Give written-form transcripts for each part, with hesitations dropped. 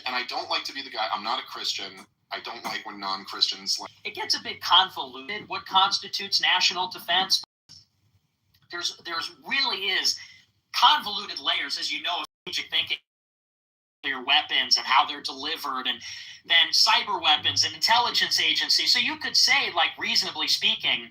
and I don't like to be the guy. I'm not a Christian. I don't like when non-Christians like. It gets a bit convoluted. What constitutes national defense? There's really is convoluted layers, as you know, of strategic thinking. Your weapons and how they're delivered, and then cyber weapons and intelligence agencies. So you could say, like, reasonably speaking,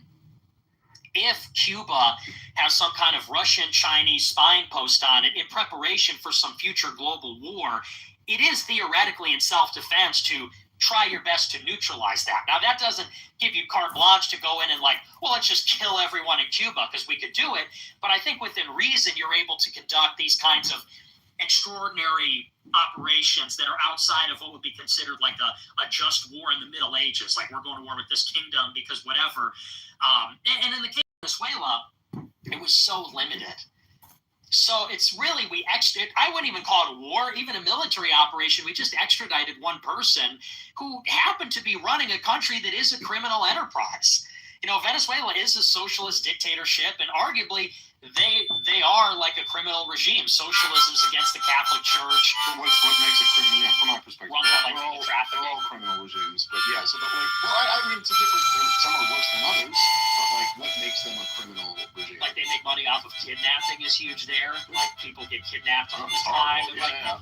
if Cuba has some kind of Russian-Chinese spying post on it in preparation for some future global war, it is theoretically in self-defense to try your best to neutralize that. Now, that doesn't give you carte blanche to go in and like, well, let's just kill everyone in Cuba because we could do it. But I think within reason, you're able to conduct these kinds of extraordinary operations that are outside of what would be considered like a just war in the Middle Ages. Like, we're going to war with this kingdom because whatever. And in the case of Venezuela, it was so limited. So it's really, I wouldn't even call it a war, even a military operation. We just extradited one person who happened to be running a country that is a criminal enterprise. You know, Venezuela is a socialist dictatorship, and arguably they are like a criminal regime. Socialism is against the Catholic Church. But what makes it criminal? Yeah, from my perspective, they're all criminal regimes. But yeah, so but like, well, I mean, it's a different thing. Some are worse than others. But like, what makes them a criminal regime? Like, they make money off of kidnapping is huge there. Like, people get kidnapped all the time and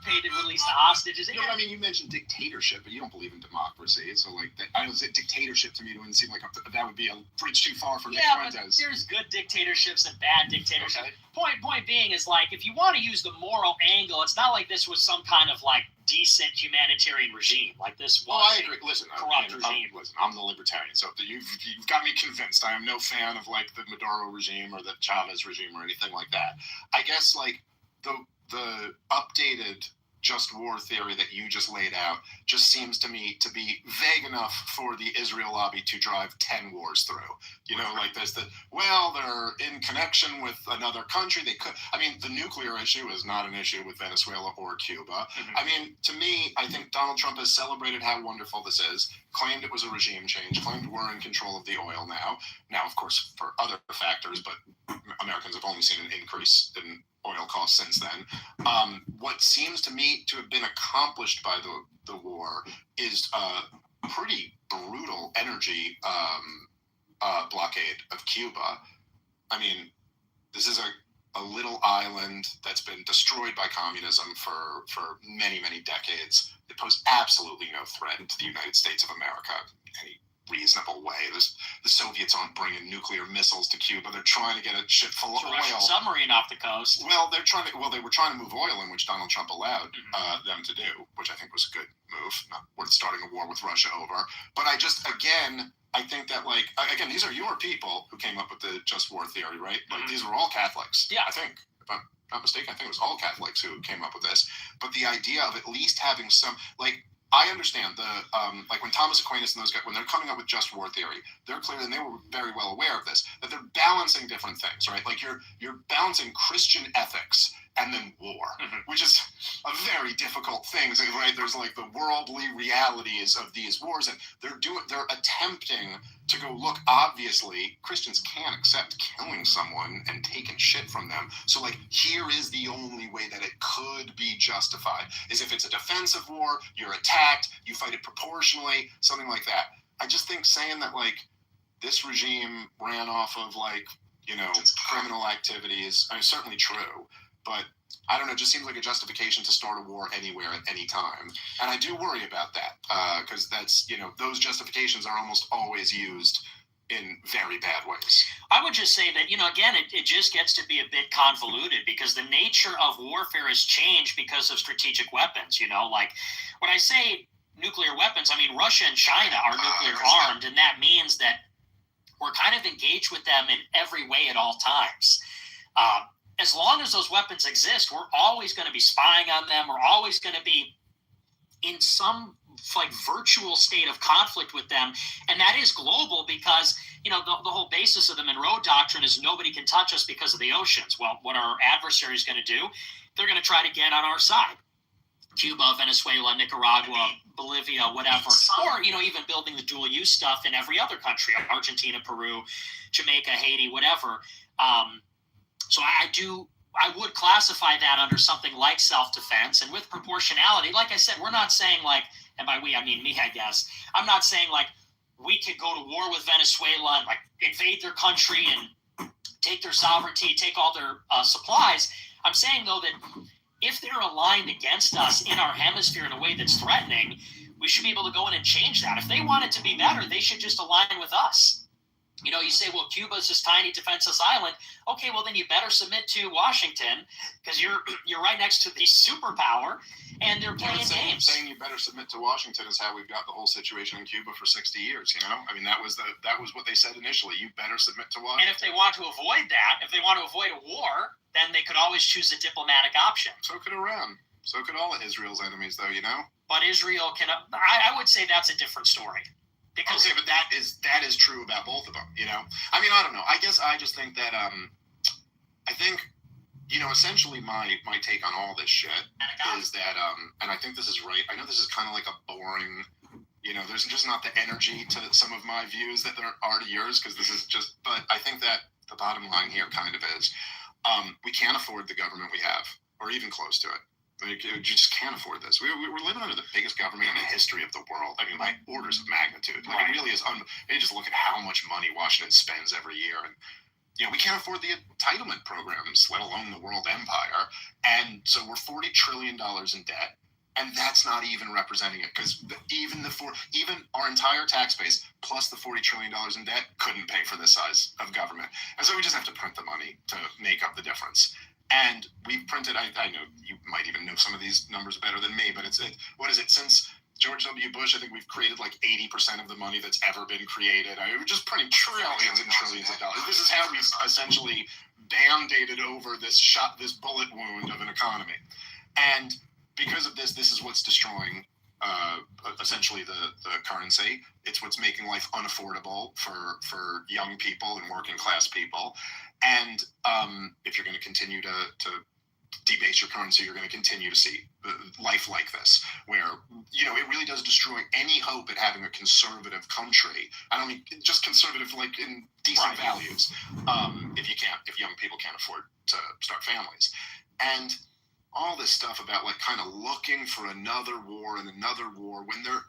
pay to release the hostages. Yeah, but I mean, you mentioned dictatorship, but you don't believe in democracy. So like, I don't know, dictatorship to me wouldn't seem like that would be a bridge too far for me. Yeah, but there's good dictatorships and bad dictatorships. Okay. Point being is, like, if you want to use the moral angle, it's not like this was some kind of like decent humanitarian regime. Like, this was I agree. Listen, corrupt regime. I'm the libertarian, so you've got me convinced. I am no fan of like the Maduro regime or the Chavez regime or anything like that. I guess like the updated just war theory that you just laid out just seems to me to be vague enough for the Israel lobby to drive 10 wars through. You know, like there's they're in connection with another country. They could, I mean, the nuclear issue is not an issue with Venezuela or Cuba. Mm-hmm. I mean, to me, I think Donald Trump has celebrated how wonderful this is, claimed it was a regime change, claimed we're in control of the oil now. Now, of course, for other factors, but Americans have only seen an increase in oil costs since then. What seems to me to have been accomplished by the war is a pretty brutal energy blockade of Cuba. I mean, this is a little island that's been destroyed by communism for many, many decades. It posed absolutely no threat to the United States of America in any reasonable way. The Soviets aren't bringing nuclear missiles to Cuba. They're trying to get a ship full of oil. Russian submarine off the coast. Well, they were trying to move oil in, which Donald Trump allowed them to do, which I think was a good move. Not worth starting a war with Russia over. But I think that, like, again, these are your people who came up with the just war theory, right? Like, these were all Catholics. Yeah. I think, if I'm not mistaken, I think it was all Catholics who came up with this. But the idea of at least having some, like, I understand like when Thomas Aquinas and those guys, when they're coming up with just war theory, they're clear, and they were very well aware of this, that they're balancing different things, right? Like you're balancing Christian ethics and then war, which is a very difficult thing, right? There's like the worldly realities of these wars, and they're attempting to go, look, obviously Christians can't accept killing someone and taking shit from them. So like, here is the only way that it could be justified, is if it's a defensive war, you're attacked, you fight it proportionally, something like that. I just think saying that like this regime ran off of like, you know, criminal activities, I mean, certainly true, but I don't know, it just seems like a justification to start a war anywhere at any time. And I do worry about that, because that's, you know, those justifications are almost always used in very bad ways. I would just say that, you know, again, it just gets to be a bit convoluted because the nature of warfare has changed because of strategic weapons, you know, like when I say nuclear weapons, I mean, Russia and China are nuclear armed, and that means that we're kind of engaged with them in every way at all times. As long as those weapons exist, we're always going to be spying on them. We're always going to be in some like virtual state of conflict with them. And that is global because, you know, the whole basis of the Monroe Doctrine is nobody can touch us because of the oceans. Well, what our adversary is going to do, they're going to try to get on our side. Cuba, Venezuela, Nicaragua, Bolivia, whatever. Or, you know, even building the dual use stuff in every other country, Argentina, Peru, Jamaica, Haiti, whatever. So I do I would classify that under something like self-defense, and with proportionality, like I said, we're not saying like, and by we I mean me, I guess. I'm not saying like we could go to war with Venezuela and like invade their country and take their sovereignty, take all their supplies. I'm saying though that if they're aligned against us in our hemisphere in a way that's threatening, we should be able to go in and change that. If they want it to be better, they should just align with us. You know, you say, well, Cuba's this tiny defenseless island. Okay, well, then you better submit to Washington because you're right next to the superpower, and they're playing games. Saying you better submit to Washington is how we've got the whole situation in Cuba for 60 years. You know, I mean, that was what they said initially. You better submit to Washington. And if they want to avoid that, if they want to avoid a war, then they could always choose a diplomatic option. So could Iran. So could all of Israel's enemies, though. You know. But Israel can. I would say that's a different story. Because, okay, but that is true about both of them, you know? I mean, I don't know. I guess I just think that, I think, you know, essentially my take on all this shit is that, and I think this is right. I know this is kind of like a boring, you know, there's just not the energy to some of my views that there are to yours, because this is just, but I think that the bottom line here kind of is, we can't afford the government we have, or even close to it. Like, you just can't afford this. We're living under the biggest government in the history of the world. I mean, by orders of magnitude. Like, it really is. You just look at how much money Washington spends every year, and you know we can't afford the entitlement programs, let alone the world empire. And so we're $40 trillion in debt, and that's not even representing it, because even our entire tax base plus the $40 trillion in debt couldn't pay for this size of government. And so we just have to print the money to make up the difference. And we've printed, I know you might even know some of these numbers better than me, but what is it, since George W. Bush, I think we've created like 80% of the money that's ever been created. We're just printing trillions and trillions of dollars. This is how we've essentially band-aided over this bullet wound of an economy. And because of this is what's destroying essentially the currency. It's what's making life unaffordable for young people and working class people. And if you're going to continue to debase your currency, you're going to continue to see life like this, where, you know, it really does destroy any hope at having a conservative country. I don't mean just conservative like in decent values. If young people can't afford to start families. And all this stuff about like kind of looking for another war and another war when they're,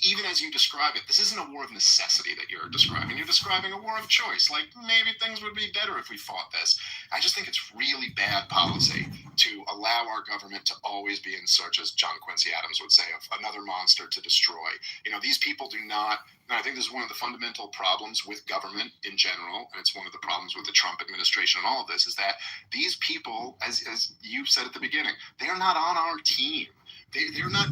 even as you describe it, this isn't a war of necessity that you're describing. You're describing a war of choice. Like, maybe things would be better if we fought this. I just think it's really bad policy to allow our government to always be in search, as John Quincy Adams would say, of another monster to destroy. You know, these people do not, and I think this is one of the fundamental problems with government in general, and it's one of the problems with the Trump administration and all of this, is that these people, as you said at the beginning, they are not on our team. They're not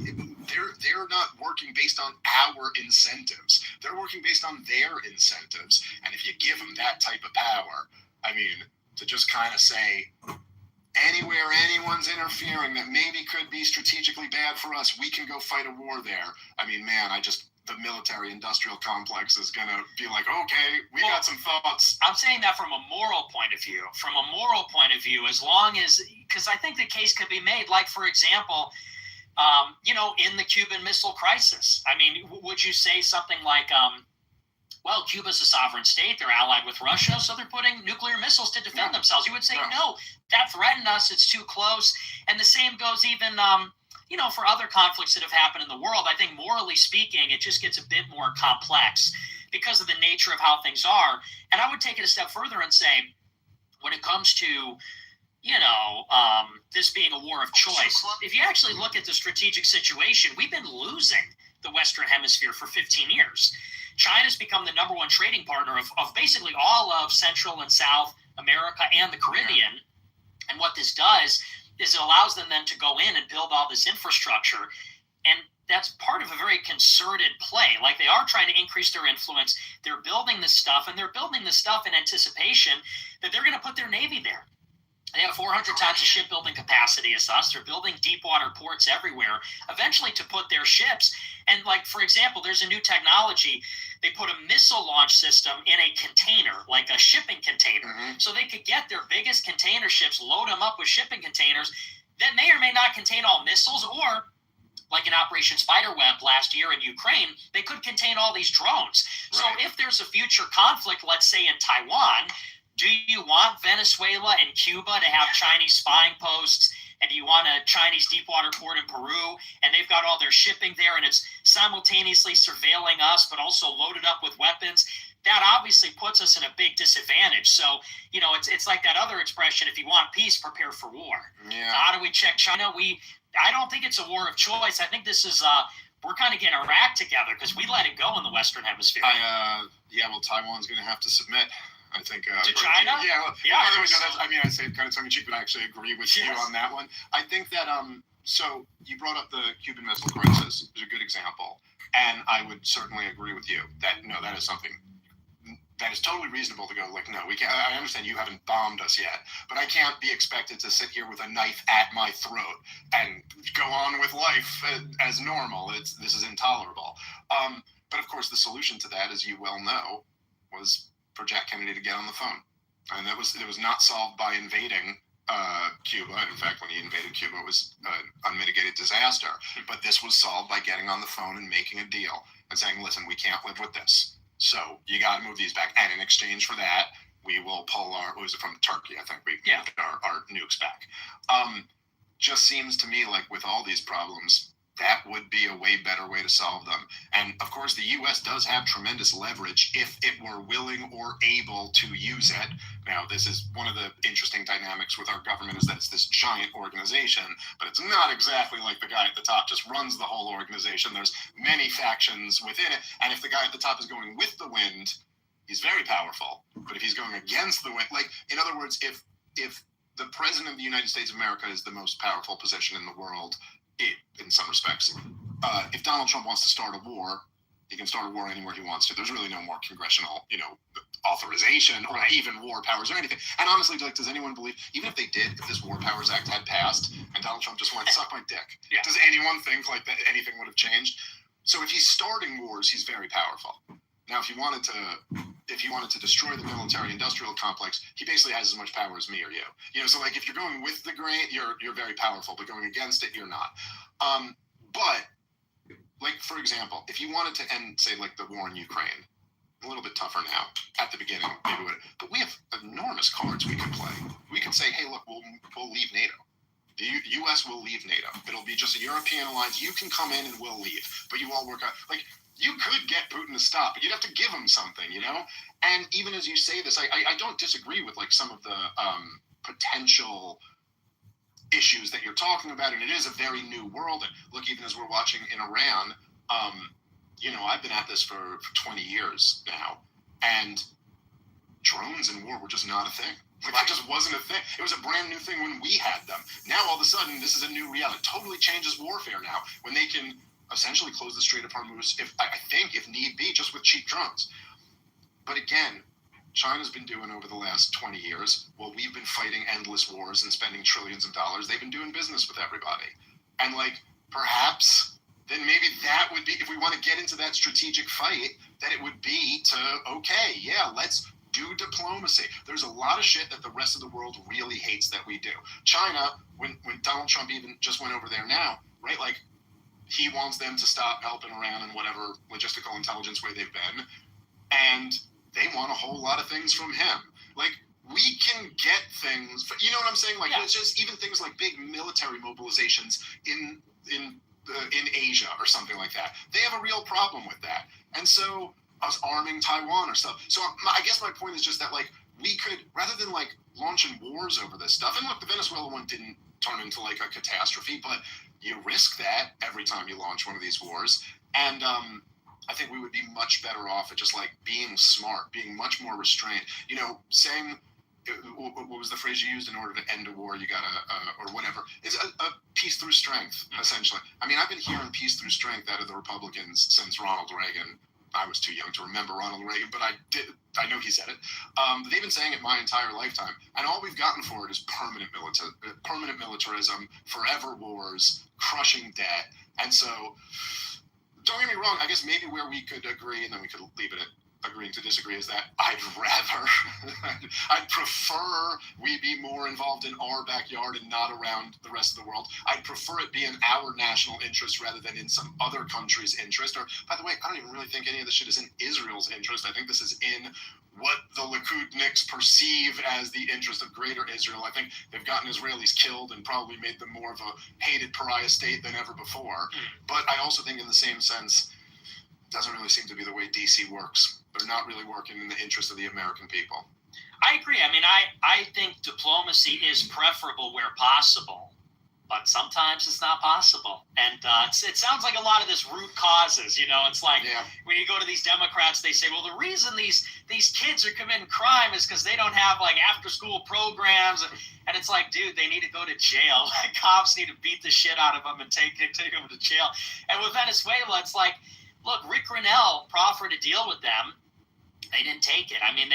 working based on our incentives. They're working based on their incentives. And if you give them that type of power, I mean, to just kind of say, anywhere anyone's interfering that maybe could be strategically bad for us, we can go fight a war there. I mean, man, the military-industrial complex is going to be like, okay, we got some thoughts. I'm saying that from a moral point of view. From a moral point of view, as long as, because I think the case could be made, like, for example, in the Cuban Missile Crisis. I mean, would you say something like, well, Cuba's a sovereign state, they're allied with Russia, so they're putting nuclear missiles to defend themselves? You would say, no, that threatened us, it's too close. And the same goes even, for other conflicts that have happened in the world. I think morally speaking, it just gets a bit more complex because of the nature of how things are. And I would take it a step further and say, when it comes to this being a war of choice, if you actually look at the strategic situation, we've been losing the Western Hemisphere for 15 years. China's become the number one trading partner of basically all of Central and South America and the Caribbean. And what this does is it allows them then to go in and build all this infrastructure. And that's part of a very concerted play. Like, they are trying to increase their influence. They're building this stuff, and they're building this stuff in anticipation that they're going to put their Navy there. They have 400 times the shipbuilding capacity as us. They're building deep water ports everywhere, eventually to put their ships. And, like, for example, there's a new technology. They put a missile launch system in a container, like a shipping container, so they could get their biggest container ships, load them up with shipping containers that may or may not contain all missiles, or, like in Operation Spiderweb last year in Ukraine, they could contain all these drones. Right. So if there's a future conflict, let's say in Taiwan, Do you want Venezuela and Cuba to have Chinese spying posts? And do you want a Chinese deep water port in Peru? And they've got all their shipping there, and it's simultaneously surveilling us, but also loaded up with weapons. That obviously puts us in a big disadvantage. So, it's like that other expression: if you want peace, prepare for war. Yeah. So how do we check China? I don't think it's a war of choice. I think this is we're kind of getting our act together because we let it go in the Western Hemisphere. Well, Taiwan's going to have to submit. I think to China. Yeah. Yeah. I say it kind of tongue in cheek, but I actually agree with you on that one. I think that so you brought up the Cuban Missile Crisis. It's a good example, and I would certainly agree with you that that is something that is totally reasonable to go like, no, we can't. I understand you haven't bombed us yet, but I can't be expected to sit here with a knife at my throat and go on with life as normal. This is intolerable. But of course, the solution to that, as you well know, was for Jack Kennedy to get on the phone, and it was not solved by invading Cuba. In fact, when he invaded Cuba, it was an unmitigated disaster. But this was solved by getting on the phone and making a deal and saying, listen, we can't live with this. So you got to move these back. And in exchange for that, we will pull was it from Turkey? I think we moved our nukes back. Just seems to me like with all these problems, that would be a way better way to solve them. And of course, the U.S. does have tremendous leverage if it were willing or able to use it. Now, this is one of the interesting dynamics with our government is that it's this giant organization, but it's not exactly like the guy at the top just runs the whole organization. There's many factions within it. And if the guy at the top is going with the wind, he's very powerful. But if he's going against the wind, like, in other words, if the president of the United States of America is the most powerful position in the world, in some respects, if Donald Trump wants to start a war, he can start a war anywhere he wants to. There's really no more congressional, authorization or even war powers or anything. And honestly, like, does anyone believe, even if they did, if this War Powers Act had passed and Donald Trump just went, suck my dick, does anyone think like that anything would have changed? So if he's starting wars, he's very powerful. Now, if he wanted to destroy the military-industrial complex, he basically has as much power as me or you. So like if you're going with the grain, you're very powerful, but going against it, you're not. But like for example, if you wanted to end, say, like the war in Ukraine, a little bit tougher now. At the beginning, maybe but we have enormous cards we could play. We could say, hey, look, we'll leave NATO. The U.S. will leave NATO. It'll be just a European alliance. You can come in and we'll leave, but you all work out like. You could get Putin to stop, but you'd have to give him something, And even as you say this, I don't disagree with like some of the potential issues that you're talking about, and it is a very new world. And look, even as we're watching in Iran, I've been at this for 20 years now, and drones in war were just not a thing. Like, that just wasn't a thing. It was a brand new thing when we had them. Now, all of a sudden, this is a new reality. It totally changes warfare now when they can essentially close the Strait of Hormuz, if need be, just with cheap drones. But again, China's been doing over the last 20 years, while we've been fighting endless wars and spending trillions of dollars, they've been doing business with everybody. And like, perhaps then maybe that would be, if we want to get into that strategic fight, that it would be to, okay, yeah, let's do diplomacy. There's a lot of shit that the rest of the world really hates that we do. China, when Donald Trump even just went over there now, right, like, he wants them to stop helping Iran in whatever logistical intelligence way they've been. And they want a whole lot of things from him. Like, we can get things, you know what I'm saying? Like, It's just even things like big military mobilizations in Asia or something like that. They have a real problem with that. And so us arming Taiwan or stuff. So I guess my point is just that, like, we could, rather than like launching wars over this stuff, and look, the Venezuela one didn't turn into like a catastrophe, but you risk that every time you launch one of these wars. And I think we would be much better off at just like being smart, being much more restrained. Saying, what was the phrase you used? In order to end a war, you gotta, or whatever. It's a peace through strength, essentially. I mean, I've been hearing peace through strength out of the Republicans since Ronald Reagan. I was too young to remember Ronald Reagan, but I know he said it. They've been saying it my entire lifetime. And all we've gotten for it is permanent militarism, forever wars, crushing debt. And so, don't get me wrong, I guess maybe where we could agree, and then we could leave it at agreeing to disagree, is that I'd prefer we be more involved in our backyard and not around the rest of the world. I'd prefer it be in our national interest rather than in some other country's interest. Or, by the way, I don't even really think any of this shit is in Israel's interest. I think this is in what the Likud perceive as the interest of greater Israel. I think they've gotten Israelis killed and probably made them more of a hated pariah state than ever before. But I also think in the same sense, it doesn't really seem to be the way DC works. They're not really working in the interest of the American people. I agree. I mean, I think diplomacy is preferable where possible, but sometimes it's not possible. And it sounds like a lot of this root causes, it's like when you go to these Democrats, they say, well, the reason these kids are committing crime is because they don't have like after school programs. And it's like, dude, they need to go to jail. Cops need to beat the shit out of them and take them to jail. And with Venezuela, it's like, look, Rick Grinnell proffered a deal with them. They didn't take it. I mean,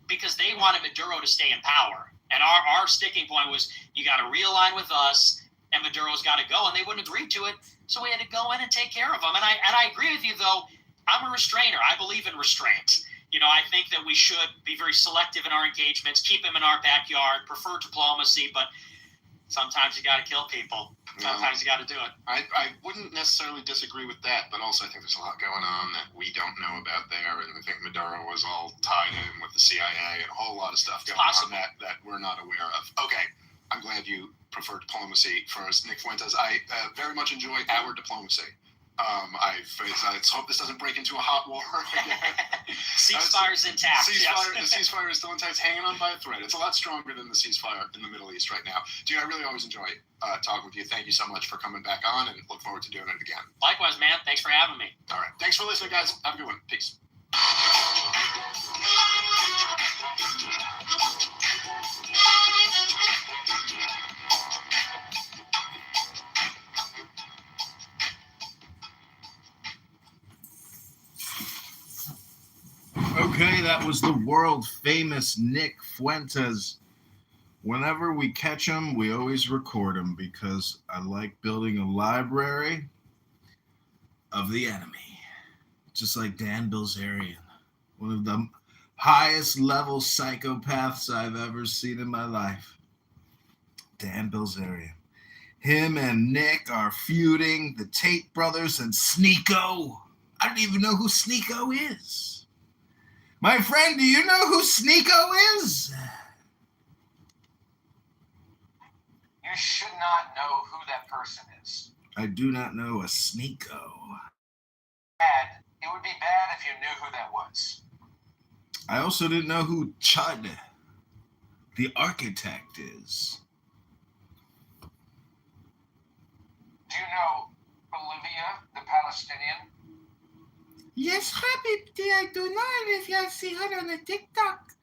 because they wanted Maduro to stay in power. And our sticking point was, you got to realign with us, and Maduro's got to go, and they wouldn't agree to it, so we had to go in and take care of them. And I agree with you, though. I'm a restrainer. I believe in restraint. I think that we should be very selective in our engagements, keep them in our backyard, prefer diplomacy, but sometimes you got to kill people. Sometimes you got to do it. I wouldn't necessarily disagree with that, but also I think there's a lot going on that we don't know about there, and I think Maduro was all tied in with the CIA and a whole lot of stuff going on that we're not aware of. Okay, I'm glad you prefer diplomacy first, Nick Fuentes. I very much enjoy our diplomacy. I hope this doesn't break into a hot war. Ceasefire's intact. The ceasefire is still intact, hanging on by a thread. It's a lot stronger than the ceasefire in the Middle East right now. Dude, I really always enjoy talking with you. Thank you so much for coming back on, and look forward to doing it again. Likewise, man. Thanks for having me. All right. Thanks for listening, guys. Have a good one. Peace. Okay, that was the world famous Nick Fuentes. Whenever we catch him, we always record him because I like building a library of the enemy. Just like Dan Bilzerian, one of the highest level psychopaths I've ever seen in my life. Dan Bilzerian. Him and Nick are feuding, the Tate brothers and Sneeko. I don't even know who Sneeko is. My friend, do you know who Sneeko is? You should not know who that person is. I do not know a Sneeko. Bad. It would be bad if you knew who that was. I also didn't know who Chud, the architect, is. Do you know Olivia, the Palestinian? Yes, Habibti, I do know Olivia. I see her on the TikTok.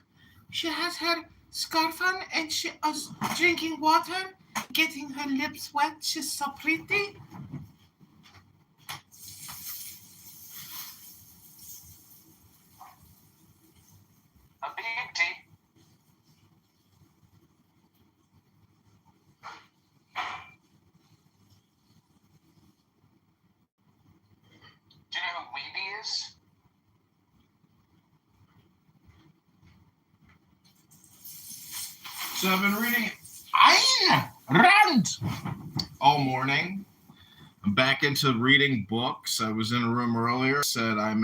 She has her scarf on and she is drinking water, getting her lips wet. She's so pretty. Habibti. Do you know who Weeby is? So I've been reading Ayn Rand all morning. I'm back into reading books. I was in a room earlier. Said I'm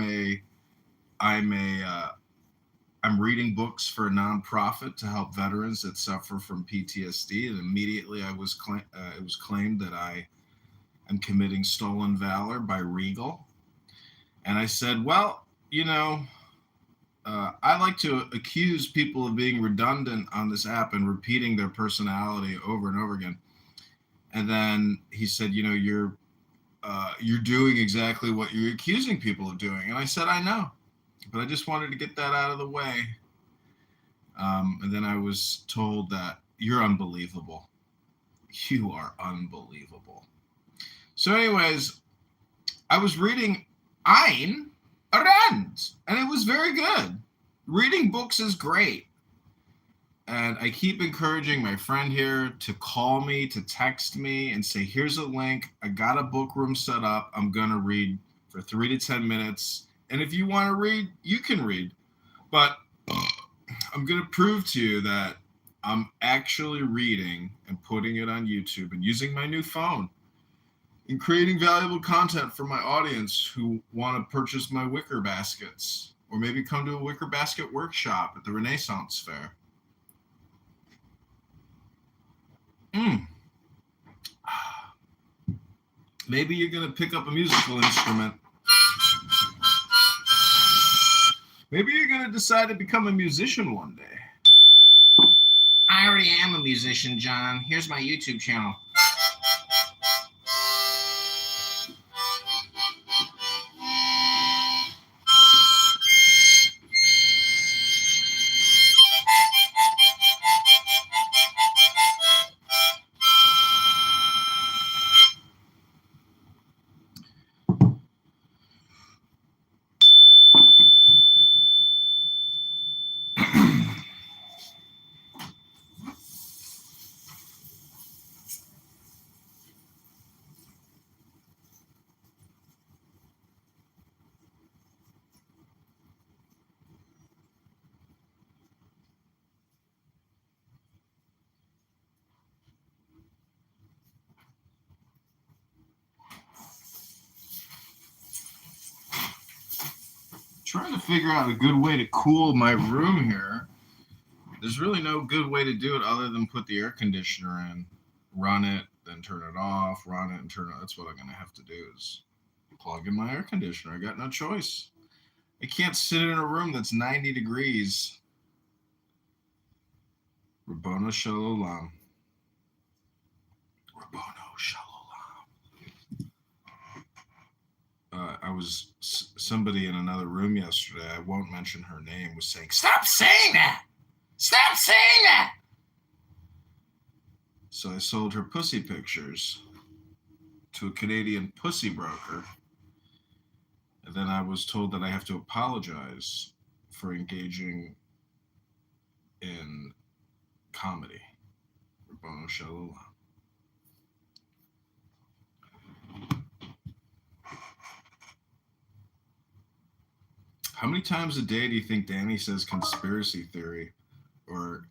reading books for a nonprofit to help veterans that suffer from PTSD, and immediately it was claimed that I am committing stolen valor by Regal. And I said, well, I like to accuse people of being redundant on this app and repeating their personality over and over again. And then he said, you're doing exactly what you're accusing people of doing. And I said, I know, but I just wanted to get that out of the way. And then I was told that you're unbelievable. You are unbelievable. So anyways, I was reading Ayn Rand, and it was very good. Reading books is great. And I keep encouraging my friend here to call me, to text me and say, here's a link. I got a book room set up. I'm going to read for 3 to 10 minutes. And if you want to read, you can read. But I'm going to prove to you that I'm actually reading and putting it on YouTube and using my new phone and creating valuable content for my audience who want to purchase my wicker baskets Or maybe come to a wicker basket workshop at the Renaissance Fair. Maybe you're going to pick up a musical instrument. Maybe you're going to decide to become a musician one day. I already am a musician, John. Here's my YouTube channel. Trying to figure out a good way to cool my room here. There's really no good way to do it other than put the air conditioner in, run it, then turn it off, run it, and turn it. That's what I'm going to have to do is plug in my air conditioner. I got no choice. I can't sit in a room that's 90 degrees. Rabboni Shalom. Rabboni Shalom. Somebody in another room yesterday, I won't mention her name, was saying, "Stop saying that! Stop saying that!" So I sold her pussy pictures to a Canadian pussy broker. And then I was told that I have to apologize for engaging in comedy. Rabboni Shalom. How many times a day do you think Danny says conspiracy theory or,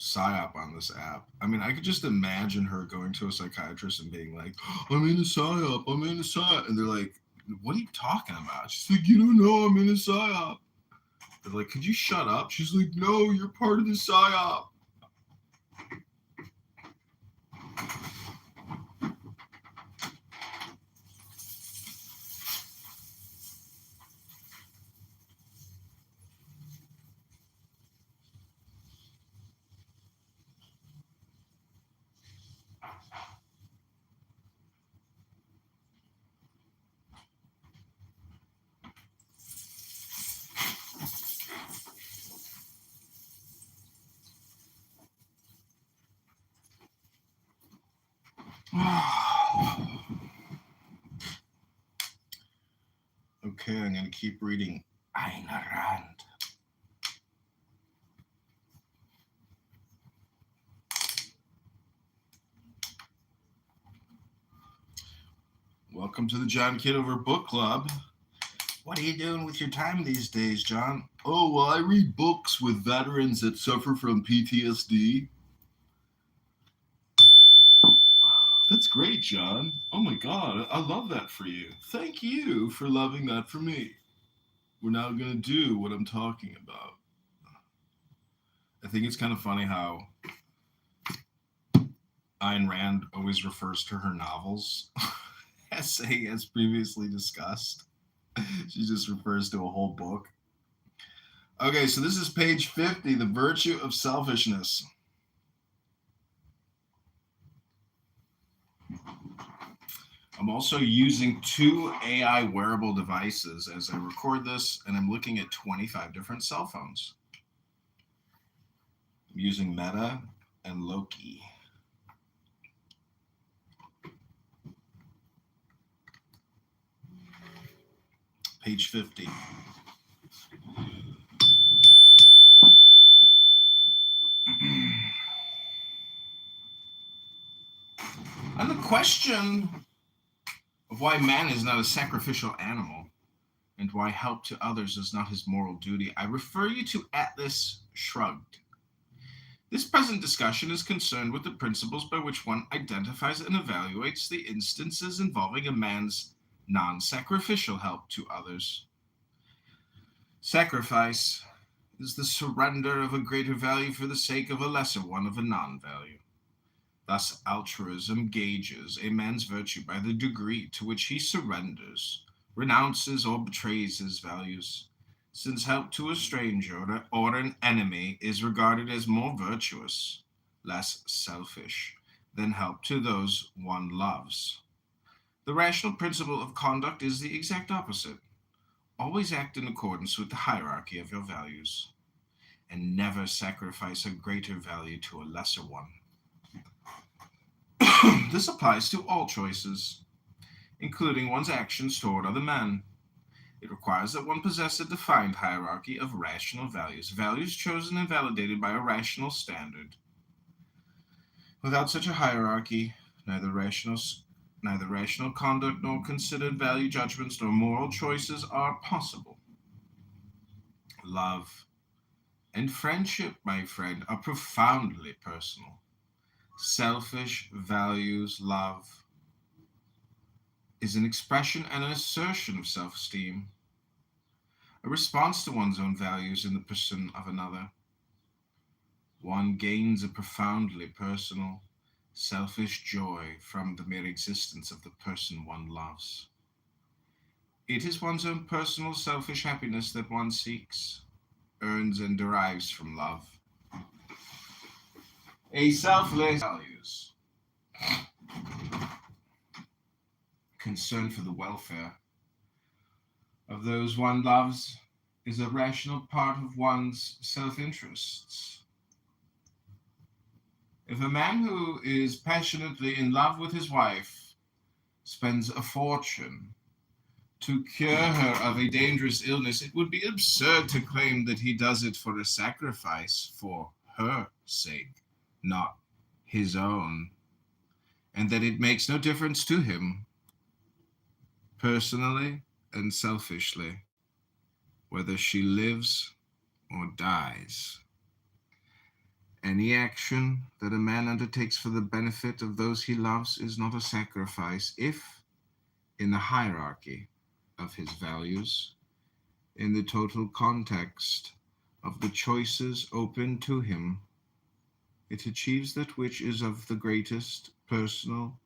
psyop on this app? I mean, I could just imagine her going to a psychiatrist and being like, I'm in a psyop, I'm in a psyop. And they're like, what are you talking about? She's like, you don't know I'm in a psyop. They're like, could you shut up? She's like, no, you're part of the psyop. Okay, I'm going to keep reading Ayn Rand. Welcome to the John Kitover Book Club. What are you doing with your time these days, John? Oh, well, I read books with veterans that suffer from PTSD. That's great, John. Oh my God, I love that for you. Thank you for loving that for me. We're now going to do what I'm talking about. I think it's kind of funny how Ayn Rand always refers to her novels as saying, as previously discussed. She just refers to a whole book. Okay, so this is page 50, The Virtue of Selfishness. I'm also using 2 AI wearable devices as I record this, and I'm looking at 25 different cell phones. I'm using Meta and Loki. Page 50. On the question of why man is not a sacrificial animal and why help to others is not his moral duty, I refer you to Atlas Shrugged. This present discussion is concerned with the principles by which one identifies and evaluates the instances involving a man's non-sacrificial help to others. Sacrifice is the surrender of a greater value for the sake of a lesser one of a non-value. Thus, altruism gauges a man's virtue by the degree to which he surrenders, renounces, or betrays his values, since help to a stranger or an enemy is regarded as more virtuous, less selfish, than help to those one loves. The rational principle of conduct is the exact opposite. Always act in accordance with the hierarchy of your values, and never sacrifice a greater value to a lesser one. This applies to all choices, including one's actions toward other men. It requires that one possess a defined hierarchy of rational values, values chosen and validated by a rational standard. Without such a hierarchy, neither rational conduct nor considered value judgments nor moral choices are possible. Love and friendship, my friend, are profoundly personal. Selfish values, love, is an expression and an assertion of self-esteem, a response to one's own values in the person of another. One gains a profoundly personal, selfish joy from the mere existence of the person one loves. It is one's own personal, selfish happiness that one seeks, earns, and derives from love. A selfless values, concern for the welfare of those one loves, is a rational part of one's self-interests. If a man who is passionately in love with his wife spends a fortune to cure her of a dangerous illness, it would be absurd to claim that he does it for a sacrifice for her sake, not his own, and that it makes no difference to him, personally and selfishly, whether she lives or dies. Any action that a man undertakes for the benefit of those he loves is not a sacrifice if, in the hierarchy of his values, in the total context of the choices open to him, it achieves that which is of the greatest personal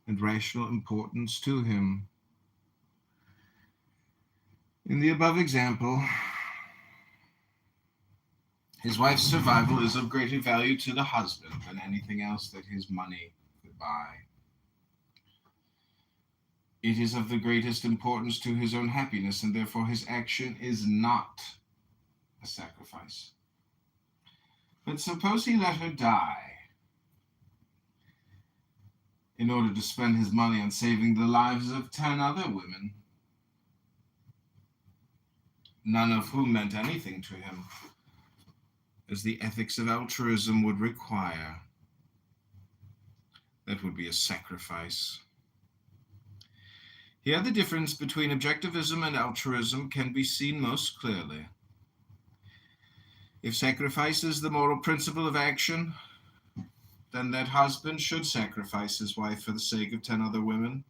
and rational importance to him. In the above example, his wife's survival is of greater value to the husband than anything else that his money could buy. It is of the greatest importance to his own happiness, and therefore his action is not a sacrifice. But suppose he let her die in order to spend his money on saving the lives of 10 other women, none of whom meant anything to him, as the ethics of altruism would require. That would be a sacrifice. Here the difference between objectivism and altruism can be seen most clearly. If sacrifice is the moral principle of action, then that husband should sacrifice his wife for the sake of 10 other women.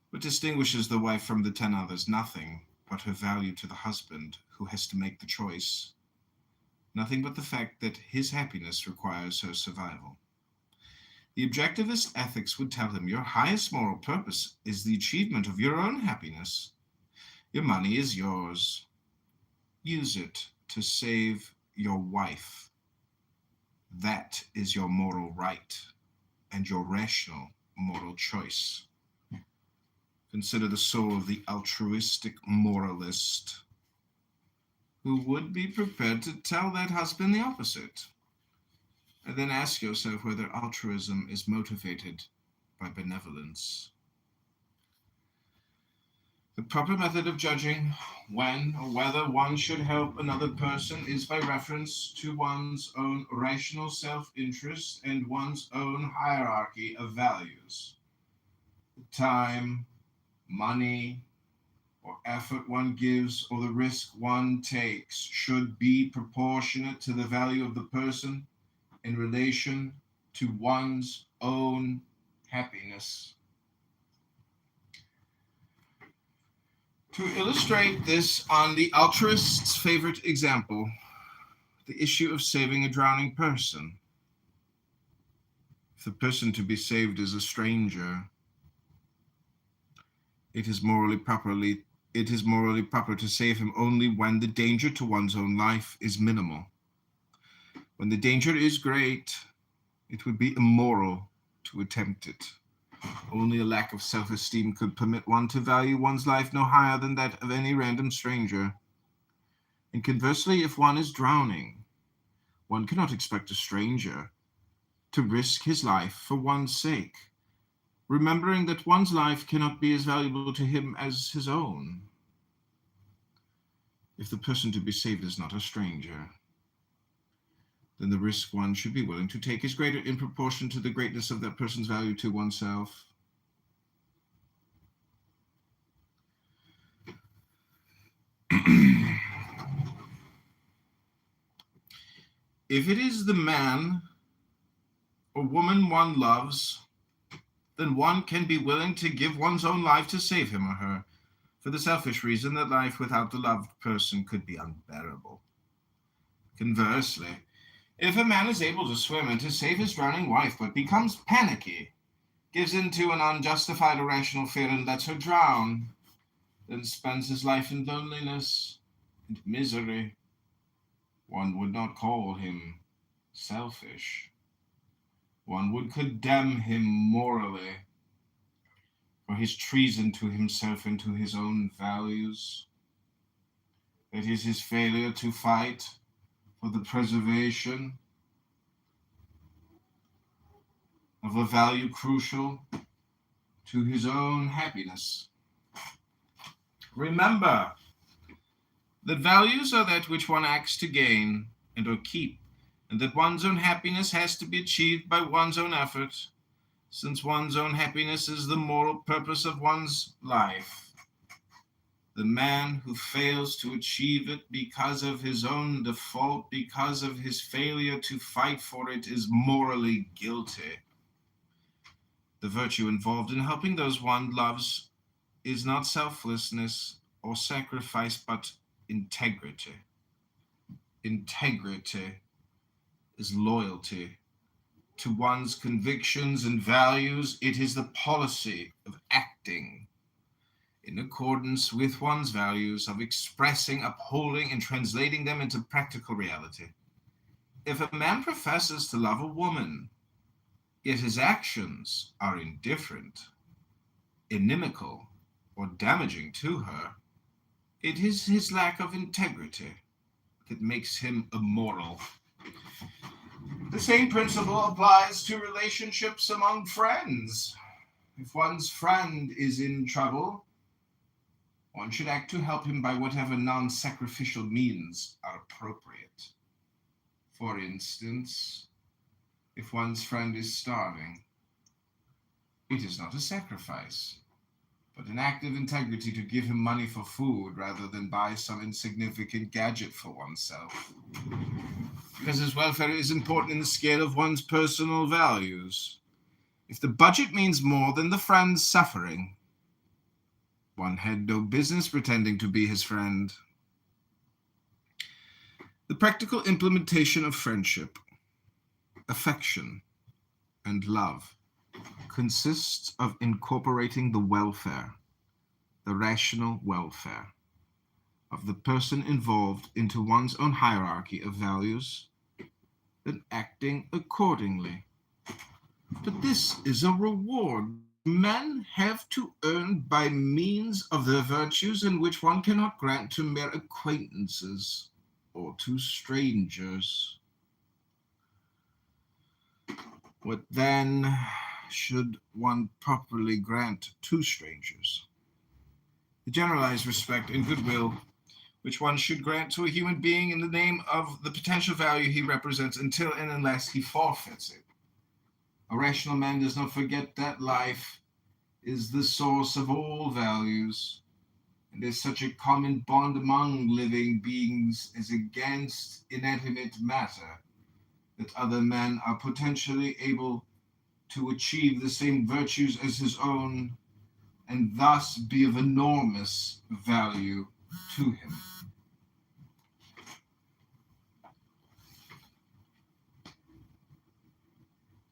What distinguishes the wife from the 10 others? Nothing but her value to the husband who has to make the choice. Nothing but the fact that his happiness requires her survival. The objectivist ethics would tell him your highest moral purpose is the achievement of your own happiness. Your money is yours. Use it to save your wife. That is your moral right and your rational moral choice. Consider the soul of the altruistic moralist who would be prepared to tell that husband the opposite. And then ask yourself whether altruism is motivated by benevolence. The proper method of judging when or whether one should help another person is by reference to one's own rational self-interest and one's own hierarchy of values. The time, money, or effort one gives or the risk one takes should be proportionate to the value of the person in relation to one's own happiness. To illustrate this on the altruist's favorite example, the issue of saving a drowning person. If the person to be saved is a stranger, it is morally proper to save him only when the danger to one's own life is minimal. When the danger is great, it would be immoral to attempt it. Only a lack of self-esteem could permit one to value one's life no higher than that of any random stranger. And conversely, if one is drowning, one cannot expect a stranger to risk his life for one's sake, remembering that one's life cannot be as valuable to him as his own. If the person to be saved is not a stranger, then the risk one should be willing to take is greater in proportion to the greatness of that person's value to oneself. If it is the man or woman one loves, then one can be willing to give one's own life to save him or her, for the selfish reason that life without the loved person could be unbearable. Conversely, if a man is able to swim and to save his drowning wife but becomes panicky, gives in to an unjustified irrational fear and lets her drown, then spends his life in loneliness and misery, one would not call him selfish. One would condemn him morally for his treason to himself and to his own values. It is his failure to fight for the preservation of a value crucial to his own happiness. Remember that values are that which one acts to gain and or keep, and that one's own happiness has to be achieved by one's own effort, since one's own happiness is the moral purpose of one's life. The man who fails to achieve it because of his own default, because of his failure to fight for it, is morally guilty. The virtue involved in helping those one loves is not selflessness or sacrifice, but integrity. Integrity is loyalty to one's convictions and values. It is the policy of acting in accordance with one's values, of expressing, upholding, and translating them into practical reality. If a man professes to love a woman, yet his actions are indifferent, inimical, or damaging to her, it is his lack of integrity that makes him immoral. The same principle applies to relationships among friends. If one's friend is in trouble, one should act to help him by whatever non-sacrificial means are appropriate. For instance, if one's friend is starving, it is not a sacrifice, but an act of integrity to give him money for food rather than buy some insignificant gadget for oneself. Because his welfare is important in the scale of one's personal values. If the budget means more than the friend's suffering, one had no business pretending to be his friend. The practical implementation of friendship, affection, and love consists of incorporating the welfare, the rational welfare, of the person involved into one's own hierarchy of values, and acting accordingly. But this is a reward men have to earn by means of their virtues, and which one cannot grant to mere acquaintances or to strangers. What then should one properly grant to strangers? The generalized respect and goodwill which one should grant to a human being in the name of the potential value he represents, until and unless he forfeits it. A rational man does not forget that life is the source of all values, and as such a common bond among living beings is against inanimate matter, that other men are potentially able to achieve the same virtues as his own, and thus be of enormous value to him.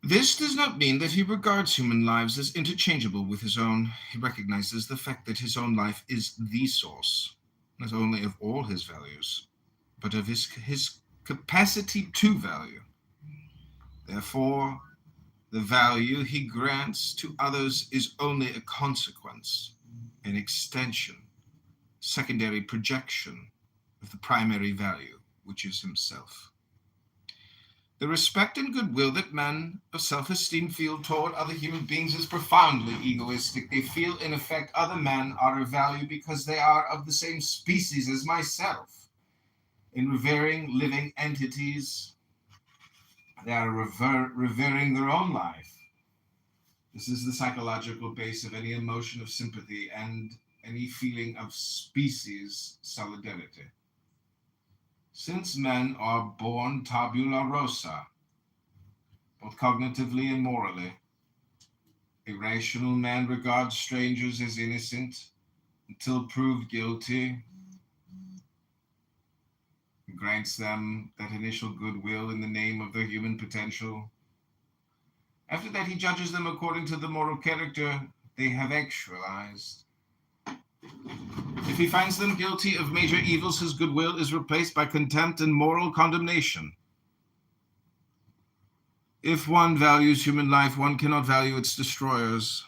This does not mean that he regards human lives as interchangeable with his own. He recognizes the fact that his own life is the source, not only of all his values, but of his capacity to value. Therefore, the value he grants to others is only a consequence, an extension, secondary projection of the primary value, which is himself. The respect and goodwill that men of self-esteem feel toward other human beings is profoundly egoistic. They feel, in effect, other men are of value because they are of the same species as myself. In revering living entities, they are revering their own life. This is the psychological base of any emotion of sympathy and any feeling of species solidarity. Since men are born tabula rasa, both cognitively and morally, a rational man regards strangers as innocent until proved guilty, and grants them that initial goodwill in the name of their human potential. After that, he judges them according to the moral character they have actualized. If he finds them guilty of major evils, his goodwill is replaced by contempt and moral condemnation. If one values human life, one cannot value its destroyers.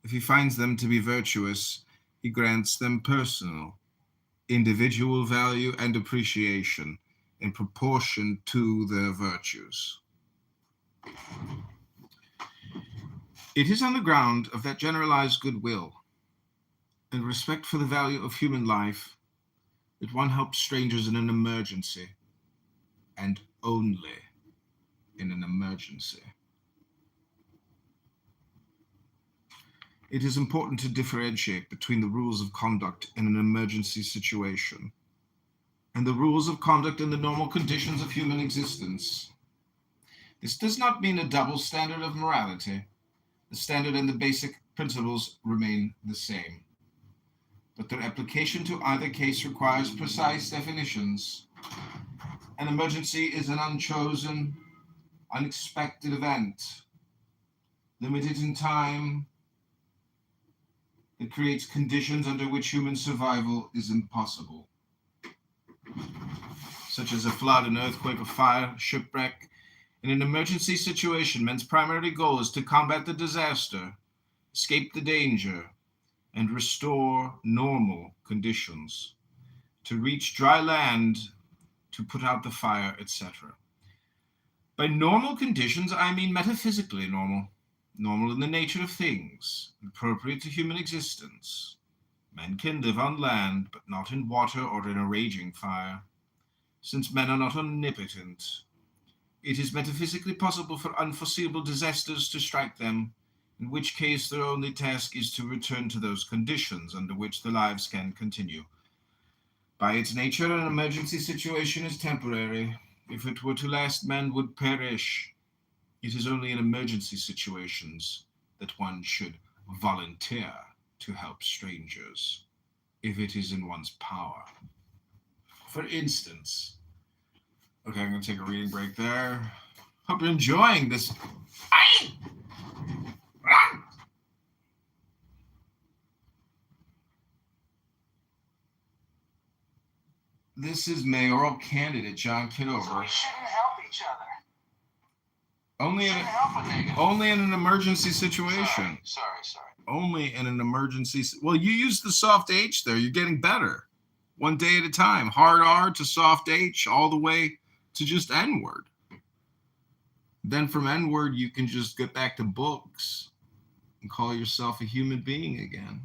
If he finds them to be virtuous, he grants them personal, individual value and appreciation in proportion to their virtues. It is on the ground of that generalized goodwill and respect for the value of human life that one helps strangers in an emergency, and only in an emergency. It is important to differentiate between the rules of conduct in an emergency situation and the rules of conduct in the normal conditions of human existence. This does not mean a double standard of morality. The standard and the basic principles remain the same, but their application to either case requires precise definitions. An emergency is an unchosen, unexpected event, limited in time, that creates conditions under which human survival is impossible, such as a flood, an earthquake, a fire, shipwreck. In an emergency situation, men's primary goal is to combat the disaster, escape the danger, and restore normal conditions, to reach dry land, to put out the fire, etc. By normal conditions, I mean metaphysically normal in the nature of things, appropriate to human existence. Men can live on land, but not in water or in a raging fire. Since men are not omnipotent, it is metaphysically possible for unforeseeable disasters to strike them, in which case their only task is to return to those conditions under which their lives can continue. By its nature, an emergency situation is temporary. If it were to last, men would perish. It is only in emergency situations that one should volunteer to help strangers, if it is in one's power. For instance, okay, I'm going to take a reading break there. Hope you're enjoying this. This is mayoral candidate John So Kitover. we shouldn't help each other. Only in, Shouldn't help a nigga. only in an emergency situation. Sorry. Only in an emergency. Well, you use the soft H there. You're getting better. One day at a time. Hard R to soft H all the way to just N-word. Then from N-word, you can just get back to books and call yourself a human being again.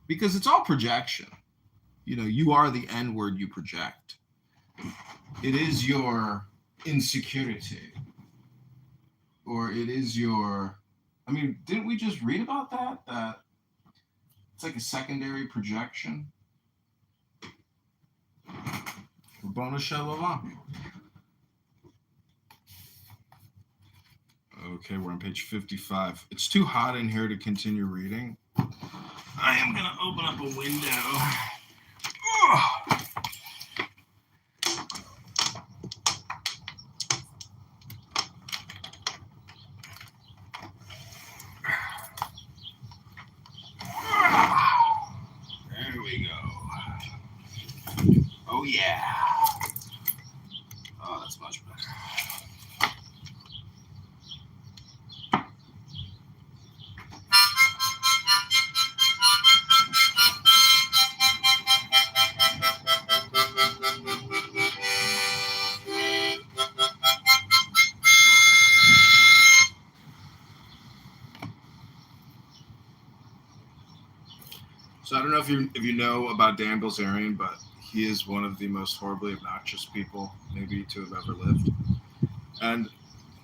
Because it's all projection. You know, you are the N-word you project. It is your insecurity. Or it is your, I mean, didn't we just read about that? That it's like a secondary projection. Bonus show. Okay, we're on page 55. It's too hot in here to continue reading. I am going to open up a window. Ugh. There we go. Oh, yeah. Oh, that's much better. So I don't know if you know about Dan Bilzerian, but he is one of the most horribly obnoxious people maybe to have ever lived. And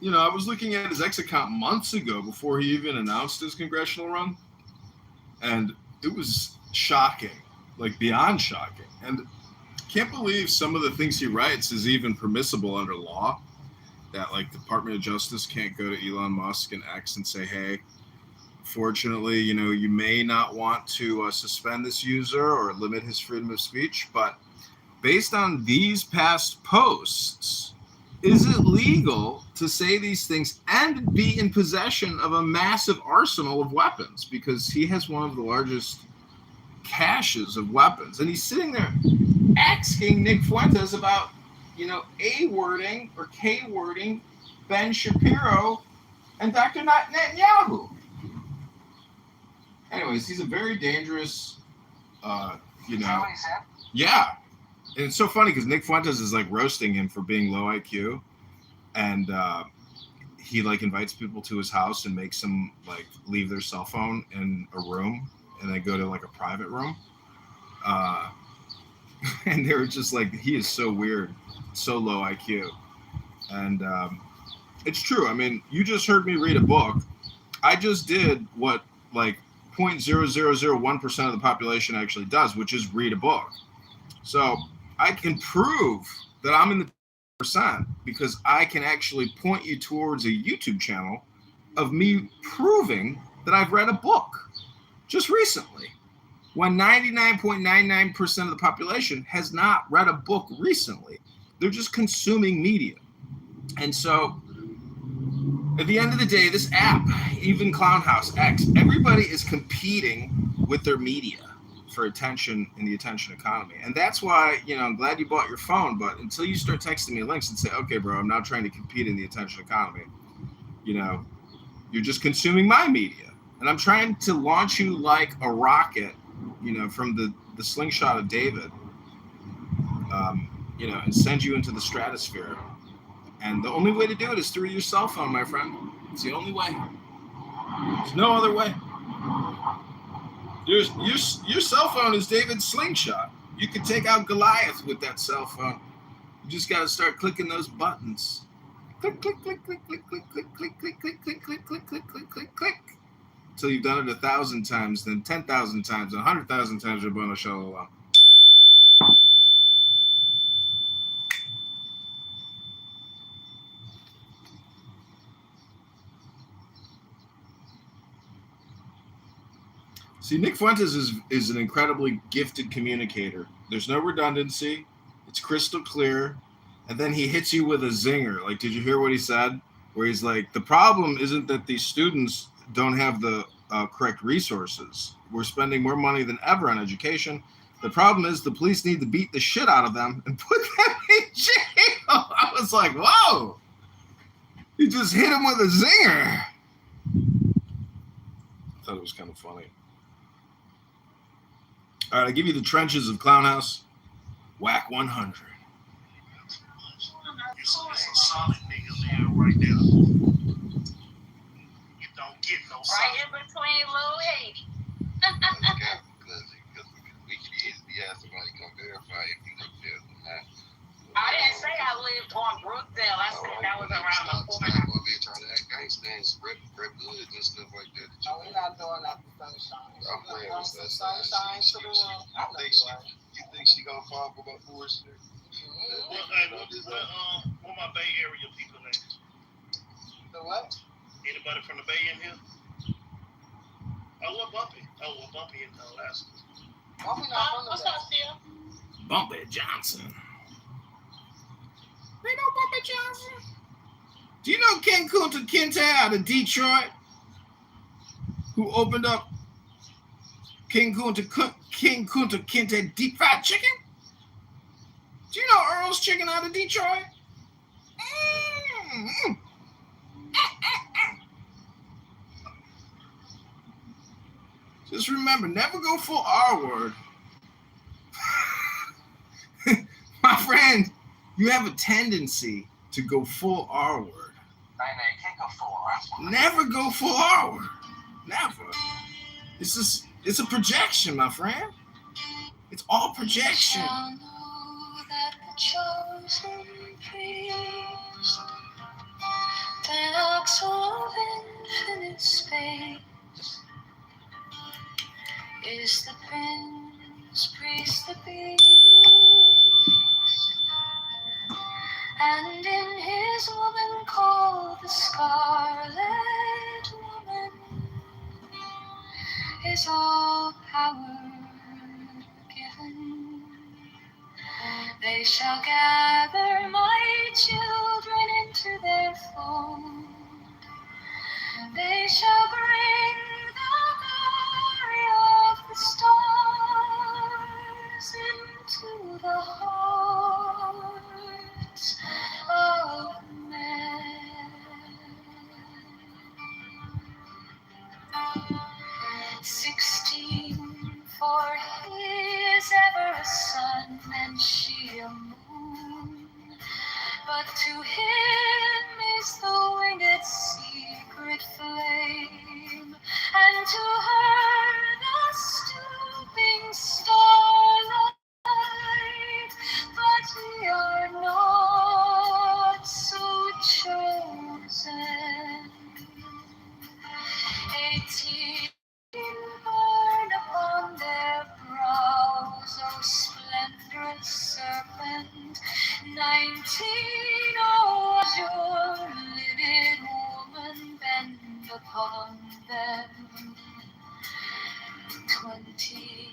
you know, I was looking at his X account months ago before he even announced his congressional run, and it was shocking, like beyond shocking. And can't believe some of the things he writes is even permissible under law. That like Department of Justice can't go to Elon Musk and X and say, hey, fortunately, you know, you may not want to suspend this user or limit his freedom of speech, but based on these past posts, is it legal to say these things and be in possession of a massive arsenal of weapons? Because he has one of the largest caches of weapons, and he's sitting there asking Nick Fuentes about, you know, A wording or K wording Ben Shapiro and Dr. Netanyahu. Anyways, he's a very dangerous, you know. What he said? Yeah. And it's so funny because Nick Fuentes is like roasting him for being low IQ. And he like invites people to his house and makes them like leave their cell phone in a room and they go to like a private room. And they were just like, he is so weird, so low IQ. And it's true. I mean, you just heard me read a book. I just did what like 0.0001% of the population actually does, which is read a book. So I can prove that I'm in the percent because I can actually point you towards a YouTube channel of me proving that I've read a book just recently, when 99.99% of the population has not read a book recently. They're just consuming media. And so at the end of the day, this app, even Clownhouse X, everybody is competing with their media for attention in the attention economy. And that's why, you know, I'm glad you bought your phone, but until you start texting me links and say, okay, bro, I'm now trying to compete in the attention economy, you know, you're just consuming my media. And I'm trying to launch you like a rocket, you know, from the slingshot of David, you know, and send you into the stratosphere. And the only way to do it is through your cell phone, my friend. It's the only way. There's no other way. Your cell phone is David's slingshot. You can take out Goliath with that cell phone. You just got to start clicking those buttons. Click, click, click, click, click, click, click, click, click, click, click, click, click, click, click, click, click. Until you've done it 1,000 times, then 10,000 times, 100,000 times, Rabbono Shalom. See, Nick Fuentes is an incredibly gifted communicator. There's no redundancy. It's crystal clear. And then he hits you with a zinger. Like, did you hear what he said? Where he's like, the problem isn't that these students don't have the correct resources. We're spending more money than ever on education. The problem is the police need to beat the shit out of them and put them in jail. I was like, whoa. He just hit him with a zinger. I thought it was kind of funny. All right, I give you the trenches of Clownhouse. Whack 100. It's a solid nigga there right there. You don't get no solid. Right in between Lil Haiti. Because we can easily have somebody come verify if you live there or not. I didn't say I lived on Brookdale. I said that was around the corner. Stop over here trying to act gangsta and rep goods and stuff like that. No, we're not doing that for sunshine. I'm playing with that. Sunshine to the room. I know you are. You think she gonna fall for my foolishness? What my Bay Area people at? The what? Anybody from the Bay in here? Oh, what Bumpy? Oh, well, Bumpy in Alaska. Bumpy not from the What's Bay. up, Steve? Bumpy Johnson. We know Bumpy Johnson. Do you know Ken Kunta Kinte out of Detroit? Who opened up King Kunta Kinte Deep Fried Chicken? Do you know Earl's Chicken out of Detroit? Mm-hmm. Just remember, never go full R word. My friend, you have a tendency to go full R word. I know, you can't go full R. Never go full R word. Never. It's a projection, my friend. It's all projection. Shall know that the chosen priest, the ox of infinite space, is the prince, priest, the beast, and in his woman called the scarlet woman is all power given. They shall gather my children into their fold. They shall bring the glory of the stars into the hearts of men. 16, for he is ever a sun and she a moon. But to him is the winged secret flame, and to her the stooping starlight. But we are not so chosen. 18 burn upon their brows, O splendorous serpent. 19, oh, azure lidded woman, bend upon them. 20,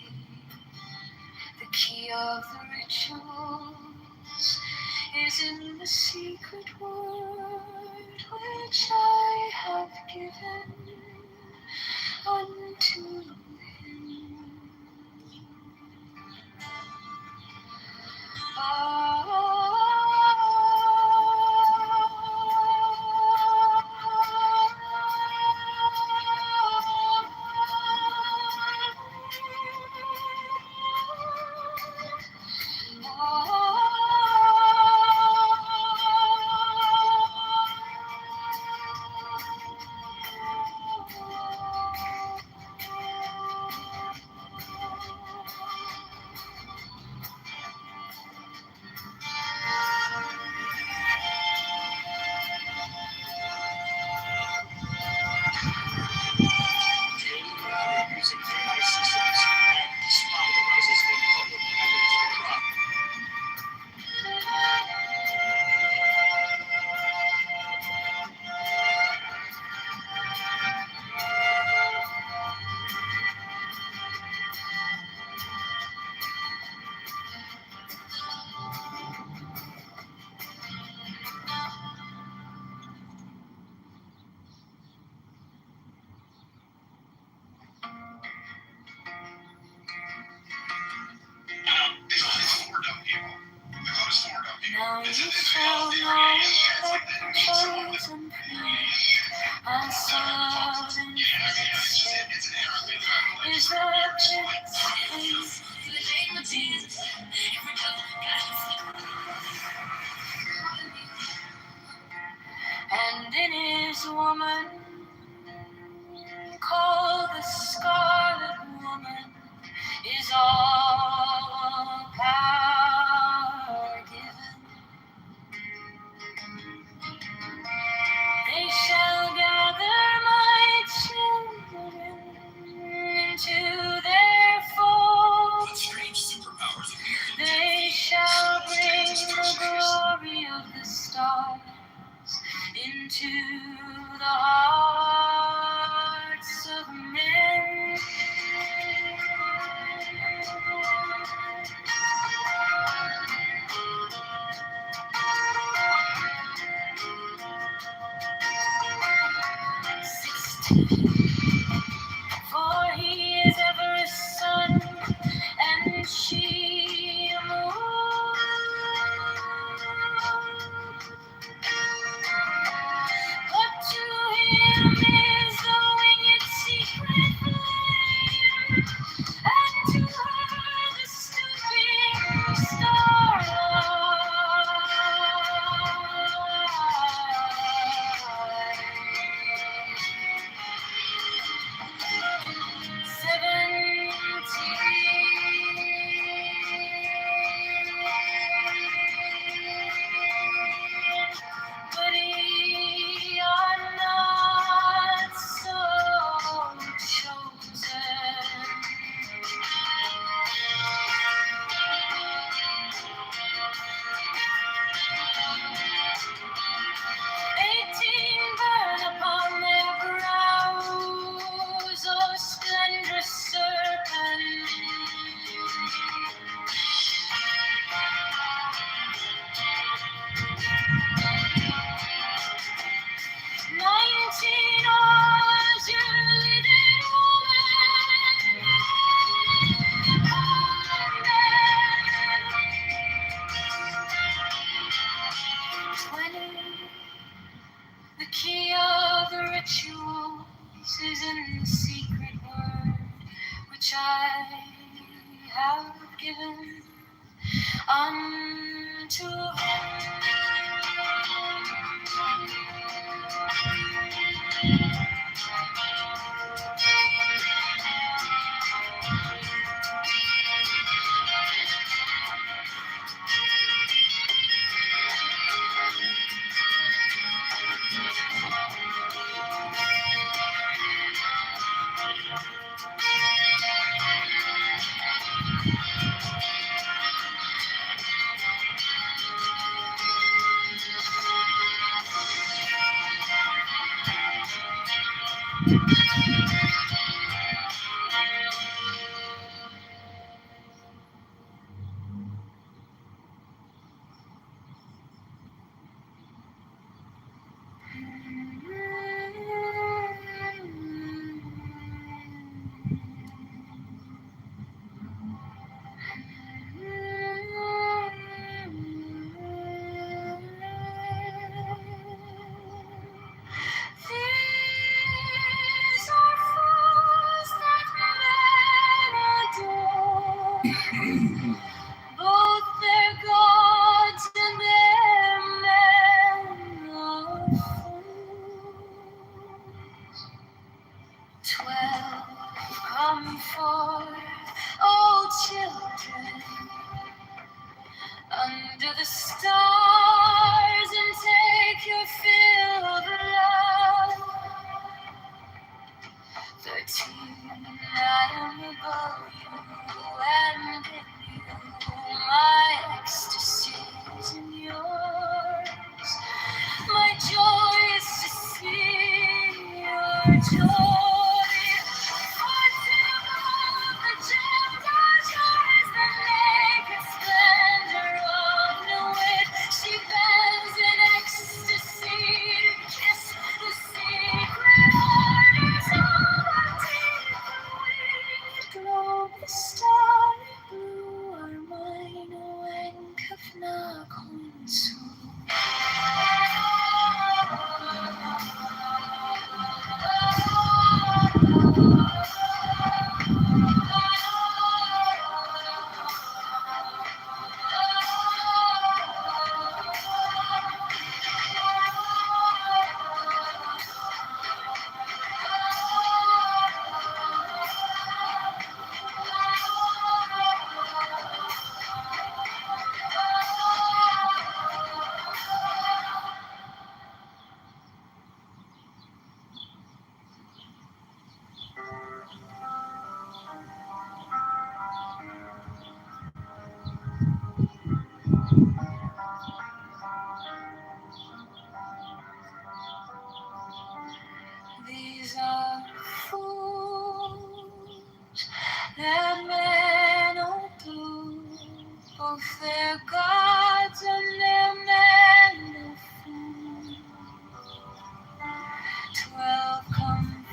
the key of the rituals is in the secret word which I have given unto him. Using AI systems and spot devices for public evidence of crime. It's for dumb people. The code is for dumb people. Now you It's shall theory. know It's that like the that means someone that chosen priest, and souls in infinite space, it's inherently is the prince of peace. In the name of Jesus, and in his woman called the scarlet woman is all power given. They shall gather my For he is ever a sun, and she a moon. But to him is the winged secret flame, and to her the stooping but ye are not so chosen. 18 burn upon their brows, oh splendrous serpent. 19 arms your lidded woman. 20. The key of the rituals is in the secret word which I have given unto him. These are fools that men adore, both their gods and their men of fools. 12 come forth, oh children, under the stars and take your fill of love. 13, I am above you and in you, my ecstasy is in yours. My joy is to see your joy. For to the Gentiles yours the naked splendor of no wit. She bends in ecstasy to kiss the secret orders of a deeper winged globe. The starry blue are mine, O Enkafna Konsu. These are fools that men outdo, both their gods and their men of fools. 12 come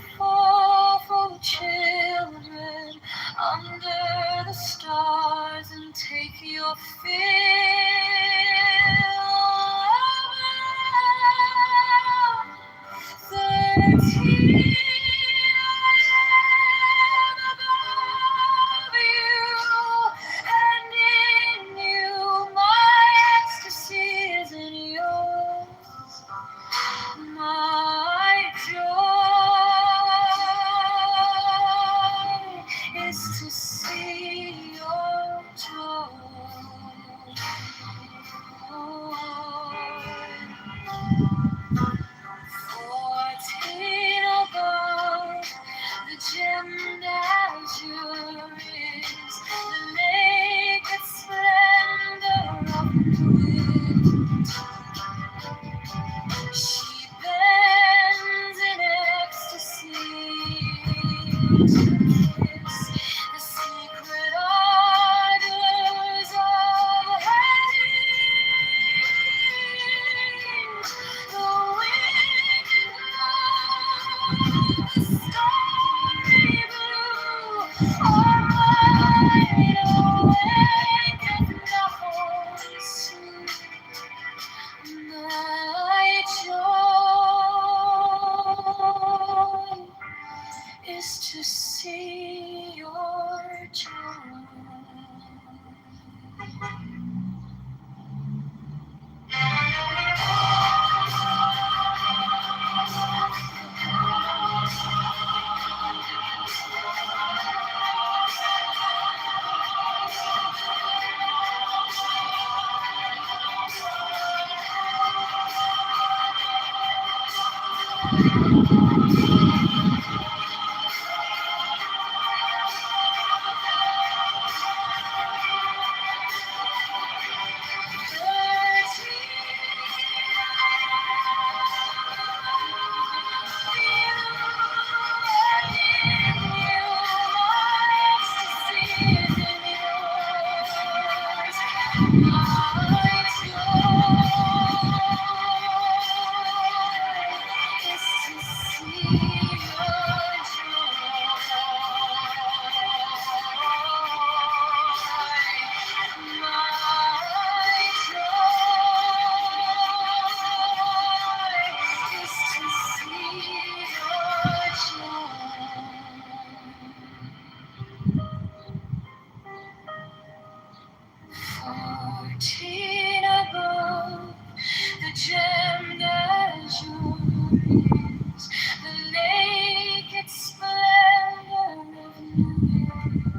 gemmed azure is the naked splendor of the wind. She bends in ecstasy to kiss the secret ardors of her dreams. The wind blows the starry blue, our wide awake and nothing soon. My joy is to see your joy. Fourteen above, the gemmed azure is the naked splendor of night.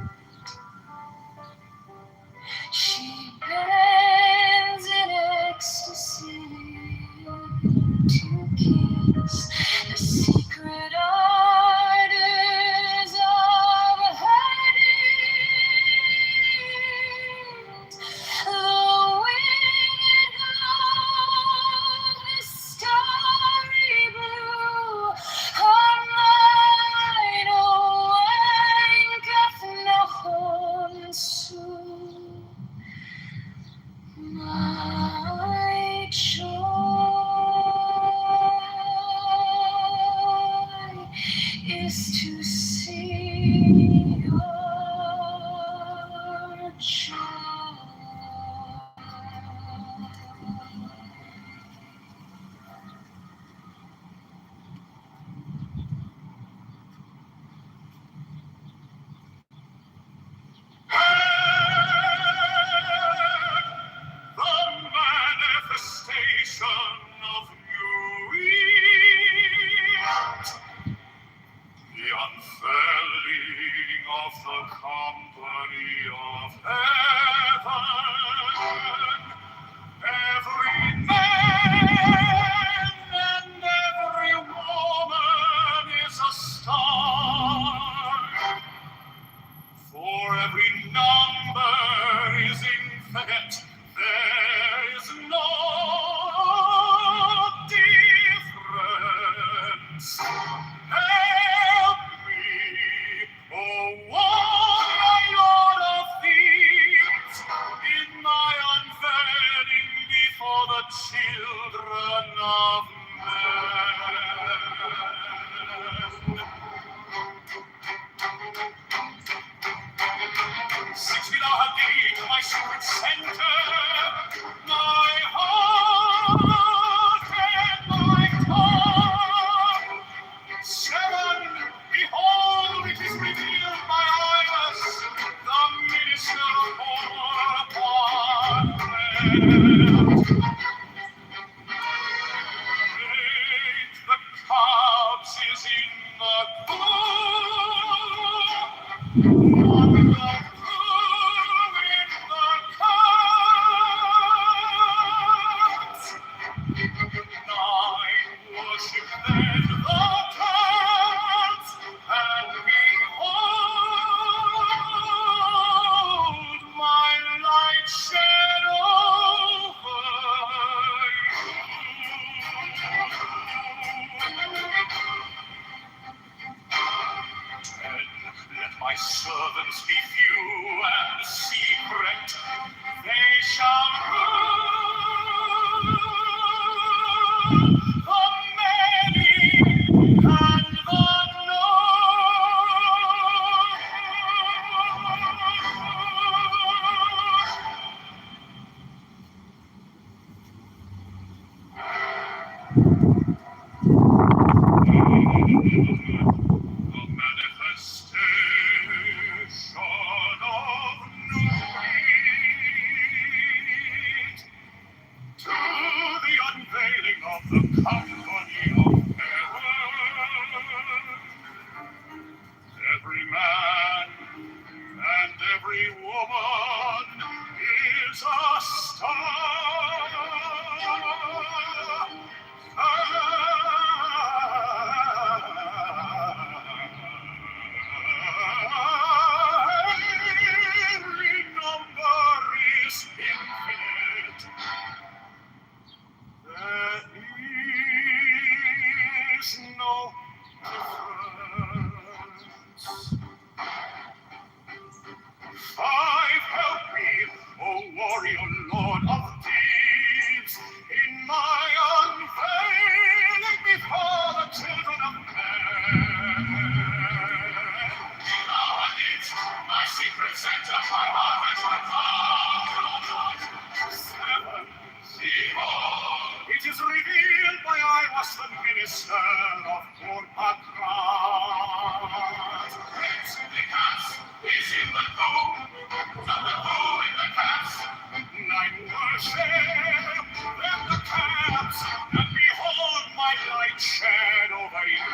She bends in ecstasy to kiss the secret ardors of her dreams. The wind glows the starry blue, her mind awaketh nothing soon. My joy is to see your joy. The manifestation of new Eve, the unfurling of the company of heaven. Every man and every woman is a star. For every number is infinite, there is no difference. Help me, oh warrior of feet, in my unveiling before the children of men. 6 feet out deep, my secret center, my heart and my tongue. 7, behold, it is revealed by Iris, the minister upon earth. 8, the cubs is in the pool. Worship then the clouds, and behold. my servants be few and secret, they shall rule the many and the the manifestation of new breed, to the unveiling of the company of heaven. Every man and every woman is a star. Every number is infinite. There is no difference. Five, help me, O warrior lord of deeds, in my unveiling before the children of men. Now I need my secret center, my heart and my thought. Seven, behold, it is revealed by I was the minister of Purpakrat. Prince of the cats is in the pool, and the pool in the cats. Nine worship, then the cats, and behold my light shed over you.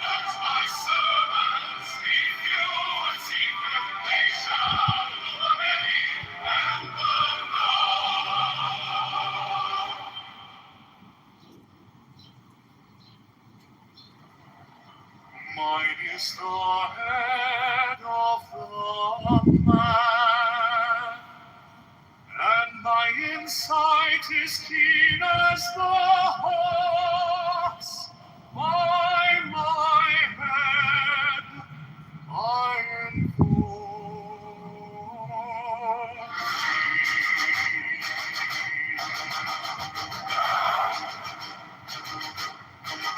Let my servants be few and secret, they shall rule the many and the mine is the head of the man, and my insight is keen as the hawk's. By my head I invoke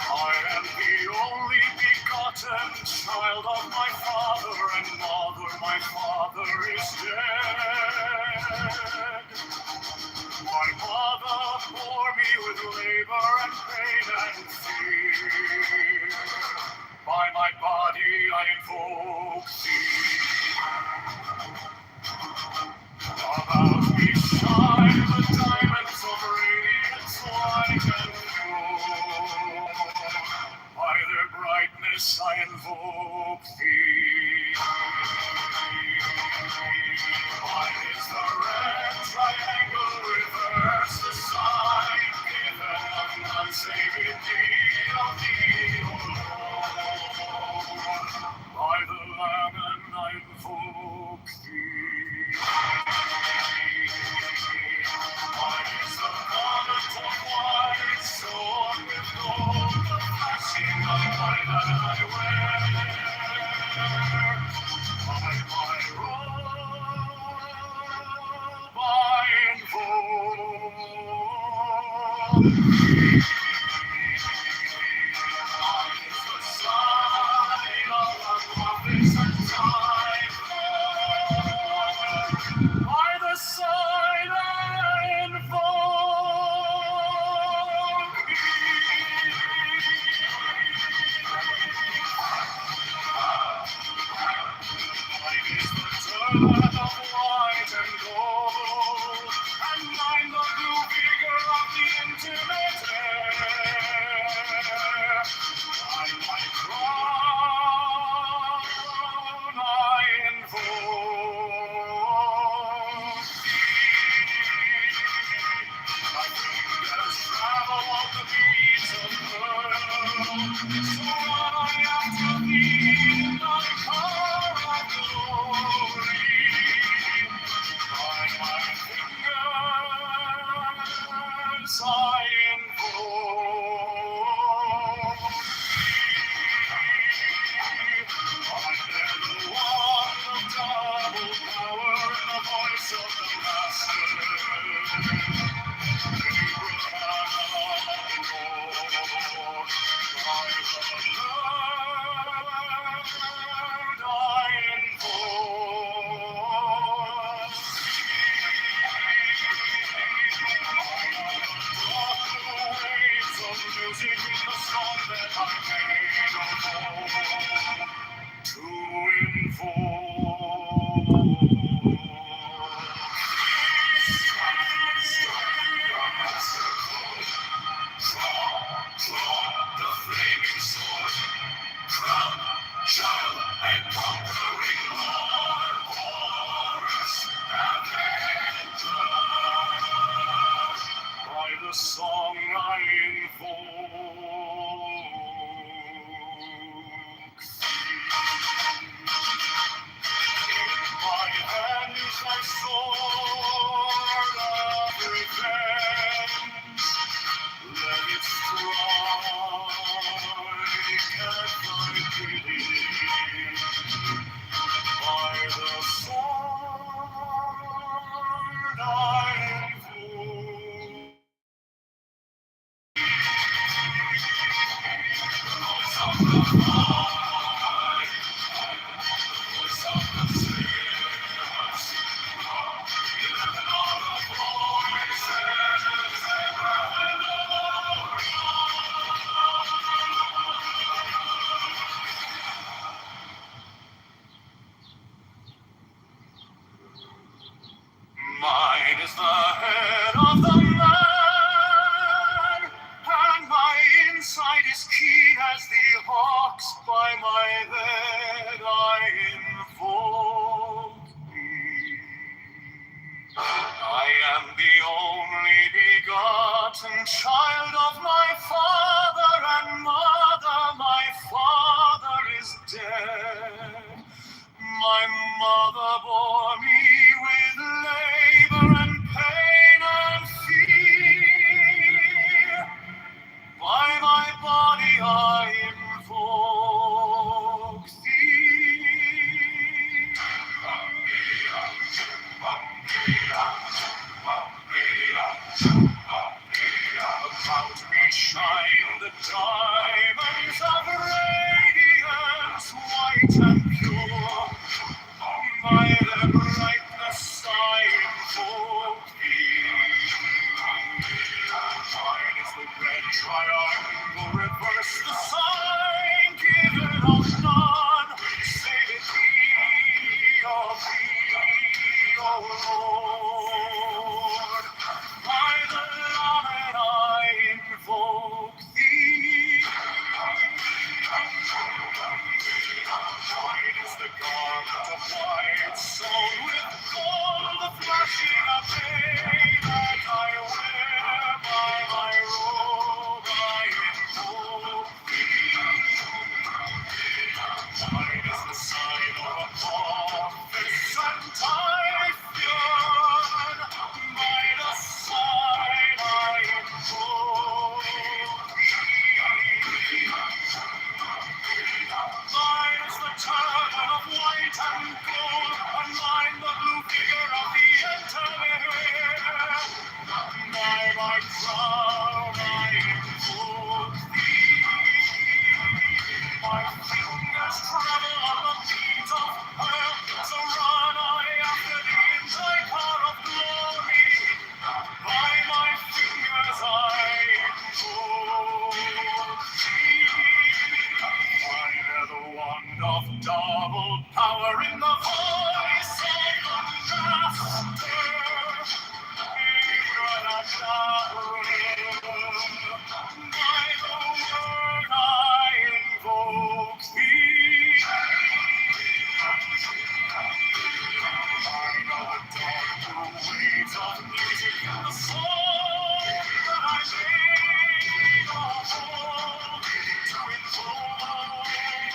I am the only begotten child of my father and mother. My father is dead. My mother bore me with labor and pain and fear. By my body I invoke thee. About me shine the diamonds of radiance white and pure. By their brightness I invoke thee. Mine is the red triangle reverse, the sign given of none save indeed of thee, O Lord. By the Lamb and I invoke thee. Mine is the garment of white, sewn with gold, the flashing of light that I wear. By my robe I invoke thee. Mine is the sign of the prophets and time. By the sign I invoke thee. Mine is the turban of white and gold, and mine the blue vigor of the intimate air. By my crown I invoke thee. My fingers travel on the beats of pearl, so run I after thee in thy car of glory. By my fingers I invoke the song that I made of old to the flaming sword, crown, child, and conquering Lord, Horus, and by the song I invoke in my hands my sword of revenge. Let it strike at thy bidding. By the sword I invoke. Mine is the head of the man, and my inside is keen as the hawk's. By my head I invoke thee. I am the only begotten child of my father and mother. My father is dead. My mother bore me with labor and pain and fear. By my body I invoke thee. About me shine the diamonds of radiance, white and pure. By their brightness I invoke thee. Mine is the red triangle, reverse the sign, given of none, save it thee, O Lord. By the Lamed I invoke thee. Mine is the garment of white, sewn with gold, the flashing of day that I wear. By my robe I invoke thee. Mine is the sign of a prophet and Typhoon. By the sign I invoke thee. Mine is the turban of white and gold, and mine the blue figure of the entire. By my crown I invoke thee. My fingers travel on the beat of earth, so run I after thee in thy car of glory. By my fingers I invoke thee. Mine the wand of double power in the voice of the Master. By the word I invoke thee. I know the dark blue waves of music in the song that I made of old to invoke thee.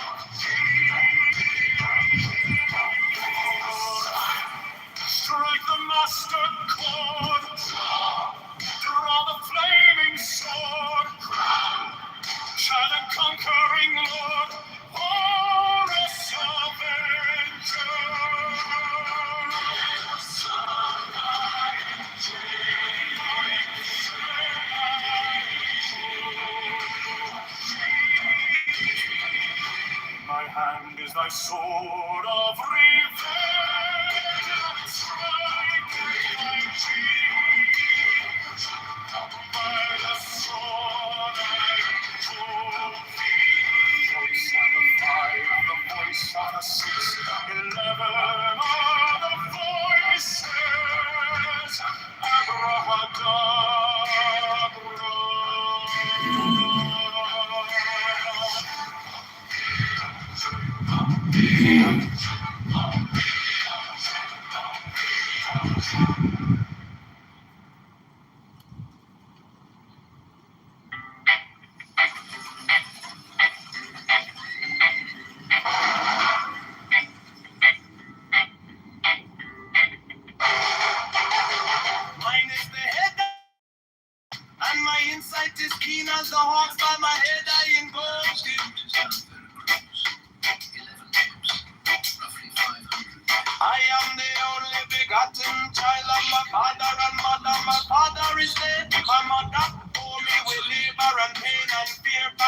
Strike the master chord, draw the flaming sword, child and conquering Lord, Horus Avenger. My hand is thy sword of revenge, strike thy cheek. By the sword I invoke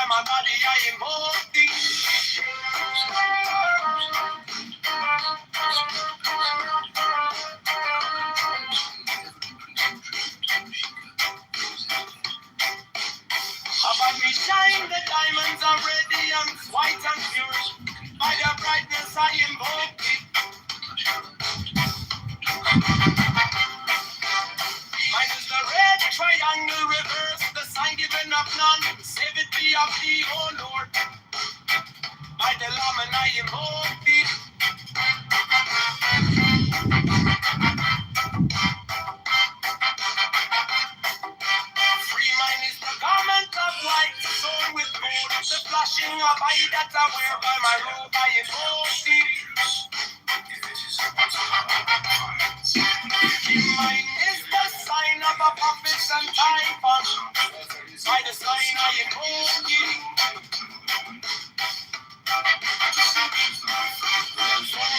By my body I invoke thee. Upon me shine the diamonds of radiance, white and pure. By their brightness I invoke thee. Mine is the red triangle reverse, the sign given of none. Save it be of thee, O Lord. By the Lamb and I invoke thee. Free mine is the garment of white, sewn with gold. The flashing of eye that I wear by my robe I invoke thee. Mine is the sign of a prophets and typhon. By the sign I invoke thee.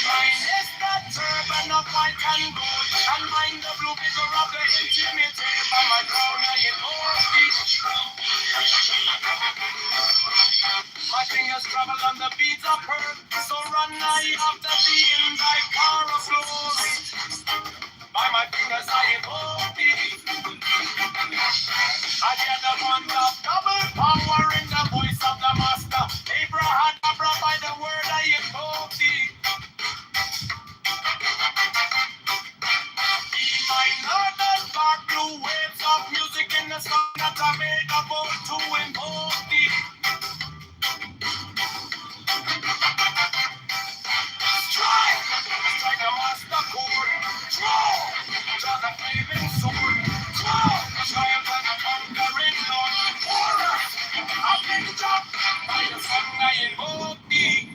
Mine is the turban of white and gold, and mine the blue figure of the intimate. By my crown I invoke thee. My fingers travel on the beads of earth, so run I after thee in thy car of glory. By my fingers I invoke thee. I hear the sound of double power in the voice of the master. Abraham, by the word I invoke thee. I know the dark blue waves of music in the song that I made about to invoke thee. Strike a master chord. Draw the flaming sword. Triumph and a conquering Lord. Horror, a big job. By the song I invoke thee.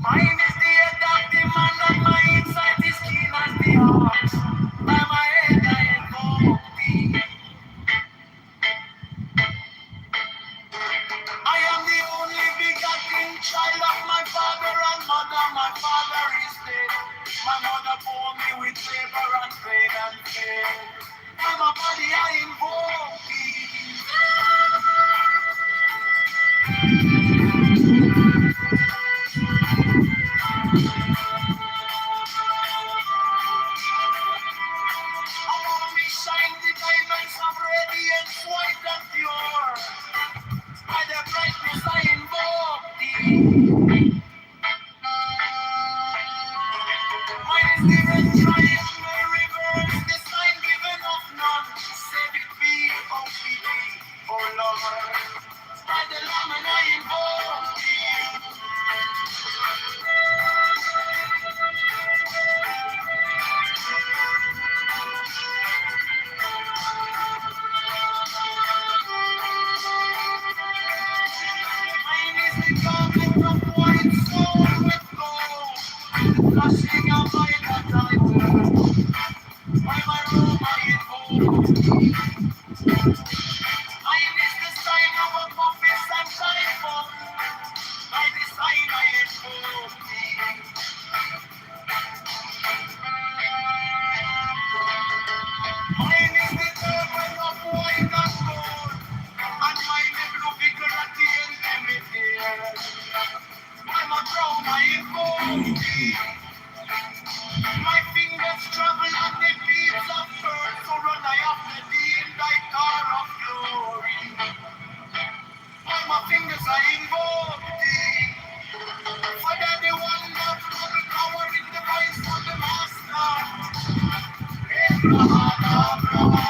Mine is the head of the man and my insight is keen as the ox. By my head I invoke thee. I am the only begotten child of my father and mother. My father is dead. My mother bore me with labor and pain and fear. By my body I invoke thee. Around me shine the diamonds of radiance, white and pure. By the brightness I invoke thee. Mine is the red triangle reverse, the sign given of none. Save it be, oh thee, oh Lord. By the Lamb and I invoke thee. Mine is the garment of white, sown with gold. flashing out my that I will. By my room I invoke. I miss the sign of a office and typhoon. By the sign I invoke thee. Mine is the turban of white and gold. And mine the blue figure at the end of it here. I'm a crown I invoke thee. My fingers travel on the beats of birds, so run I after thee in thy car of glory. By my fingers I invoke thee. Father, the one that trouble power in the voice of the master. Abraham,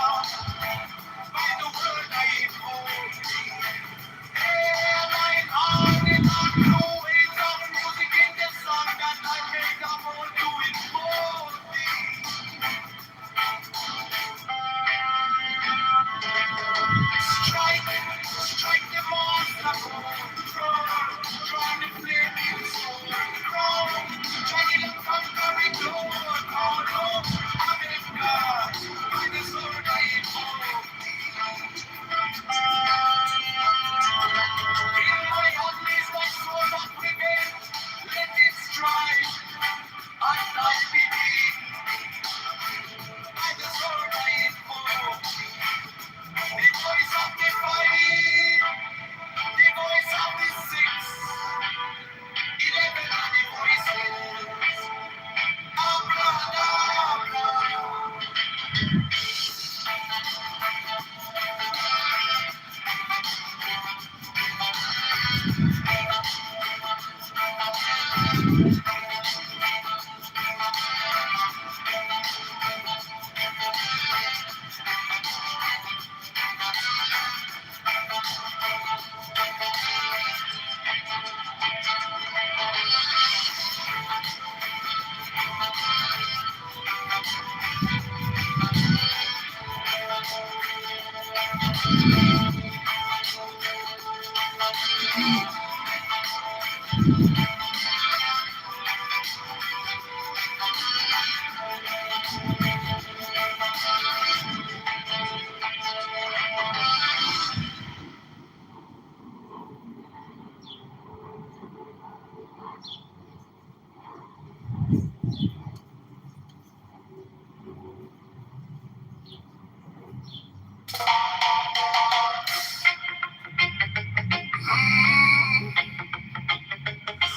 by the word I invoke thee. Hey, mine arm in my blue waves of music in the sun that I made of all to invoke thee. Strike the monster code. Draw the flaming sword. Dragon and conquering Lord. Oh, Amen, God. By the sword I invoke thee. In my hand is the sword of revenge. Let it strike. And I believe. By the sword I invoke thee. The voice of the fight. The voice of the six, 11 of the voices. Abra.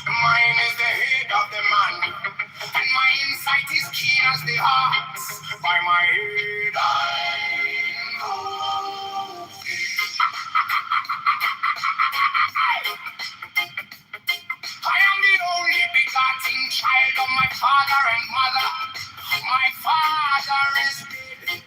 Mine is the head of the man, and my insight is keen as the ox. By my head I know. I am the only begotten child of my father and mother. My father is dead.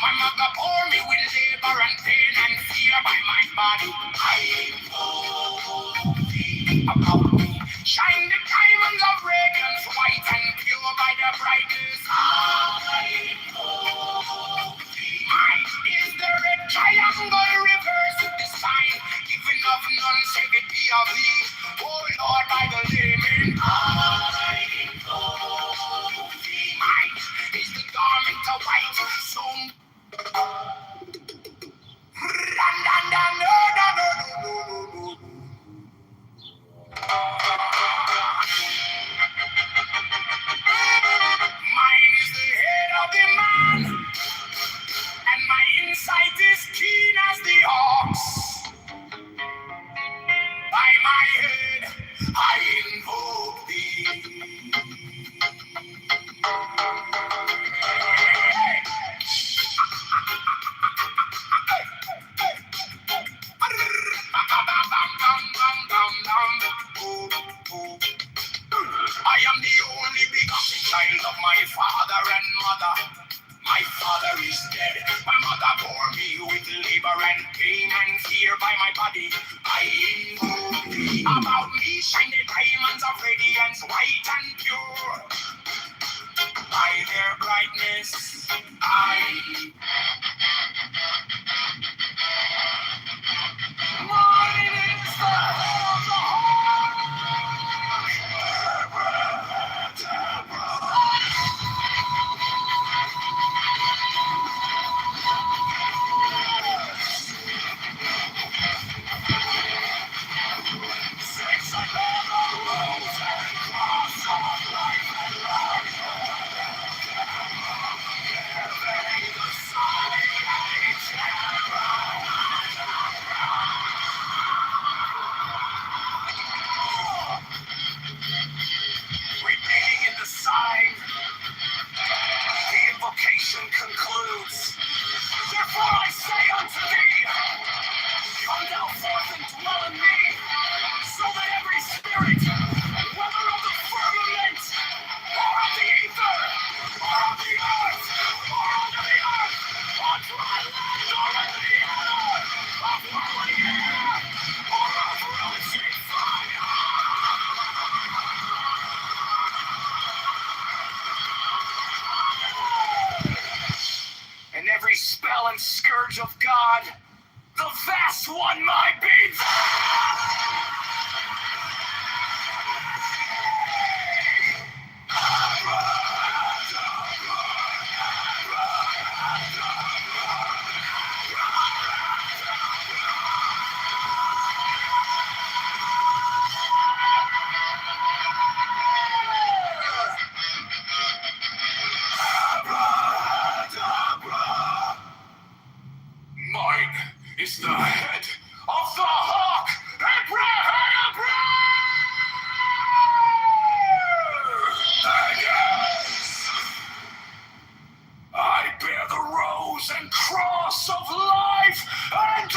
My mother bore me with labor and pain and fear by my body. I know about me. Shine the diamonds of radiance, white and pure by the brightness. I know mine is the red triangle reverse with the sign, giving of none, save it be of thee. Oh Lord, by the layman. I know mine is the garment of white, so mine is the head of the man, and my insight is keen as the ox. By my head, I invoke thee. I am the only begotten child of my father and mother. My father is dead. My mother bore me with labor and pain and fear by my body. I invoke thee. About me shine the diamonds of radiance, white and pure. By their brightness, I. Mine is the head of the God, the vast one might be Mine is the head of the hawk, Abraham! Yes! I bear the rose and cross of life and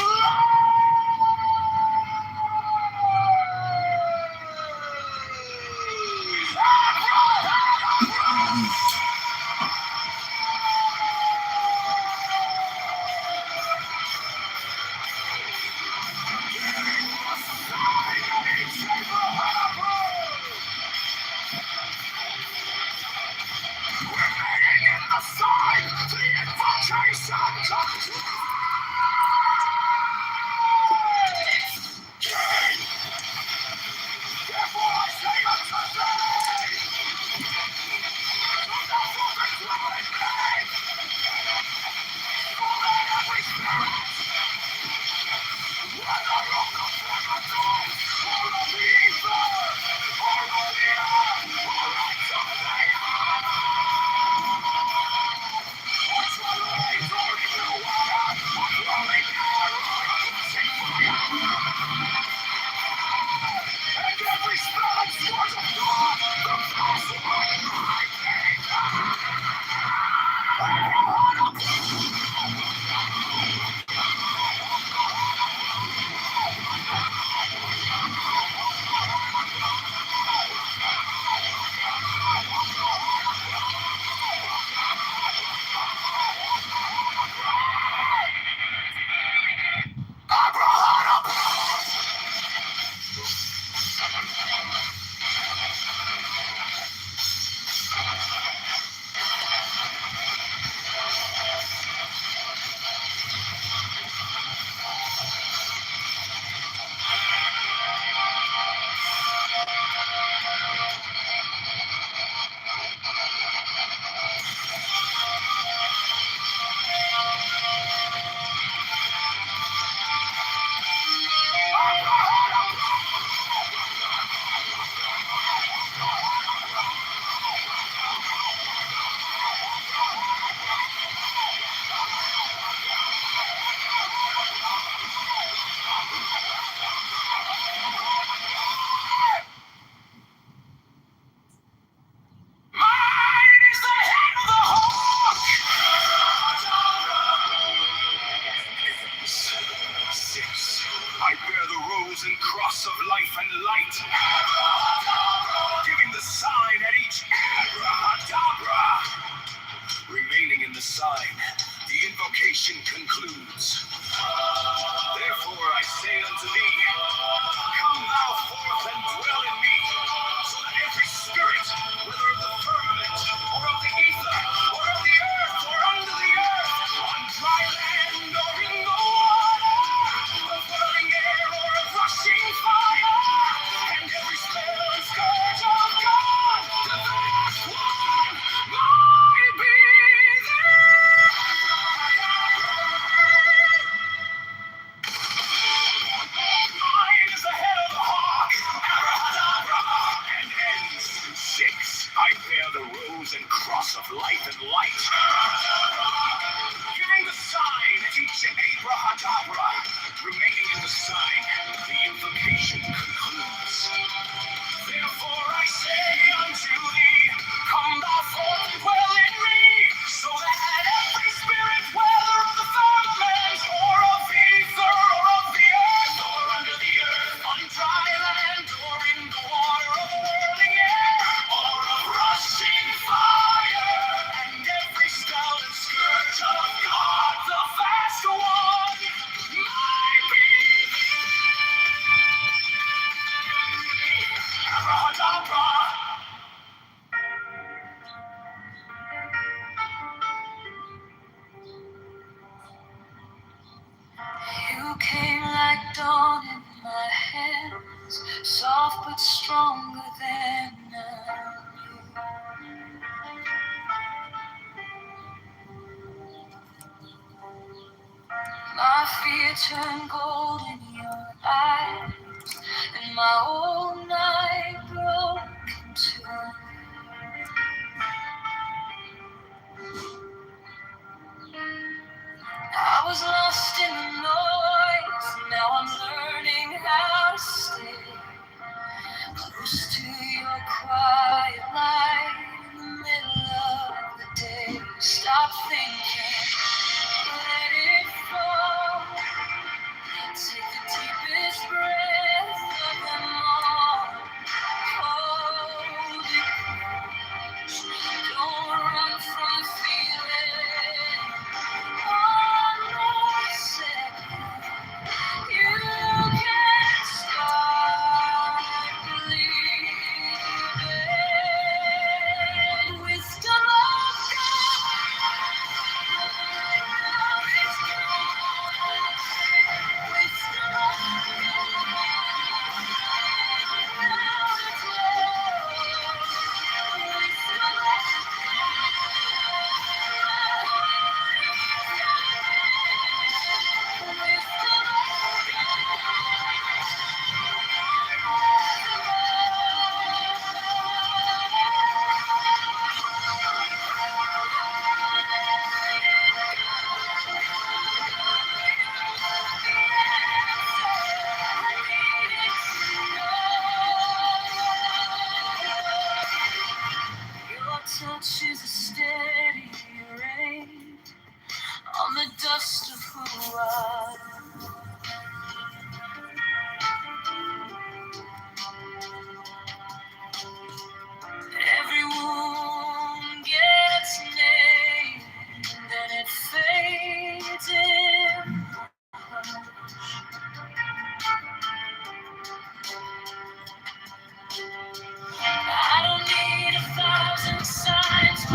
I bear the rose and cross of life and light, giving the sign at each abracadabra. Remaining in the sign, the invocation concludes. Therefore I say unto thee, come thou forth and dwell in me, so that every spirit, whether of the firmament, or of the ether, or of the earth, or under the earth, on dry land, or in the water, of whirling air, or of rushing fire, and every spell and scourge of God, the vast one, might be Mine is the head of the hawk, abracadabra, and ends in 6. I bear the rose and cross of life and light, giving the sign at each abracadabra. Remaining in the sign, the invocation concludes. Therefore I say unto thee, come thou forth and dwell in me, so that every spirit, whether of the firmament, or of ether, or of the earth, or under the earth, on dry land, or in the water, of whirling air, or of rushing fire, and every spell and scourge of God, the vast one, came like dawn in my hands, soft but stronger than I knew. My fear turned gold in your eyes, and my whole night broke in two. I was lost in the noise, now I'm learning how to stay close to your quiet light in the middle of the day. Stop thinking, let it fall. Take the deepest breath of them all. Hold it close. Don't run from the feeling. One more second. You can start believing. Wisdom of God. Wisdom of Your touch is a steady rain on the dust of who I am. Every wound gets named and it fades in. I don't need 1,000 signs.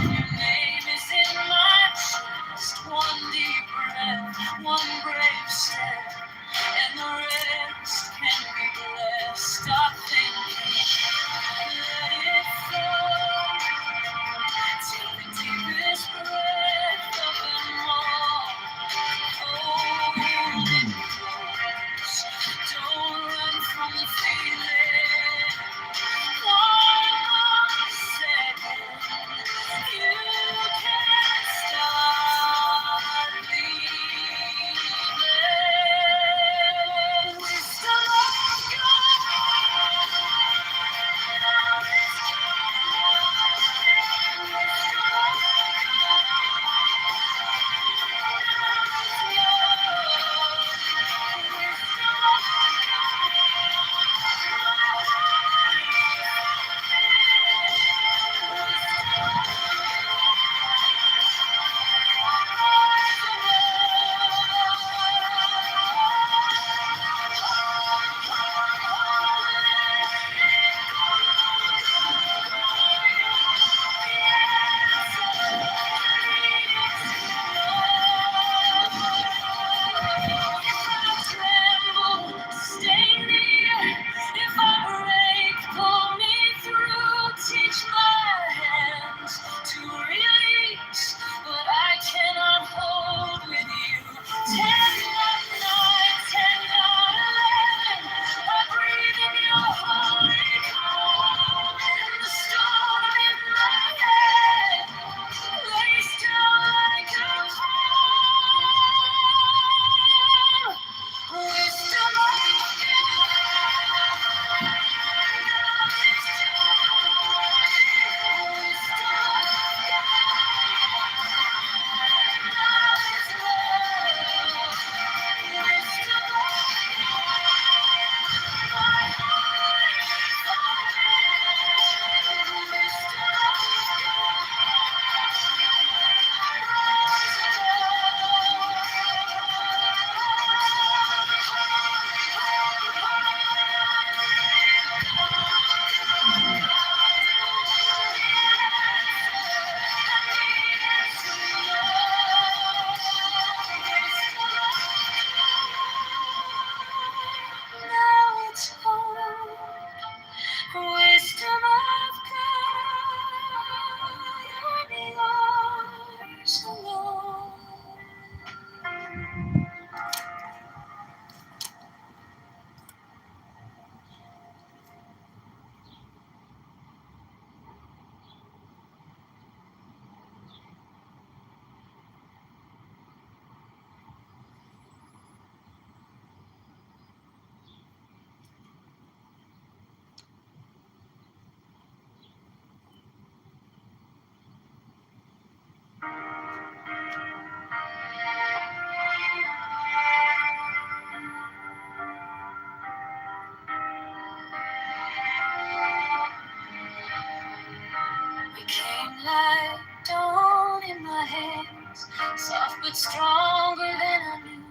light dawn in my hands, soft but stronger than I knew.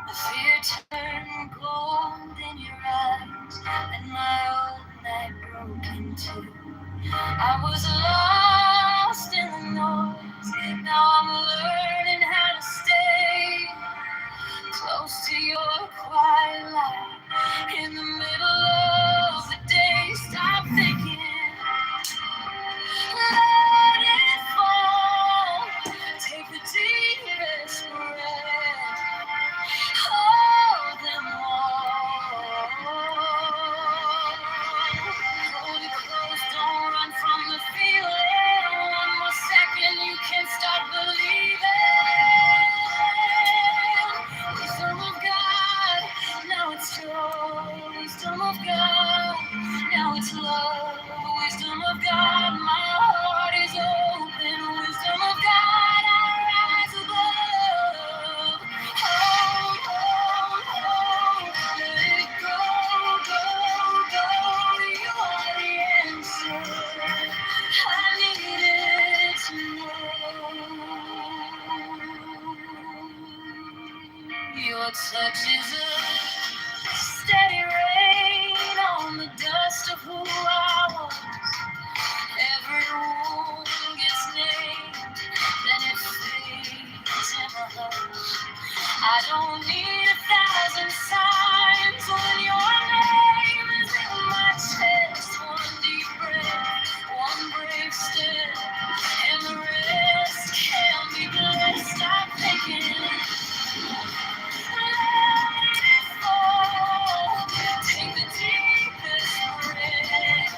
The fear turned gold in your eyes, and my old night broke in two. I was lost in the noise, now I'm learning how to stay close to your quiet light in the middle of the day. Stop thinking, let it fall. Take the deepest breath, hold them all. Hold it close, don't run from the feeling. One more second, you can't stop believing. Wisdom of God, now it's joy. Wisdom of God, now it's love. Wisdom of God, my heart is open. Wisdom of God, I rise above. Hold, hold, hold. Let it go, go, go. You are the answer I needed to know. Your touch is a steady rain on the dust of who I was. Every wound gets named, then it fades in a hush. I don't need 1,000 signs when your name is in my chest. One deep breath, one brave step, and the rest can be blessed. I'm thinking, let it fall. Take the deepest breath.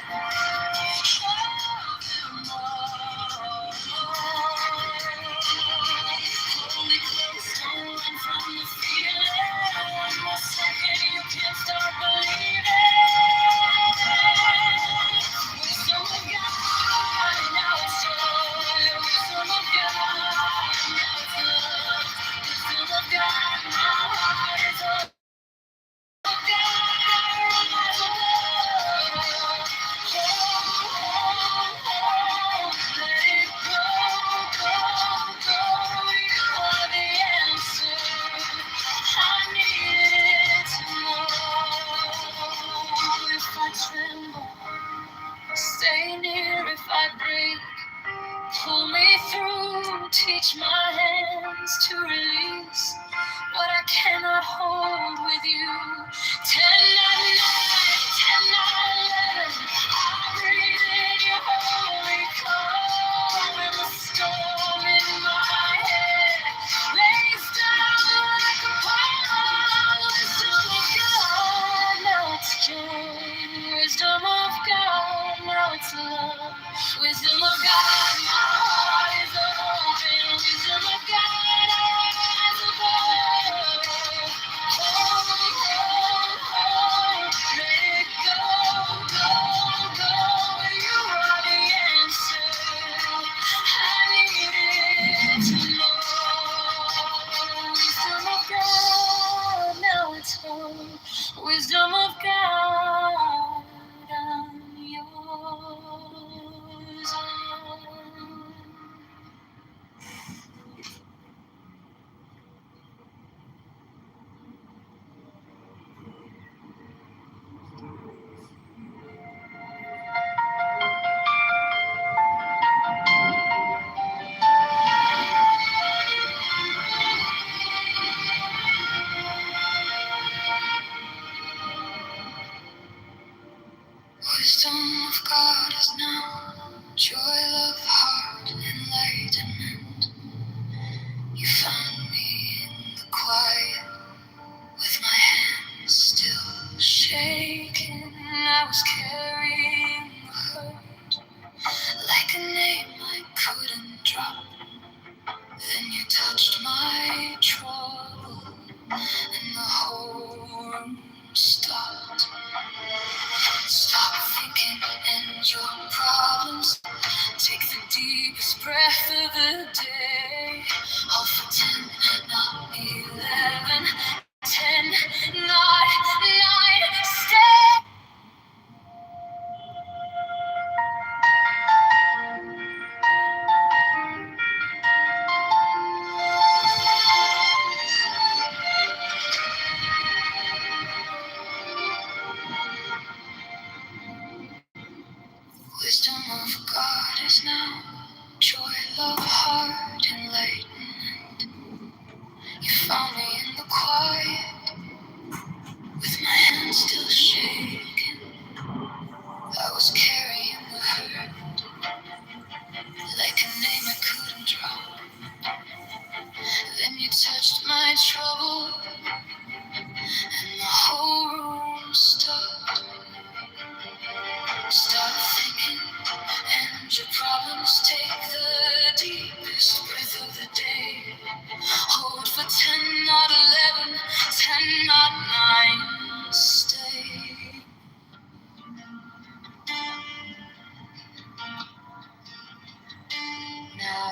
Hold it close, don't run from the feeling. One more second, you can't stop believing. Wisdom of God, now it's joy. Wisdom of God, now it's love. Wisdom of God, my heart is open. Stay near if I break. Pull me through, teach my hands to release what I cannot hold with you. 10 at night, 10 at 11, I breathe in your holy calm, and the storm in my head lays down like a pall. Wisdom of God, now it's joy. Wisdom of God, now it's love. Wisdom of God, my heart is open. Wisdom of God, I rise above. Oh,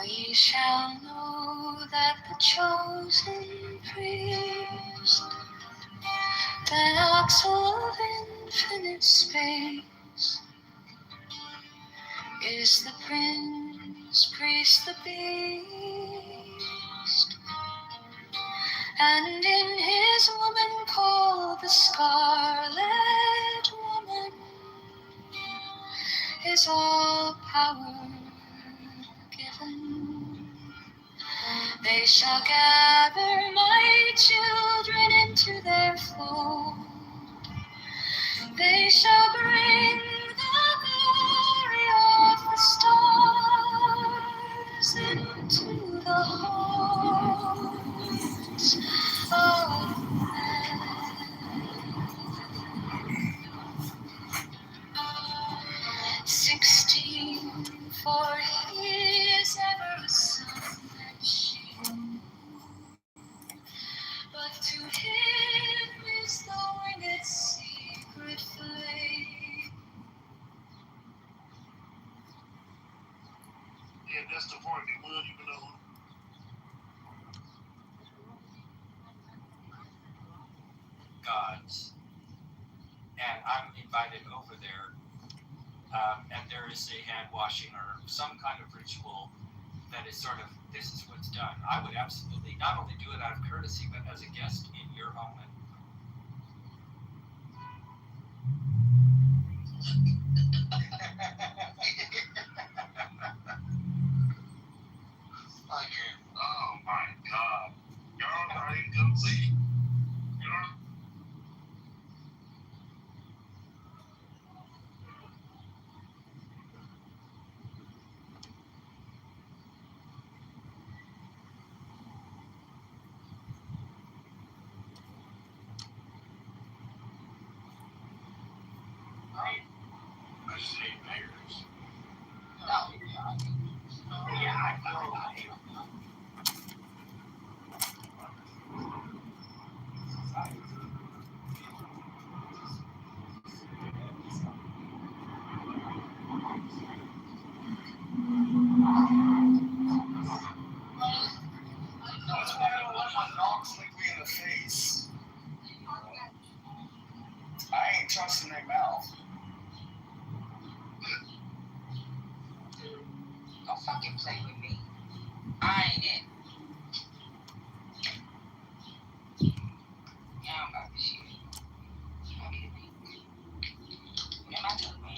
ye shall know that the chosen priest, that oxel of infinite space, is the prince, priest, the beast, and in his woman called the Scarlet Woman is all power given. They shall gather my children into their fold. They shall bring the glory of the stars into the hearts of men. 16, for he is ever a son that shield. But to him is the winged secret flame. Yeah, that's the part that we don't even know. Gods, and I'm invited over there, and there is a hand washing or some kind of ritual that is sort of, this is what's done. I would absolutely not only do it out of courtesy, but as a guest in your home. And I can't. Oh my God. Y'all are incomplete. Y'all. I just hate bears. Yeah, I hate That's why I don't let my dogs lick me in the face. I ain't trusting their mouth. Don't fucking play with me. I ain't it. Yeah, I'm about this shit. Okay, man, I took me.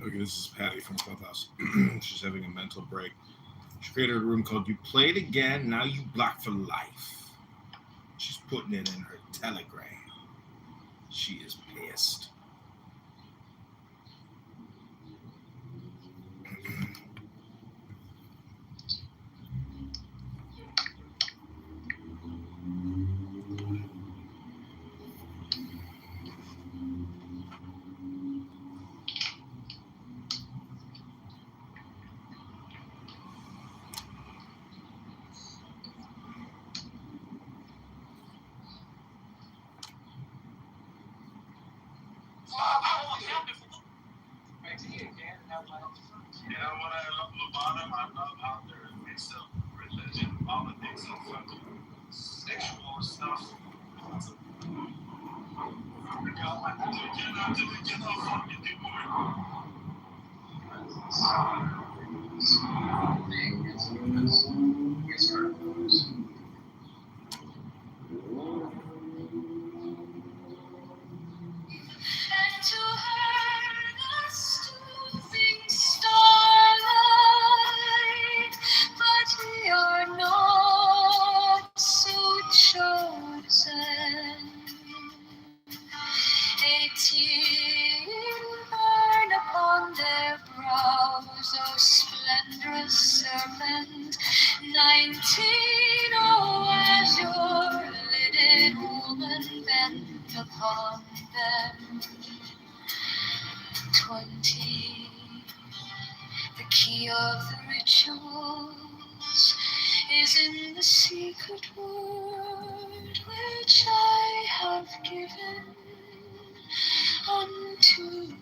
Okay, this is Patty from Clubhouse. She's having a mental break. She created a room called You Played Again, Now You Blocked for Life. She's putting it in her Telegram. She is pissed. You know what I love about him? I love how they're mixed up religion, politics, and fucking sexual stuff. And to her the stooping starlight, but we are not so chosen. A tear burn upon their brows, O splendorous serpent. 19, oh, as your lidded woman bent upon them. 20, The key of the rituals is in the secret word which I have given unto him.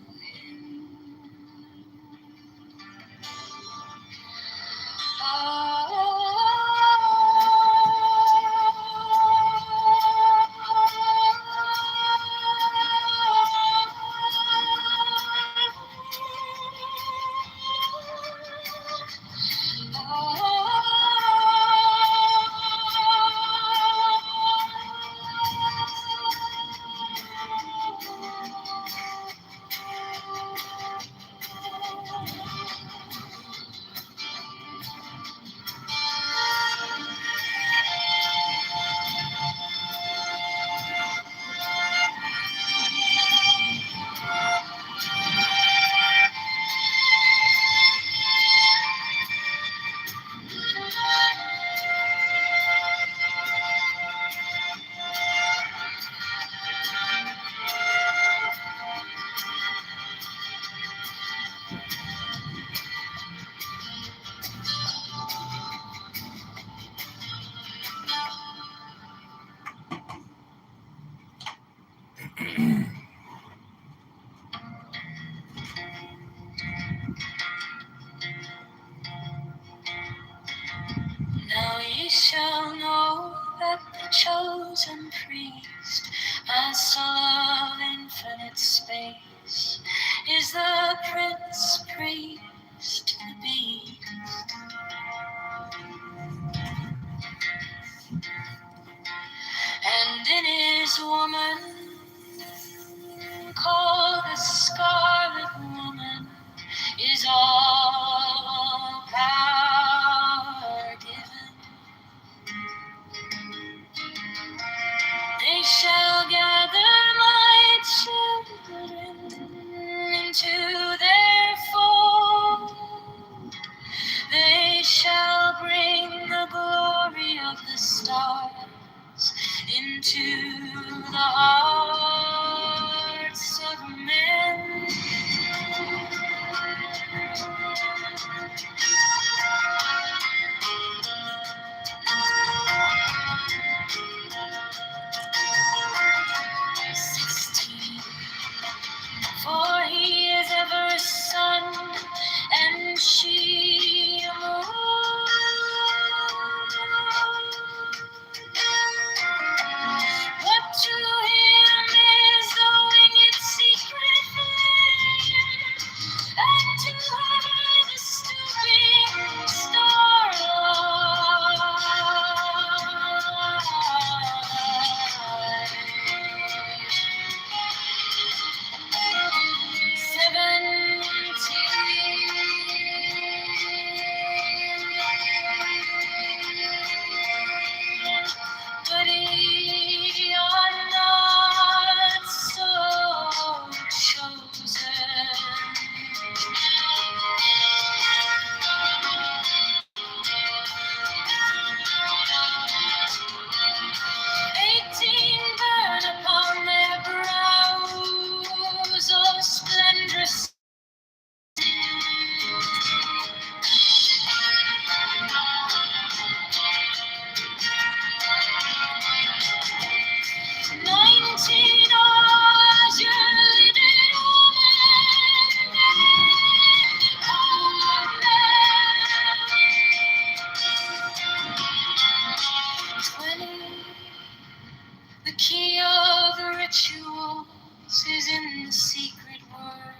Now ye shall know that the chosen priest, master of infinite space, is the prince priest, the beast. And in his woman, called the Scarlet Woman, is all power given. They shall gather my children into their fold. They shall bring the glory of the stars into the hearts of men. For he is ever a sun, and she a moon. What to him is the winged secret flame, and to her the stooping but ye are not so chosen. 18 burn upon their brows of splendorous. 19 hours your living woman come down. 20. The key of the rituals is in the secret word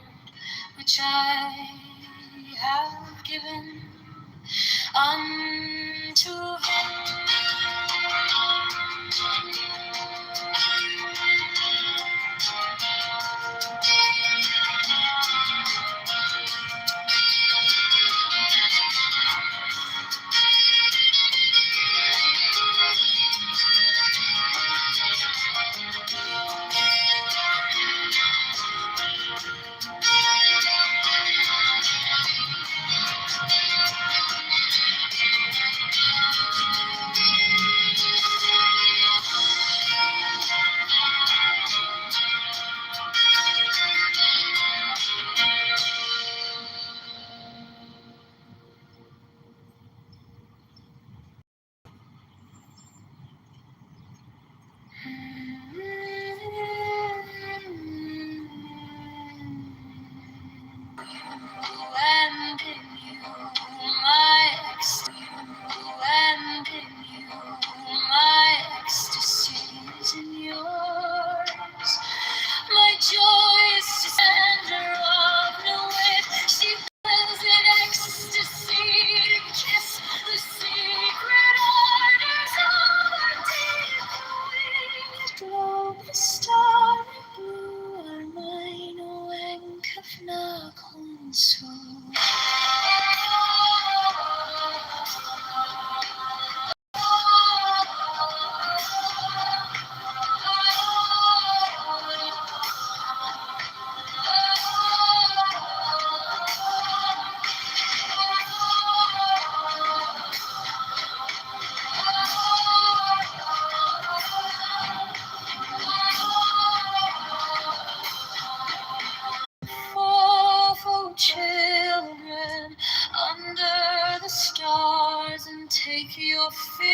which I have given unto him. soon. For children under the stars and take your fill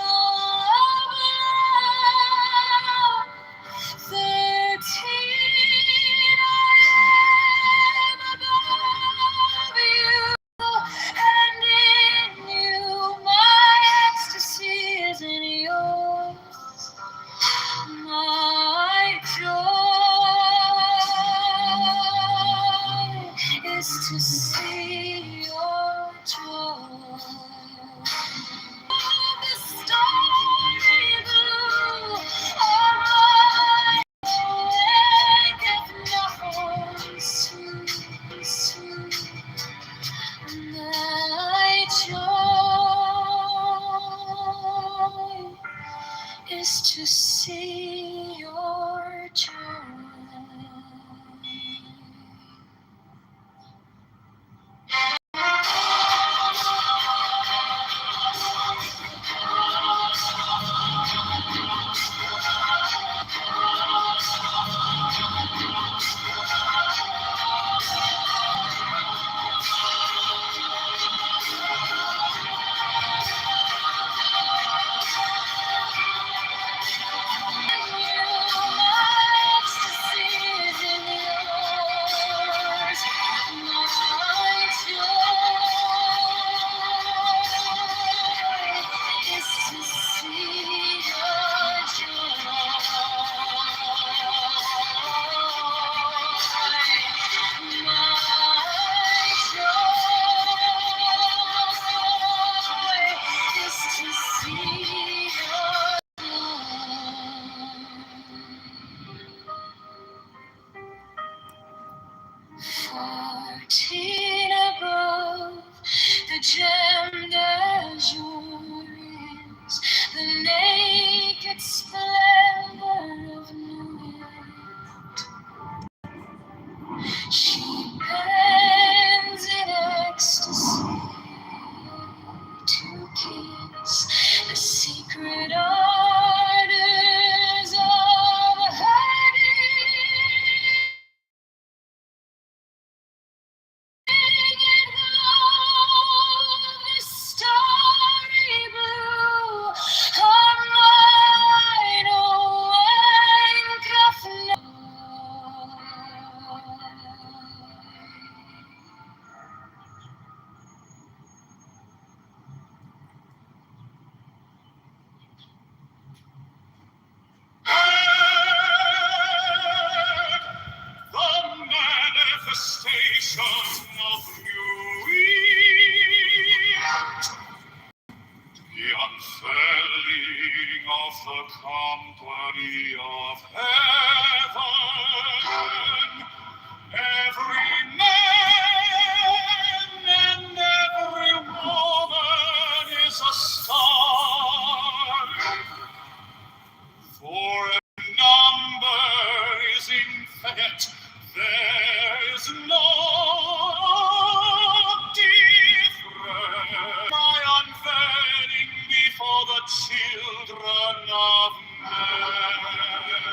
of love. 13, I am above you, and in you my ecstasy is in yours. My joy is to see your joy. The starry blue of my waketh nothing sweet, sweet. My joy is to see your joy. Fourteen above, the gemmed azure is the naked splendor of night. She bends in ecstasy to kiss the secret ardors of her naked glow, the starry blue of mine awaketh night. The manifestation of beauty, the unfailing of the company of heaven. Every man and every woman is a star, for every number is infinite. There is no difference. My unveiling before the children of men.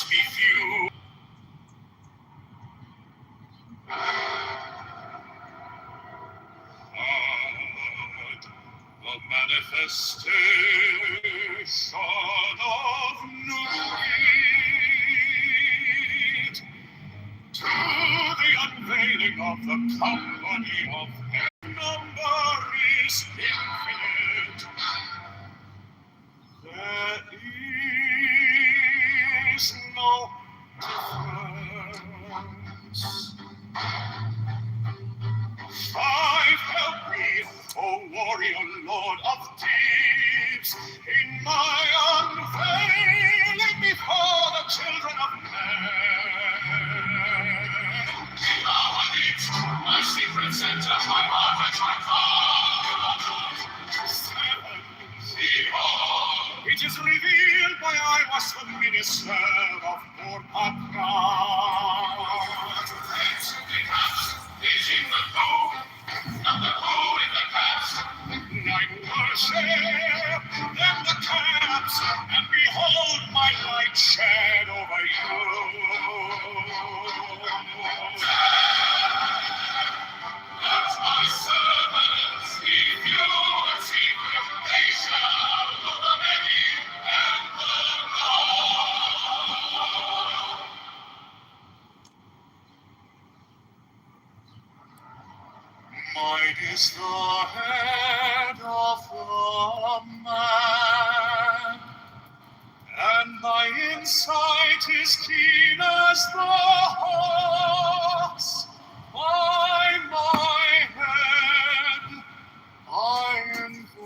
must be few. The manifestation of night to the unveiling of the company of heaven. Number is infinite. There is no difference. Five help me, O warrior lord of deeds, in my unveiling before the children of men. In our needs, my secret center, my heart and my thought. Seven, behold, it is revealed by I was the minister of poor Papa. Is in the foe, and the foe in the past. Night worship, then the camps, and behold my light shed over you. As my servants, if you are secret, they shall know the many and the Lord. Mine is the head of the man, and my insight is keen as the hawk's. By my head I invoke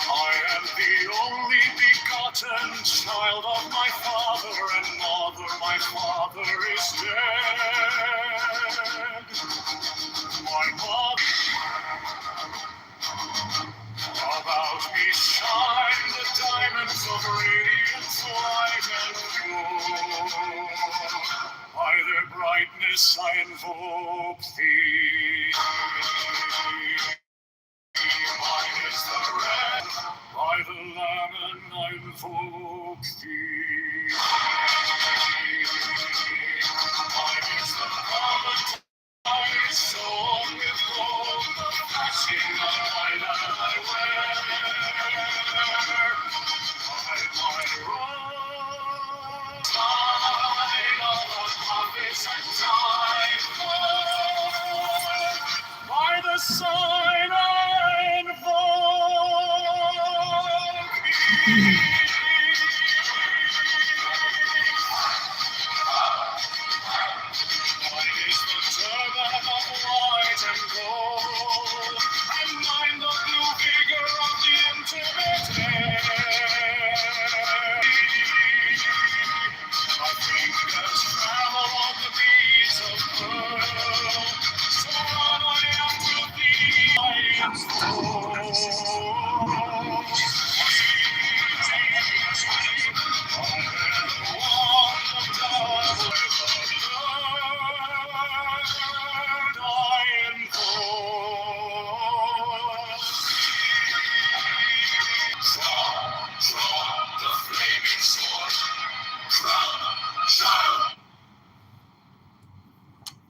I am the only begotten child of my father and mother. My father is dead. My mother. About me shine the diamonds of radiance, light and pure. By their brightness I invoke thee. Mine is the red, by the lamb and I invoke thee. Mine is the garment I sewn with gold, the fasting of mine and I wear. By my robe, sign of the prophets and time, by the sign I invoke thee. Mine is the turban of white and gold, and mine the blue vigor of the intimate air. My fingers travel on the beads of pearl, so on I am to thee, I am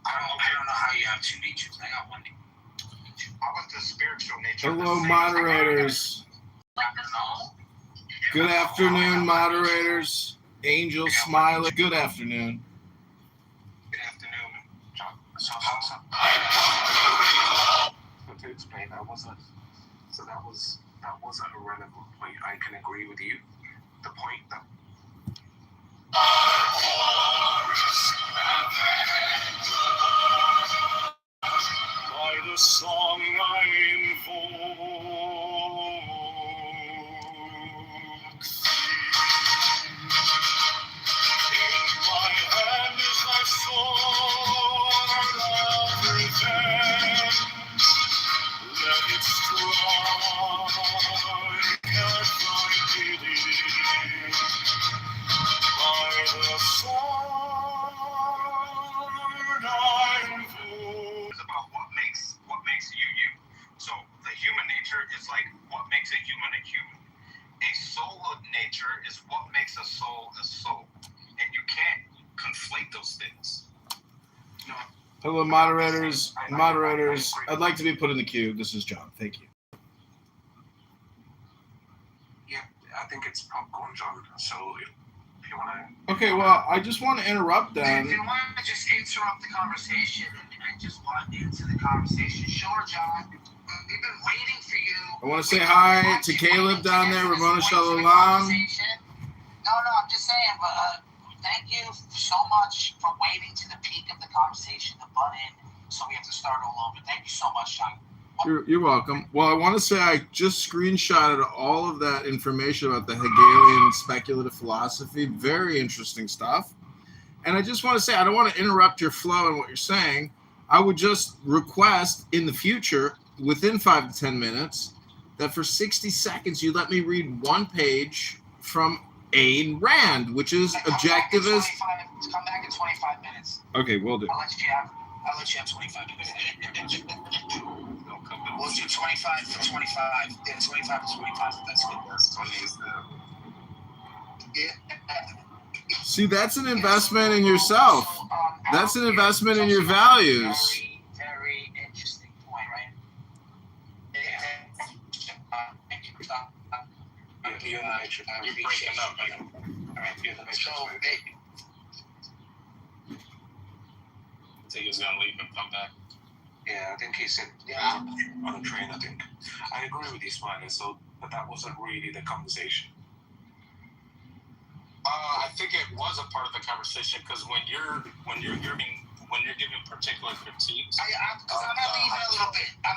I don't know how you have two natures. I got one nature. I was the spiritual nature. Hello, moderators. Good afternoon, moderators. Angel Smiley. Good afternoon. Good afternoon. But to explain, that wasn't a relevant point. I can agree with you. The point that by the song I invoke in my hand is thy sword of revenge. Let it strike at thy bidding. By the sword those things. No. Hello, moderators. Moderators, I'd like to be put in the queue. This is John. Thank you. Yeah, I think it's popcorn, John. So if you want to. Okay, well, I just want to interrupt then. If you want to just interrupt the conversation and just butt into the conversation, sure, John. We've been waiting for you. I want to say hi to Caleb down there, Ramona Shalom. No, I'm just saying, but thank you so much for waiting to the peak of the conversation to butt in, so we have to start all over. Thank you so much, John. You're welcome. Well, I want to say I just screenshotted all of that information about the Hegelian speculative philosophy. Very interesting stuff. And I just want to say, I don't want to interrupt your flow and what you're saying. I would just request in the future, within 5 to 10 minutes, that for 60 seconds you let me read one page from Ayn Rand, which is objectivist. Come back in 25 minutes. Okay, will do. I'll let you have 25 minutes. We'll do 25 for 25. Yeah, 25 for 25. That's good. That's 20 is the. See, that's an investment in yourself. That's an investment in your values. Very interesting point, right? You're breaking up, man. So, I think he was gonna leave and come back. yeah, I think he said, yeah, on a train, I think. I agree with you, Smiley. So, but that wasn't really the conversation. I think it was a part of the conversation because when you're giving particular critiques. I'm gonna leave it a little bit. I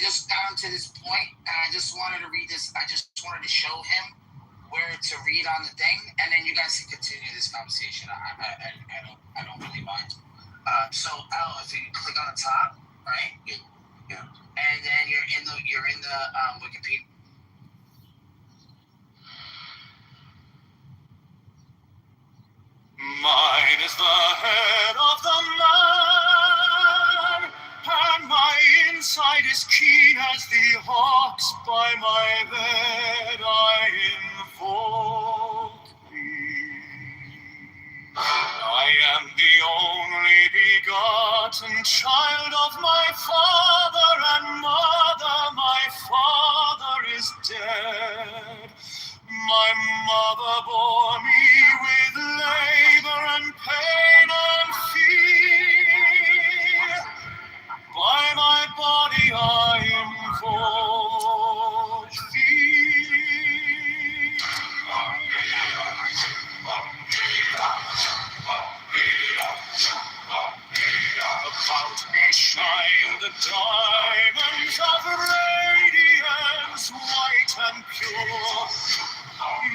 just got him to this point, and I just wanted to read this. I just wanted to show him where to read on the thing, and then you guys can continue this conversation. I don't really mind. So Al, if you click on the top, right? Yeah. And then you're in the Wikipedia. Mine is the head of the man, and my insight is keen as the hawks by my bed I invoke thee. I am the only begotten child of my father and mother. My father is dead. My mother bore me with labor and pain and fear. By my body I invoke thee. About me shine the diamonds of radiance, white and pure.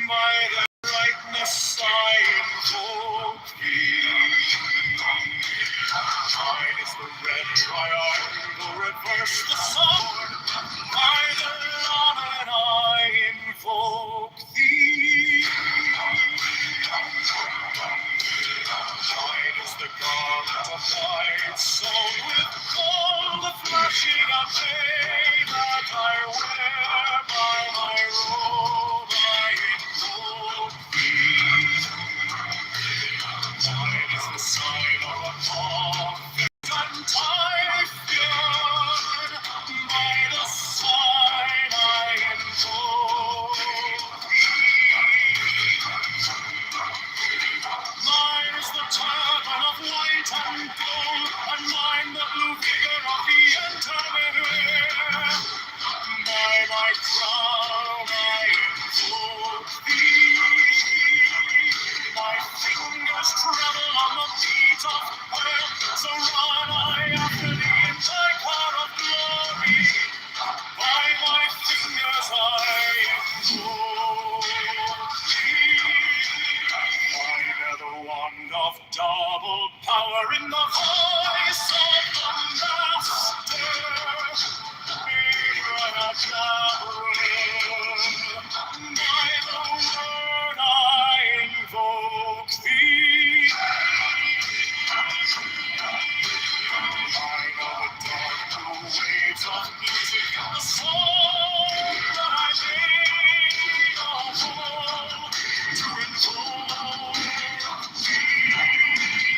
By the brightness I invoke thee. Mine is the red triangle, reverse the sword. By the lamen I invoke thee. Mine is the garment of white, sewn with gold, the flashing of day that I wear by my robe. Mine is the sign of a prophet and Typhoon. By the sign I invoke Mine is the turban of white and gold, and mine the blue vigor of the intermediate. By my crown I invoke thee. My fingers tremble on the beat of earth, so run I after thee in thy car of glory. By my fingers I invoke thee. I bear the wand of double power in the voice of the Master. By the word I invoke thee. I know the dark blue waves of music in the song that I made of home to invoke thee.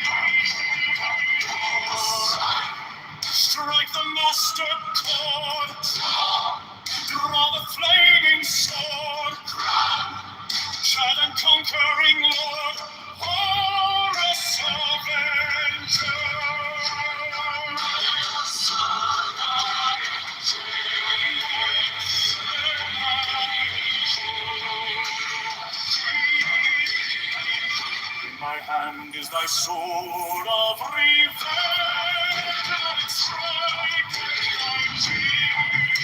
my sword of revenge, and strike my cheek.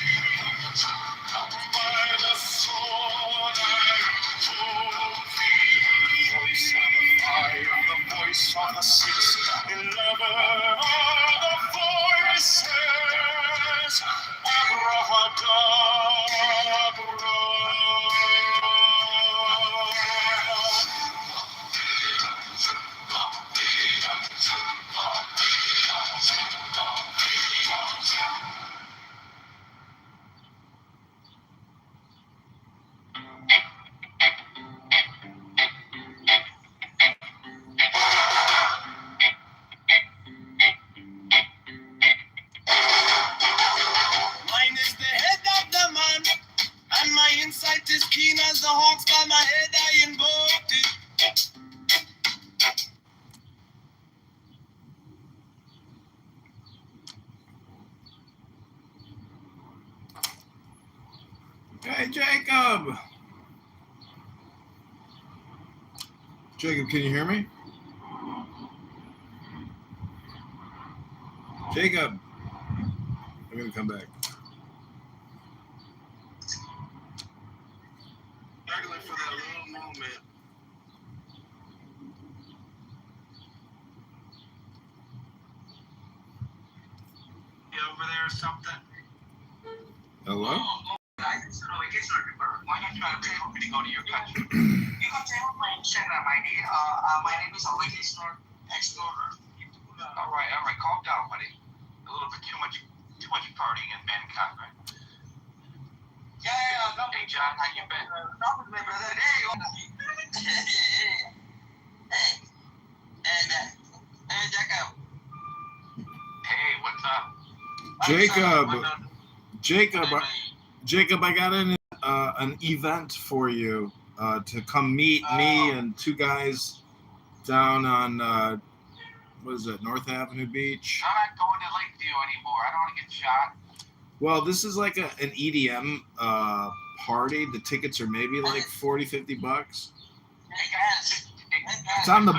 By the sword I hold thee, the voice of the fire, the voice of the 611 are the voices. Abrahadabra. Mine is the head of the man, and my insight is keen as the hawks by my head I invoked it. Hey, Jacob. Jacob, can you hear me? Jacob. I'm going to come back. Struggling for that little moment. You over there or something? Hello? Why not try to pay for me to go to your country? You can tell my Instagram ID. My name is Already Explorer. All right, calm down, buddy. A little bit too much partying in Bangkok, right? Yeah. No, hey, John, how you been? No, my brother. Hey, Jacob. Hey, what's up? Jacob, I got an event for you to come meet me and two guys down on what is it, North Avenue Beach. I'm not going to Lakeview anymore. I don't want to get shot. Well, this is like an EDM party. The tickets are maybe like $40-50. Hey guys. It's on the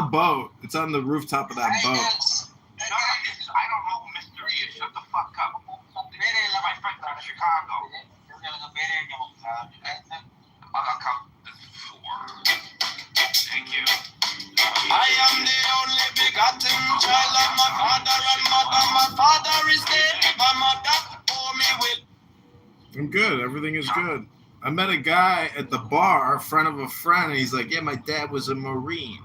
boat. It's on the rooftop of that boat. I don't know who Mystery is. Shut the fuck up. My friend from Chicago. I'll come before. Thank you. I am the only begotten child of my father and mother. My father is dead. My mother bore me with. I'm good. Everything is good. I met a guy at the bar, a friend of a friend, and he's like, yeah, my dad was a Marine.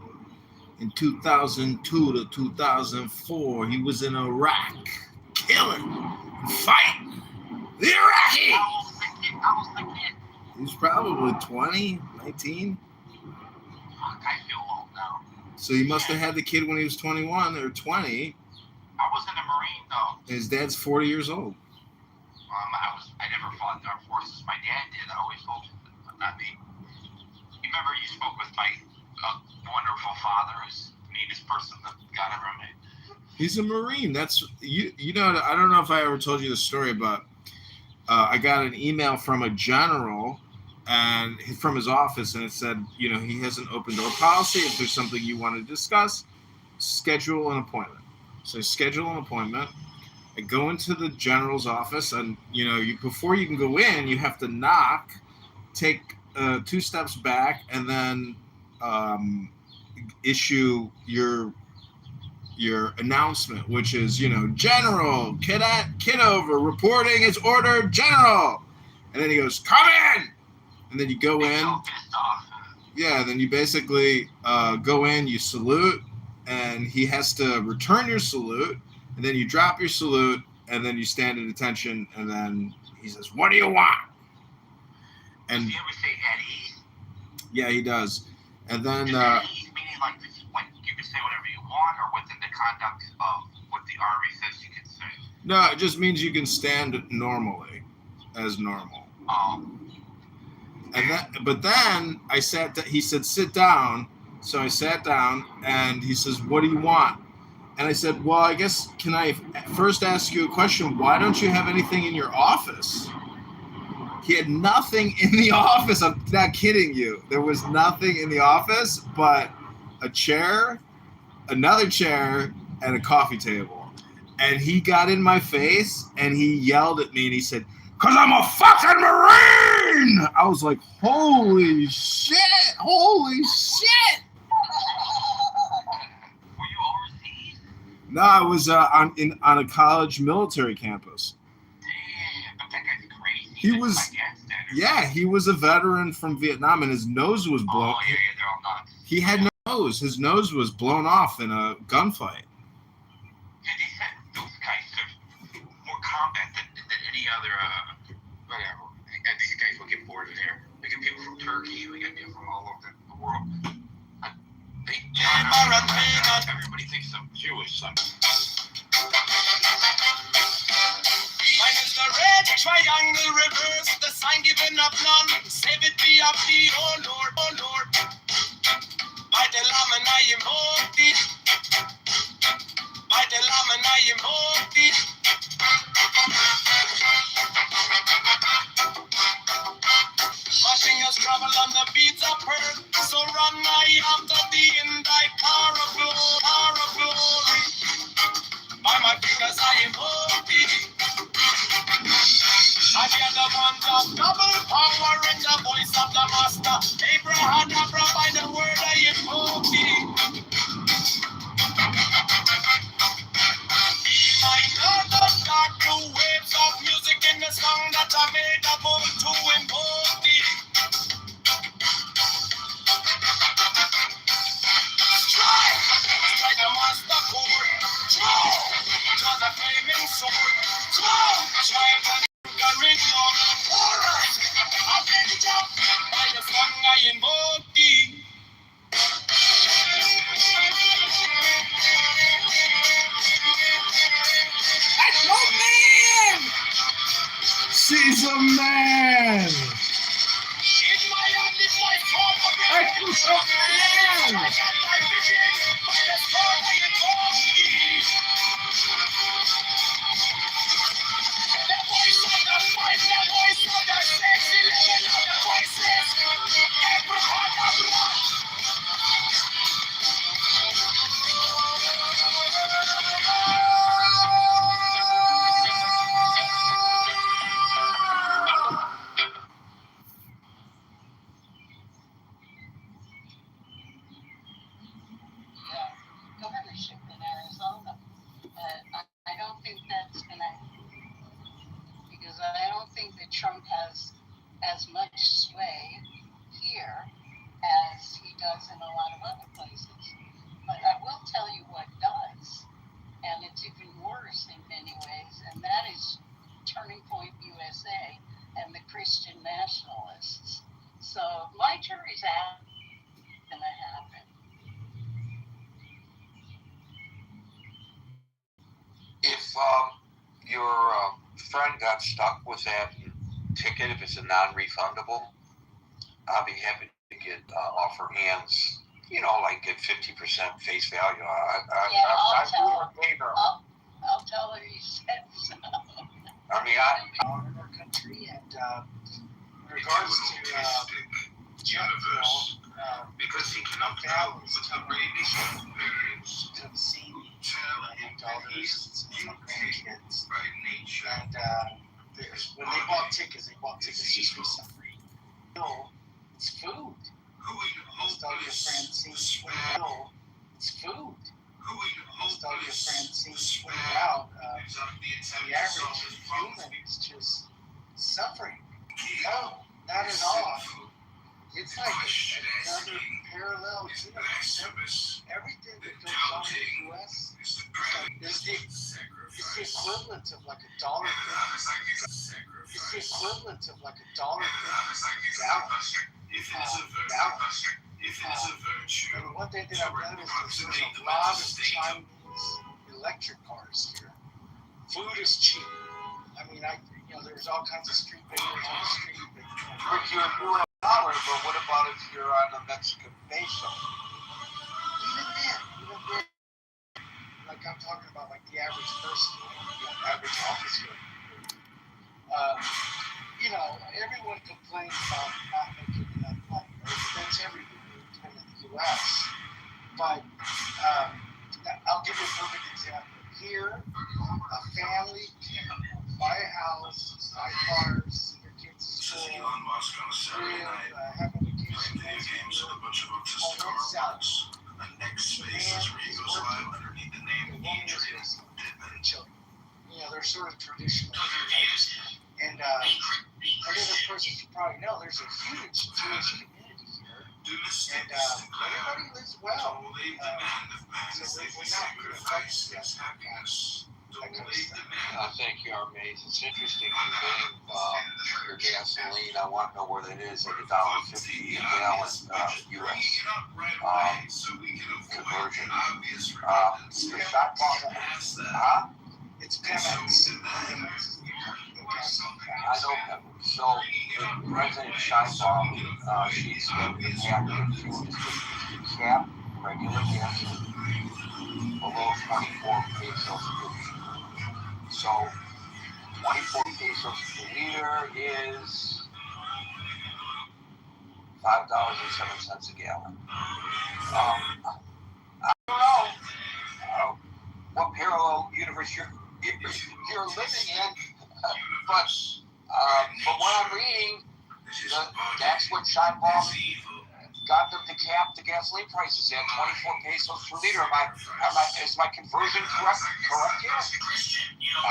In 2002 to 2004, he was in Iraq, killing and fighting the Iraqi. How was the kid? He was probably 20, 19. Fuck, I feel old now. So he must have had the kid when he was 21 or 20. I was in the Marine though. And his dad's 40 years old. I never fought in the armed forces. My dad did. I always told you, but not me. You remember you spoke with my wonderful father, who's the neatest person that God ever made. He's a Marine. That's you know. I don't know if I ever told you the story, but I got an email from a general and from his office, and it said, you know, he has an open door policy. If there's something you want to discuss, schedule an appointment. So I schedule an appointment. I go into the general's office, and you know, before you can go in, you have to knock, take 2 steps back, and then issue your announcement, which is, you know, General Kitover reporting his order, General. And then he goes, come in. And then you go in. Yeah, then you basically go in, you salute, and he has to return your salute. And then you drop your salute, and then you stand at attention, and then he says, what do you want? And does he ever say at ease? Yeah, he does. And then at ease meaning like this, when you can say whatever you want, or within the conduct of what the Army says you can say? No, it just means you can stand normally, as normal. But then I sat. He said, sit down. So I sat down, and he says, what do you want? And I said, well, I guess, can I first ask you a question? Why don't you have anything in your office? He had nothing in the office. I'm not kidding you. There was nothing in the office but a chair another chair, and a coffee table. And he got in my face and he yelled at me and he said, "'Cause I'm a fucking Marine!" I was like, holy shit! Holy shit! Were you overseas? No, I was on a college military campus. Damn, but that guy's crazy. He was, yeah, he was a veteran from Vietnam, and his nose was blown. Oh, yeah, they're all nuts. He had no nose. His nose was blown off in a gunfight. Yeah, they said those guys have more combat than any other, whatever. These guys will get bored of there. We get people from Turkey, we get people from all over the world. Everybody thinks I'm Jewish. Mine is the red triangle reverse, the sign given up none. Save it be of thee, oh Lord, oh Lord. By the Lamb and I invoke thee. By the Lamb and I invoke thee. Washing us travel on the beats of earth. So run I after thee in thy car of glory. By my fingers I invoke thee. I hear the ones of double power in the voice of the master. Abraham, by the word I invoke thee. I know the dark blue waves of music in the song that I made a bold to invoke thee. Strike the master chord. Draw the flaming sword. Child and original chorus. By the song I invoke thee. That's no man! She's a man! In my hand is my sword. She's a man! I got my vision. By the sword I invoke thee. The voice of the fight, the voice of the 611 of the voices. Abraham. Governorship in Arizona. I don't think that's gonna, because I don't think that Trump has as much sway here as he does in a lot of other places. But I will tell you what does, and it's even worse in many ways, and that is Turning Point USA and the Christian nationalists. So my jury's out gonna happen. If your friend got stuck with that ticket, if it's a non-refundable, I'll be happy to get offer hands. You know, like get 50% face value. I'll tell her you said so. I mean, in our country, and in regards to Universe, because he cannot tell families with a radiation variance to have seen tell daughters and grandkids, by nature. and when they bought tickets just for some reason. No, it's food. Who in I'll tell your friend seems to out. It's food. Who in I'll tell your friend seems to out. The average human is just suffering. No, not at all. It's like another parallel universe. Everything that goes on in the U.S. is the equivalent of like $1.50. It's the equivalent of like $1.50 gallon. And one thing that I've noticed is there's a lot of Chinese electric cars here. Food is cheap. I mean, there's all kinds of street vendors on the street. but you're $1, but what about if you're on a Mexican peso? Even then, like I'm talking about, like the average person, the average officer. Everyone complains about not making enough money. Right? That's everywhere, even in the U.S. But Thank you, Armaze. It's interesting you getting your gasoline. I want to know where that is at $1.50 a gallon U.S. Conversion. The shot bottle. It's Pemex. I know Pemex. So President Sheinbaum, she's active to cap regular gasoline below 24 pesos per liter. So 24 pesos per liter is $5.07 a gallon. I don't know what parallel universe you're living in, but from what I'm reading, that's what Sheinbaum got them to cap the gasoline prices at 24 pesos per liter. Is my conversion correct here?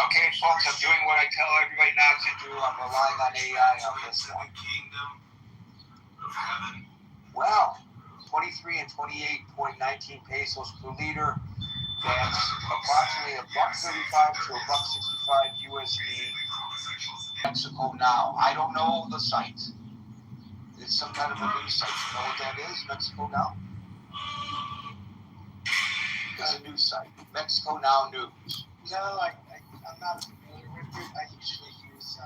Okay, folks, I'm doing what I tell everybody not to do. I'm relying on AI on this one. Well, 23 and 28.19 pesos per liter. That's approximately $1.35 to $1.65 USD. Mexico Now. I don't know the site. It's some kind of a news site. You know what that is? Mexico Now? It's a news site. Mexico Now News. No, I'm not familiar with it. I usually use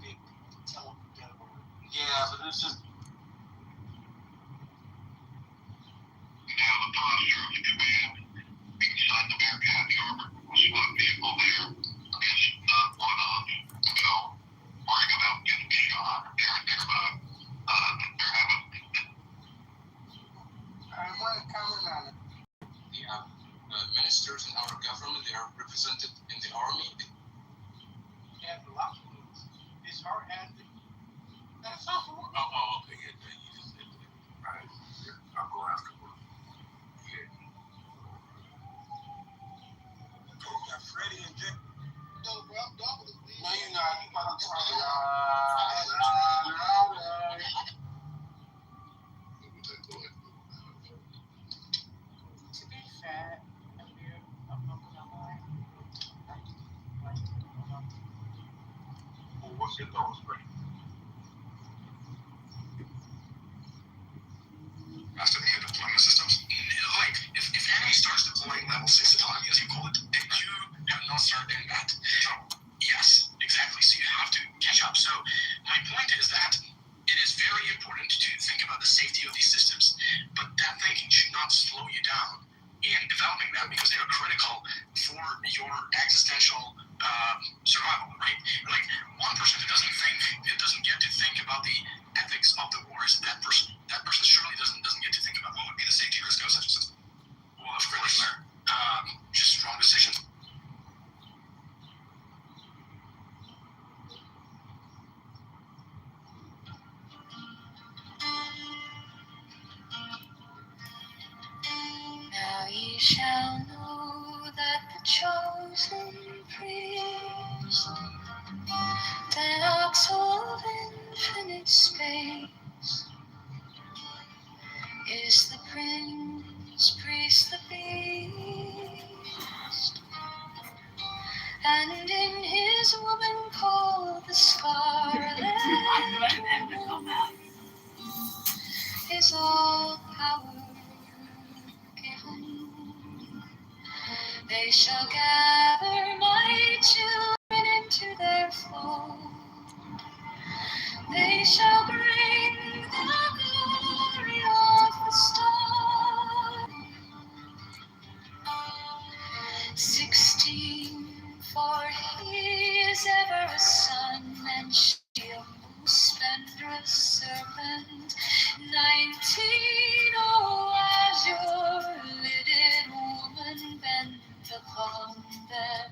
big Kitover. Yeah, but this is. Now the posture of the command inside the Bearcat Yard was not vehicle there is not one of worrying about getting shot. They're having. I want to comment on it. The ministers in our government, they are represented in the army. And the last one is our hand. That's not for work. Oh, okay. You just said that. Right. I'll go afterward. Yeah. Got Freddie and Jake. No, bro, I'm done with this. No, you're not. You about to talk To be fair, I'm not gonna lie. Well, what's your thoughts, Freddie? As to the new deployment systems, like if enemy starts deploying level 6 autonomy, as you call it, then you have not started doing that. So, yes, exactly. So you have to catch up. So my point is that it is very important to think about the safety of these systems, but that thinking should not slow you down in developing them because they are critical for your existential survival, right? Like one person who doesn't get to think about the ethics of the wars, that person surely doesn't get to think about what would be the safety risk of such a system. Well, of course, just wrong decisions. Now ye shall know that the chosen priest, that ox of infinite space, is the prince, priest, the beast, and in his woman called the scarlet woman is all power given. They shall gather my children into their fold. They shall bring the glory of the star. 16, for he is ever a son, and she a most splendorous servant. 19, oh, as your lidded woman bent upon them.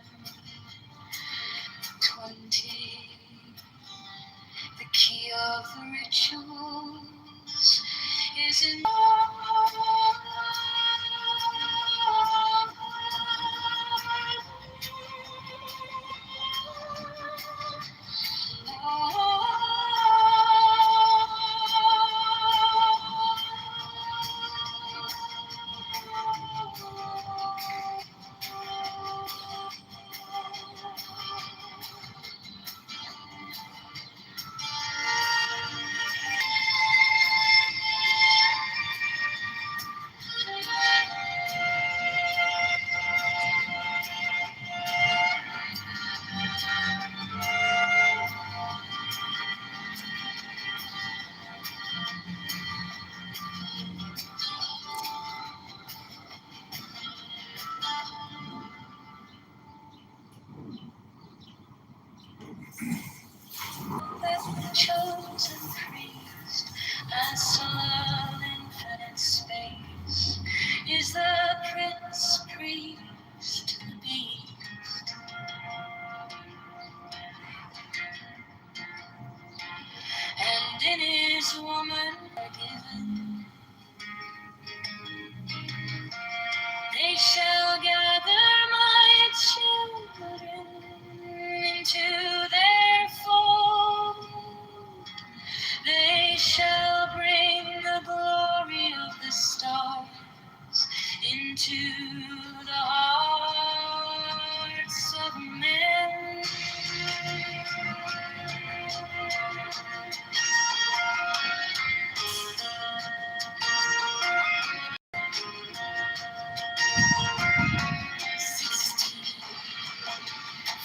20, the key of the rituals is in. chosen priest, and still infinite space is the prince priest to the beast. And in his woman given, they shall gather my children into their fold. They shall bring the glory of the stars into the hearts of men.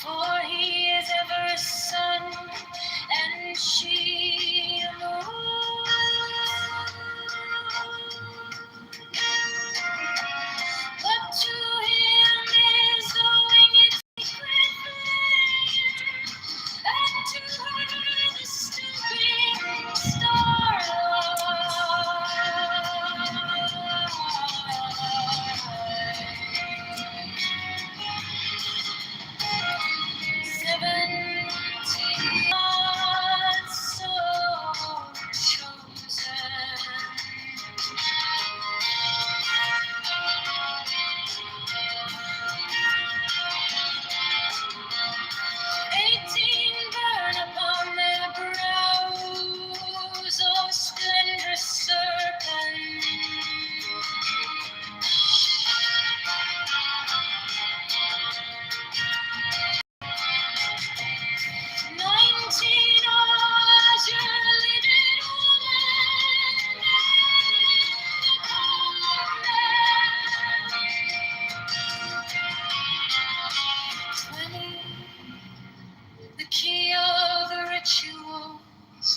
For he is ever sun and shield. But to him is owing its secret flame, and to her the stooping starlight. 70 months so chosen. 18 burn upon their brows, oh splendrous serpent. 19 azure lidded woman in the 20, the key of the rituals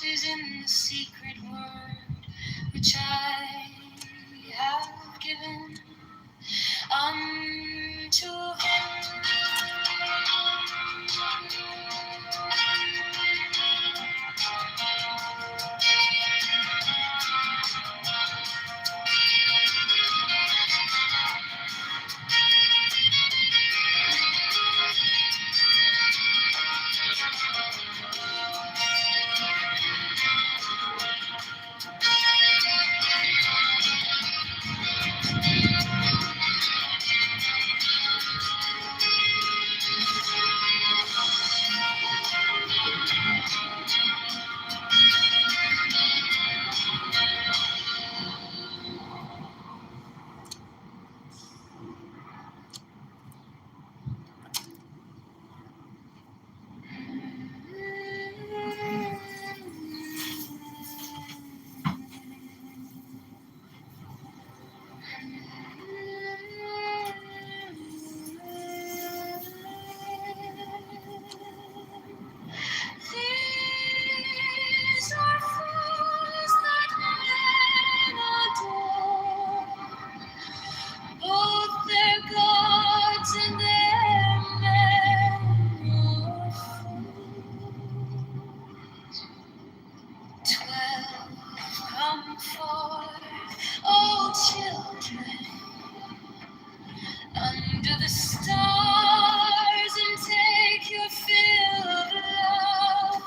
is in the secret word which I have given unto him. These are fools that men adore, both their gods and their men are fools. 12 come forth, oh children, under the stars and take your fill of love.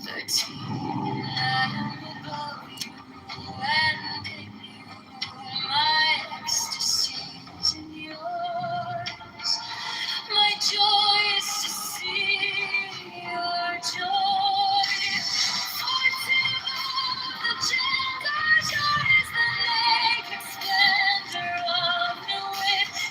13, I am above you and in you, my ecstasies in yours. My joy is to see your joy. 14, the gentle joy is the naked splendor of new wit.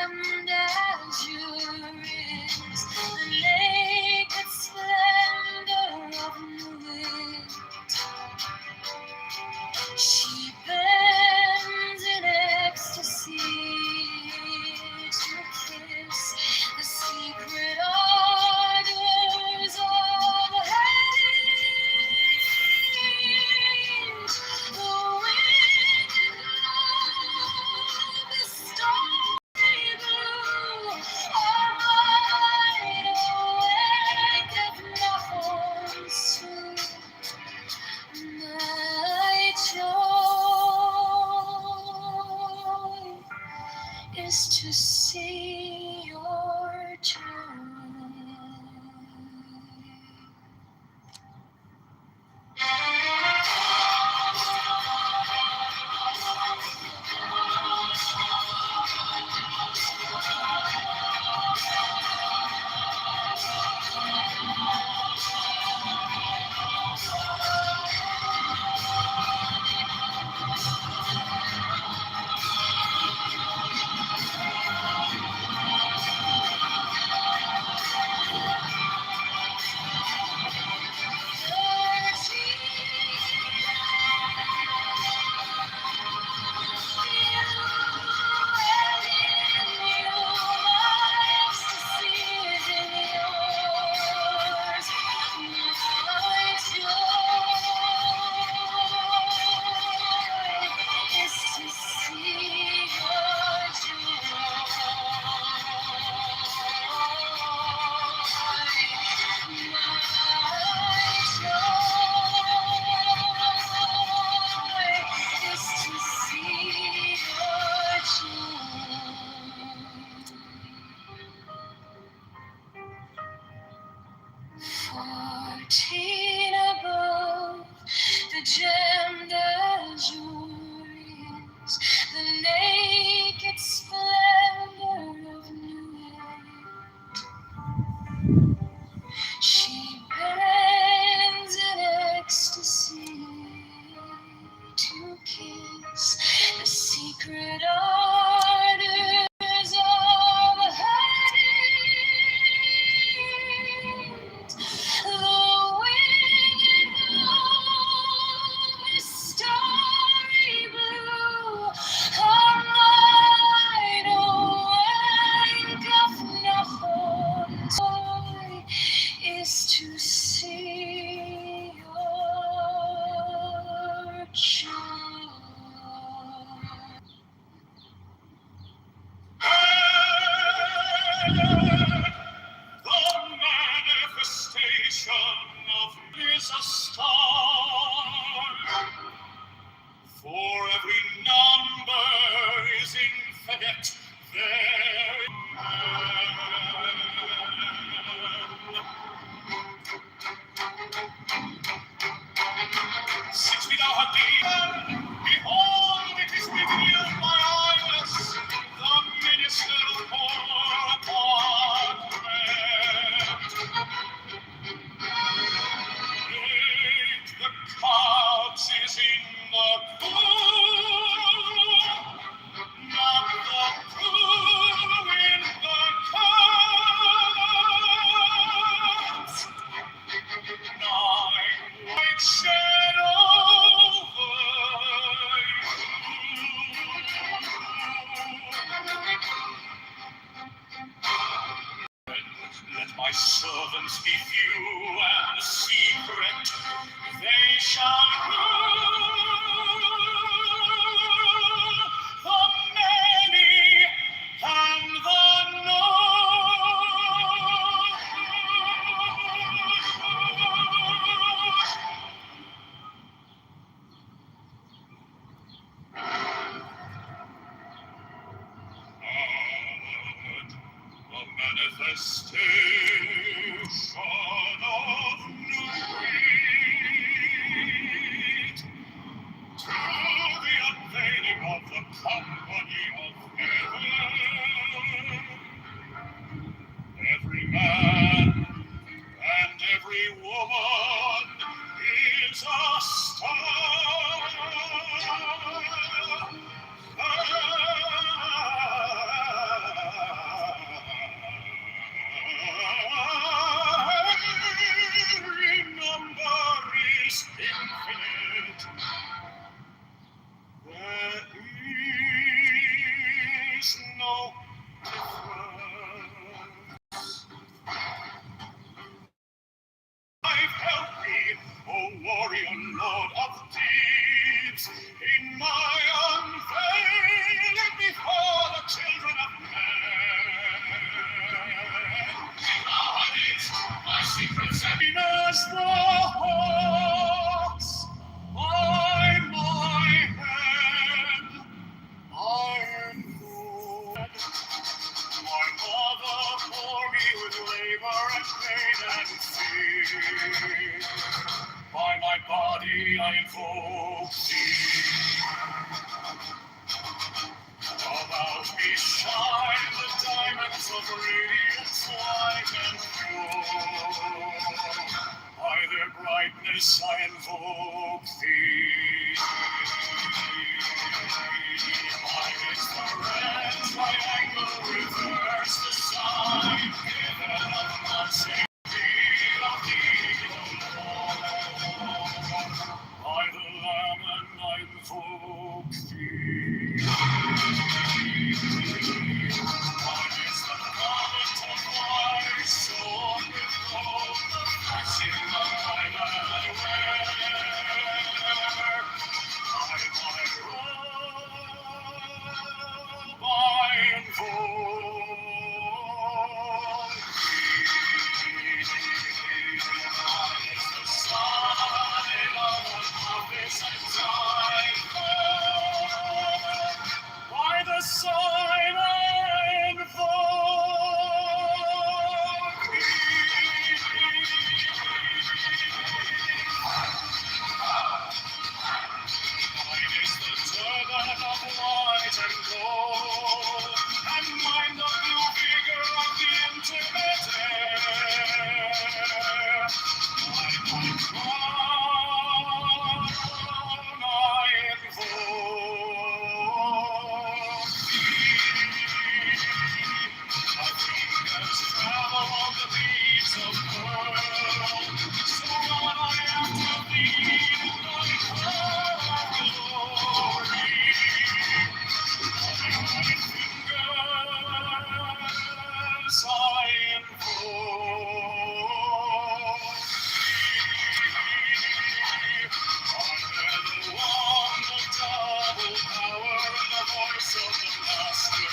gemmed azure is the naked splendor of new. She bends in ecstasy to kiss the secret ardors of Hades. The wind of the stormy blue are wide awake if nothing's true. My joy is to see your joy. Fourteen above, the gemmed azure is the naked splendor of new age. She bends in ecstasy to kiss the secret ardors of Hades. The wind of the starry blue are wide awake of nothing. Joy is to see your joy. The manifestation of is a star. For every number is infinite. There is man. 6 feet out of deep. Behold, it is revealed by eyes. The minister for apartment. The clouds is in the pool, not the pool in the clouds. 9 white shadow over you. Let my servants be few and secret. They shall rule the many and the a manifestation of new breed to the unveiling of the company of heaven. Every man and every woman is a star. pain and fear. By my body I invoke thee. About me shine the diamonds of radiant light and pure. By their brightness I invoke thee. Mine is the red triangle, reverse the sign, given of nothing, of thee, O Lord. By the Lamb and I invoke thee. Mine is the garment of white, sown with gold, the blessing of my land wear. By my robe I invoke thee. Mine is the sign of the prophets and time. By the sign I invoke Mine is the turban of white and gold, and mine the blue vigor of the intimate air. By my crown I invoke thee. My fingers travel on the beats of pearl, so run I after thee in thy glory. By my fingers I invoke thee. Under the wand of double power and the voice of the Master,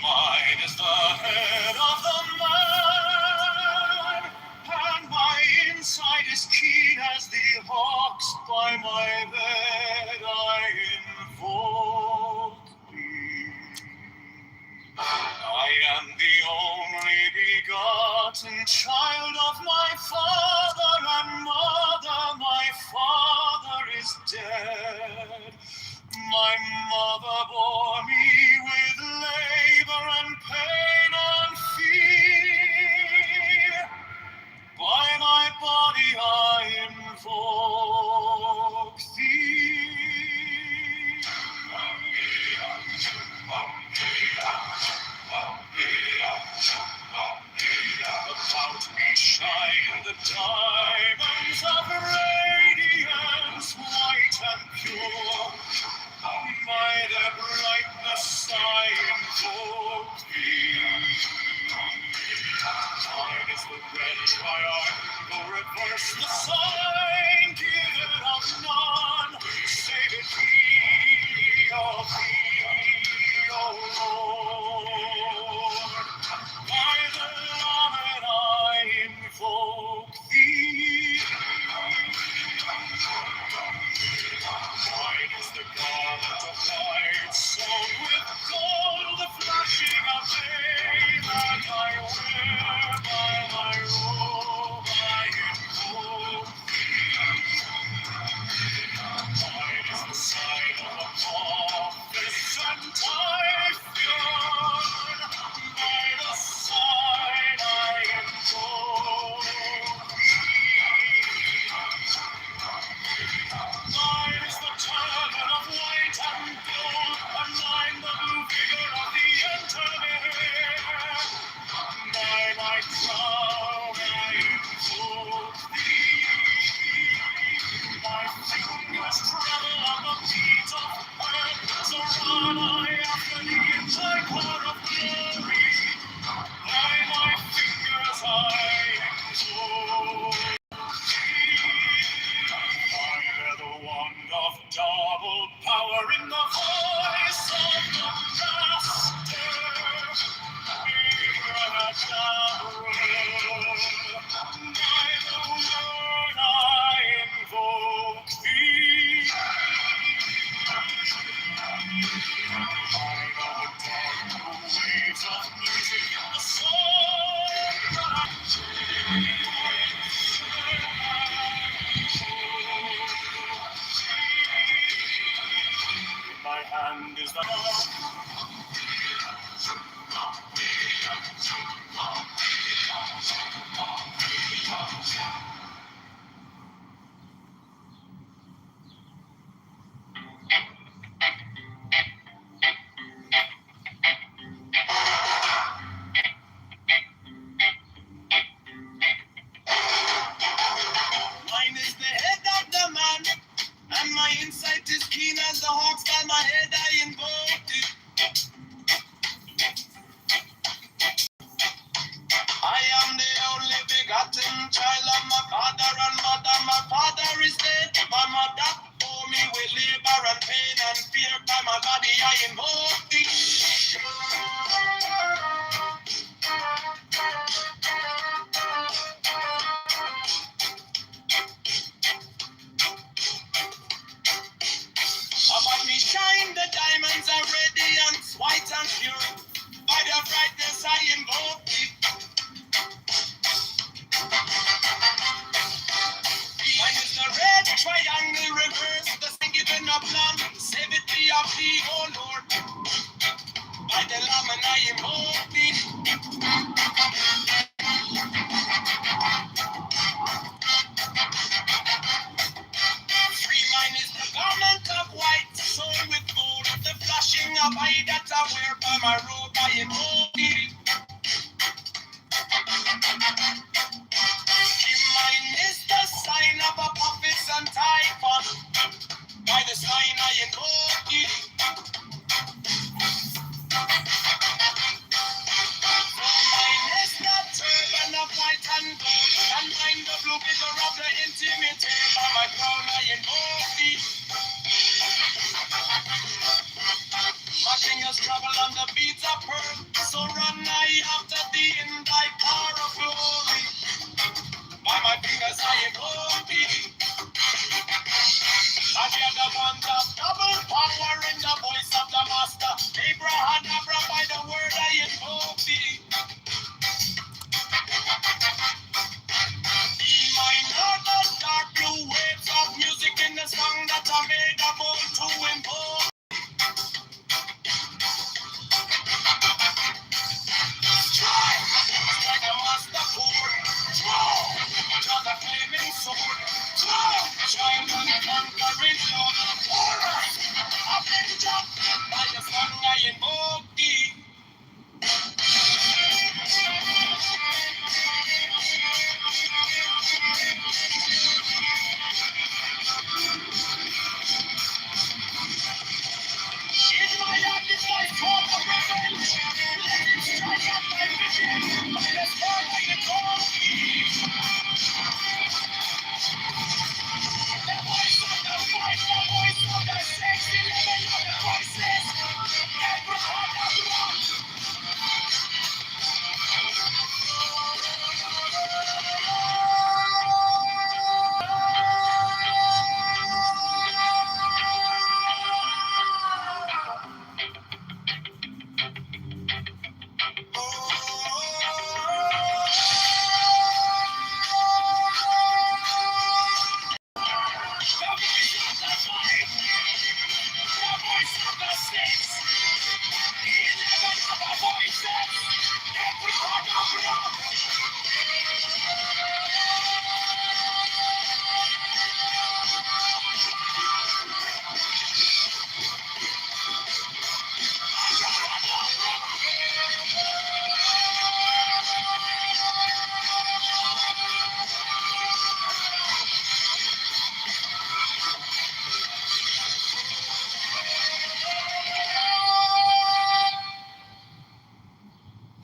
Mine is the head of the man, and my inside is keen as the hawk's. By my bed I invoke thee. I am the only begotten child of my father and mother. My father is dead. My mother bore me with labor and pain and fear. By my body I invoke thee. About me shine the diamonds of radiance, white and pure. By their brightness I invoke thee. Mine is the red triangle, reverse the sign, given of none, save it thee, O Lord. By the Lamb I invoke thee. Mine is the garment of light, sown with gold, the flashing of day that I wear. By my robe I invoke thee. Mine is the sign of a office and Typhoon. By the sign I invoke thee. Mine is the turban of white and gold, and mine the blue vigor of the intermediate. By my crown I invoke thee. My fingers travel on the beat of earth, so run I after thee in thy cloud of glory. By my fingers I invoke thee. I bear the wand of double power in the voice of the my hand is the Mine is the head of the man, and my insight is keen as the hawk's by my head I invoked it. I am the only begotten child of my father and mother. My father is dead, my mother bore me with labor and pain and fear. By my body I invoke thee. Upon me shine the diamonds of radiance, white and pure. By their brightness I invoke thee. Mine is the red triangle reverse, the thing given up land. Save it be of thee, O Lord. By the Lamb and I invoke thee. Free mine is the garment of white, sewn with gold. The flashing of eye that I wear by my robe I invoke thee. Mine is the sign of a prophet and typhon. By the sign I invoke thee. Mine is the turban of white and gold, and mine the blue glitter of the intimate. By my crown I invoke thee. My fingers travel on the beats of pearl, so run I after thee in thy power of glory. By my fingers I invoke thee. I hear the band of double power in the voice of the master. Abraham, by the word I invoke thee. My northern dark blue waves of music in the song that I made a bold to invoke. Like a master chord, just a flaming sword, shine on the conquering Lord, chorus, avenger, by the song I invoke thee. In my heart is my sword of revenge, let it strike at my vision, by the song I invoke thee. The voice of the fight, the voice of the 611 other voices, every heart of love.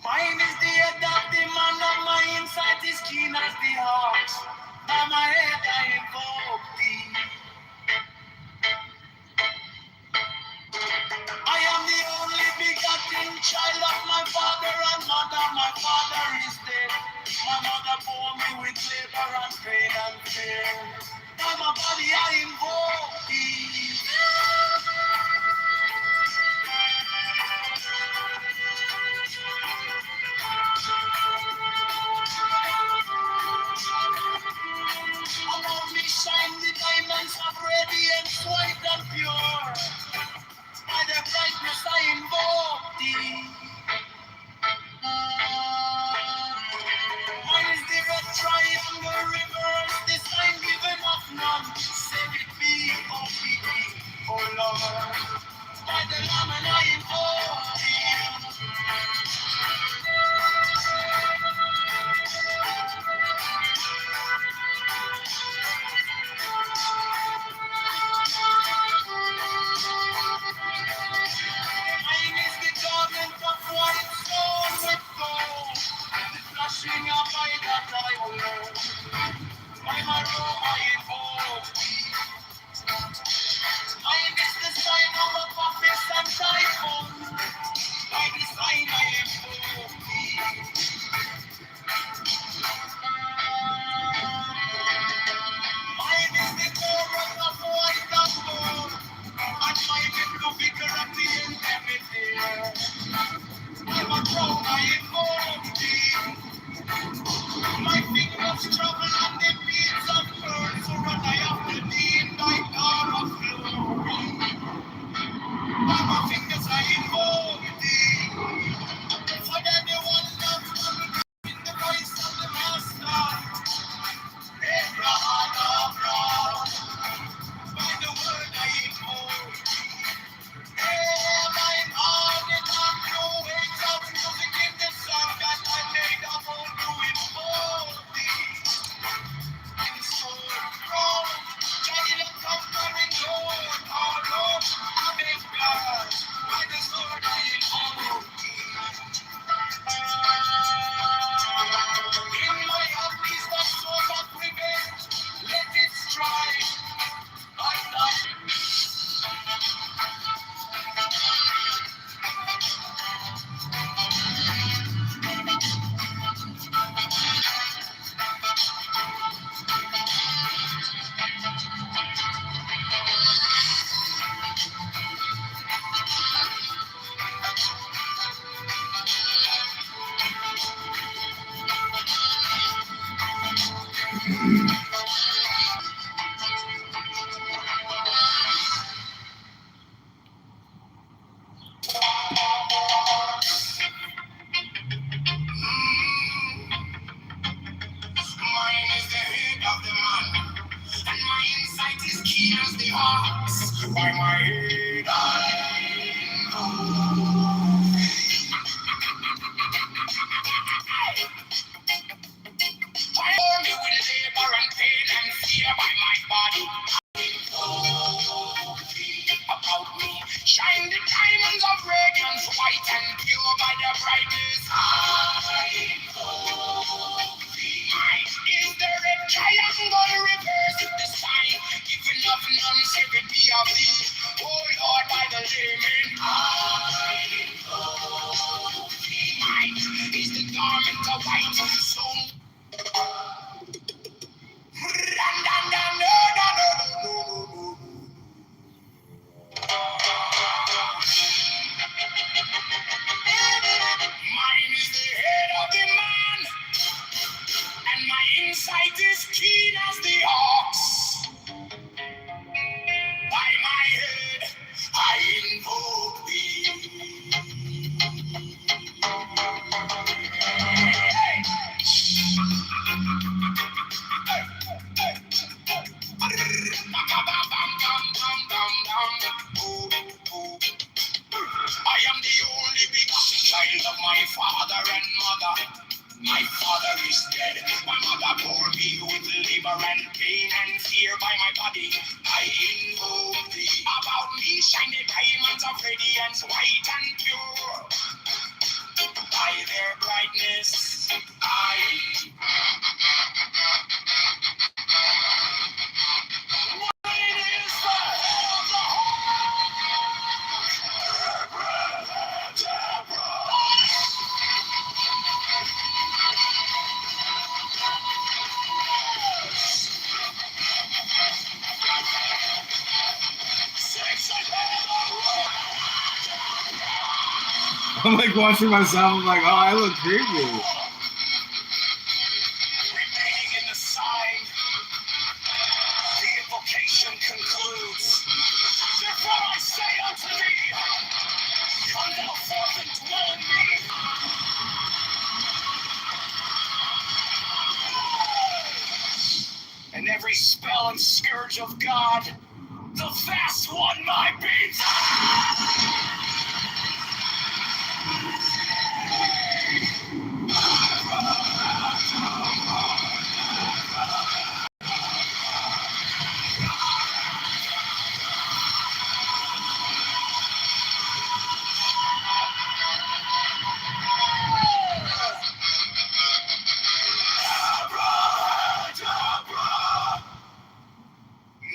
Mine is the head of the man, and my insight is keen as the hawk. By my head I invoke thee. I am the only begotten child of my father and mother. My father is dead. My mother bore me with labor and pain and fear. By my body I invoke thee. Above me shine the diamonds of radiance, white and pure. I'm a grown, I involved deep. My fingers travel on the beats of birds, so run I have to need thy God of glory. By my fingers I invoke thee. For that the one that will in the voice of the Master. Abraham, by the word I invoke thee. Hey, my heart is not no weight of music in the song that I made. I won't do it for thee. So wrong, trying to conquering Lord, our Lord, I beg God, by the sword I invoke thee. In my heart is the sword of revenge, let it strike. Mine is the head of the man, and my insight is keen as the ox. By my head I know. I only will labor and pain and fear by my body. About me, shine the diamonds of radiance, white and pure by their brightness. Mine is the red triangle reverse in the sign, giving of none, every be of thee. Oh Lord, by the layman. Mine is the garment of white, so. Mine is the head of the man, and my insight is keen as the ox. By my head, I invoke thee. I am the only begotten child of my father and mother. My father is dead. My mother bore me with labor and pain and fear by my body. I invoke thee. About me shine the diamonds of radiance, white and pure. By their brightness, I'm like watching myself. I'm like, oh, I look creepy. remaining in the sign, the invocation concludes. Therefore I say unto thee, come thou forth and dwell in me. And every spell and scourge of God, the vast one my beats.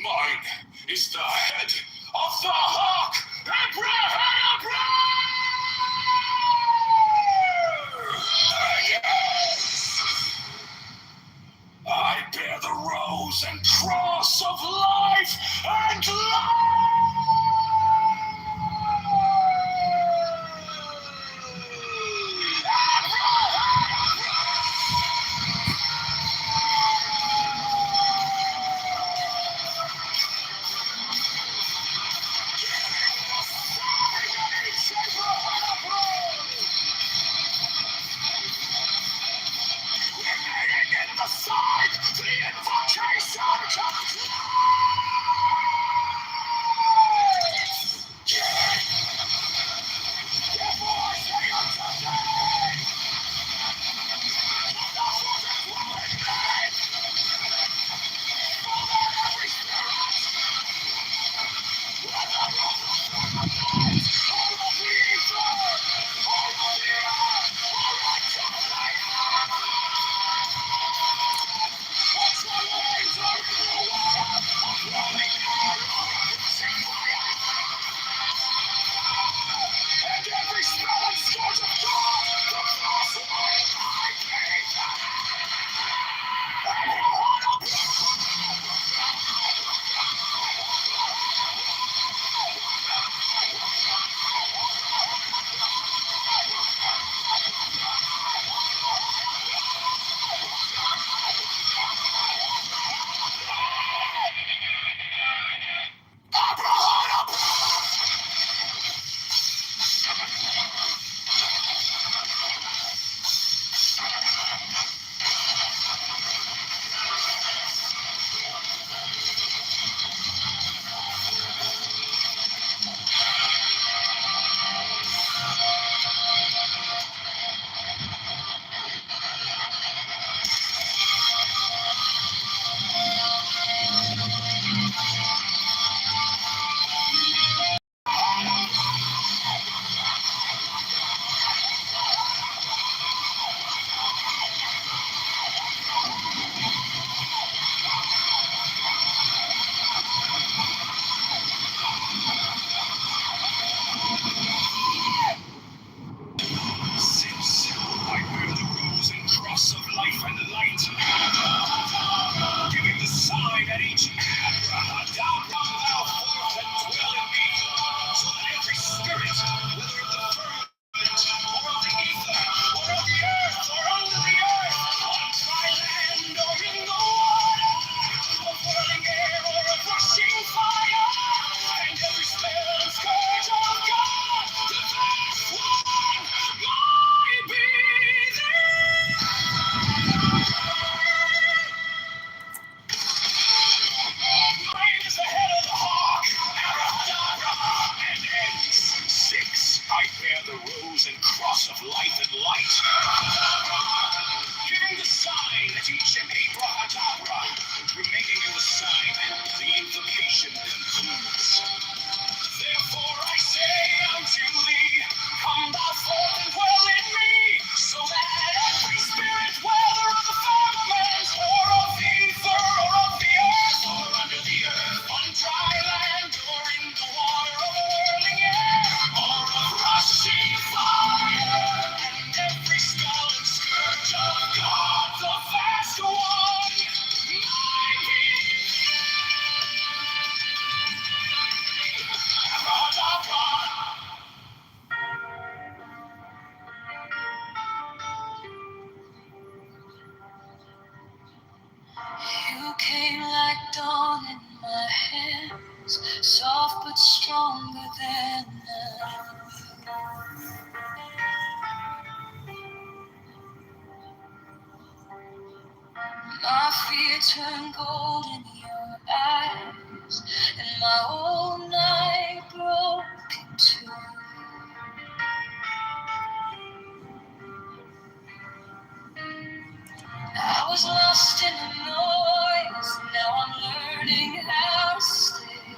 Mine is the head of the hawk. fear turned gold in your eyes, and my whole night broke in two. I was lost in the noise, now I'm learning how to stay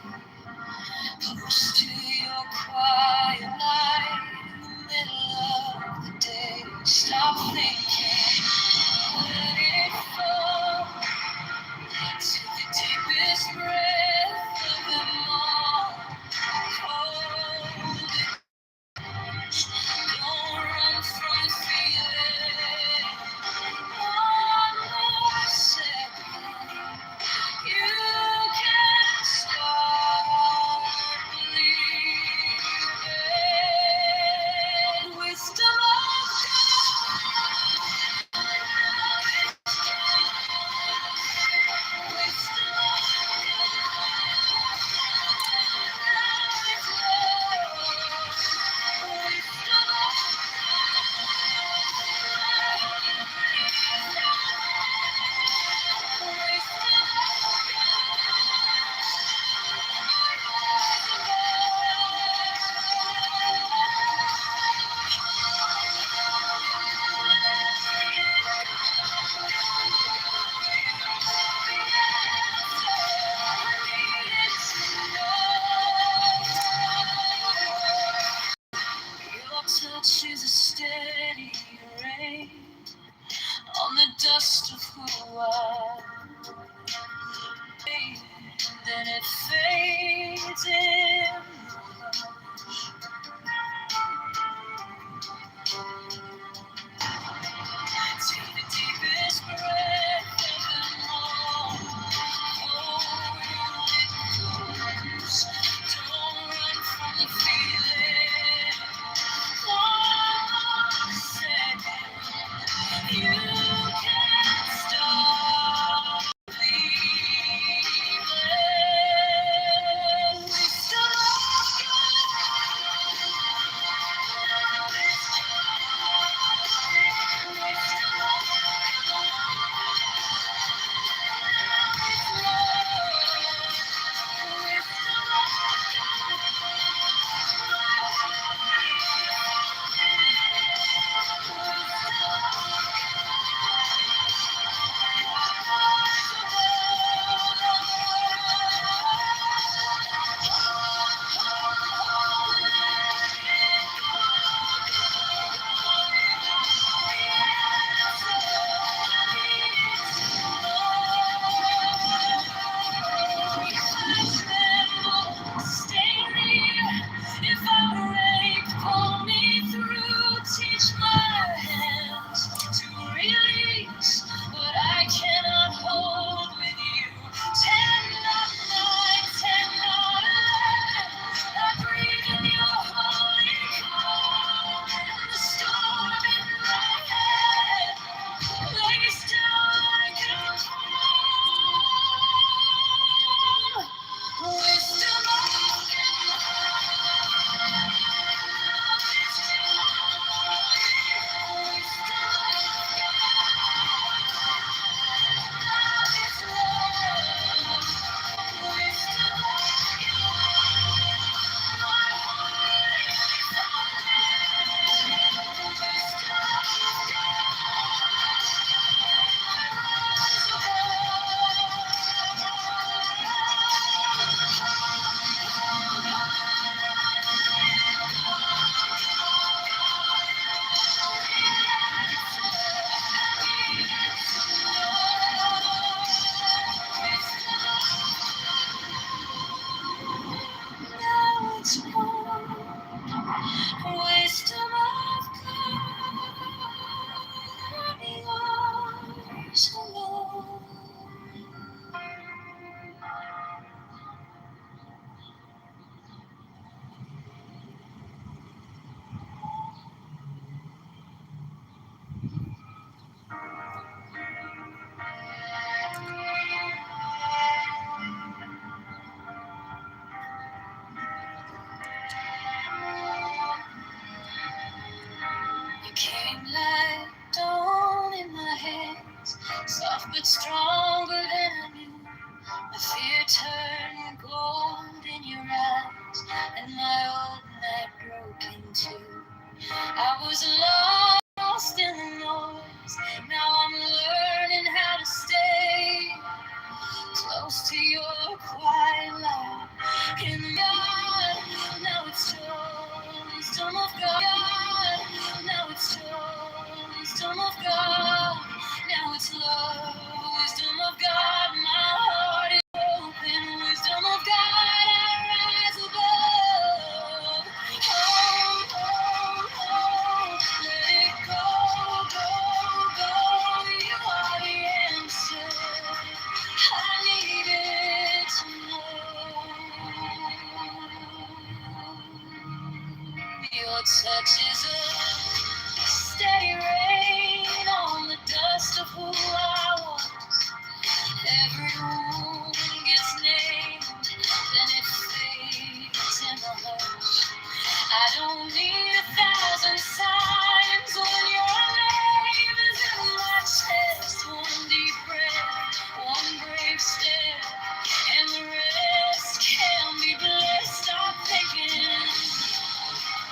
close to your quiet light in the middle of the day. Stop thinking, let it fall. Take the deepest breath of them all. Hold it. Don't run from the feeling. One more second. You can start believing. Wisdom of God. Wisdom Your touch is a steady rain on the dust of who I am. Then it fades in. Take the deepest breath of them all. Hold it close. Don't run from the feeling. One Your touch is a steady rain on the dust of who I was. Every wound gets named, then it fades in the hush. I don't need 1,000 signs when your name is in my chest. One deep breath, one brave step, and the rest can be blessed. I'm thinking,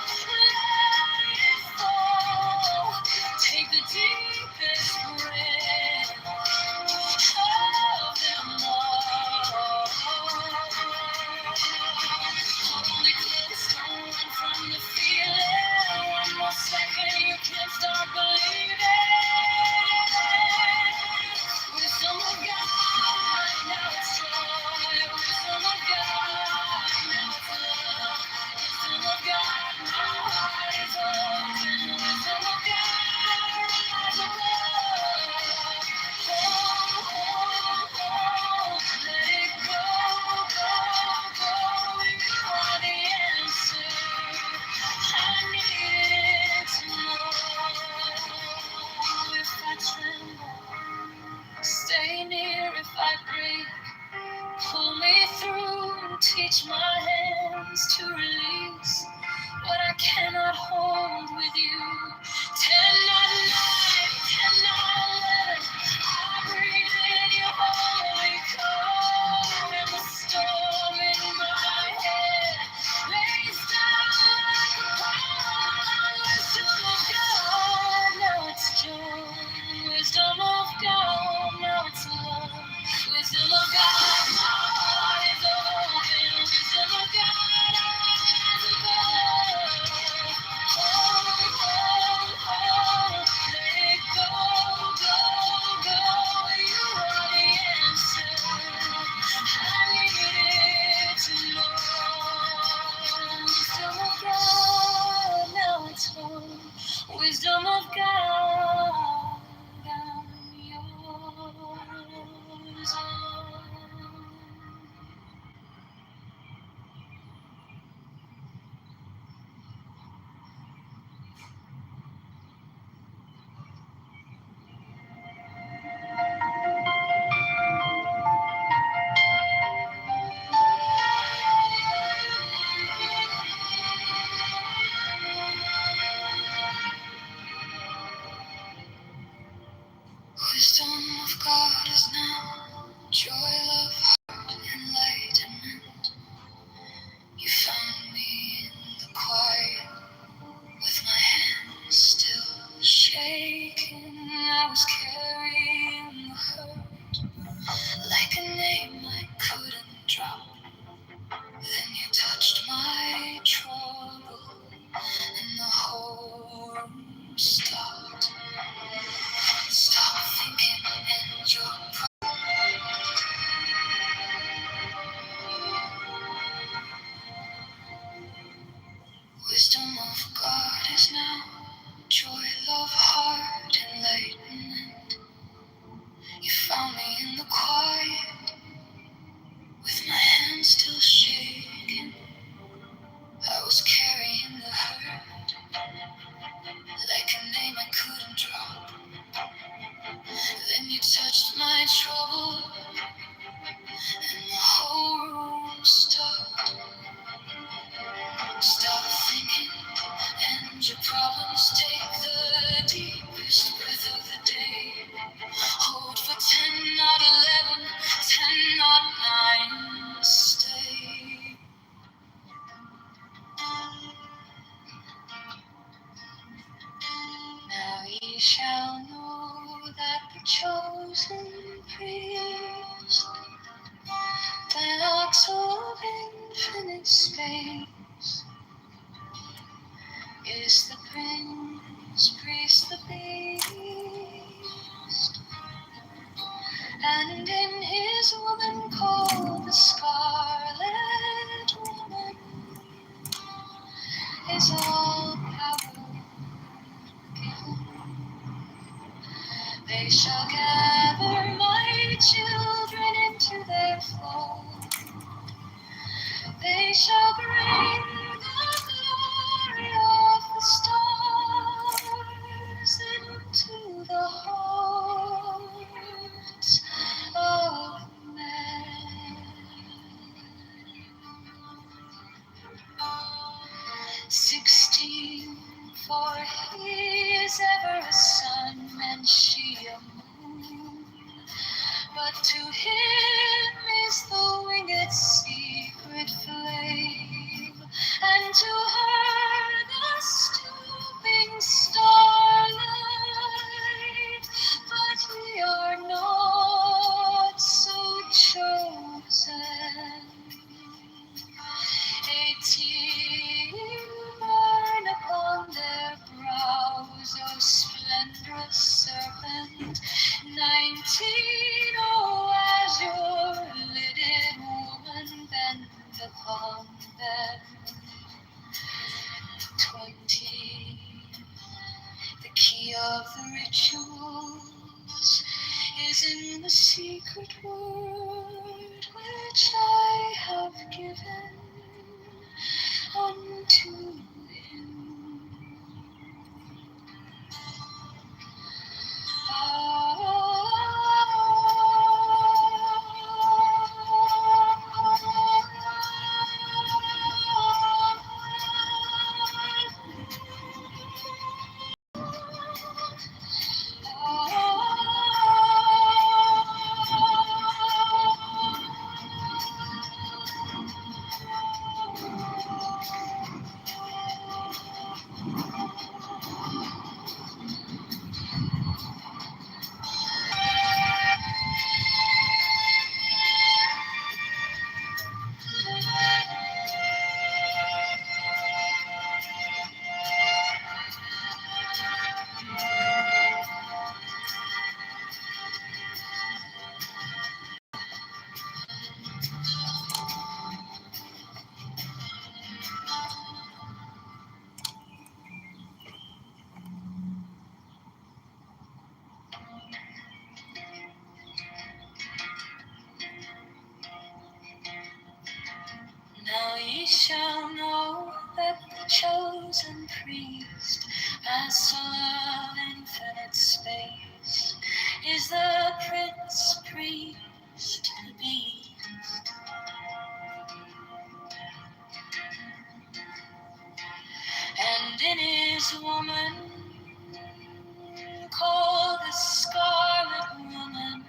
let it fall. Take the deepest breath of them all. Only close, don't run from the feeling. One more second, you can start believing. Wisdom of God, now it's joy. Wisdom of God, now it's love. Wisdom of God, my heart is open. Wisdom of God, rise above. Let it go, go, go. You are the answer. I needed to know if I tremble, stay near if I break. Pull me through, teach my hands to release what I cannot hold with you. 10 not 9, 10 not 11. I breathe in your holy code, and the storm in my head lays down like a pond. Wisdom of God, now it's joy. Wisdom of God, now it's love. Wisdom of God, my heart is open. Wisdom of God, eyes above. Let it go, go, go. You are the answer. I needed to know. Wisdom of God, now it's home. Wisdom of God, I'm yours. Wisdom of God is now joy, love, heart, enlightenment. You found me in the quiet with my hands still shaking. I was carrying the hurt like a name I couldn't drop. Then you touched my trouble and the whole room stopped. Stop thinking and your wisdom of God is now joy, love, heart, enlightenment. You found me in the quiet with my hands still shaking. I was carrying the hurt like a name I couldn't drop. Then you touched my trouble and the whole room stopped. Stop thinking and your problems take the deepest breath of the day. Hold for 10, not 11, 10, not 9, stay. Now ye shall know that the chosen priest, the ox of infinite space, is the prince, priest, the beast, and in his woman called the Scarlet Woman is all power given. They shall gather my children into their fold. They shall bring the glory shows is in the secret word which I have given unto him. Now ye shall know that the chosen priest, as full of infinite space, is the Prince Priest to be. And in his woman, called the Scarlet Woman,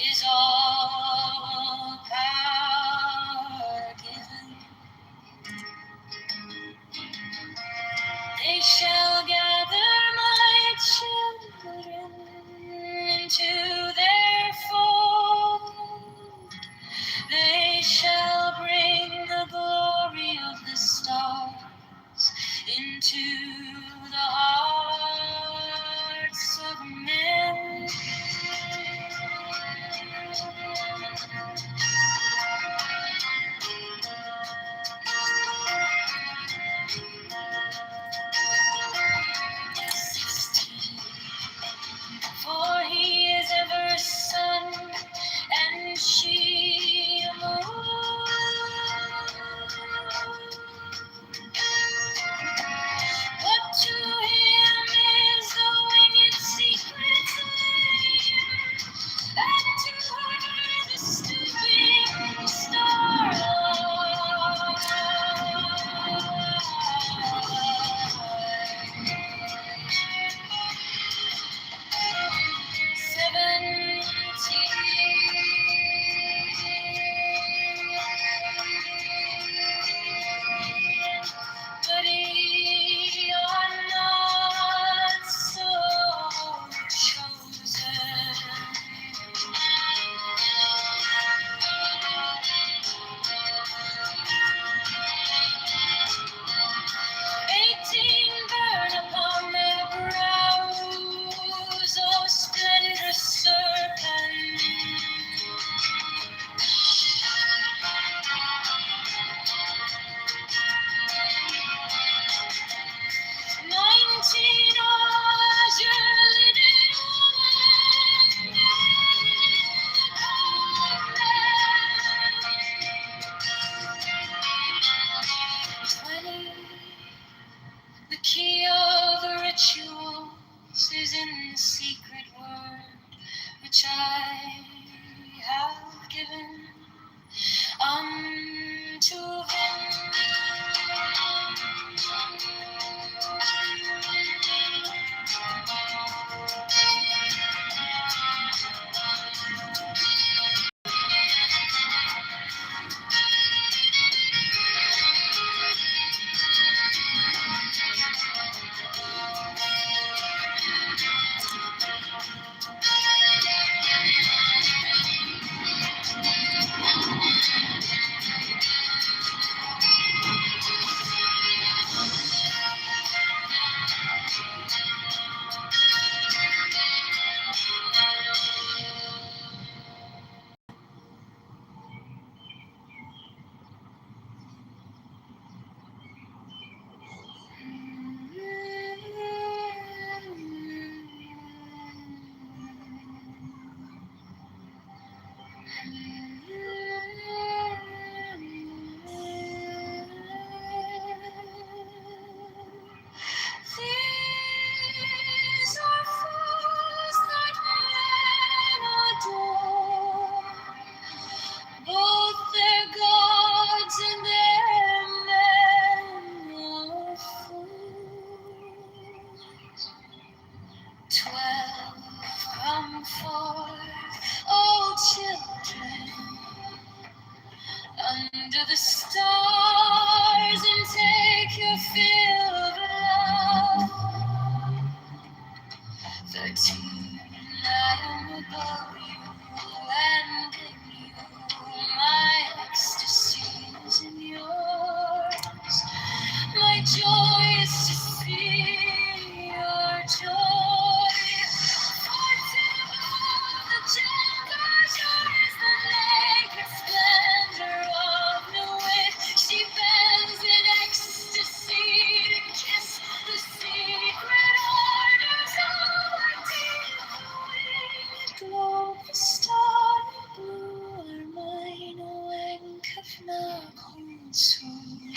is all power given. They shall gather my children into their fold. They shall bring the glory of the stars into the hearts of men. For he is ever sun and she a moon. But These are fools that men adore, both their gods and their men are fools. 12 come forth, O children, under the stars, and take your fill of love. 13, I am above you, and in you my ecstasy is in yours. My joy is to see your joy. 14, the Gentiles, yours the naked splendor of new wit. She bends in ecstasy to kiss the secret orders of her deep winged globe. The starry blue are mine, O Enk of Nahum's swoon.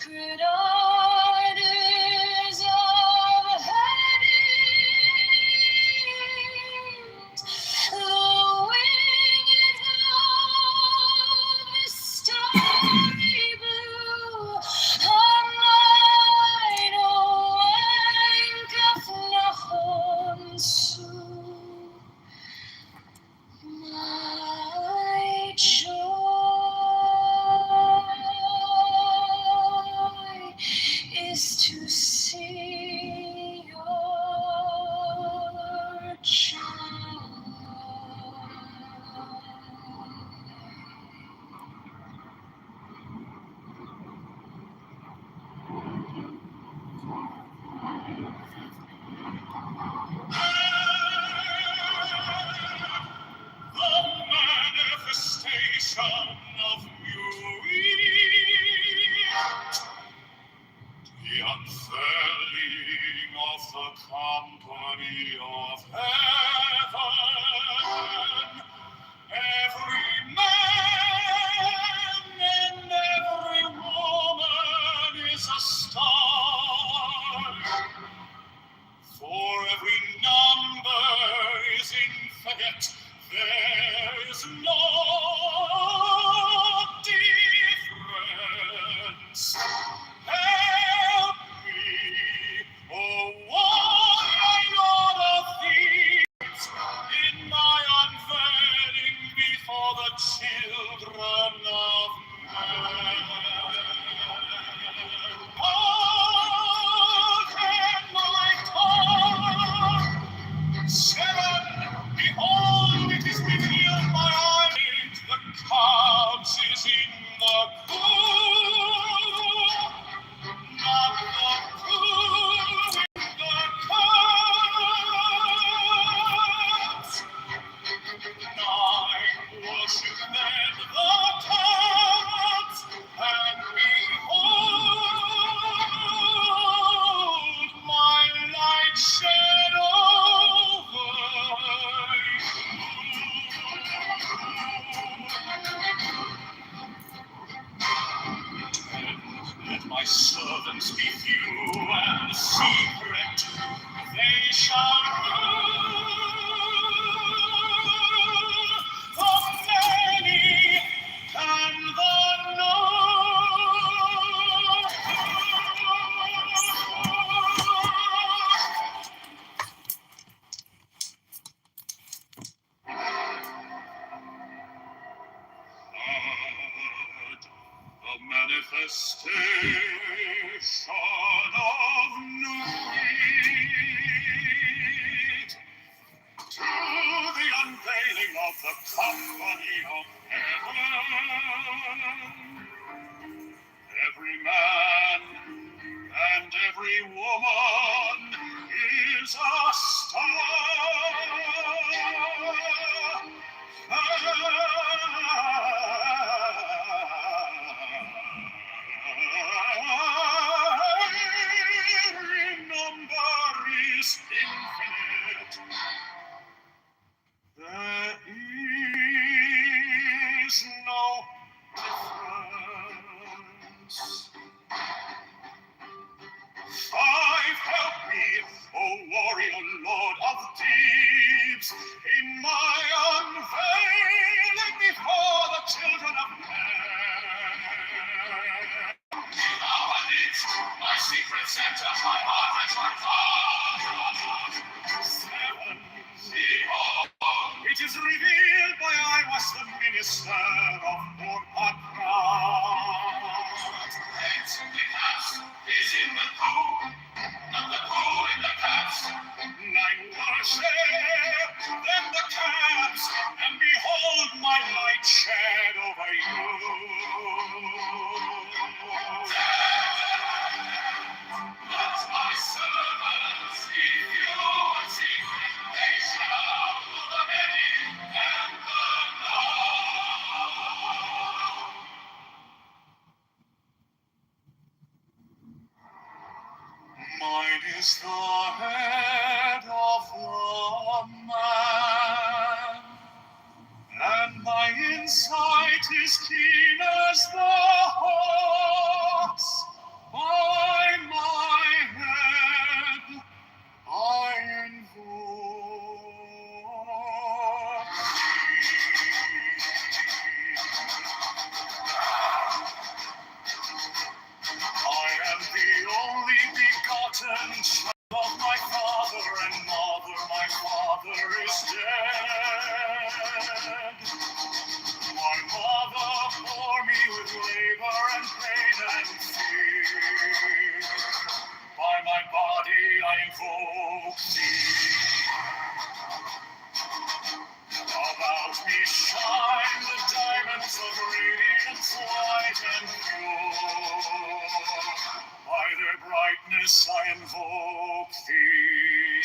secret ardors of Hades. The winged love is starry blue. A night awake of nothing soon. My joy is to see your child. The manifestation of beauty, the unfurling of the company of heaven. Every man and every woman is a star. For every number is infinite, there is no difference. Help me, oh one Lord of thieves, in my unveiling before the children of man. Oh, can my tongue seven, behold, it is revealed my eyes. The couch is in the pool, not the pool in the couch. Nine worship then the couch, and behold, my light shed over Let my servants be few and secret, they shall rule the many and the a manifestation of night to the unveiling of the company of heaven. Every man and every woman is a star. Every number is infinite. There is no difference. Five, help me, O warrior lord of deeds, in my unveiling before the children of men. My secret center, my heart and my thought. Seven, behold, it is revealed by I was the minister of Bonaparte. Eight, the house is in the pool, not the pool in the cats. Nine, worship, then the cats, and behold my light shed over you. Let my servants give you a secret, they shall rule the many and the mine is the head of the man, and my insight is keen as the hawk's. invoke thee. About me shine the diamonds of radiance white and pure. By their brightness I invoke thee.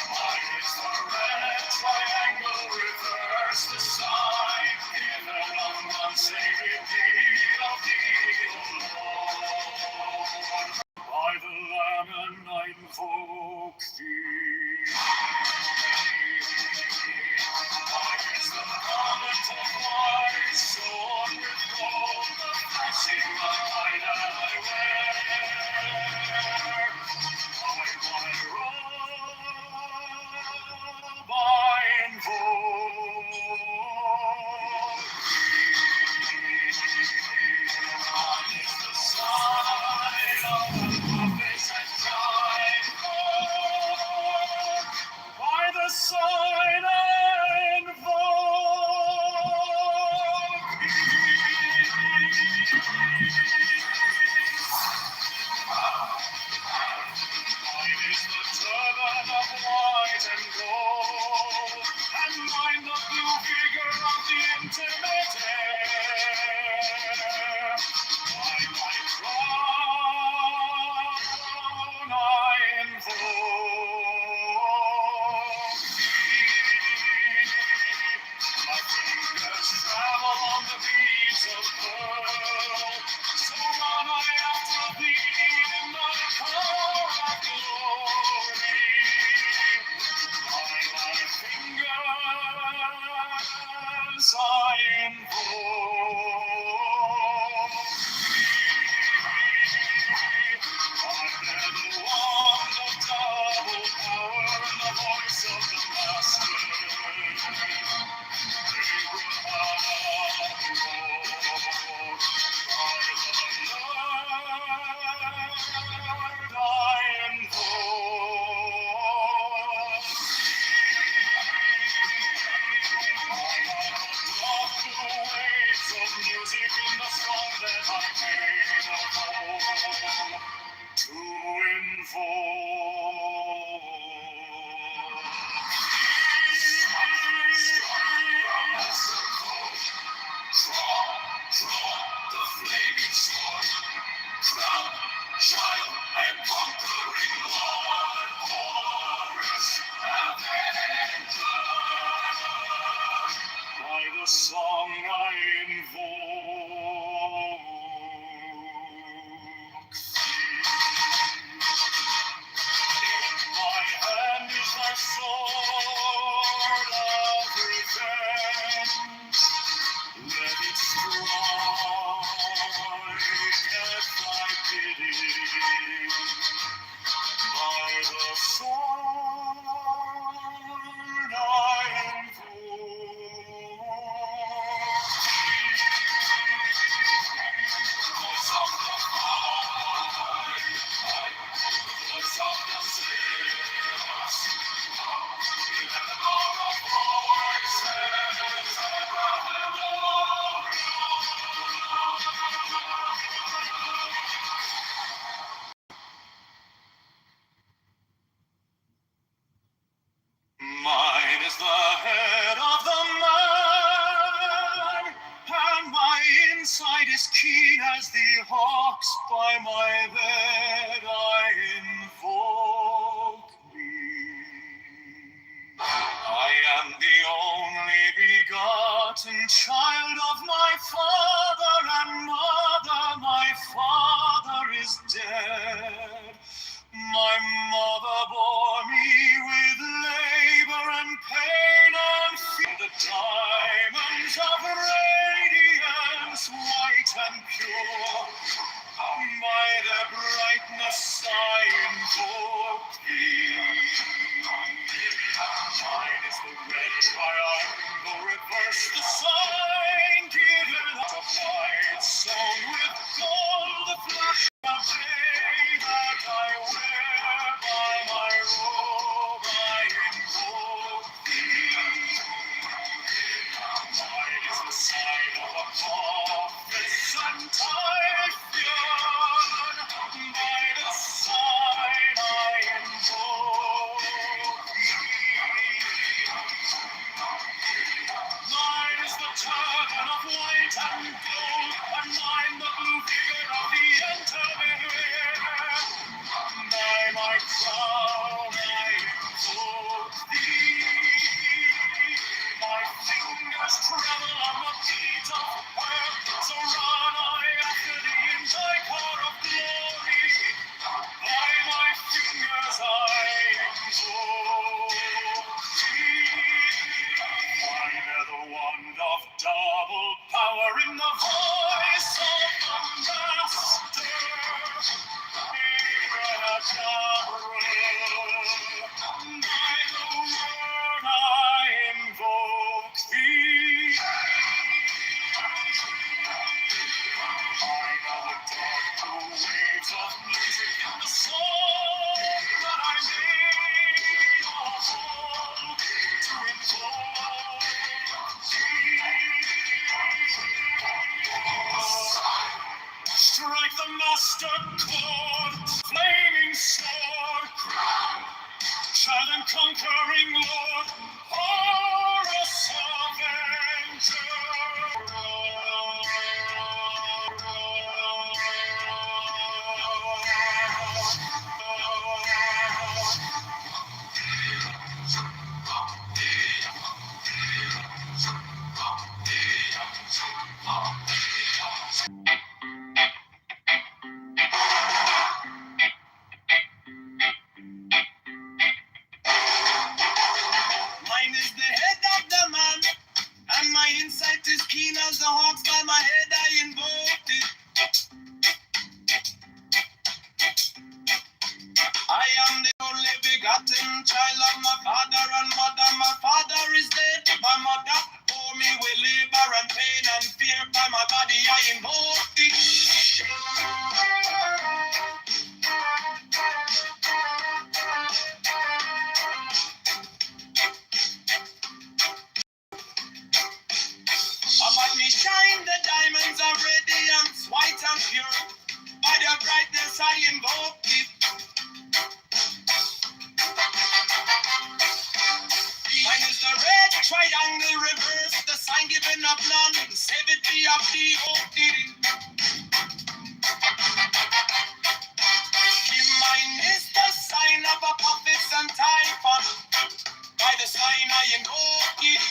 Mine is the red triangle, reverse the sign, given of unsacred deed of thee, O Lord. By the Lamb and I invoke thee. Mine is the garment of white, sewn with gold, the flashing of light that I wear. By my robe I invoke thee. Mine is the sign of the prophets and time. By the sign I invoke Mine is the turban of white and gold, and mine the blue vigor of the intimate air. By my crown I invoke thee. My fingers travel on the beads of pearl, so run I after thee in my car of glory. By my fingers I invoke thee. I bear the wand of double power and the voice of the Master. To Draw the flaming sword, crown, child, and conquering Lord, Horus, Avenger. By the song I invoke thee. In my hand is thy sword of revenge. Let it strike at thy bidding. By the sword I invoke thee. Voice of the fight, voice of the sailors, even the God of voices, Abraham, Lord. Mine is the head of the man, and my inside is keen as the hawk's. By my bed I invoke thee. I am the only begotten child of my father and mother. My father is dead. My mother bore me with labor and pain and fear. The diamonds of radiance, white and pure, by their brightness I invoke thee. Mine is the red triangle, reverse the sign, given out of white, sewn with gold, the flash of day that I wear. By my robe I invoke thee. Mine is the sign of a prophet and Typhoon. By the sign and gold, and mine the blue figure of the internet. By my crown I invoke thee. My fingers tremble on the beat of fire, so run I after thee in thy car of glory. By my fingers I invoke thee. I bear the wand of double power in the voice of the Master. Strike the master chord, flaming sword, child and conquering lord, Horus Avenger. Mine is the head of the man, and my insight is keen as the hawks. By my head I invoked it. I am the only begotten child of my father and mother. My father is dead, my mother bore me with labor and pain and fear. By my body I invoked it. About me shine the diamonds of radiance, white and pure. By their brightness I invoke it. Mine is the red triangle reverse, the sign given of none. Save it be of the oak did it. Mine is the sign of a prophets and typhon. By the sign I invoke it.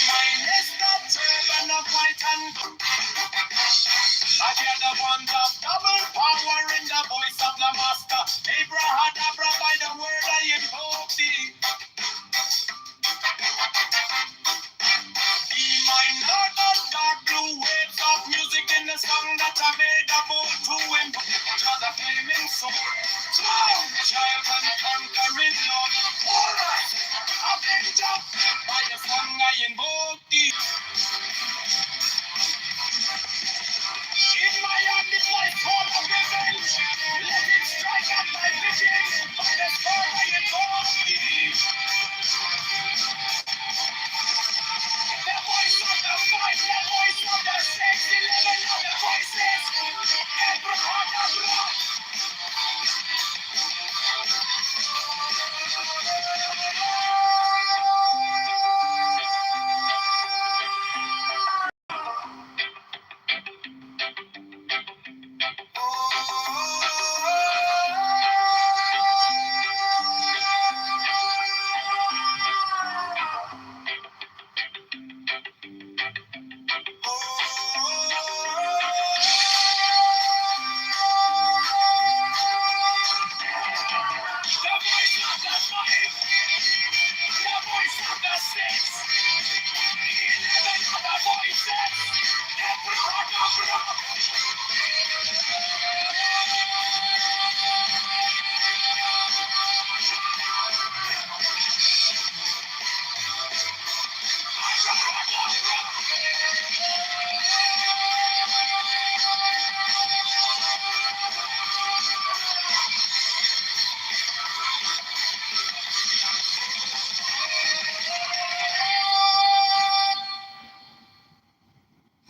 Mine is the turban of white and I hear the wand of double power in the voice of the master. Abrahadabra, by the word I invoke thee. Be mine Lord of dark blue waves of music in the song that I made about to invoke. To the flaming sword, throne, child and conquering Lord. Horus, Avenger, by the song I invoke thee. In my hand is my sword of revenge. Let it strike at my vision. By the sword I invoke thee. The voice of the fight, the voice of the 611 other voices. Abrahadabra.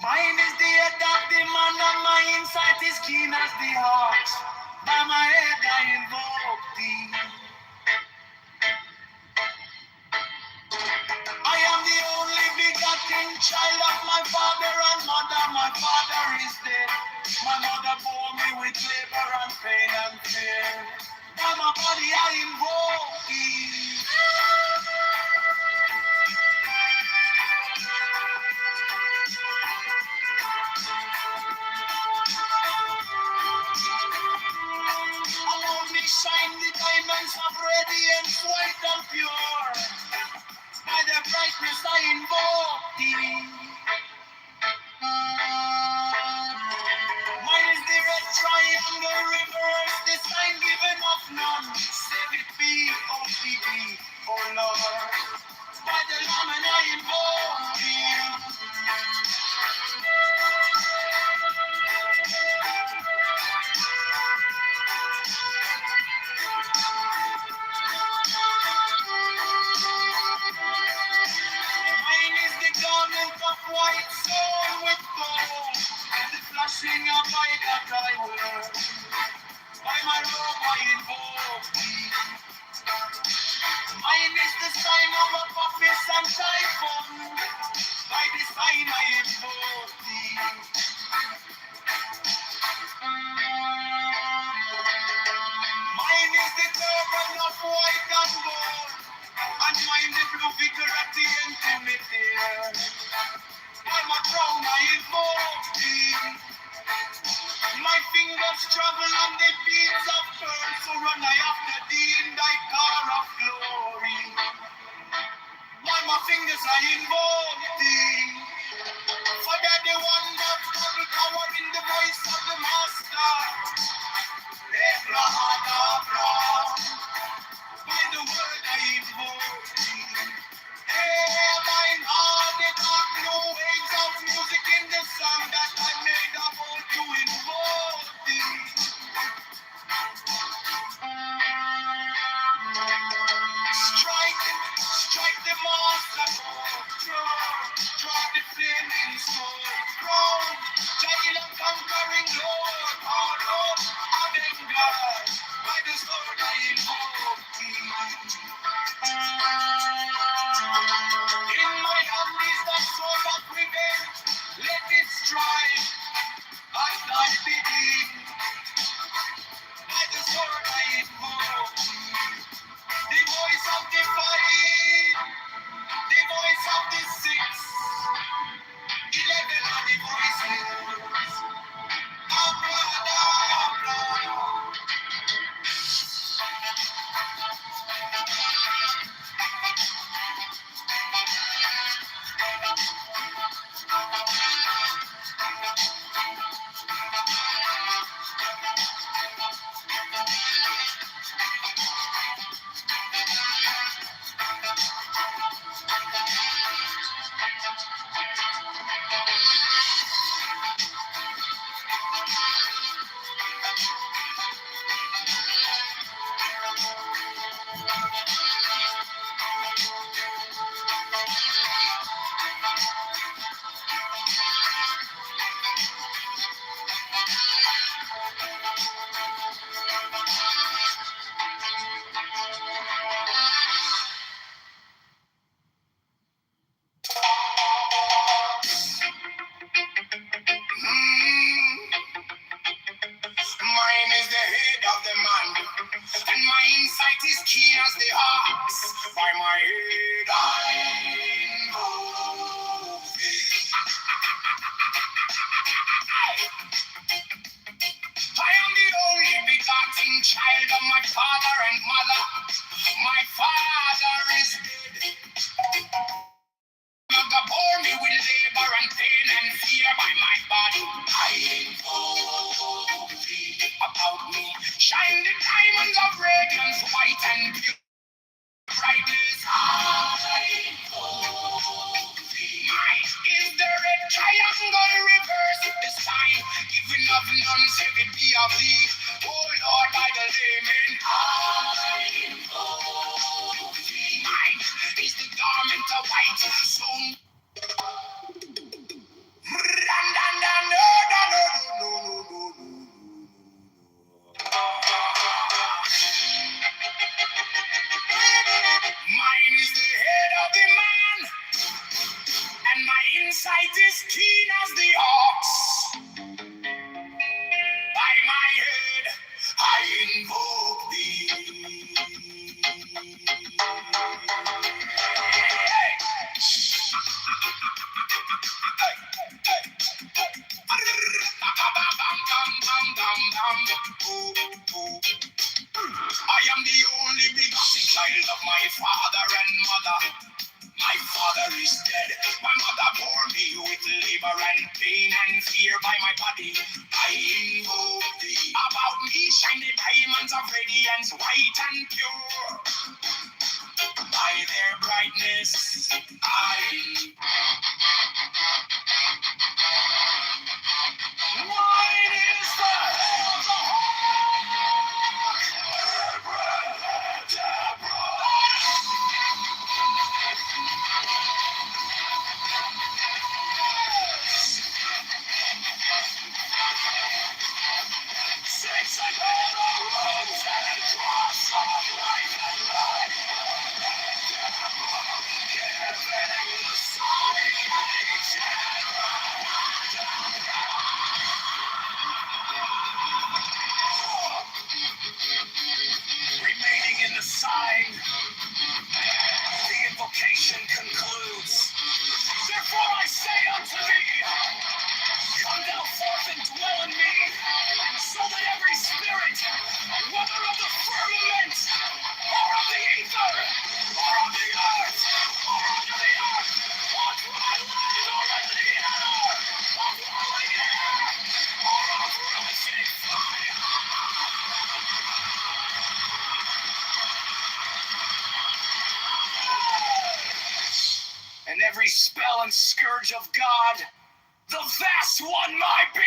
Mine is the head of the man, and my insight is keen as the hawks. By my head I invoke thee. 14th child of my father and mother. My father is dead. My mother bore me with labor and pain and fear. Now my body I invoke thee. Around me shine the diamonds of radiance, white and pure. By the brightness I invoke thee. Mine is the red triangle reverse, the sign given of none. Save it be, O oh Lord. By the Lamb and I invoke thee. Mine is the garment of white sewn with gold, and the flashing of light that I wear. By my robe I invoke thee. Mine is the sign of a Apis and Typhon. By the sign I invoke thee. Mine is the turban of white and gold, and mine the blue figure at the intimate ear. By my crown I invoke thee. My fingers travel on the beats of pearl, so run I after thee in thy car of glory. By my fingers I invoke thee. For that the one that double power in the voice of the master. Abraham, by the word I invoke thee. Hey, mine heart, they talk no waves of music in the song that I made of all to invoke thee. Strike the master, draw the flaming sword, crown, child of conquering Lord, our Lord, avenge God, by the sword I invoke thee. In my hand is the sword of revenge, let it strike, as I begin, by the sword I invoke thee. The voice of the fight, the voice of the six, 11 are the voices of blood. Mine is the head of the man, and my insight is keen as the ox. By my head I invoke thee. I am the only begotten child of my father and mother. My father is dead. Mother bore me with labor and pain and fear. By my body I invoke thee. About me shine the diamonds of radiance, white and pure brightness. I invoke thee. Mine is the red triangle reverse, the sign given of none, save it be of thee. Oh Lord, by the layman I invoke thee. Mine is the garment of white, so mine is the head of the man, and my is dead. My mother bore me with labor and pain and fear by my body. I invoke thee. About me shine the diamonds of radiance, white and pure. By their brightness, mine is the head of the six and all rooms and cross of life and life. Giving the sign remaining in the sign, the invocation concludes. Therefore I say unto thee, come thou forth and dwell in me, so that every spirit, whether of the firmament, or of the ether, or of the earth, or under the earth, or dry land, or in the air, of rolling air, or of rushing fire, and every spell and scourge of God, the vast one might be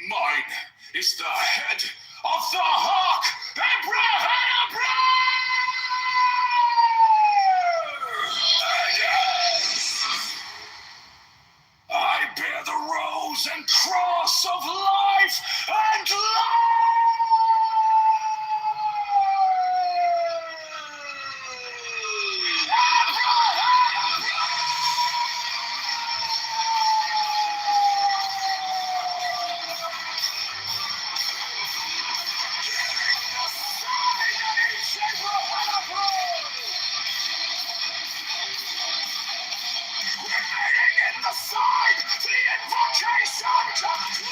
mine is the head of the hawk, Abraham. I bear the rose and cross of life and remaining in the side, the invocation comes.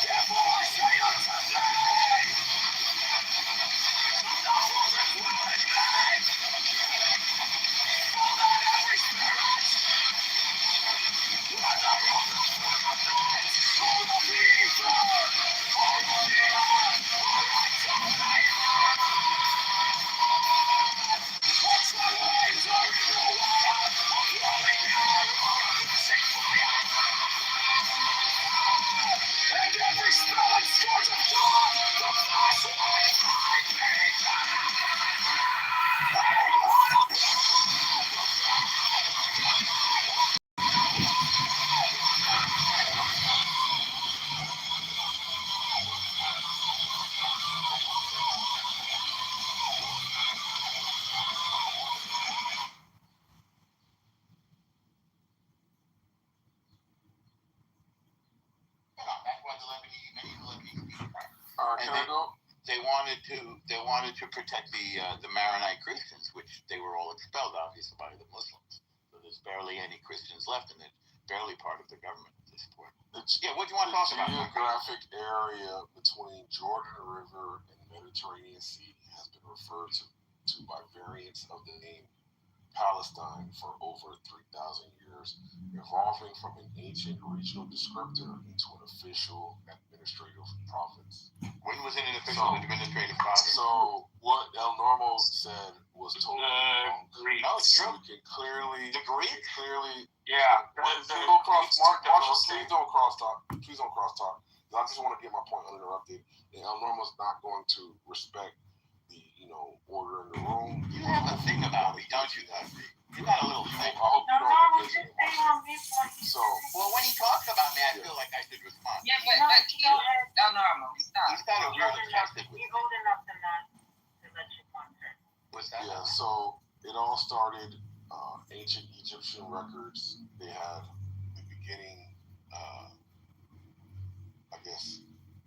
Therefore I say unto thee, come thou forth and dwell in me, so that every spirit, whether of the firmament, or of the ether, or of the earth, or of the air, what's the waves are in the water, of rolling air, or of rushing fire, and every spell and scourge of God, the last one might be And they wanted to protect the Maronite Christians, which they were all expelled, obviously, by the Muslims. So there's barely any Christians left, and they're barely part of the government at this point. Yeah, what do you want to talk about? The geographic area between Jordan River and Mediterranean Sea has been referred to by variants of the name Palestine for over 3,000 years, evolving from an ancient regional descriptor into an official administrative province. When was it an official administrative province? So what El Normo said was totally wrong. No, it's true. We can clearly, The Greek? Yeah. Please don't cross talk. Please don't cross talk. I just want to get my point uninterrupted. And El Normo's not going to respect the order in the room. You have a thing about me, don't you, Dusty? You got a little thing. I hope you don't forget it. So, well, when he talks about me, I feel like I should respond. Yeah, but no, normal. Stop. He's kind of weird obsessive with me. You're old enough to not to let you contact. What's that? yeah, so it all started started ancient Egyptian records. They had the beginning, I guess,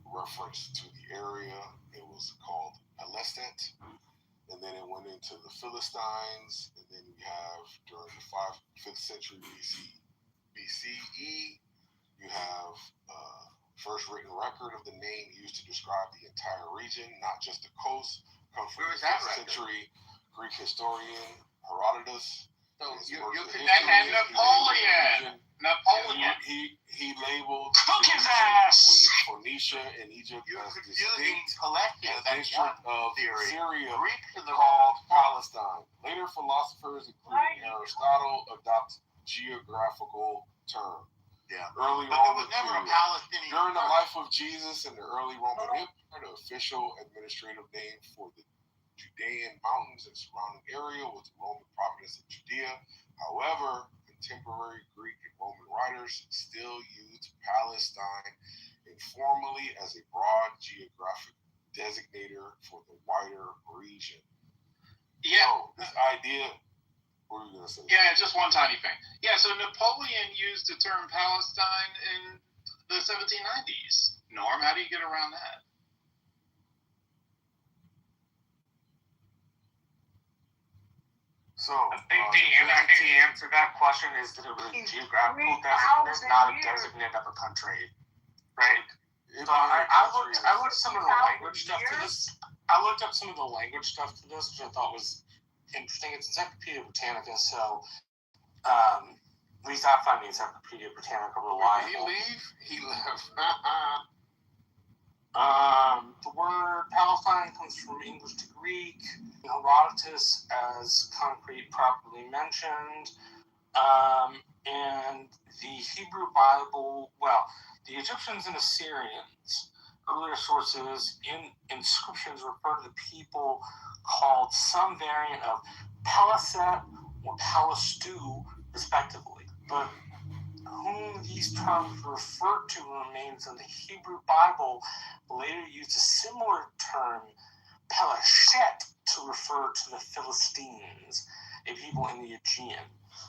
reference to the area. It was called Palestet. And then it went into the Philistines. And then we have during the 5th century BCE, you have first written record of the name used to describe the entire region, not just the coast. Come from the 5th century Greek historian Herodotus. So you could and Napoleon. He labeled Cook his the ass! between Phoenicia and Egypt You're as confusing distinct Palestine. as That's district one of theory. Syria Greeks in the called Palestine. Later philosophers, including Aristotle, adopt geographical term. Yeah. Early But there Roman was never a period. Palestinian. During the life of Jesus and the early Roman Empire, the official administrative name for the Judean mountains and surrounding area was the Roman province of Judea. However, contemporary Greek and Roman writers still used Palestine informally as a broad geographic designator for the wider region. Yeah. So this idea, what were you gonna say? Yeah, just one tiny thing. Yeah, so Napoleon used the term Palestine in the 1790s. Norm, how do you get around that? So I think the answer to that question is that it was a geographical designate, not a designate of a country, right? So I looked some of the language stuff to this. I looked up some of the language stuff to this, which I thought was interesting. It's Encyclopedia Britannica, so at least I find the Encyclopedia Britannica reliable. Did he leave? He left. The word Palestine comes from English to Greek. Herodotus, as concrete properly mentioned, and the Hebrew Bible. Well, the Egyptians and Assyrians. Earlier sources in inscriptions refer to the people called some variant of Palaset or Palastu, respectively. But whom these terms refer to remains in the Hebrew Bible later used a similar term, Pelashet, to refer to the Philistines, a people in the Aegean.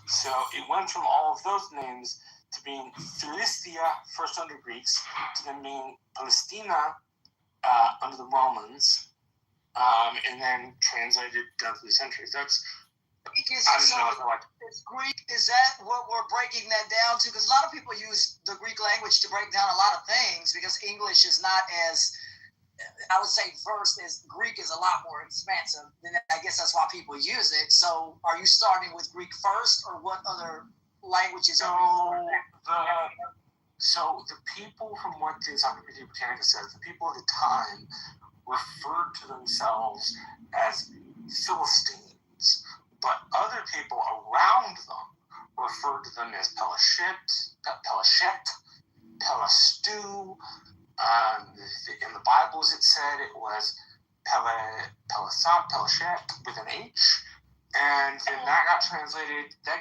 So it went from all of those names to being Philistia, first under Greeks, to then being Palestina under the Romans, and then translated down through the centuries. That's Greek is Greek. Is that what we're breaking that down to? Because a lot of people use the Greek language to break down a lot of things because English is not as, I would say, versed as Greek is a lot more expansive. And I guess that's why people use it. So are you starting with Greek first, or what other languages are you So the people, from what the Encyclopedia Britannica says, the people of the time referred to themselves as Philistines, but other people around them referred to them as Pelashet, Pelastu. In the Bibles, it said it was Pelashet with an H, and then that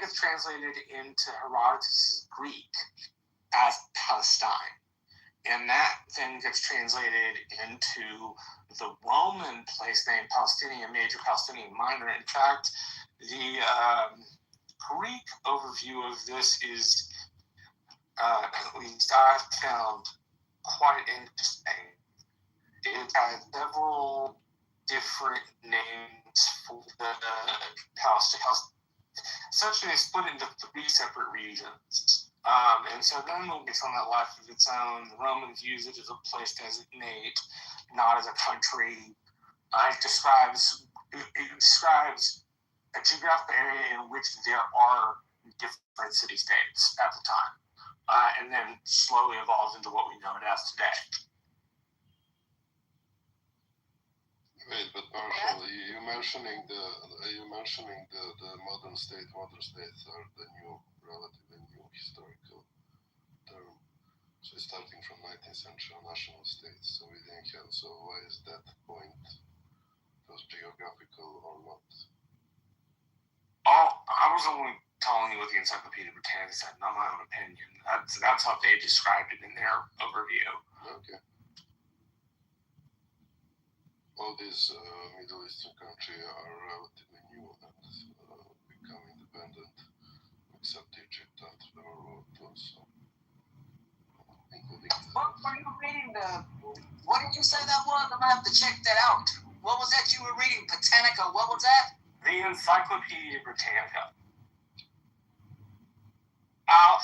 gets translated into Herodotus' Greek as Palestine. And that then gets translated into the Roman place name Palestinian Major, Palestinian Minor. In fact, the Greek overview of this is, at least I've found, quite interesting. It has several different names for the Palestine. Essentially, they split into 3 separate regions. And so then it gets on that life of its own. The Romans use it as a place designate, not as a country. It describes a geographic area in which there are different city-states at the time, and then slowly evolves into what we know it as today. Wait, but Marshall, you're mentioning the modern state. Modern states are the new, relatively new historical term. So starting from 19th century national states. So we didn't have. So why is that point? Was geographical or not? Oh, I was only telling you what the Encyclopedia Britannica said, not my own opinion. That's how they described it in their overview. Okay. All these Middle Eastern countries are relatively new, and What were you reading? What did you say that was? I'm gonna have to check that out. What was that you were reading? Britannica. What was that? The Encyclopedia Britannica. I'll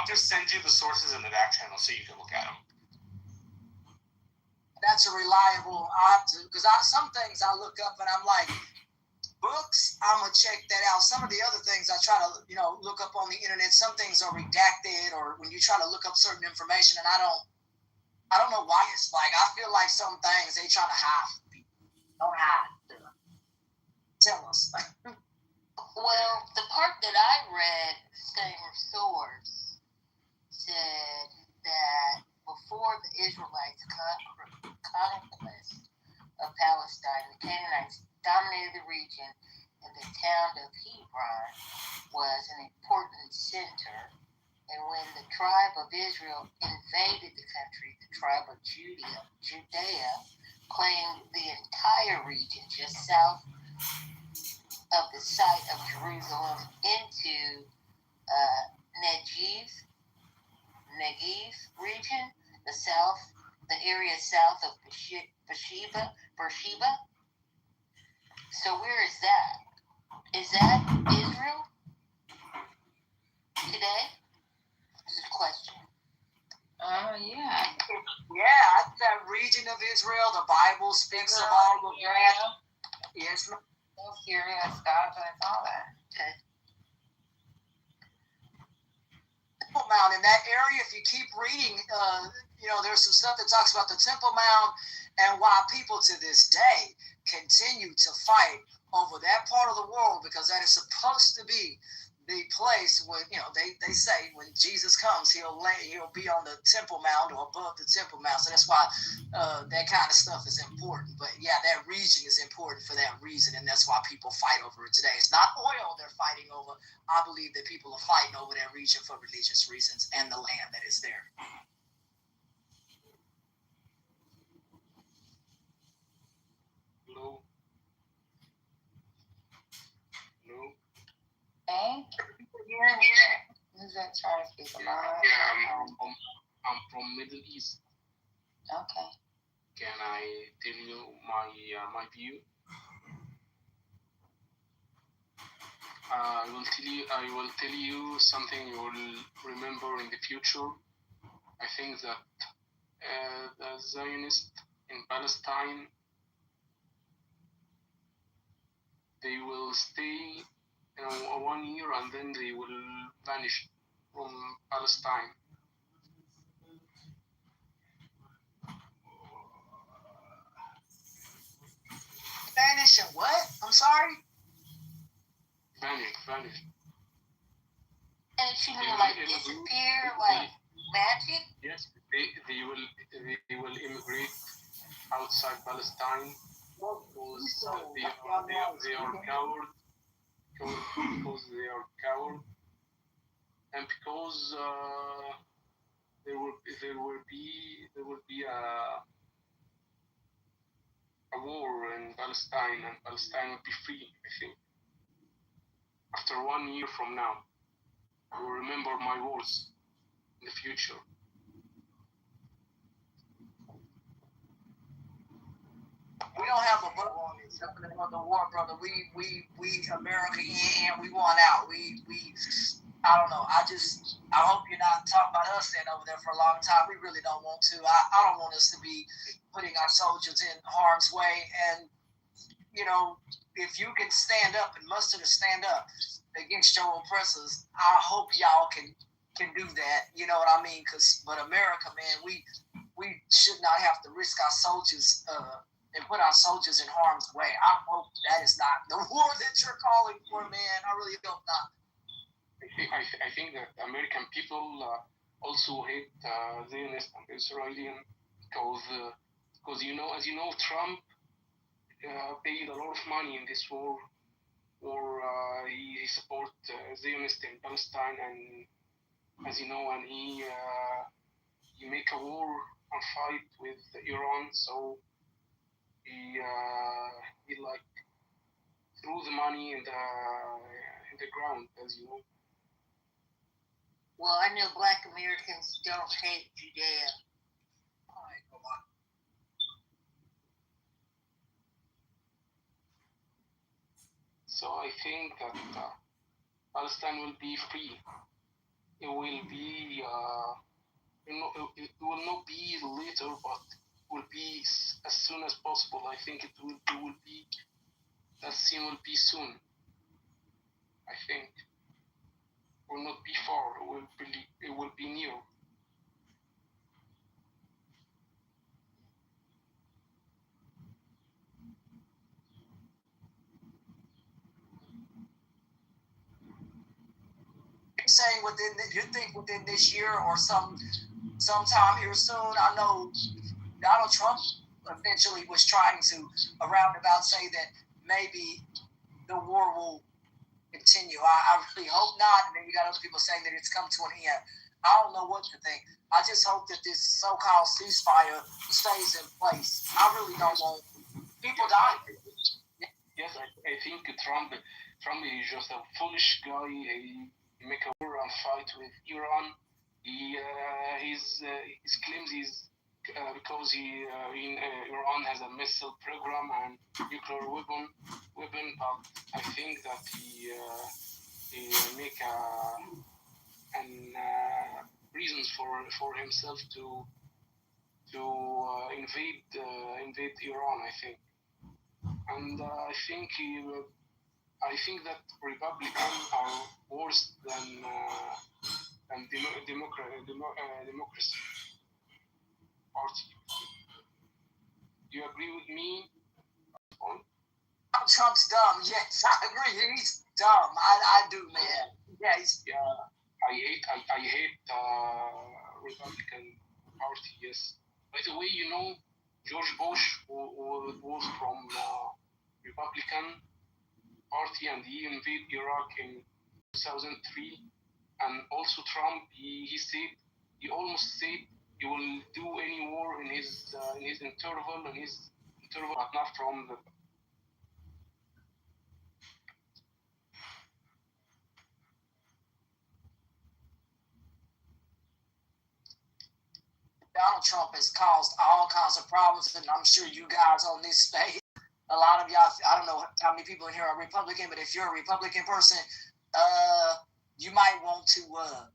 just send you the sources in the back channel so you can look at them. That's a reliable. I have to, because some things I look up and I'm like, books. I'm gonna check that out. Some of the other things I try to, look up on the internet. Some things are redacted, or when you try to look up certain information, and I don't know why. It's like I feel like some things they try to hide. Don't hide. Tell us. Well, the part that I read, same source, said that before the Israelites' conquest of Palestine, the Canaanites dominated the region, and the town of Hebron was an important center. And when the tribe of Israel invaded the country, the tribe of Judea claimed the entire region just south of the site of Jerusalem into Negev region, the area south of Beersheba. So where is that? Is that Israel today? This is a question. Yeah. Yeah, that's that region of Israel. The Bible speaks of all of that. Yes, ma'am. Syria, Scotland, and all that. Okay. Temple Mount in that area, if you keep reading, there's some stuff that talks about the Temple Mount and why people to this day continue to fight over that part of the world, because that is supposed to be the place when they say when Jesus comes, he'll be on the Temple Mount or above the Temple Mount. So that's why that kind of stuff is important. But yeah, that region is important for that reason, and that's why people fight over it today. It's not oil they're fighting over. I believe that people are fighting over that region for religious reasons and the land that is there. No. Hey? Who's that trying to speak about? Yeah, I'm from Middle East. Okay. Can I tell you my view? I will tell you something you will remember in the future. I think that the Zionists in Palestine, they will stay 1 year and then they will vanish from Palestine. Vanish and what? I'm sorry? Vanish. And it should like disappear, like magic? Yes, they will immigrate outside Palestine because they are cowards. Because they are cowards, and because there will be a war in Palestine, and Palestine will be free. I think after 1 year from now, I will remember my words in the future. We don't have a book on this the war, brother. We America, we won out. I don't know. I hope you're not talking about us staying over there for a long time. We really don't want to. I don't want us to be putting our soldiers in harm's way. And, if you can stand up and muster to stand up against your oppressors, I hope y'all can do that. You know what I mean? But America, man, we should not have to risk our soldiers and put our soldiers in harm's way. I hope that is not the war that you're calling for, man. I really hope not. I think that American people also hate Zionists and Israeli because as you know, Trump paid a lot of money in this war, or he support Zionists in Palestine, and as you know, and he make a war and fight with Iran, so he like threw the money in the ground, as you know. Well, I know Black Americans don't hate Judea. So I think that Palestine will be free. It will be, it will not be later, but will be as soon as possible. I think it will be, that scene will be soon. I think. It will not be far. It will be near. Saying you think within this year or sometime here soon. I know Donald Trump eventually was trying to around about say that maybe the war will continue. I really hope not. And then you got other people saying that it's come to an end. I don't know what to think. I just hope that this so-called ceasefire stays in place. I really don't want people dying. Yes, I think Trump is just a foolish guy. He make a war and fight with Iran. His claims is because Iran has a missile program and nuclear weapon. But I think that he make reasons for himself to invade Iran. I think, and I think that Republicans are worse than democracy party. Do you agree with me? Trump's dumb. Yes, I agree. He's dumb. I do, man. Yeah, I hate Republican party. Yes. By the way, George Bush was from Republican party, and he invaded Iraq in 2003. And also Trump, he almost said he will do any war in his interval, but not from the. Donald Trump has caused all kinds of problems, and I'm sure you guys on this stage, a lot of y'all, I don't know how many people in here are Republican, but if you're a Republican person, you might want to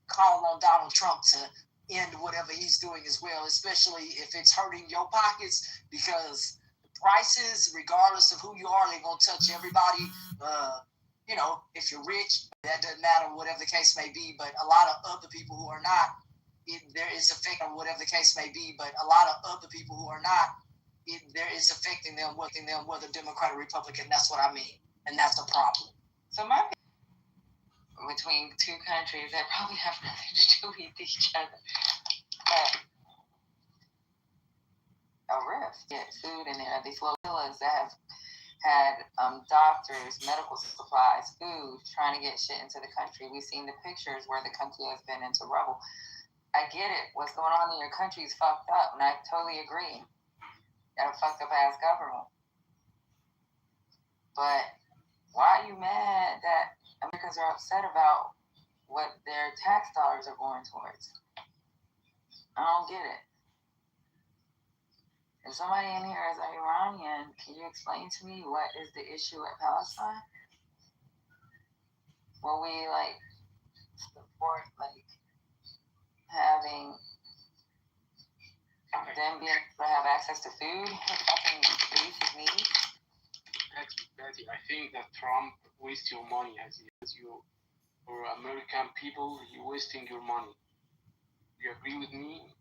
call on Donald Trump to end whatever he's doing as well, especially if it's hurting your pockets, because the prices, regardless of who you are, they're going to touch everybody. If you're rich, that doesn't matter, whatever the case may be, but a lot of other people who are not, there is effect on whatever the case may be, but a lot of other people who are not, there is affecting them, whether Democrat or Republican. That's what I mean, and that's the problem. So my between two countries that probably have nothing to do with each other, but a rift, get food in there. These little villas that have had doctors, medical supplies, food, trying to get shit into the country. We've seen the pictures where the country has been into rubble. I get it. What's going on in your country is fucked up, and I totally agree. Got a fucked up ass government. But why are you mad that Americans are upset about what their tax dollars are going towards? I don't get it. If somebody in here is Iranian, can you explain to me what is the issue at Palestine? Will we support having them being able to have access to food, fucking basic needs? Betty, I think that Trump wastes your money as you, for American people, you're wasting your money. Do you agree with me?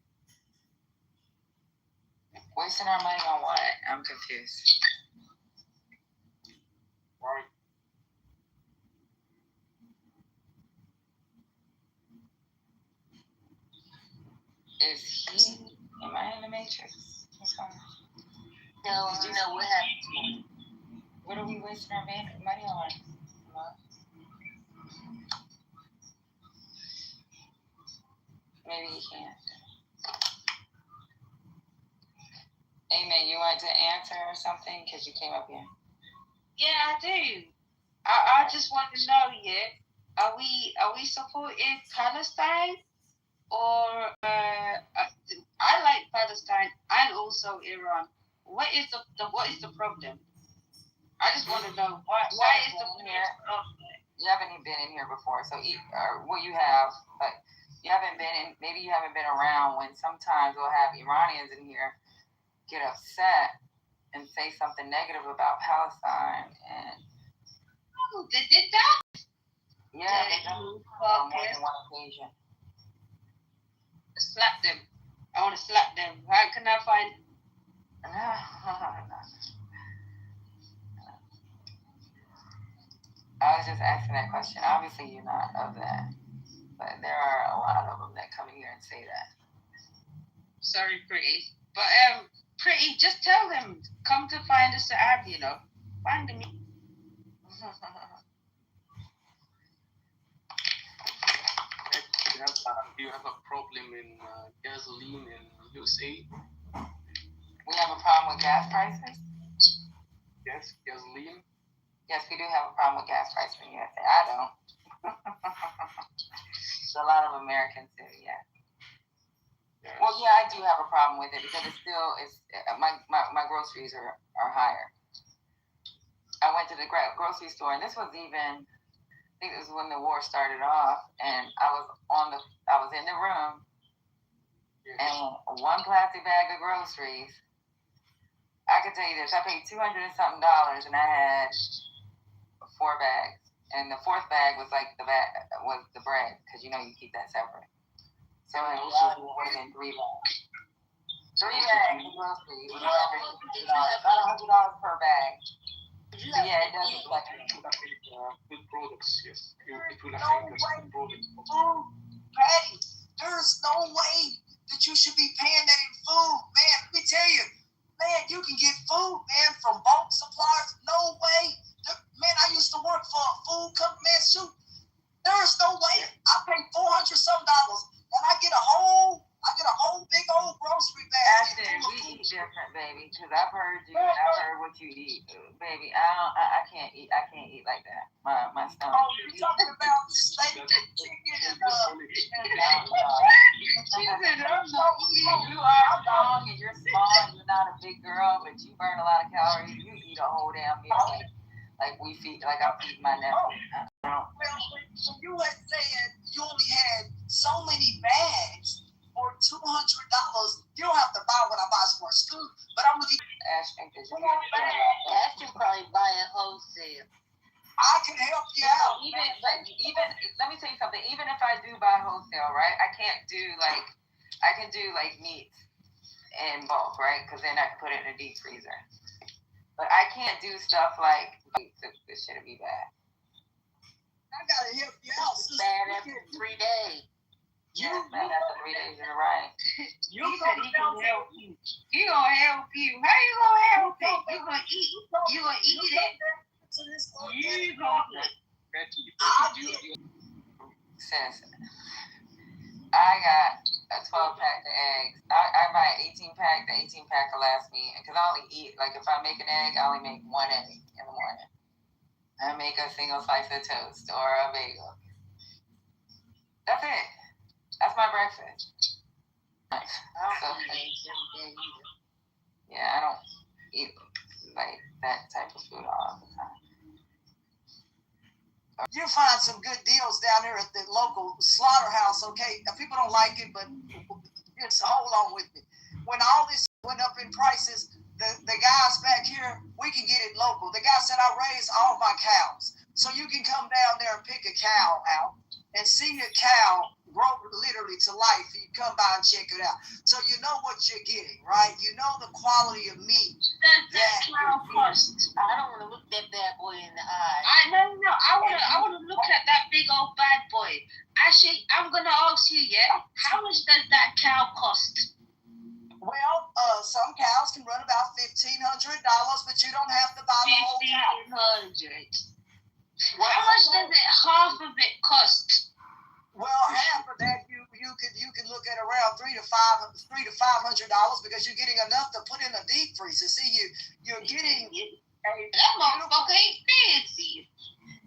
Wasting our money on what? I'm confused. Why? Is he? Am I in the Matrix? What's going on? No, you know what happened. What are we wasting our money on? Maybe he can't. Amen. You want to answer or something? Because you came up here. Yeah, I do. I just want to know, are we supporting Palestine or I like Palestine and also Iran? What is the problem? I just want to know why is the problem? You haven't even been in here before, so well, you have, but you haven't been in. Maybe you haven't been around when sometimes we'll have Iranians in here get upset and say something negative about Palestine, and they did that. Yeah, they do on more than one occasion. Slap them. I want to slap them. Where can I find? I was just asking that question. Obviously, you're not of that, but there are a lot of them that come in here and say that. Sorry, Pretty, but Pretty, just tell them come to find us at find me. Do you have a problem in gasoline in USA? We have a problem with gas prices? Yes, gasoline. Yes, we do have a problem with gas prices in USA. I don't. So a lot of Americans do, yeah. Yes. Well, yeah, I do have a problem with it because it's my groceries are higher. I went to the grocery store, and this was even, I think it was when the war started off, and I was in the room, and one plastic bag of groceries, I could tell you this, I paid $200 and something, and I had 4 bags, and the 4th bag was like the bread, because you keep that separate. So it would have been 3 bags. 3 bags of groceries, about $100 per bag. Yeah, it does affect food products, yes. It will affect us food products. Patty, there's no way that you should be paying that in food, man. Let me tell you, man, you can get food, man, from bulk suppliers. No way. Man, I used to work for a food company, man. Shoot, there's no way. I pay $400 some, and I get a whole big old grocery bag. Ashton, we eat different, baby, because I've heard what you eat, baby. I can't eat like that. My stomach. Oh, you're talking about steak and chicken and You are strong and you're small and you're not a big girl, but you burn a lot of calories. You eat a whole damn meal like I feed my nephew. Well, so you had said you only had so many bags for $200. You don't have to buy what I buy for school, but I'm looking at Ashton probably buy a wholesale. I can help you out. Even let me tell you something. Even if I do buy wholesale, right? I can do meats in bulk, right? Because then I can put it in a deep freezer. But I can't do stuff like this shouldn't be bad. I gotta help you out. Bad after 3 days. Yes, bad after 3 days, you're right. He said he can help you. He gonna help you. How you gonna help it? You gonna eat it? You gonna eat it? You gonna Sis, I got a 12-pack of eggs. I buy an 18-pack. The 18-pack will last me. Because I only eat, like if I make an egg, I only make 1 egg in the morning. I make a single slice of toast or a bagel. That's it. That's my breakfast. Nice. Yeah, I don't eat like that type of food all the time. You find some good deals down there at the local slaughterhouse, okay? Now, people don't like it, but just hold on with me. When all this went up in prices, the guys back here, we can get it local. The guy said, I raise all my cows. So you can come down there and pick a cow out and see a cow grow literally to life. You come by and check it out. So you know what you're getting, right? You know the quality of meat. That cow cost. I don't want to look that bad boy in the eye. No. I want to look at that big old bad boy. Actually, I'm gonna ask you, how much does that cow cost? Well, some cows can run about $1,500, but you don't have to buy the whole cow. $1,500. How much does half of it cost? Well, half of that you can look at around $300 to $500 because you're getting enough to put in a deep freezer. See, you're getting that motherfucker ain't fancy.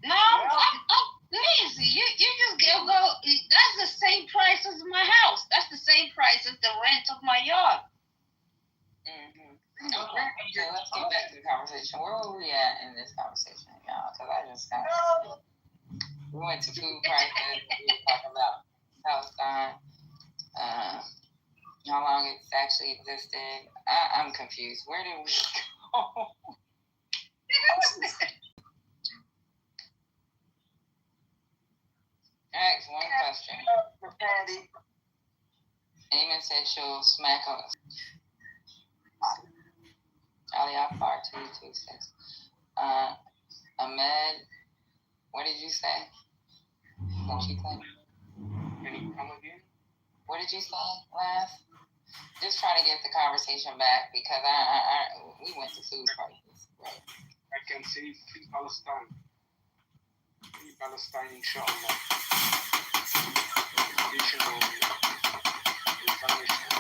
No, I'm fancy. You conversation. Where were we at in this conversation, y'all? Because I just got. We went to food prices. We were talking about Palestine. How long it's actually existed. I'm confused. Where did we go? Ask one question. Eamon said she'll smack us. Ali Akbar 226. Ahmed, what did you say? What you think? Can you come again? What did you say last? Just trying to get the conversation back because we went to food prices. Right. I can say free Palestine. Free Palestine, inshallah. Additional information.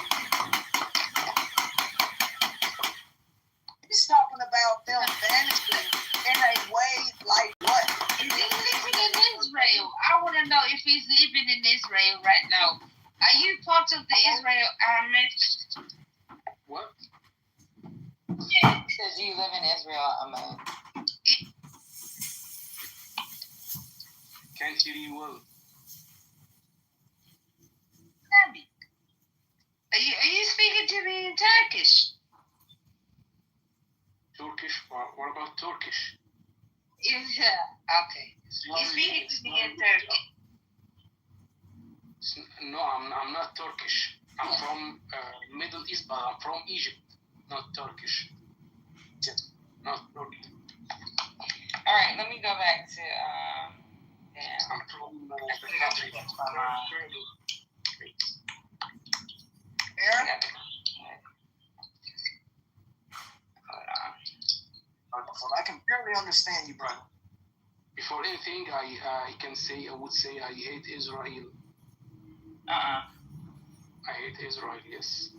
He's talking about them vanishing in a way like what? Is he living in Israel? I want to know if he's living in Israel right now. Are you part of the Israel army? What? Said you live in Israel, Ahmed. Can't hear you well. Are you speaking to me in Turkish? Turkish? What about Turkish? Yeah. Okay. You're speaking to me in Turkish. No, I'm not Turkish. I'm from Middle East, but I'm from Egypt, not Turkish. Not Turkey. All right, let me go back to I'm from the country. I can barely understand you, brother. Before anything, I would say I hate Israel. I hate Israel, yes.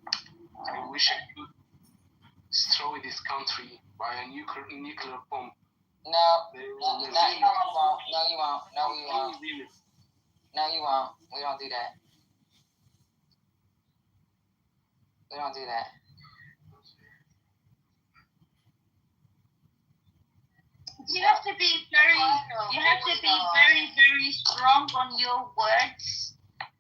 I wish I could destroy this country by a nuclear bomb. No, you won't. No, you won't. No, we won't. No, you won't. We don't do that. We don't do that. You have to be very, very strong on your words,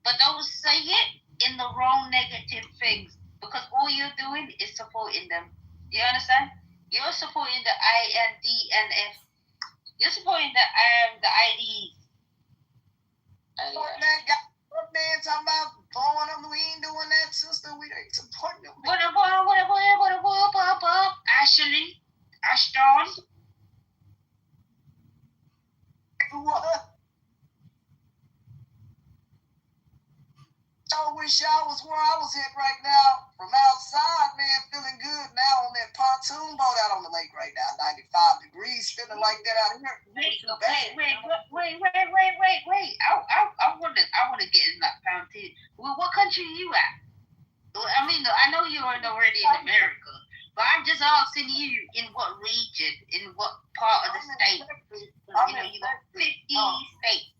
but don't say it in the wrong negative things, because all you're doing is supporting them. You understand? You're supporting the INDNF. You're supporting the IDs. What man talking about blowing them? We ain't doing that, sister. We ain't supporting them. What? Ashley, Ashton. What? I wish I was where I was at right now. From outside, man, feeling good now on that pontoon boat out on the lake right now. 95 degrees, feeling like that out here. Wait. I want to get in that pontoon. Well, what country are you at? I mean, I know you're already in America, but I'm just asking you in what region, in what part of the state. You got 50 states.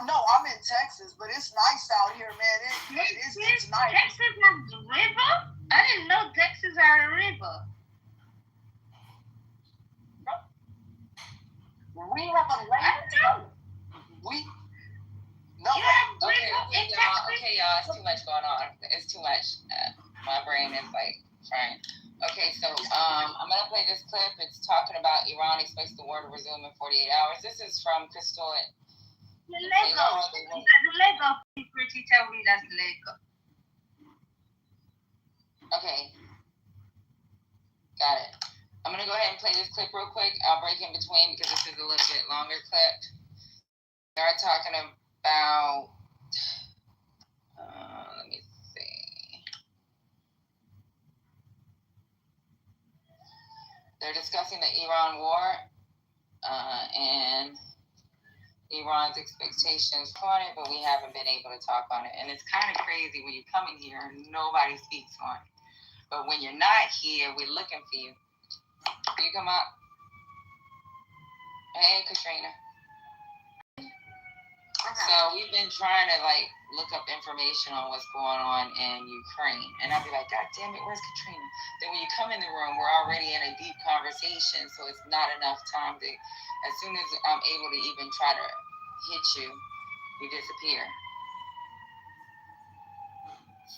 No, I'm in Texas, but it's nice out here, man. It's nice. Texas has a river? I didn't know Texas had a river. We have a lake. I know. No. Okay, y'all. It's too much going on. It's too much. My brain is like frying. Okay, so I'm gonna play this clip. It's talking about Iran expects the war to resume in 48 hours. This is from Crystal. The Lego. Pretty tell me that's Lego. Okay. Got it. I'm going to go ahead and play this clip real quick. I'll break in between because this is a little bit longer clip. They're talking about, let me see. They're discussing the Iran war and Iran's expectations on it, but we haven't been able to talk on it. And it's kind of crazy when you come in here and nobody speaks on it. But when you're not here, we're looking for you. You come up. Hey, Katrina. So we've been trying to like look up information on what's going on in Ukraine, and I'd be like, God damn it, where's Katrina? Then when you come in the room, we're already in a deep conversation, so it's not enough time to. As soon as I'm able to even try to hit you, you disappear.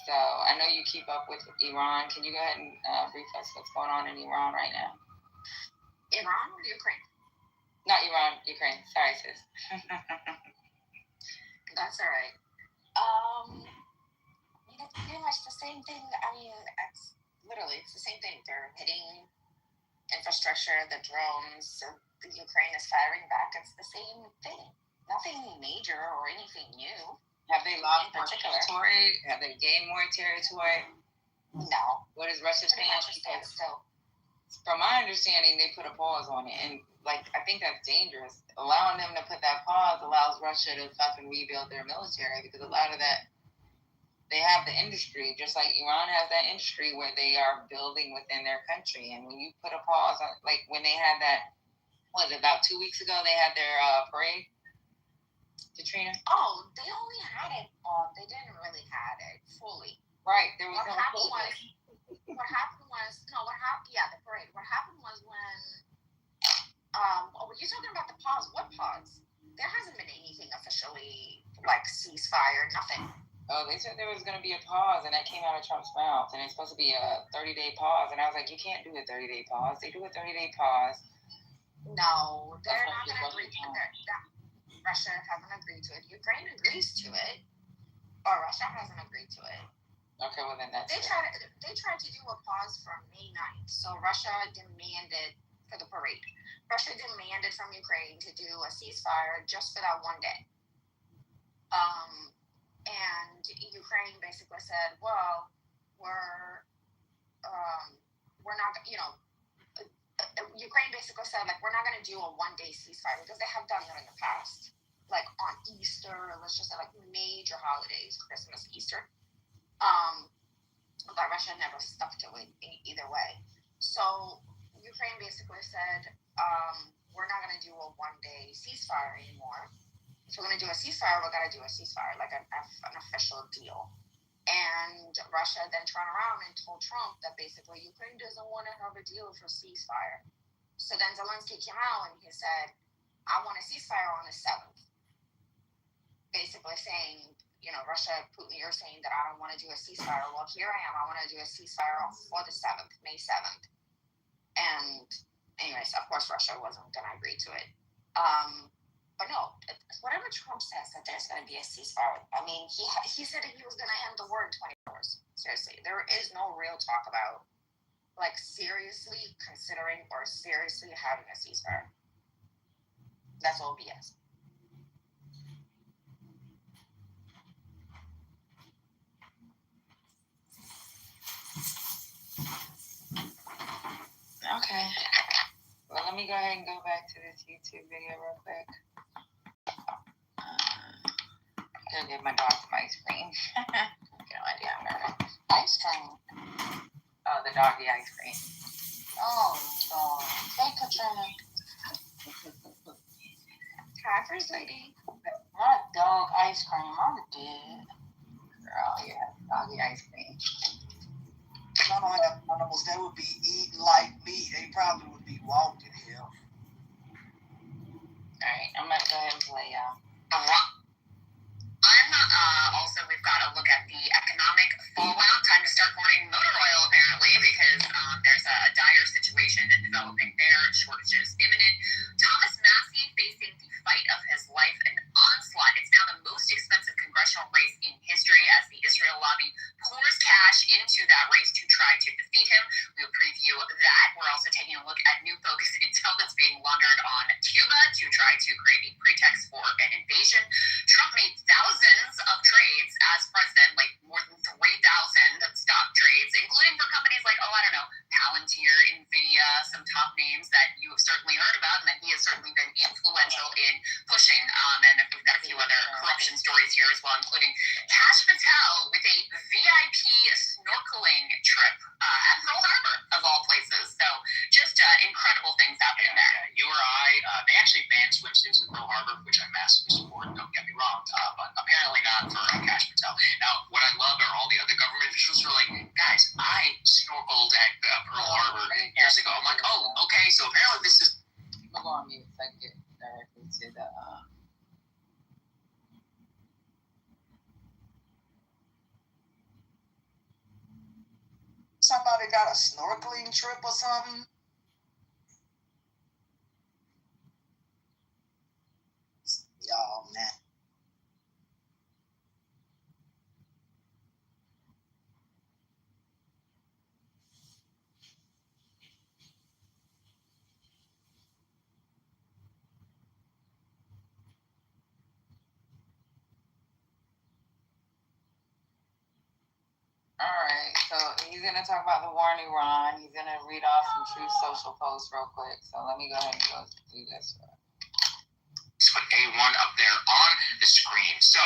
So I know you keep up with Iran. Can you go ahead and brief us what's going on in Iran right now? Iran or Ukraine? Not Iran, Ukraine. Sorry, sis. That's all right. It's pretty much the same thing. I mean, it's the same thing. They're hitting infrastructure, the drones, the Ukraine is firing back. It's the same thing. Nothing major or anything new. Have they lost more territory? Have they gained more territory? No. What is Russia's pretty much still? From my understanding, they put a pause on it, and like I think that's dangerous. Allowing them to put that pause allows Russia to fucking rebuild their military, because a lot of that, they have the industry, just like Iran has that industry where they are building within their country. And when you put a pause on, like when they had that, was it about 2 weeks ago, they had their parade, Katrina? Oh, they only had it on. They didn't really have it fully. Right. There was What happened was the parade. What happened was when you're talking about the pause. What pause? There hasn't been anything officially like ceasefire, nothing. Oh, they said there was going to be a pause, and that came out of Trump's mouth, and it's supposed to be a 30-day pause. And I was like, you can't do a 30-day pause. They do a 30-day pause. No, they're not going to agree to it. Russia hasn't agreed to it. Ukraine agrees to it, but Russia hasn't agreed to it. Okay, well then that's They tried to do a pause from May 9th. So Russia demanded for the parade. Russia demanded from Ukraine to do a ceasefire just for that one day. And Ukraine basically said, well, we're not, Ukraine basically said, like, we're not going to do a one-day ceasefire, because they have done that in the past, like on Easter, let's just say like major holidays, Christmas, Easter. But Russia never stuck to it either way. So Ukraine basically said, we're not going to do a one-day ceasefire anymore. If we're going to do a ceasefire, we're going to do a ceasefire, like an official deal. And Russia then turned around and told Trump that basically Ukraine doesn't want to have a deal for ceasefire. So then Zelensky came out and he said, I want a ceasefire on the 7th. Basically saying, Russia, Putin, you're saying that I don't want to do a ceasefire. Well, here I am. I want to do a ceasefire for the 7th, May 7th. And anyways, of course, Russia wasn't going to agree to it. But no, whatever Trump says that there's going to be a ceasefire, I mean, he said that he was going to end the war in 20 hours. Seriously, there is no real talk about, like, seriously considering or seriously having a ceasefire. That's all BS. Okay. Well, let me go ahead and go back to this YouTube video real quick. I'm gonna give my dog some ice cream. Get no idea I'm nervous. Ice cream? Oh, the doggy ice cream. Oh, God. Hey, Katrina. Hi, first lady. Not dog ice cream. I'm dead. Girl, yeah, doggy ice cream. Some animals, they would be eating like me. They probably would be walking here. Alright, I'm gonna go ahead and play y'all. Also, we've got to look at the economic fallout. Time to start hoarding motor oil, apparently, because there's a dire situation developing there. Shortages imminent. Thomas Massey facing the fight of his life, an onslaught. It's now the most expensive congressional race in history as the Israel lobby pours cash into that race to try to defeat him. We'll preview that. We're also taking a look at new bogus intel that's being laundered on Cuba to try to create a pretext for an invasion. Trump made thousands of trades as president, like more than 3,000 stock trades, including for companies like, Palantir, Nvidia, some top names that you have certainly heard about and that he has certainly been influential in pushing. And we've got a few other corruption stories here as well, including Kash Patel with a VIP snorkeling trip at Pearl Harbor, of all places. So just incredible things happening there. You or I, they actually banned swimsuits in Pearl Harbor, which I massively support, don't get me wrong. they got a snorkeling trip or something? Y'all, man. All right, so he's going to talk about the war in Iran. He's going to read off some Truth Social posts real quick. So let me go ahead and go do this. Put A1 up there on the screen. So,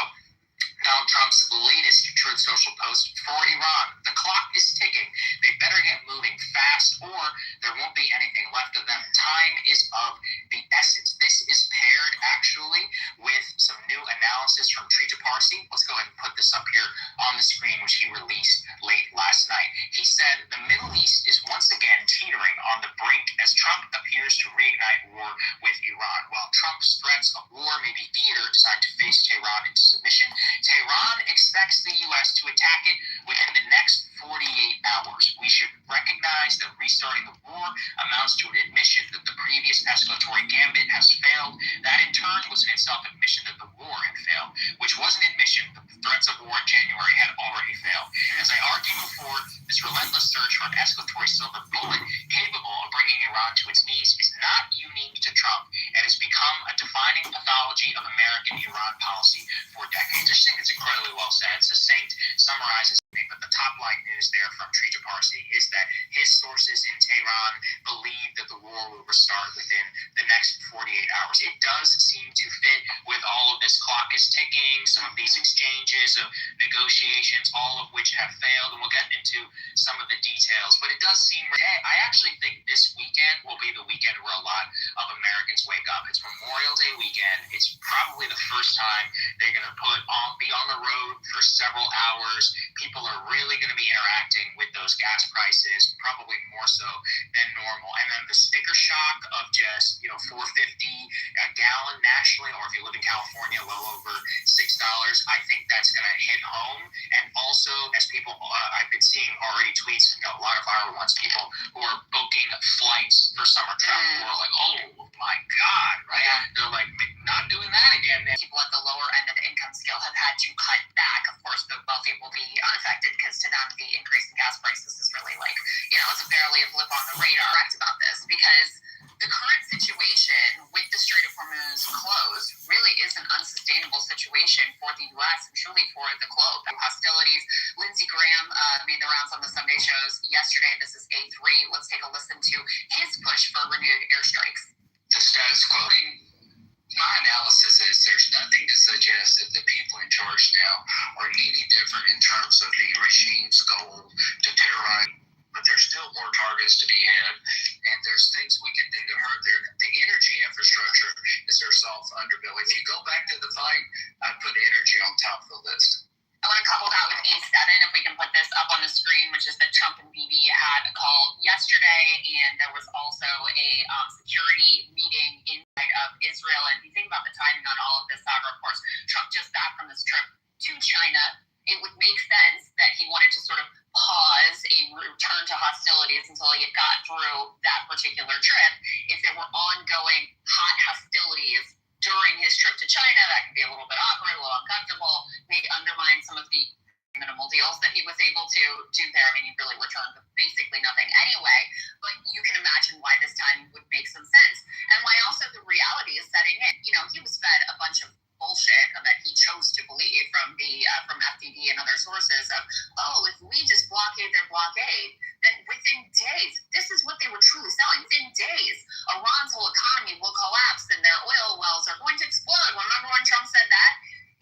Donald Trump's latest Truth Social post for Iran. The clock is ticking. They better get moving fast or there won't be anything left of them. Time is of the essence. This is paired actually with some new analysis from Trita Parsi. Let's go ahead and put this up here on the screen, which he released late last night. He said the Middle East is once again teetering on the brink as Trump appears to reignite war with Iran. While Trump's threats of war may be theater designed to face Tehran into submission, Tehran expects the U.S. to attack it within the next 48 hours. We should recognize that restarting the war amounts to an admission that the previous escalatory gambit has failed. That in turn was in itself an admission that the war had failed, which was an admission that the threats of war in January had already failed. As I argued before, this relentless search for an escalatory silver bullet capable of bringing Iran to its knees is not unique to Trump and has become a defining pathology of American Iran policy for decades. I just think it's incredibly well said. Succinct, summarizes everything, but the top line news there from Trita Parsi is that his sources in Tehran believe that the war will restart within the next 48 hours. It does seem to fit with all of this clock is ticking, some of these exchanges of negotiations, all of which have failed, and we'll get into some of the details. But it does seem, I actually think this weekend will be the weekend where a lot of Americans wake up. It's Memorial Day weekend. It's probably the first time they're going to be on the road for several hours. People are really going to be interacting with those gas prices, probably more so than normal. And then the sticker shock of just, $4.50 a gallon nationally, or if you live in California, well over $6, I think that's going to hit home. And also, as people, I've been seeing already tweets, a lot of viral ones, people who are booking flights for summer travel who are like, oh my God, right? Yeah. They're like, not doing that again. People at the lower end of the income scale have had to cut back. Of course, the wealthy will be unaffected because to them, the increase in gas prices is really like, it's barely a blip on the radar. Correct about this because the current situation with the Strait of Hormuz closed really is an unsustainable situation for the U.S. and truly for the globe. Hostilities. Lindsey Graham made the rounds on the Sunday shows yesterday. This is A3. Let's take a listen to his push for renewed airstrikes. The status quo. My analysis is there's nothing to suggest that the people in charge now are any different in terms of the regime's goal to terrorize. But there's still more targets to be had, and there's things we can do to hurt the energy infrastructure is their soft underbelly. If you go back to the fight, I'd put energy on top of the list. I want to couple that with A7, if we can put this up on the screen, which is that Trump and Bibi had a call yesterday, and there was also a security meeting inside of Israel. And if you think about the timing on all of this, of course, Trump just back from this trip to China, it would make sense that he wanted to sort of pause a return to hostilities until he got through that particular trip. If there were ongoing hot hostilities during his trip to China, that could be a little bit awkward, a little uncomfortable, maybe undermine some of the minimal deals that he was able to do there. I mean, he really returned basically nothing anyway, but you can imagine why this time would make some sense, and why also the reality is setting in. He was fed a bunch of bullshit that he chose to believe from FDD and other sources of, if we just blockade their blockade, then within days, this is what they were truly selling. Within days, Iran's whole economy will collapse and their oil wells are going to explode. Remember when Trump said that?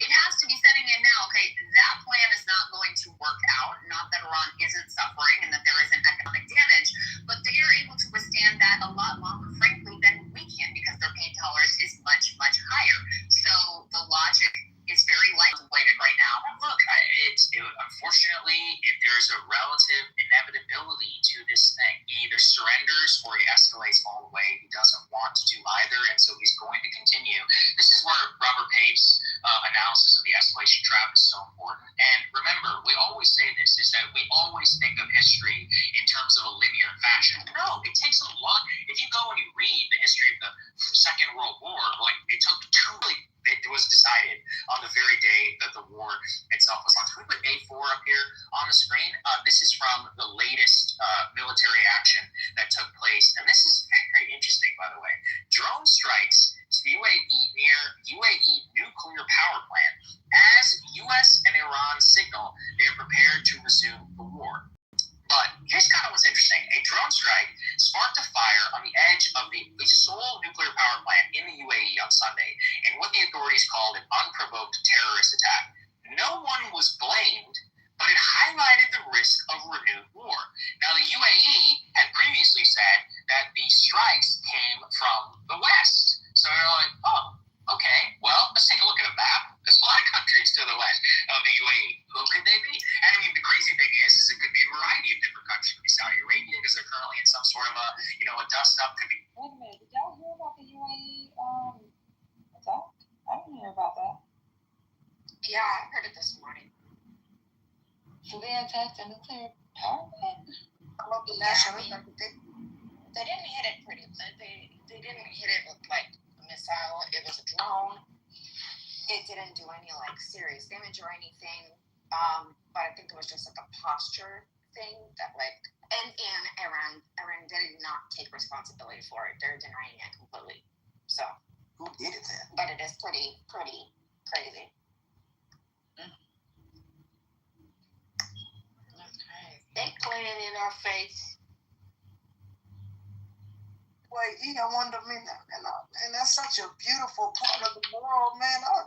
It has to be setting in now. Okay, that plan is not going to work out. Not that Iran isn't suffering and that there isn't economic damage, but they are able to withstand that a lot longer, frankly, than we can because their pain tolerance is much, much higher. So the logic is very light-weighted right now. Look, unfortunately, there's a relative inevitability to this thing. He either surrenders or he escalates all the way. He doesn't want to do either, and so he's going to continue. This is where Robert Pape's analysis of the escalation trap is so important. And remember, we always say this, is that we always think of history in terms fashion. No, it takes a lot. If you go and you read the history of the Second World War, like it took it was decided on the very day that the war itself was launched. Can we put A4 up here on the screen? This is from the latest military action that took place, and this is very interesting, by the way. Drone strikes UAE near UAE nuclear power plant as U.S. and Iran signal they are prepared to resume the war. But here's kind of what's interesting. A drone strike sparked a fire on the edge of the Seoul nuclear power plant in the UAE on Sunday in what the authorities called an unprovoked terrorist attack. No one was blamed, but it highlighted the risk of renewed war. Now, the UAE had previously said that the strikes came from the West. So they're like, oh, okay, well, let's take a look at a map. There's a lot of countries to the west of the UAE. Who could they be? And I mean, the crazy thing is it could be a variety of different countries. It could be Saudi Arabia because they're currently in some sort of a, a dust-up. Could be. Wait a minute, did y'all hear about the UAE attack? I didn't hear about that. Yeah, I heard it this morning. So they attacked a nuclear power plant? They didn't hit it they didn't hit it with like a missile. It was a drone. It didn't do any like serious damage or anything. But I think it was just like a posture thing that like and Iran did not take responsibility for it. They're denying it completely. So who did it then? But it is pretty crazy. That's crazy. They playing in our face. Well, and that's such a beautiful part of the world, man. I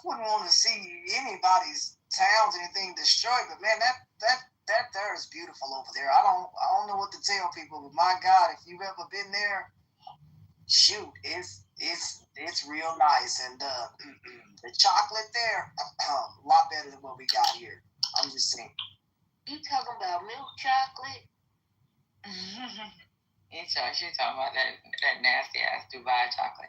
wouldn't want to see anybody's towns, anything destroyed, but man, that there is beautiful over there. I don't know what to tell people, but my God, if you've ever been there, shoot, it's real nice, and the chocolate there, a lot better than what we got here. I'm just saying. You talking about milk chocolate? She's talking about that nasty ass Dubai chocolate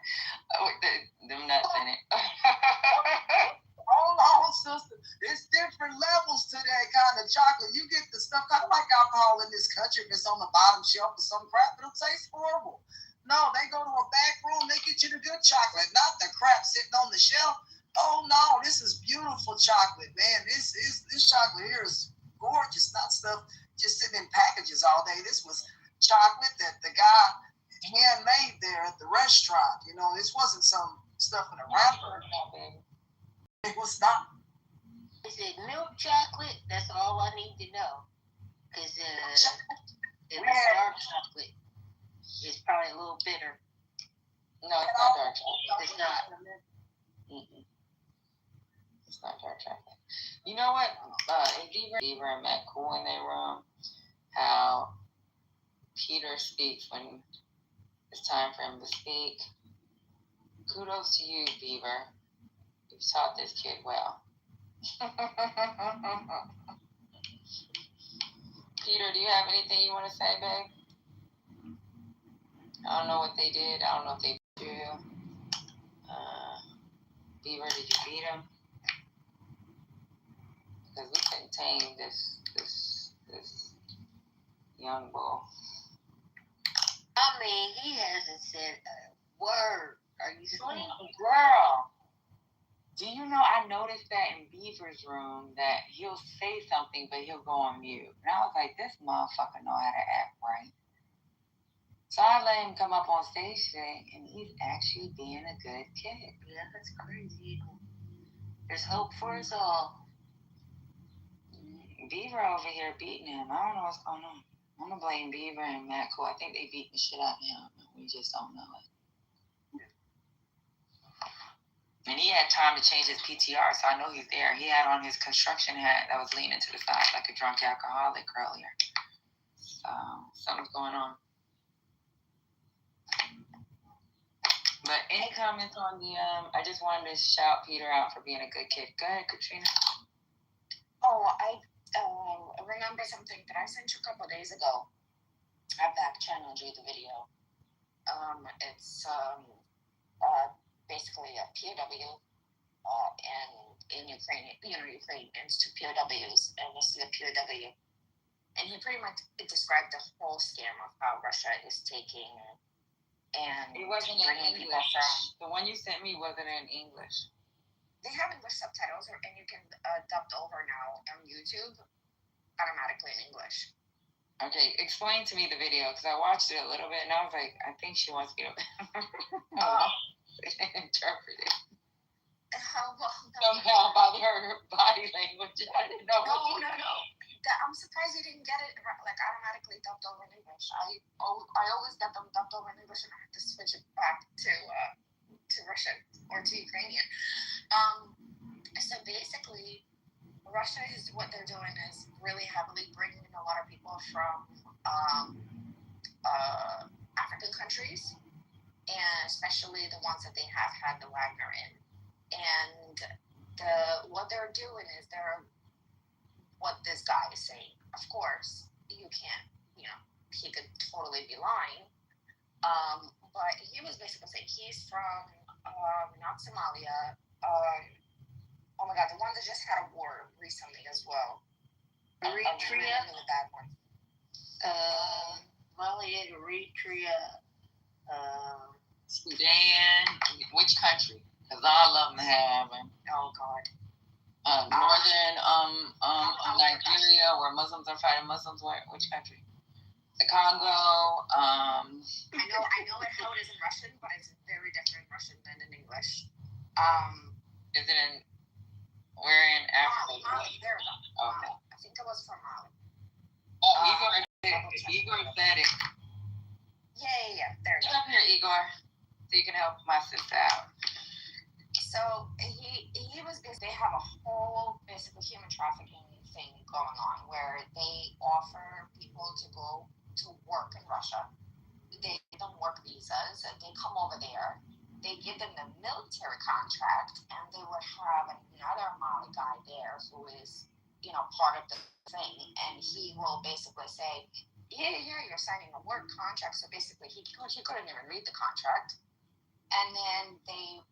with them nuts in it. Hold on, sister. It's different levels to that kind of chocolate. You get the stuff kind of like alcohol in this country. If it's on the bottom shelf or some crap, it'll taste horrible. No, they go to a back room, they get you the good chocolate, not the crap sitting on the shelf. Oh no, this is beautiful chocolate, man. This chocolate here is gorgeous, not stuff just sitting in packages all day. This was chocolate that the guy handmade there at the restaurant. This wasn't some stuff in a wrapper. It was not. Is it milk chocolate? That's all I need to know. Because if it's dark chocolate, it's probably a little bitter. No, it's not dark chocolate. It's not. It's not dark chocolate. You know what? Beaver and Matt Cool in their room, how Peter speaks when it's time for him to speak. Kudos to you, Beaver. You've taught this kid well. Peter, do you have anything you want to say, babe? I don't know what they did. I don't know if they beat you. Beaver, did you beat him? Because we couldn't tame this young bull. I mean, he hasn't said a word. Are you sleeping? Girl, do you know, I noticed that in Beaver's room that he'll say something, but he'll go on mute. And I was like, this motherfucker know how to act right. So I let him come up on stage today, and he's actually being a good kid. Yeah, that's crazy. There's hope for us all. Beaver over here beating him. I don't know what's going on. I'm going to blame Beaver and Matt Cool. I think they beating the shit out of him. We just don't know it. And he had time to change his PTR, so I know he's there. He had on his construction hat that was leaning to the side like a drunk alcoholic earlier. So something's going on. But any comments on the, I just wanted to shout Peter out for being a good kid. Go ahead, Katrina. Oh, I remember something that I sent you a couple days ago. I back channeled you the video. It's basically a POW and in Ukraine, Ukrainians to POWs, and this is a POW and he pretty much described the whole scam of how Russia is taking and It wasn't in bringing people English. from. The one you sent me wasn't in English. They have English subtitles, and you can dub over now on YouTube automatically in English. Okay, explain to me the video because I watched it a little bit and I was like, I think she wants me to interpret it. Somehow by her body language, I didn't know. No. I'm surprised you didn't get it like automatically dubbed over in English. I always get them dubbed over in English and I have to switch it back to Russian or to Ukrainian. So basically, Russia is what they're doing is really heavily bringing in a lot of people from African countries, and especially the ones that they have had the Wagner in. And what they're doing is what this guy is saying. Of course, you can't, he could totally be lying. But he was basically saying he's from not Somalia. Oh my God, the one that just had a war recently as well. Eritrea. The bad one. Mali, Eritrea. Sudan. Which country? Because all of them have. Oh God. Northern Nigeria, where Muslims are fighting Muslims. Which country? The Congo. I know how it is in Russian, but it's very different in Russian than in English. Is it in? We're in Africa. Mali, there we go. Okay. I think it was from Mali. Igor said it. Yeah. There. Get up here, Igor, so you can help my sister out. So he was basically, they have a whole basically human trafficking thing going on where they offer people to go to work in Russia. They give them work visas and they come over there. They give them the military contract and they would have another Mali guy there who is, part of the thing. And he will basically say, yeah, you're signing a work contract. So basically he couldn't even read the contract. And then they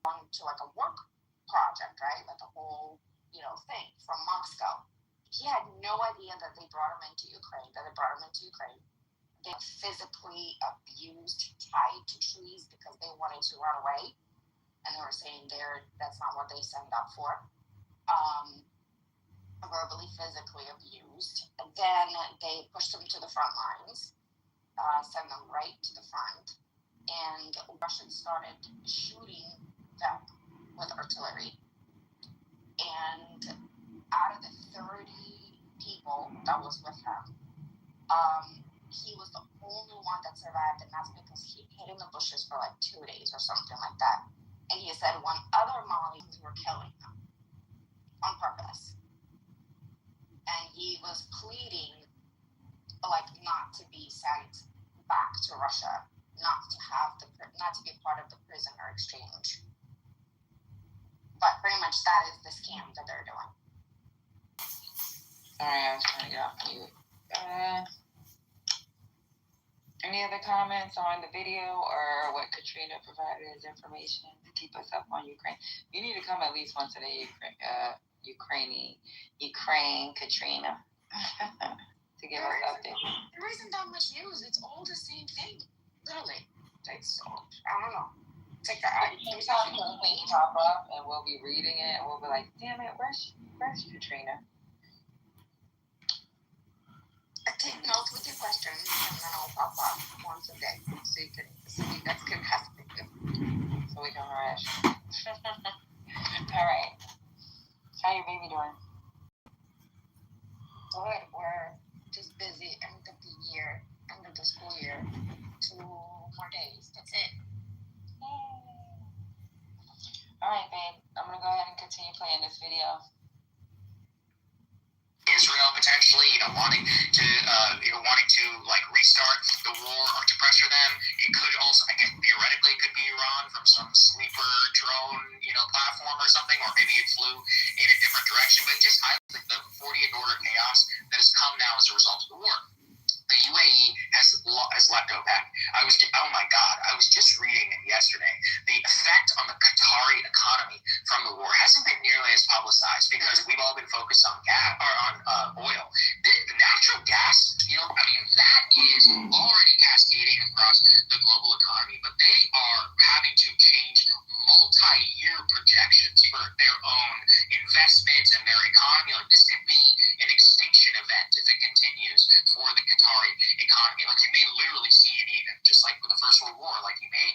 to like a work project, right? Like a whole, thing from Moscow. He had no idea that they brought him into Ukraine, They physically abused, tied to trees because they wanted to run away. And they were saying that's not what they signed up for. Verbally, physically abused. And then they pushed them to the front lines, send them right to the front. And Russians started shooting them with artillery. And out of the 30 people that was with him, he was the only one that survived, and that's because he hid in the bushes for like 2 days or something like that. And he said when other Malians were killing him on purpose. And he was pleading like not to be sent back to Russia, not to be part of the prisoner exchange. But pretty much that is the scam that they're doing. Sorry, I was trying to get off mute. Any other comments on the video or what Katrina provided as information to keep us up on Ukraine? You need to come at least once a day, Ukraine, Katrina, to give us updates. There isn't that much news. It's all the same thing, literally. It's all, I don't know. It's like there's nothing new. Pop up and we'll be reading it and we'll be like, damn it, where's Katrina? I take notes with your questions and then I'll pop up once a day so you guys can ask me. So we can rush. All right. How your baby doing? Good. We're just busy. End of the school year. 2 more days. That's it. All right, babe. I'm gonna go ahead and continue playing this video. Israel potentially, wanting to like restart the war or to pressure them. It could also, I guess, theoretically, it could be Iran from some sleeper drone, platform or something, or maybe it flew in a different direction. But just highlights the 48 order chaos that has come now as a result of the war. The UAE has left OPEC. Oh my God, I was just reading it yesterday. The effect on the Qatari economy from the war hasn't been nearly as publicized because we've all been focused on gas or on oil. The multi-year projections for their own investments and their economy. Like, this could be an extinction event if it continues for the Qatari economy. Like, you may literally see it even just like with the First World War. Like, you may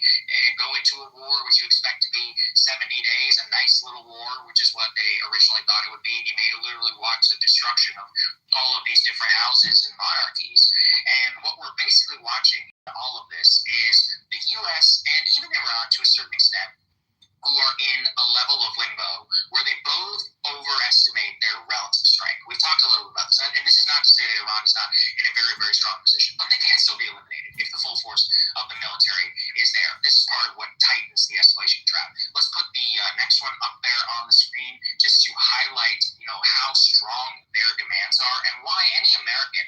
go into a war which you expect to be 70 days, a nice little war, which is what they originally thought it would be. You may literally watch the destruction of all of these different houses and monarchies. And what we're basically watching in all of this is the U.S. and even Iran, to a certain extent, who are in a level of limbo where they both overestimate their relative strength. We've talked a little bit about this, and this is not to say that Iran is not in a very, very strong position, but they can still be eliminated if the full force of the military is there. This is part of what tightens the escalation trap. Let's put the next one up there on the screen just to highlight, how strong their demands are and why any American,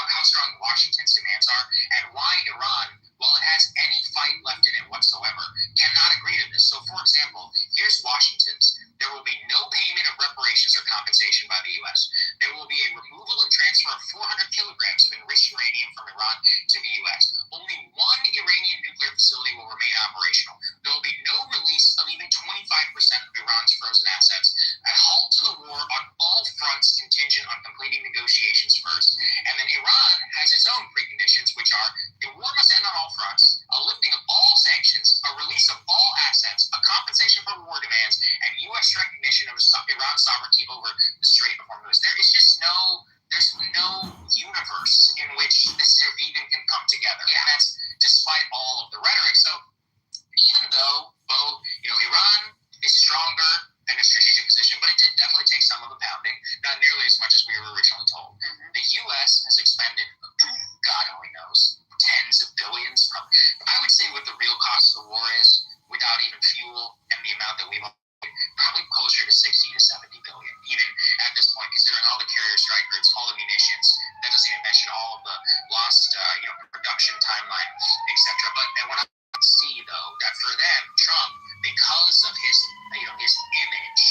how strong Washington's demands are, and why Iran, while it has any fight left in it whatsoever, cannot agree to this. So, for example, here's Washington's. There will be no payment of reparations or compensation by the U.S. There will be a removal and transfer of 400 kilograms of enriched uranium from Iran to the U.S. Only one Iranian nuclear facility will remain operational. There will be no release of even 25% of Iran's frozen assets. A halt to the war on all fronts contingent on completing negotiations first. And then Iran has its own preconditions, which are the war must end on all fronts, a lifting of all sanctions, a release of all assets, a compensation for war demands, and U.S. recognition of Iran's sovereignty over the Strait of Hormuz. There's no universe in which this even can come together. Yeah. And that's despite all of the rhetoric. So even though Iran is stronger in a strategic position, but it did definitely take some of the pounding, not nearly as much as we were originally told. Mm-hmm. The U.S. has expended, God only knows, tens of billions. I would say what the real cost of the war is, without even fuel and the amount that we've probably closer to 60 to 70 billion, even at this point, considering all the carrier strike groups, all the munitions. That doesn't even mention all of the lost, production timeline, etc. But when I see though that for them, Trump, because of his image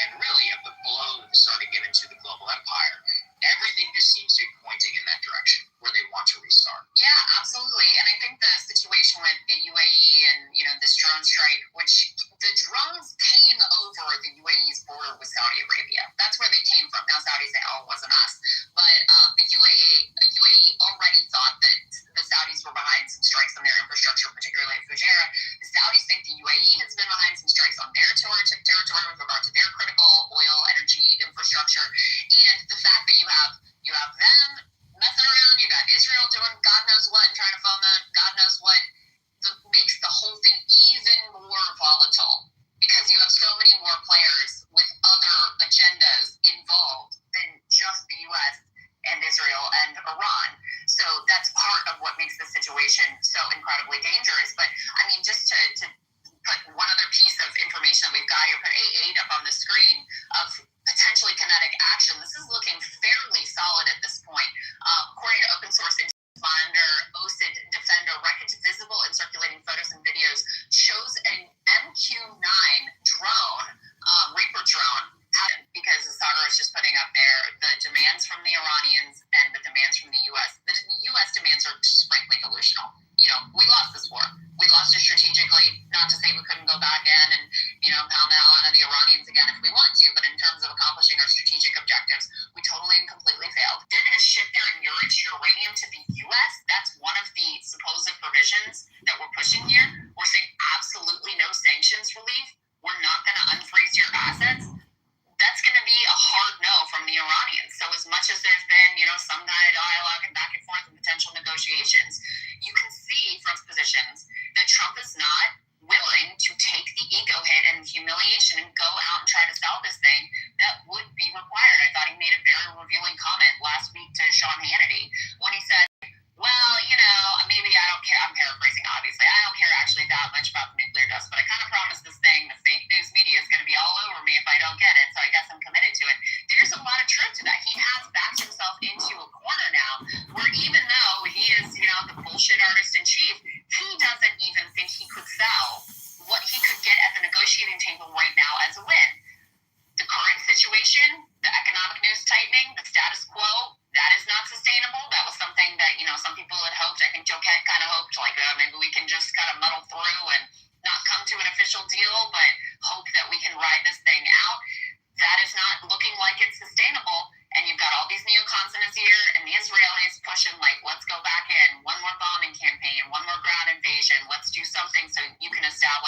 and really of the blow that started given to the global empire, everything just seems to be pointing in that direction where they want to restart. Yeah, absolutely. And I think the situation with the UAE and this drone strike, which the drones came over the UAE's border with Saudi Arabia. That's where they came from. Now Saudis say, "Oh, it wasn't us," but the UAE already thought that the Saudis were behind some strikes on their infrastructure, particularly at Fujairah. The Saudis think the UAE has been behind some strikes on their territory with regard to their critical oil energy infrastructure, and the fact that you have them messing around, you got Israel doing God knows what and trying to phone that God knows what, makes the whole thing even more volatile because you have so many more players with other agendas involved than just the U.S. and Israel and Iran. So that's part of what makes the situation so incredibly dangerous. But I mean, just to put one other piece of information that we've got here, put A8 up on the screen of potentially kinetic action. This is looking fairly solid at this point. According to open source monitor OSID Defender, wreckage visible in circulating photos and videos shows an MQ-9 drone, Reaper drone, because Sagar is just putting up there the demands from the Iranians and the demands from the U.S. The U.S. demands are just frankly delusional. We lost this war. We lost it strategically, not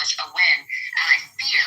accomplish a win. And I fear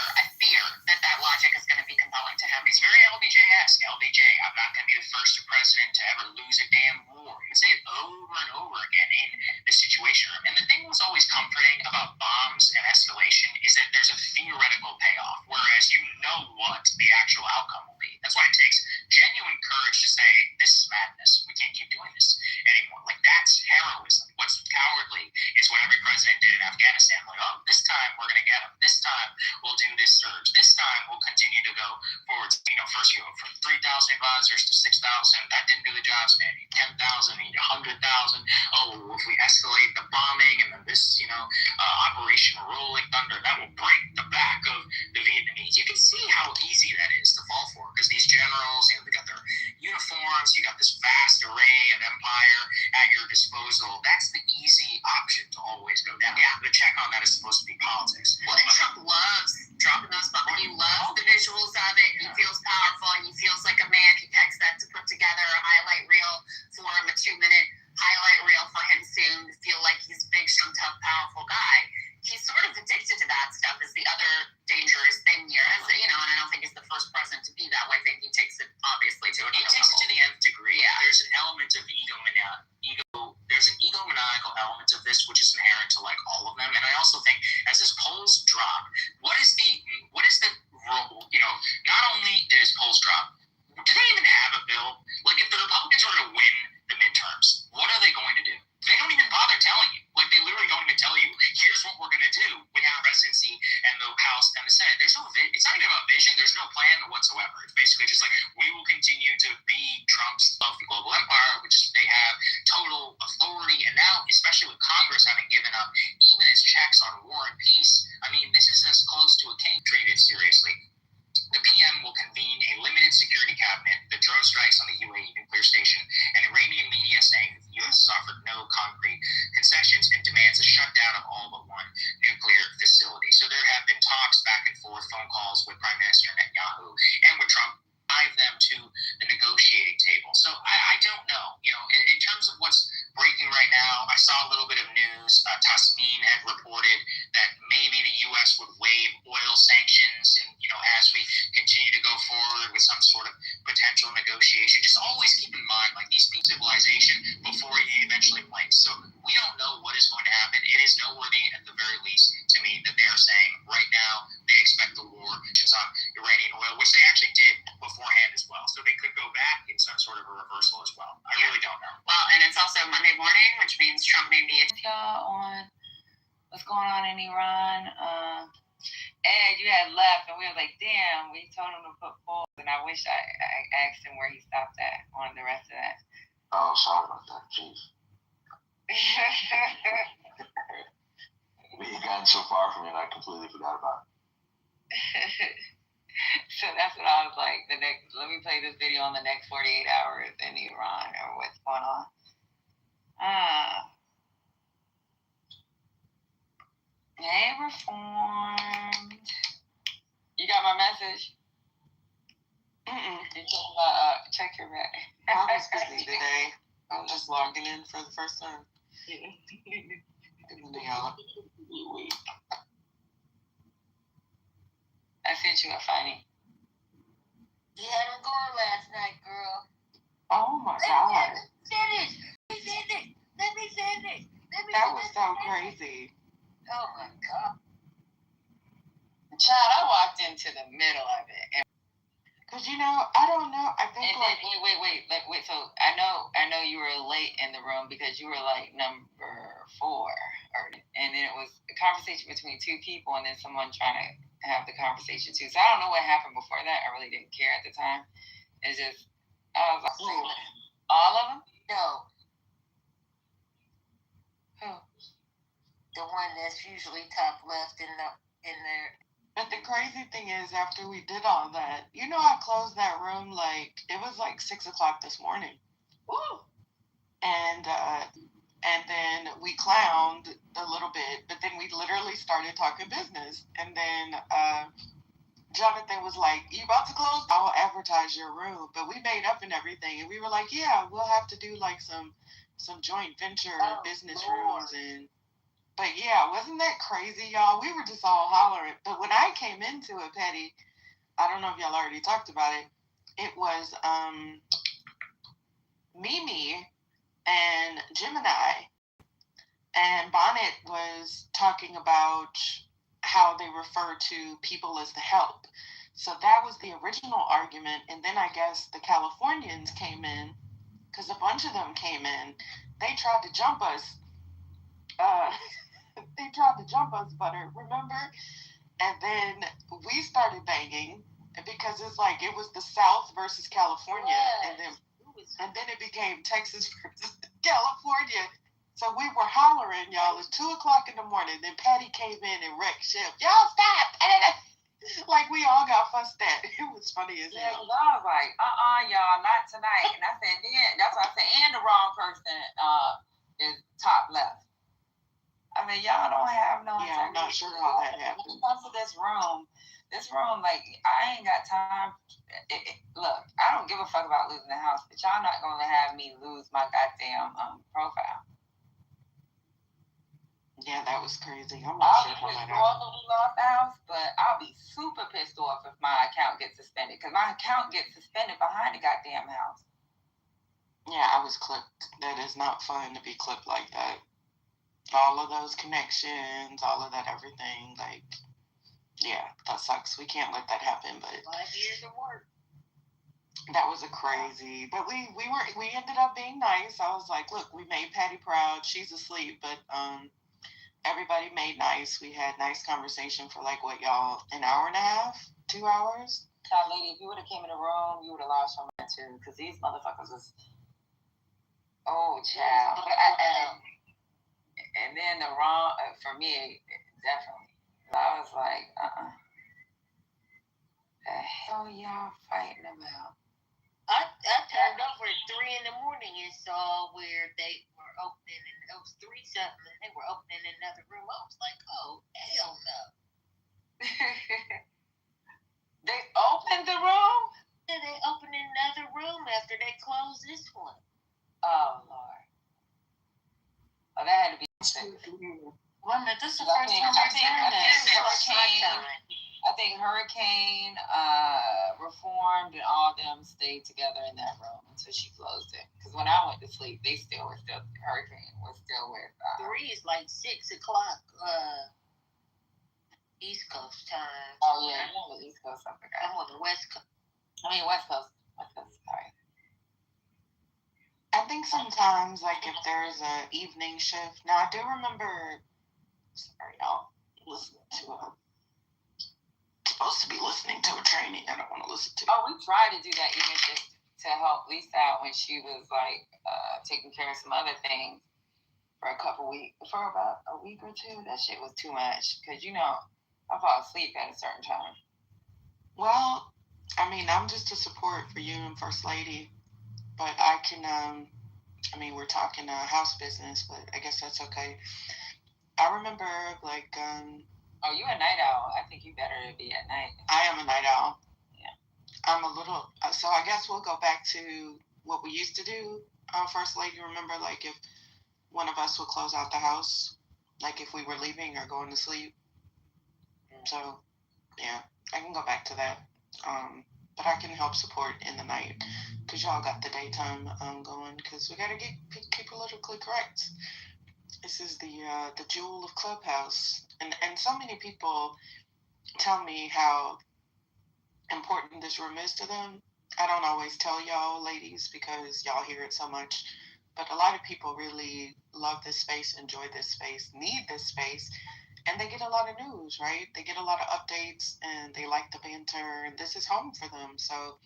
that logic is going to be compelling to him. He's very LBJ-esque. LBJ, I'm not going to be the first president to ever lose a damn war. He would say it over and over again in the Situation Room. And the thing that's always comforting about bombs and escalation is that there's a theoretical payoff, whereas you know what the actual outcome will be. That's why it takes genuine courage to say, this is madness. We can't keep doing this anymore. Like, that's heroism. What's cowardly is what every president did in Afghanistan. Like, oh, this time we're going to get them. This time we'll do this surge. This time we'll continue to go forward. You know, first you go from 3,000 advisors to 6,000. That didn't do the job, man. 10,000, 100,000. Oh, if we escalate the bombing and then this, Operation Rolling Thunder, that will break the back of the Vietnamese. You can see how easy that is to fall for, because these generals, they got their uniforms, you got this vast array of empire at your disposal. That's the easy option to always go down. Yeah. The check on that is supposed to be politics. Well, and Trump loves dropping those bombs. He loves the visuals of it. He feels powerful. He feels like a man. He expects to put together a highlight reel for him, a 2-minute highlight reel for him soon to feel like he's a big, strong, tough, powerful guy. He's sort of addicted to that stuff is the other dangerous thing here. And I don't think he's the first president to be that way. I think he takes it, obviously, to another level. He takes it to the nth degree. Yeah. There's an element of there's an egomaniacal element of this, which is inherent to, like, all of them. And I also think, as his polls drop, what is the role, not only did his polls drop, do they even have a bill? Like, if the Republicans were to win the midterms, what are they going to do? They don't even bother telling you. Like, they literally don't even tell you, here's what we're going to do with the presidency and the House and the Senate. There's no it's not even about vision. There's no plan whatsoever. It's basically just like, we will continue to be Trumps of the global empire, which is they have total authority. And now, especially with Congress having given up even its checks on war and peace, I mean, this is as close to a king treated seriously. The PM will convene a limited security cabinet. The drone strikes on the UAE nuclear station, and Iranian media saying that the U.S. has offered no concrete concessions and demands a shutdown of all but one nuclear facility. So there have been talks back and forth, phone calls with Prime Minister Netanyahu and with Trump, drive them to the negotiating table. So I don't know. In terms of what's breaking right now, I saw a little bit of news. Tasmin had reported that maybe the U.S. would waive oil sanctions, and as we continue to go forward with some sort of potential negotiation, just always keep in mind, like, these pieces of civilization before you eventually blink. So we don't know what is going to happen. It is noteworthy, at the very least, to me, that they are saying right now they expect the war on Iranian oil, which they actually did beforehand as well. So they could go back in some sort of a reversal as well. I really don't know. Well, and it's also Monday morning, which means Trump may be y'all on what's going on in Iran. Ed, you had left, and we were like, damn, we told him to put pause. And I wish I asked him where he stopped at on the rest of that. Oh, sorry about that. Jeez. We had gotten so far from it, I completely forgot about it. So that's what I was like. Let me play this video on the next 48 hours in Iran or what's going on. Hey, Reformed. You got my message? You check your back. I was busy today. I was just logging in for the first time. I sent you a funny. You had him going last night, girl. Oh my God. Let me send it. That was so crazy. Oh my God. Child, I walked into the middle of it. Cause I don't know. I think wait. So I know you were late in the room because you were like number 4, and then it was a conversation between 2 people, and then someone trying to have the conversation too. So I don't know what happened before that. I really didn't care at the time. It's just I was like, all of them? No. Who? The one that's usually top left in there. But the crazy thing is, after we did all that, I closed that room it was like 6 o'clock this morning. Woo! And then we clowned a little bit, but then we literally started talking business. And then Jonathan was like, "You about to close? I'll advertise your room." But we made up and everything, and we were like, "Yeah, we'll have to do like some joint venture business rooms." And But yeah, wasn't that crazy, y'all? We were just all hollering. But when I came into it, Petty, I don't know if y'all already talked about it. It was Mimi and Gemini, and Bonnet was talking about how they refer to people as the help. So that was the original argument, and then I guess the Californians came in, because a bunch of them came in. They tried to jump us. Butter, remember? And then we started banging because it's like it was the South versus California, and then it became Texas versus California. So we were hollering, y'all, at 2:00 in the morning. Then Patty came in and wrecked ship. Y'all stop! Like we all got fussed at. It was funny as hell. Yeah, because I was like, y'all, not tonight. And I said, that's why I said, and the wrong person is top left. I mean, y'all don't have no. Yeah, I'm not sure how that happened. When it comes to this room, like, I ain't got time. Look, I don't give a fuck about losing the house, but y'all not gonna have me lose my goddamn profile. Yeah, that was crazy. I'm not sure how that happened. I'll be lost the house, but I'll be super pissed off if my account gets suspended, because my account gets suspended behind the goddamn house. Yeah, I was clipped. That is not fun to be clipped like that. All of those connections, all of that everything, like, yeah, that sucks. We can't let that happen, but 5 years of work. that was a crazy, but we ended up being nice. I was like, look, we made Patty proud. She's asleep, but everybody made nice. We had nice conversation for like, what, y'all, an hour and a half, 2 hours? Now, lady, if you would have came in the room, you would have lost your mind too, because these motherfuckers was, oh, child. And then the wrong, for me, definitely. I was like, the hell y'all fighting about? I turned over at 3 in the morning and saw where they were opening, and it was 3-something, and they were opening another room. I was like, oh, hell no. They opened the room? Yeah, they opened another room after they closed this one. Oh, Lord. Oh, that had to be Well, this is the first time I've heard that. I think Hurricane, Reformed, and all of them stayed together in that room until she closed it. Because when I went to sleep, Hurricane was still with. 3 is like 6 o'clock East Coast time. Oh, yeah, I'm on the East Coast. I'm on the West Coast. West Coast. Sorry. I think sometimes, like, if there's an evening shift. Now, I do remember, sorry, y'all, listening to supposed to be listening to a training I don't want to listen to. Oh, we tried to do that even just to help Lisa out when she was, like, taking care of some other things for about a week or two. That shit was too much, because, you know, I fall asleep at a certain time. Well, I mean, I'm just a support for you and First Lady. But I can, we're talking house business, but I guess that's okay. I remember, like, oh, you a night owl. I think you better be at night. I am a night owl. Yeah. I'm a little, so I guess we'll go back to what we used to do, First Lady. Remember, like, if one of us would close out the house, like if we were leaving or going to sleep. So, yeah, I can go back to that. But I can help support in the night, because y'all got the daytime going, because we got to keep politically correct. This is the jewel of Clubhouse. And so many people tell me how important this room is to them. I don't always tell y'all, ladies, because y'all hear it so much. But a lot of people really love this space, enjoy this space, need this space. And they get a lot of news, right? They get a lot of updates, and they like the banter, and this is home for them. So,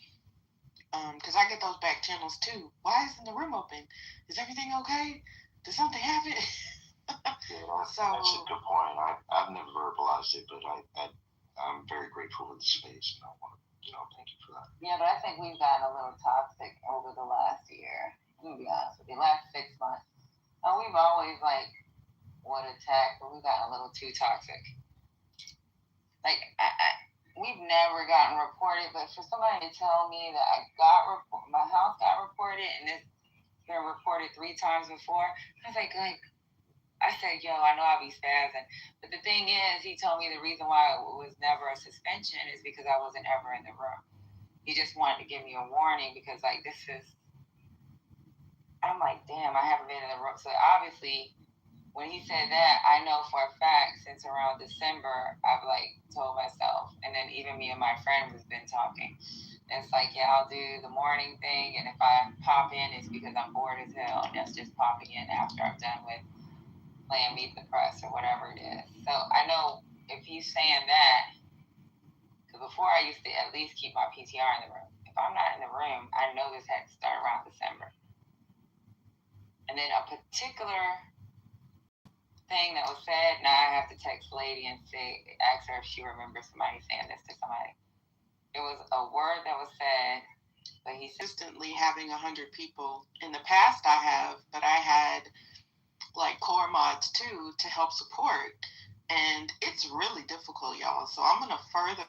because I get those back channels too. Why isn't the room open? Is everything okay? Did something happen? Yeah, that's a good point. I've never verbalized it, but I'm very grateful for the space, and I want to, thank you for that. Yeah, but I think we've gotten a little toxic over the last year. I'm gonna be honest with you, last 6 months. And we've always, like, would attack, but we've gotten a little too toxic. Like, we've never gotten reported, but for somebody to tell me that my house got reported, and it's been reported 3 times before, I was like, I said, yo, I know I'll be spazzing. But the thing is, he told me the reason why it was never a suspension is because I wasn't ever in the room. He just wanted to give me a warning because, like, this is, I'm like, damn, I haven't been in the room. So obviously, when he said that, I know for a fact since around December, I've, like, told myself, and then even me and my friend has been talking. It's like, yeah, I'll do the morning thing, and if I pop in, it's because I'm bored as hell, and that's just popping in after I'm done with playing Meet the Press or whatever it is. So I know if he's saying that, because before I used to at least keep my PTR in the room. If I'm not in the room, I know this had to start around December. And then a particular thing that was said, now I have to text the lady and ask her if she remembers somebody saying this to somebody. It was a word that was said, but he said, consistently having 100 people. In the past I have, but I had like core mods too to help support. And it's really difficult, y'all. So I'm going to further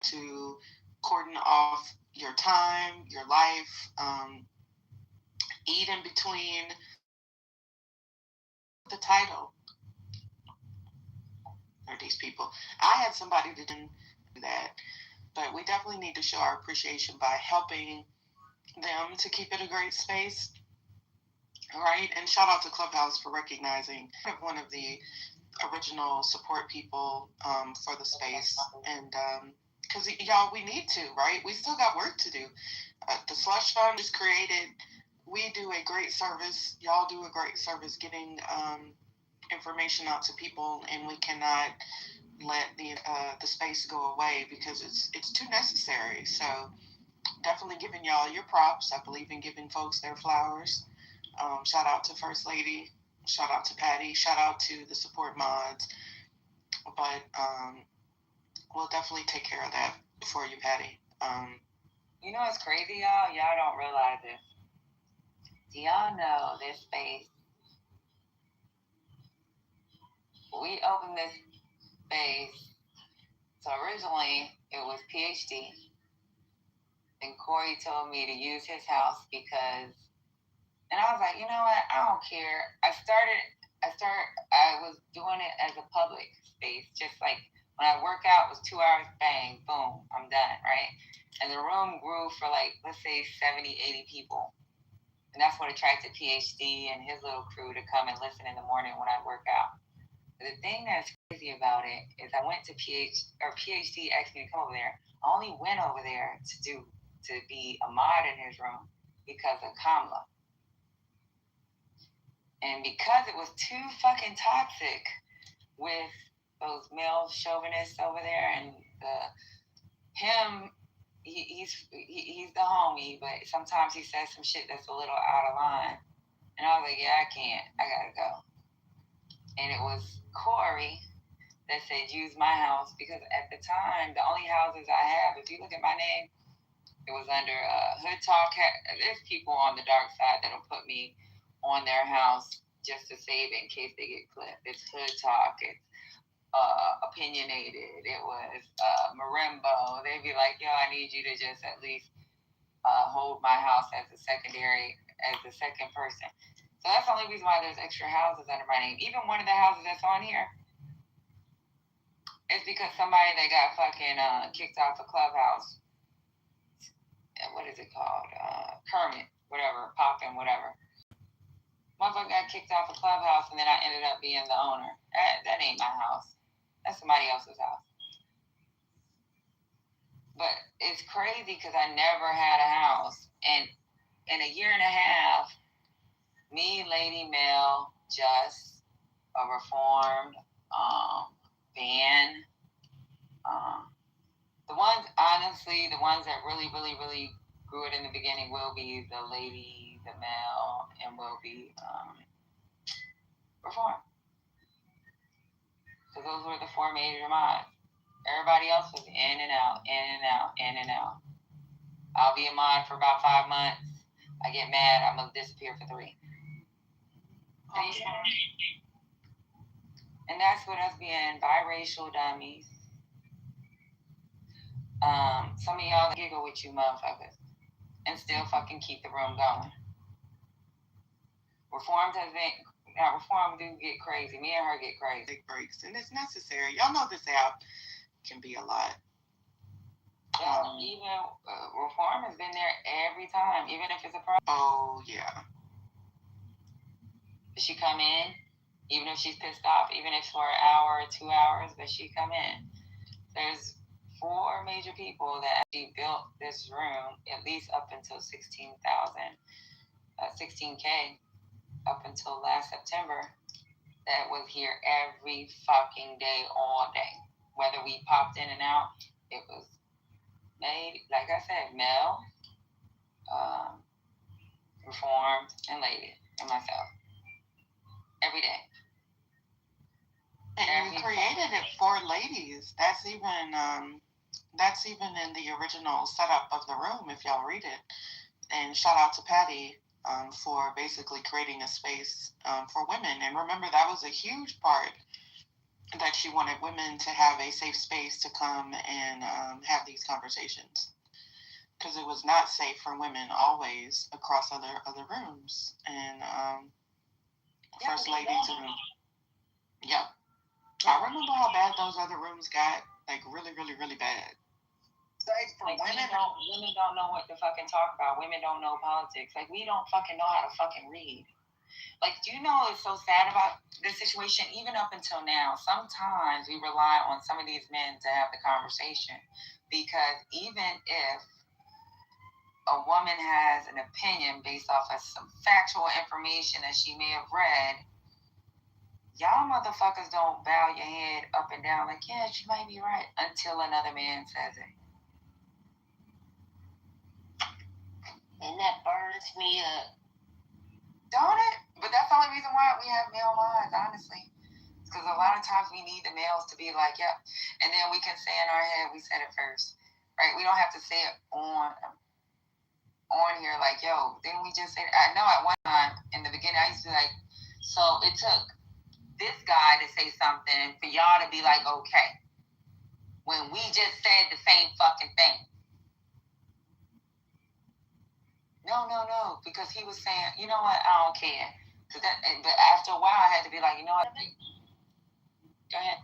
to cordon off your time, your life, eat in between the title. Or these people. I had somebody to do that, but we definitely need to show our appreciation by helping them to keep it a great space. Right? And shout out to Clubhouse for recognizing one of the original support people for the space. And because y'all, we need to, right? We still got work to do. The slush fund is created. We do a great service. Y'all do a great service getting information out to people, and we cannot let the space go away because it's too necessary. So definitely giving y'all your props. I believe in giving folks their flowers. Shout out to First Lady. Shout out to Patty. Shout out to the support mods. But we'll definitely take care of that for you, Patty. You know what's crazy, y'all? Y'all don't realize this. Do y'all know this space? We opened this space. So originally it was PhD. And Corey told me to use his house because, and I was like, you know what? I don't care. I was doing it as a public space, just like when I work out, it was 2 hours, bang, boom, I'm done, right? And the room grew for like, let's say 70, 80 people. And that's what attracted PhD and his little crew to come and listen in the morning when I work out. But the thing that's crazy about it is I went to PhD asked me to come over there. I only went over there to be a mod in his room because of Kamala. And because it was too fucking toxic with those male chauvinists over there, and he's the homie, but sometimes he says some shit that's a little out of line. And I was like, yeah, I can't. I gotta go. And it was Corey that said, use my house, because at the time, the only houses I have, if you look at my name, it was under Hood Talk. There's people on the dark side that'll put me on their house just to save it in case they get clipped. It's Hood Talk. It's Opinionated. It was Marimbo. They'd be like, yo, I need you to just at least hold my house as the second person. So that's the only reason why there's extra houses under my name. Even one of the houses that's on here, it's because somebody that got fucking kicked off the Clubhouse. What is it called? Kermit, whatever, Poppin', whatever. Motherfucker got kicked off the Clubhouse, and then I ended up being the owner. That ain't my house. That's somebody else's house. But it's crazy because I never had a house. And in a year and a half, me, Lady Mel, Just, a reformed, Van, the ones that really, really, really grew it in the beginning will be the Lady, the Mel, and will be reformed. So those were the 4 major mods. Everybody else was in and out, in and out, in and out. I'll be a mod for about 5 months. I get mad, I'm gonna disappear for 3. And that's what us being biracial dummies. Some of y'all giggle with you motherfuckers and still fucking keep the room going. Reform do get crazy. Me and her get crazy. Big breaks, and it's necessary. Y'all know this app can be a lot. Even reform has been there every time, even if it's a problem. Oh yeah. Does she come in, even if she's pissed off, even if for an hour or 2 hours, but she come in. There's 4 major people that actually built this room, at least up until 16K up until last September, that was here every fucking day, all day. Whether we popped in and out, it was made, like I said, Mel, Reformed, and Lady, and myself. Every day. And you created it for ladies. That's even in the original setup of the room, if y'all read it. And shout out to Patty for basically creating a space for women. And remember, that was a huge part, that she wanted women to have a safe space to come and have these conversations. Because it was not safe for women always across other rooms. And First Lady to them. Yeah. I remember how bad those other rooms got, like really, really, really bad. For like women don't know what to fucking talk about. Women don't know politics. Like, we don't fucking know how to fucking read. Like, do you know what's so sad about this situation? Even up until now, sometimes we rely on some of these men to have the conversation, because even if a woman has an opinion based off of some factual information that she may have read, y'all motherfuckers don't bow your head up and down like, yeah, she might be right, until another man says it. And that burns me up. Don't it? But that's the only reason why we have male lines, honestly. Because a lot of times we need the males to be like, yep. And then we can say in our head, we said it first. Right? We don't have to say it on here like, yo, didn't we just say it? I know at one time in the beginning, I used to be like, so it took this guy to say something for y'all to be like, okay, when we just said the same fucking thing. No, because he was saying, you know what, I don't care. But after a while, I had to be like, you know what? Go ahead.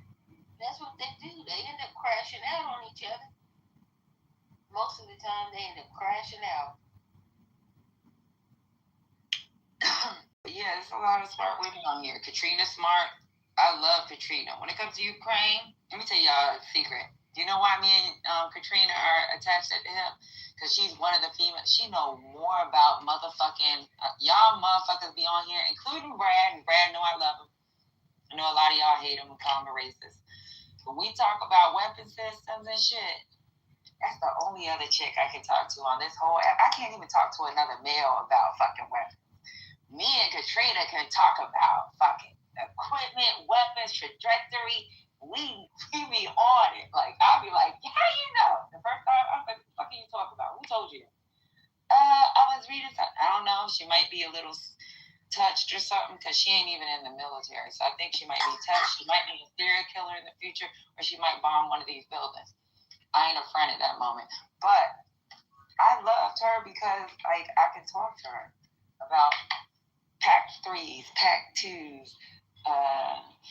That's what they do. They end up crashing out on each other. Most of the time, they end up crashing out. Yeah, there's a lot of smart women on here. Katrina's smart. I love Katrina. When it comes to Ukraine, let me tell y'all a secret. Do you know why me and Katrina are attached at the hip? Because she's one of the female. She know more about motherfucking y'all motherfuckers be on here, including Brad. And Brad know I love him. I know a lot of y'all hate him and call him a racist. But we talk about weapon systems and shit. That's the only other chick I can talk to on this whole app. I can't even talk to another male about fucking weapons. Me and Katrina can talk about fucking equipment, weapons, trajectory. We be on it. Like, I'll be like, how you know? The first time, I was like, what the fuck are you talking about? Who told you? I was reading something. I don't know. She might be a little touched or something, because she ain't even in the military. So I think she might be touched. She might be a serial killer in the future, or she might bomb one of these buildings. I ain't a friend at that moment. But I loved her because, like, I could talk to her about Pack 3s, Pack 2s,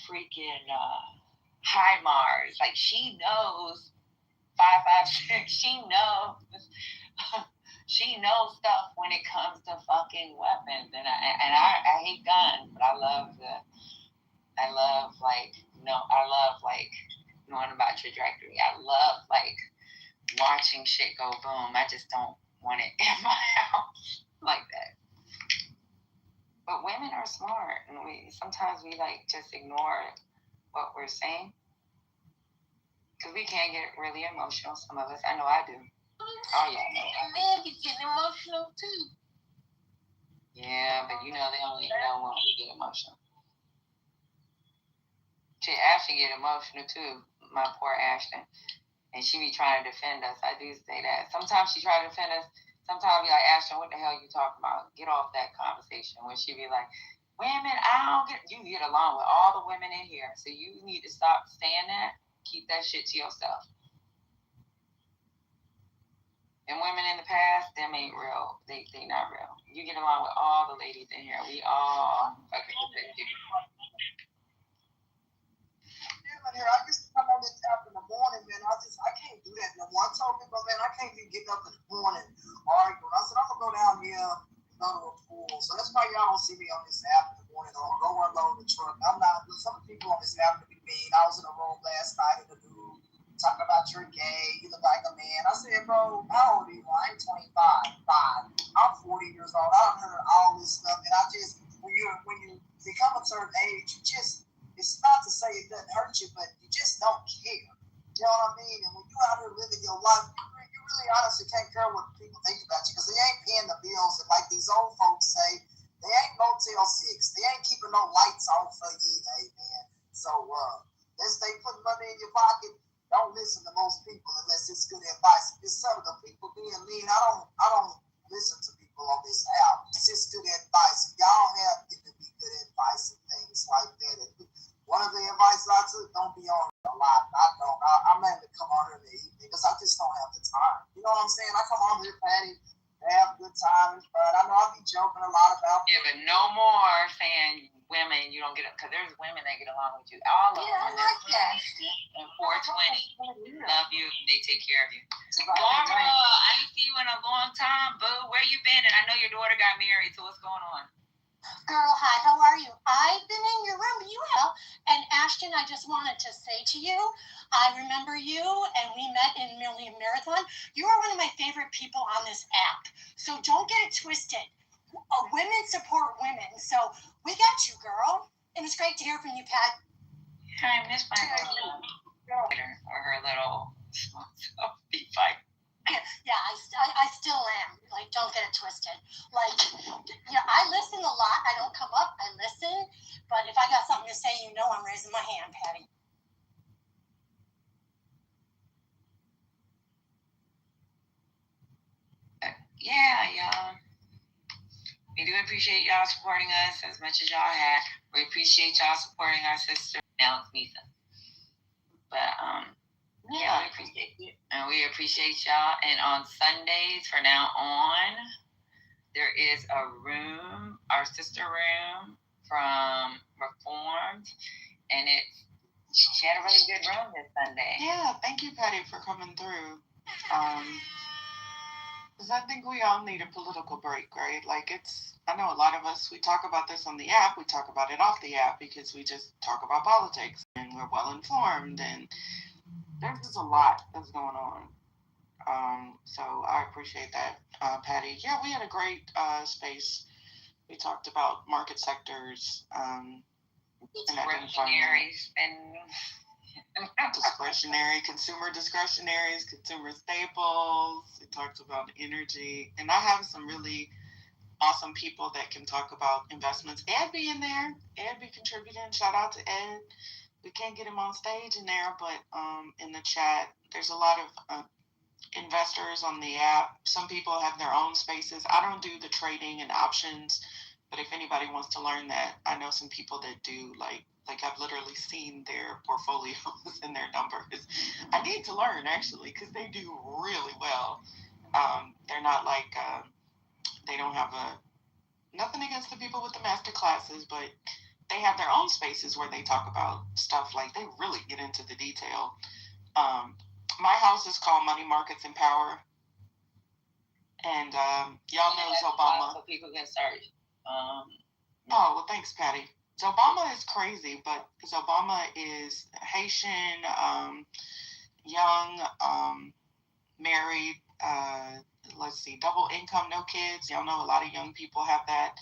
freaking HIMARS. Like, she knows 5.56. She knows. She knows stuff when it comes to fucking weapons. And I hate guns, but I love knowing about trajectory. I love like watching shit go boom. I just don't want it in my house like that. But women are smart, and sometimes we like just ignore what we're saying because we can get really emotional. Some of us, I know I do. Oh yeah. And men be getting emotional too. Yeah, but you know they only know when we get emotional. She Ashton get emotional too. My poor Ashton, and she be trying to defend us. I do say that. Sometimes she try to defend us. Sometimes I be like, Ashton, what the hell you talking about? Get off that conversation. When she be like, women, I don't get. You get along with all the women in here, so you need to stop saying that. Keep that shit to yourself. And women in the past, them ain't real. They not real. You get along with all the ladies in here. We all fucking with you. I used to come on this app in the morning, man. I can't do that no more. I told people, man, I can't be getting up in the morning arguing. I said, I'm gonna go down here and go to a pool. So that's why y'all don't see me on this app in the morning or go unload the truck. I'm not. Some people on this app to be mean. I was in a room last night in the news talking about you're gay, you look like a man. I said, bro, how old are you? I ain't 25, 5. I'm 40 years old. I done heard all this stuff, and I just when you become a certain age, you just. It's not to say it doesn't hurt you, but you just don't care. You know what I mean? And when you're out here living your life, you really honestly can't care what people think about you because they ain't paying the bills. And like these old folks say, they ain't Motel 6. They ain't keeping no lights on for you either, man. So, let's stay putting money in your pocket. Don't listen to most people unless it's good advice. It's some of the people being mean. I don't listen to people on this app. It's just good advice. Y'all have given me good advice and things like that. And one of the advice I took, don't be on a lot. I don't. I mainly come on here in the evening because I just don't have the time. You know what I'm saying? I come on here, Patty, have a good time and fun. I know I be joking a lot about. Yeah, but no more saying women you don't get because there's women that get along with you. All of them. I like that. And 420, love you. They take care of you. Laura, I ain't see you in a long time, boo. Where you been? And I know your daughter got married, so what's going on? Girl, hi, how are you? I've been in your room, you have. And Ashton, I just wanted to say to you, I remember you, and we met in Million Marathon. You are one of my favorite people on this app. So don't get it twisted. Women support women. So we got you, girl. It was great to hear from you, Pat. I miss my girl. Or her little beat fight. Yeah, I still am. Like, don't get it twisted. Like, yeah, I listen a lot. I don't come up. I listen. But if I got something to say, you know I'm raising my hand, Patty. Yeah, y'all. We do appreciate y'all supporting us as much as y'all have. We appreciate y'all supporting our sister. Now it's Misa. But, yeah, we appreciate you. And we appreciate y'all. And on Sundays, from now on, there is a room, our sister room from Reformed. And she had a really good room this Sunday. Yeah, thank you, Patty, for coming through. Because I think we all need a political break, right? Like I know a lot of us, we talk about this on the app, we talk about it off the app because we just talk about politics and we're well informed and there's just a lot that's going on. So I appreciate that, Patty. Yeah, we had a great space. We talked about market sectors, discretionary spending. Discretionary, consumer discretionaries, consumer staples. We talked about energy. And I have some really awesome people that can talk about investments. Ed be in there. Ed be contributing. Shout out to Ed. We can't get him on stage in there, but in the chat, there's a lot of investors on the app. Some people have their own spaces. I don't do the trading and options, but if anybody wants to learn that, I know some people that do. Like I've literally seen their portfolios and their numbers. I need to learn actually because they do really well. They're not like they don't have nothing against the people with the master classes, but they have their own spaces where they talk about stuff like they really get into the detail. My house is called Money Markets and Power, and y'all know Obama. So people can start. Oh well, thanks, Patty. So Obama is crazy, but because Obama is Haitian, young, married, double income, no kids. Y'all know a lot of young people have that.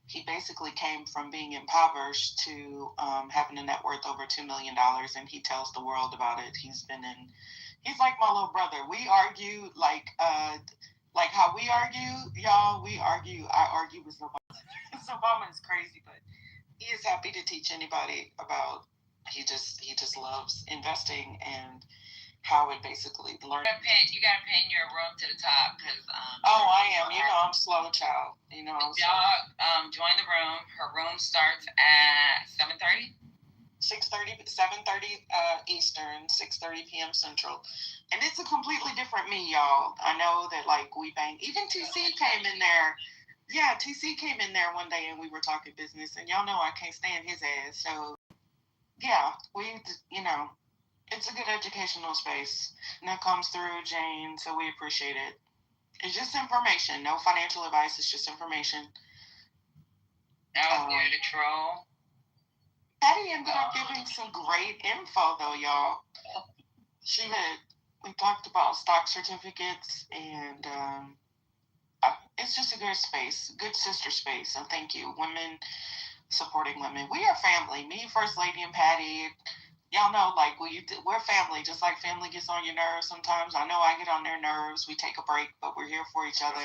He basically came from being impoverished to having a net worth over $2 million, and he tells the world about it. He's like my little brother. We argue like how we argue, y'all. We argue. I argue with Obama. Obama is crazy, but he is happy to teach anybody about. He just loves investing and how it basically learns. You gotta pin your room to the top because. I am. You know, I'm slow, child. You know, I'm slow. Y'all, join the room. Her room starts at 7:30. 7:30 Eastern, 6:30 p.m. Central. And it's a completely different me, y'all. I know that, like, we bang. Even TC came in there. Yeah, TC came in there one day and we were talking business. And y'all know I can't stand his ass. So, yeah, it's a good educational space. And that comes through Jane, so we appreciate it. It's just information. No financial advice. It's just information. That was good to troll. Patty ended up giving some great info, though, y'all. We talked about stock certificates, and it's just a good space, good sister space. And thank you, women supporting women. We are family. Me, First Lady, and Patty. Y'all know, like, we're family. Just like family gets on your nerves sometimes. I know I get on their nerves. We take a break, but we're here for each other.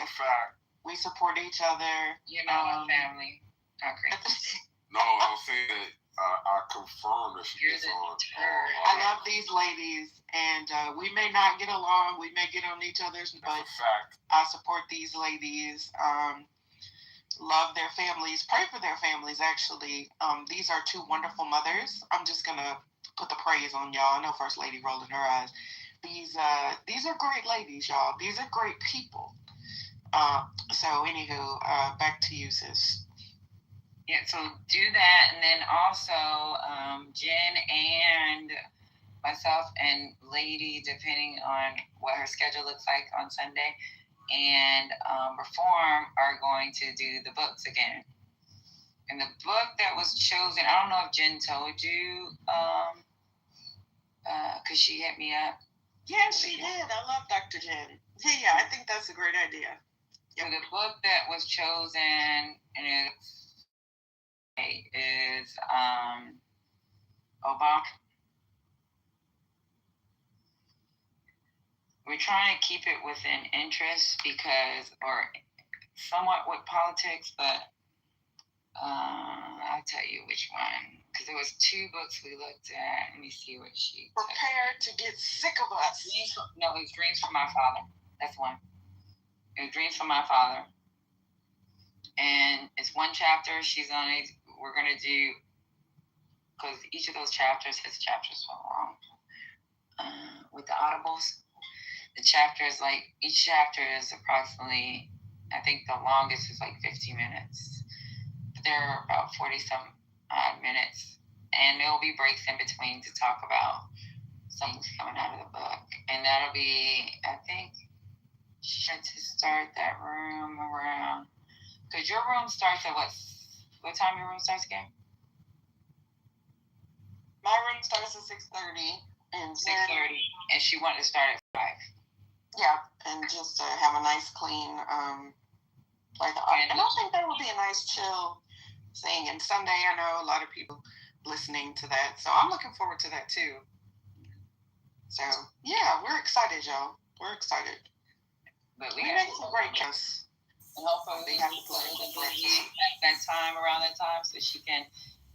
We support each other. You're not a family. Okay. No, I'm saying that I confirm that she gets on. I love these ladies, and we may not get along. We may get on each other's, but I support these ladies. Love their families. Pray for their families, actually. These are two wonderful mothers. I'm just going to put the praise on y'all. I know First Lady rolling her eyes. These are great ladies, y'all. These are great people. So, anywho, back to you, sis. Yeah, so do that, and then also Jen and myself and Lady, depending on what her schedule looks like on Sunday, and Reform are going to do the books again. And the book that was chosen, I don't know if Jen told you, because she hit me up. Yeah, she did. I love Dr. Jen. Yeah, I think that's a great idea. So the book that was chosen, and is Obama. We're trying to keep it within interest or somewhat with politics, but I'll tell you which one. Because there was two books we looked at. Let me see what she Prepared to get sick of us. It was Dreams from My Father. That's one. It was Dreams from My Father. And it's one chapter. We're going to do, because each of those chapters has chapters so long. With the audibles, the chapters, like, each chapter is approximately, I think the longest is like 50 minutes. But there are about 40-some odd minutes. And there'll be breaks in between to talk about things coming out of the book. And that'll be, I think, to start that room around, because your room starts at what time your room starts again? My room starts at 6:30. And 6:30. And she wanted to start at 5. Yeah, and just to have a nice, clean, and I think that would be a nice, chill thing. And Sunday, I know a lot of people listening to that, so I'm looking forward to that too. So yeah, we're excited, y'all. We're excited. But we make some great guests. And hopefully we have to play the boogie at around that time, so she can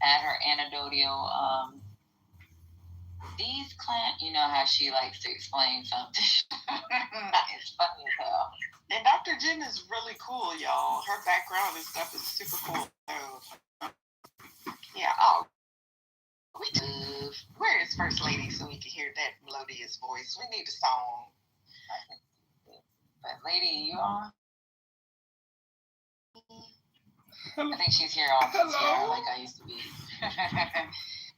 add her anecdotal. These clients, you know how she likes to explain something. It's funny as hell. And Dr. Jen is really cool, y'all. Her background and stuff is super cool. So, yeah. Where is First Lady so we can hear that melodious voice? We need a song. But Lady, you on? Hello. I think she's here all the time, like I used to be.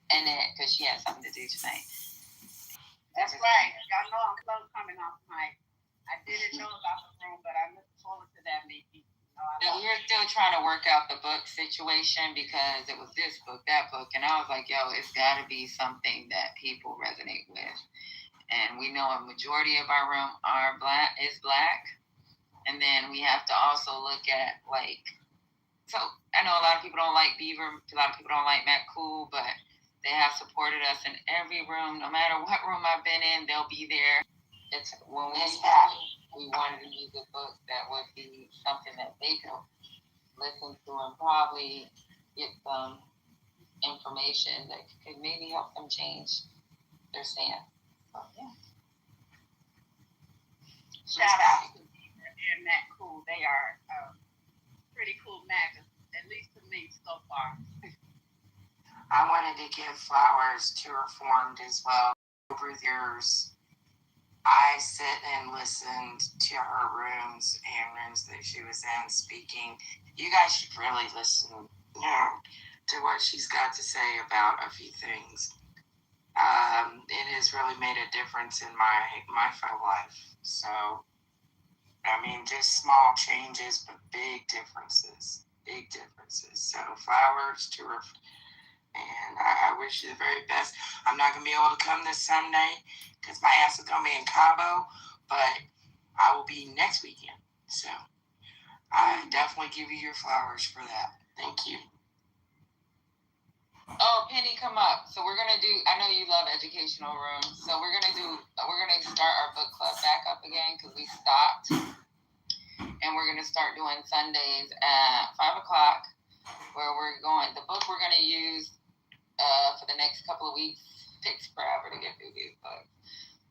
And then, because she had something to do tonight. That's right. Y'all know I'm close coming off mic. I didn't know about the room, but I'm looking forward to that, Mickey. We're still trying to work out the book situation, because it was this book, that book, and I was like, yo, it's got to be something that people resonate with. And we know a majority of our room is black, and then we have to also look at, like, so I know a lot of people don't like Beaver, a lot of people don't like Matt Cool, but they have supported us in every room. No matter what room I've been in, they'll be there. It's when we wanted to use a book that would be something that they could listen to and probably get some information that could maybe help them change their stance. So, yeah. Shout out to Beaver and Matt Cool. They are pretty cool magazine, at least to me so far. I wanted to give flowers to Reformed as well. Over the years, I sit and listened to her rooms and rooms that she was in speaking. You guys should really listen to what she's got to say about a few things. It has really made a difference in my life. So, I mean, just small changes, but big differences. Big differences. So, flowers to her. And I wish you the very best. I'm not going to be able to come this Sunday because my ass is going to be in Cabo, but I will be next weekend. So, I definitely give you your flowers for that. Thank you. Oh, Penny, come up. So we're gonna do. I know you love educational rooms. So we're gonna start our book club back up again because we stopped, and we're gonna start doing Sundays at 5:00, where we're going. The book we're gonna use for the next couple of weeks takes forever to get through these books,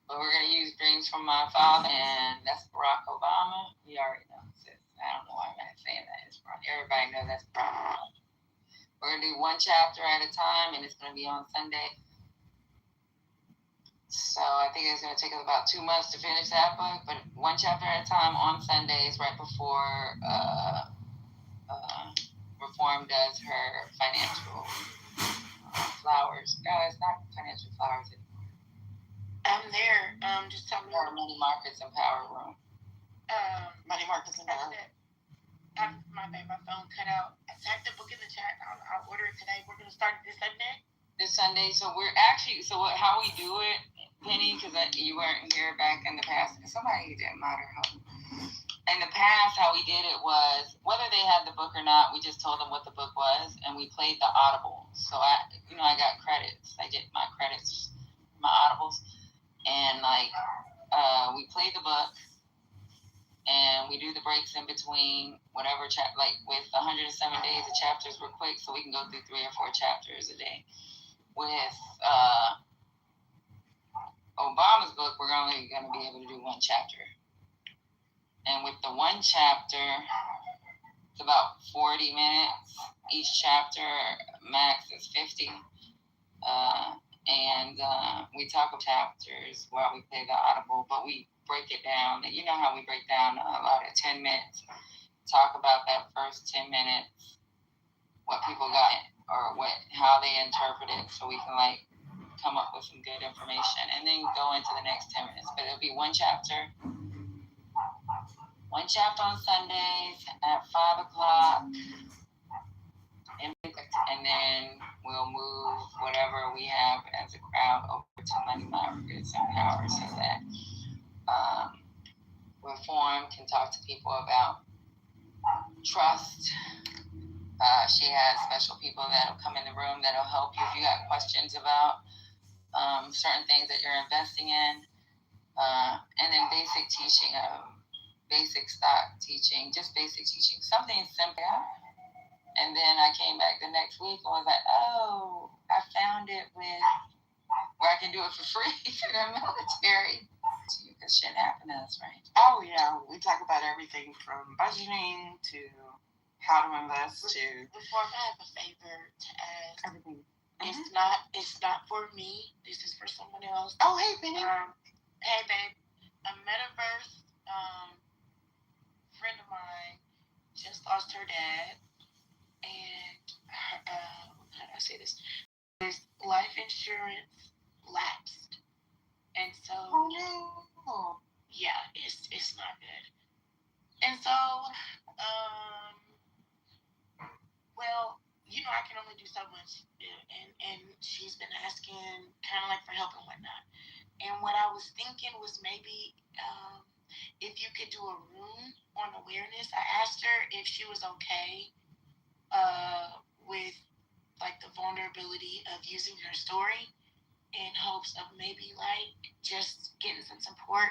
but we're gonna use Dreams from My Father, and that's Barack Obama. You already know. Sis. I don't know why I'm not saying that. Everybody knows that's Barack Obama. We're going to do one chapter at a time, and it's going to be on Sunday. So I think it's going to take us about 2 months to finish that book, but one chapter at a time on Sundays right before Reform does her financial flowers. No, it's not financial flowers anymore. I'm there. Just tell me. Or Money Markets and Power Room. Money Markets and Power Room. My phone cut out. I typed the book in the chat. I'll order it today. We're going to start it this Sunday. This Sunday. So we're actually, how we do it, Penny, because you weren't here back in the past. Somebody didn't matter how. In the past, how we did it was, whether they had the book or not, we just told them what the book was, and we played the audible. So I got credits. I get my credits, my audibles, and we played the book. And we do the breaks in between whatever like with 107 days, the chapters were quick, so we can go through 3 or 4 chapters a day. With Obama's book, we're only going to be able to do 1 chapter. And with the 1 chapter, it's about 40 minutes. Each chapter max is 50. We talk about chapters while we play the audible, but we break it down. You know how we break down a lot of 10 minutes. Talk about that first 10 minutes, what people got, or how they interpret it, so we can come up with some good information, and then go into the next 10 minutes. But it'll be 1 chapter. 1 chapter on Sundays at 5:00. And then we'll move whatever we have as a crowd over to Money Markets and Power, so that Reform can talk to people about trust. She has special people that'll come in the room that'll help you if you got questions about certain things that you're investing in. And then basic teaching, basic stock teaching, just basic teaching, something simple. And then I came back the next week and was like, oh, I found it where I can do it for free for the military. Because shit happened to us, right? Oh, yeah. We talk about everything from budgeting to how to invest to... Before I have a favor to ask. Everything. It's not for me. This is for someone else. Oh, hey, Benny. Hey, babe. A metaverse friend of mine just lost her dad. And how do I say this? His life insurance lapsed, and so yeah, it's not good. And so, well, I can only do so much, and she's been asking kind of for help and whatnot. And what I was thinking was maybe if you could do a room on awareness. I asked her if she was okay with the vulnerability of using her story in hopes of maybe just getting some support.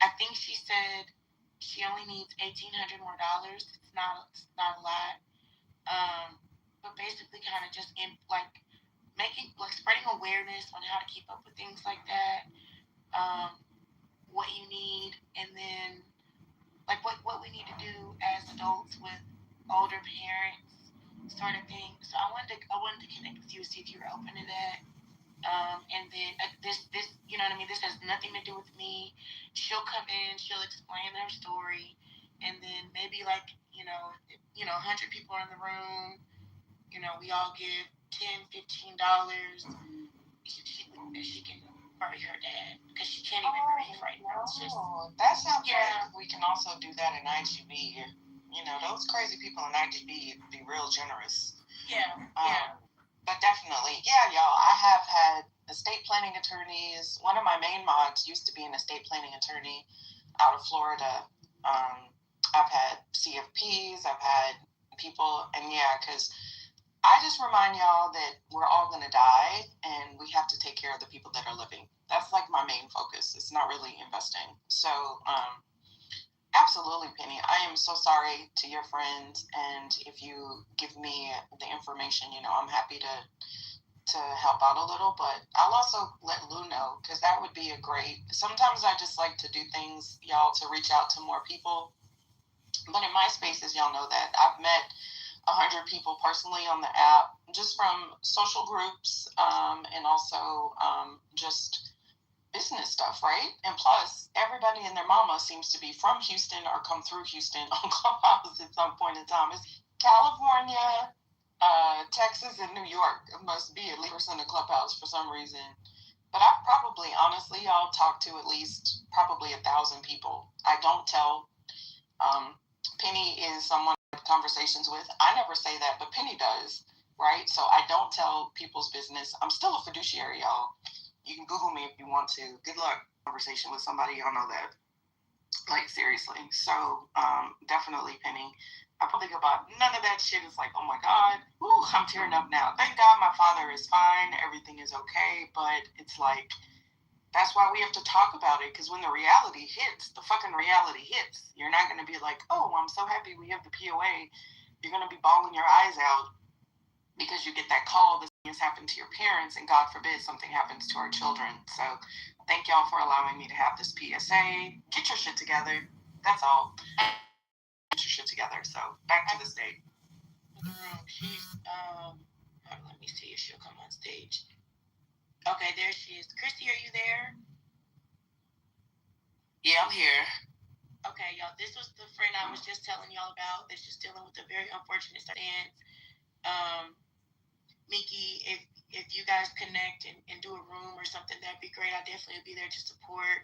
I think she said she only needs $1,800 more. It's not a lot. But basically kind of just making spreading awareness on how to keep up with things like that. What you need, and then what we need to do as adults with older parents sort of thing. So I wanted to connect with you, see if you were open to that. And then this, you know what I mean? This has nothing to do with me. She'll come in, she'll explain their story, and then maybe 100 people are in the room. We all give $10, $15. She can bury her dad because she can't even breathe right now. It's just that sounds like we can also do that in IGB. Those crazy people in IGB be real generous. Yeah. But definitely, y'all. I have had estate planning attorneys. One of my main mods used to be an estate planning attorney out of Florida. I've had CFPs. I've had people, and because I just remind y'all that we're all going to die and we have to take care of the people that are living. That's like my main focus. It's not really investing. So, absolutely, Penny. I am so sorry to your friends. And if you give me the information, I'm happy to help out a little. But I'll also let Lou know, because that would be sometimes I just like to do things, y'all, to reach out to more people. But in my spaces, y'all know that I've met 100 people personally on the app, just from social groups, and also just business stuff, right? And plus, everybody and their mama seems to be from Houston or come through Houston on Clubhouse at some point in time. It's California, Texas, and New York must be at least in the Clubhouse for some reason. But I probably, honestly, I'll talk to at least probably 1,000 people. I don't tell. Penny is someone I have conversations with. I never say that, but Penny does, right? So I don't tell people's business. I'm still a fiduciary, y'all. You can Google me if you want to. Good luck. Conversation with somebody, y'all know that. Like, seriously. So, definitely, Penny. I probably think about none of that shit. It's like, oh my God. Whew, I'm tearing up now. Thank God my father is fine. Everything is okay. But it's like, that's why we have to talk about it, because when the reality hits, the fucking reality hits. You're not going to be like, oh, I'm so happy we have the POA. You're going to be bawling your eyes out because you get that call that has happened to your parents, and God forbid something happens to our children. So thank y'all for allowing me to have this PSA. Get your shit together. That's all. Get your shit together. So back to the stage. She's, let me see if she'll come on stage. Okay, there she is. Christy, are you there? Yeah, I'm here. Okay, y'all, this was the friend I was just telling y'all about that's just dealing with a very unfortunate stance. Miki, if you guys connect and do a room or something, that'd be great. I'll definitely be there to support.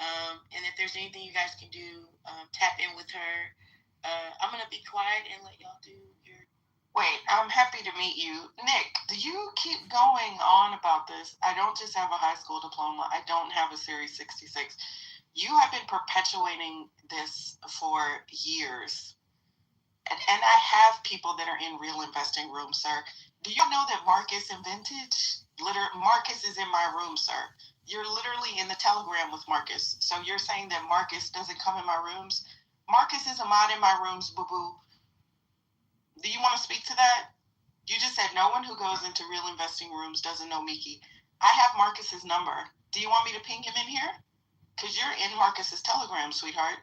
And if there's anything you guys can do, tap in with her. I'm going to be quiet and let y'all do your... Wait, I'm happy to meet you. Nick, do you keep going on about this? I don't just have a high school diploma. I don't have a Series 66. You have been perpetuating this for years. And I have people that are in real investing rooms, sir. Do you know that Marcus and Vintage? Marcus is in my room, sir. You're literally in the Telegram with Marcus. So you're saying that Marcus doesn't come in my rooms? Marcus is a mod in my rooms, boo-boo. Do you want to speak to that? You just said no one who goes into real investing rooms doesn't know Miki. I have Marcus's number. Do you want me to ping him in here? Because you're in Marcus's Telegram, sweetheart.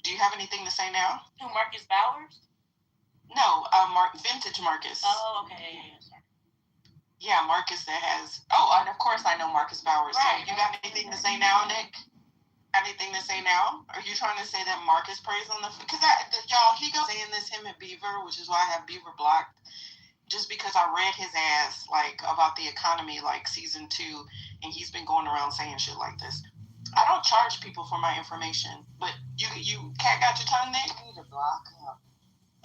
Do you have anything to say now? Who, Marcus Bowers? No, Vintage Marcus. Oh, okay. Yeah, Marcus that has... Oh, and of course I know Marcus Bowers. Right. So you got anything to say now, Nick? Anything to say now? Are you trying to say that Marcus prays on the... Because, y'all, he goes saying this, him and Beaver, which is why I have Beaver blocked. Just because I read his ass, about the economy, season 2, and he's been going around saying shit like this. I don't charge people for my information, but you cat got your tongue, Nick? You need to block him.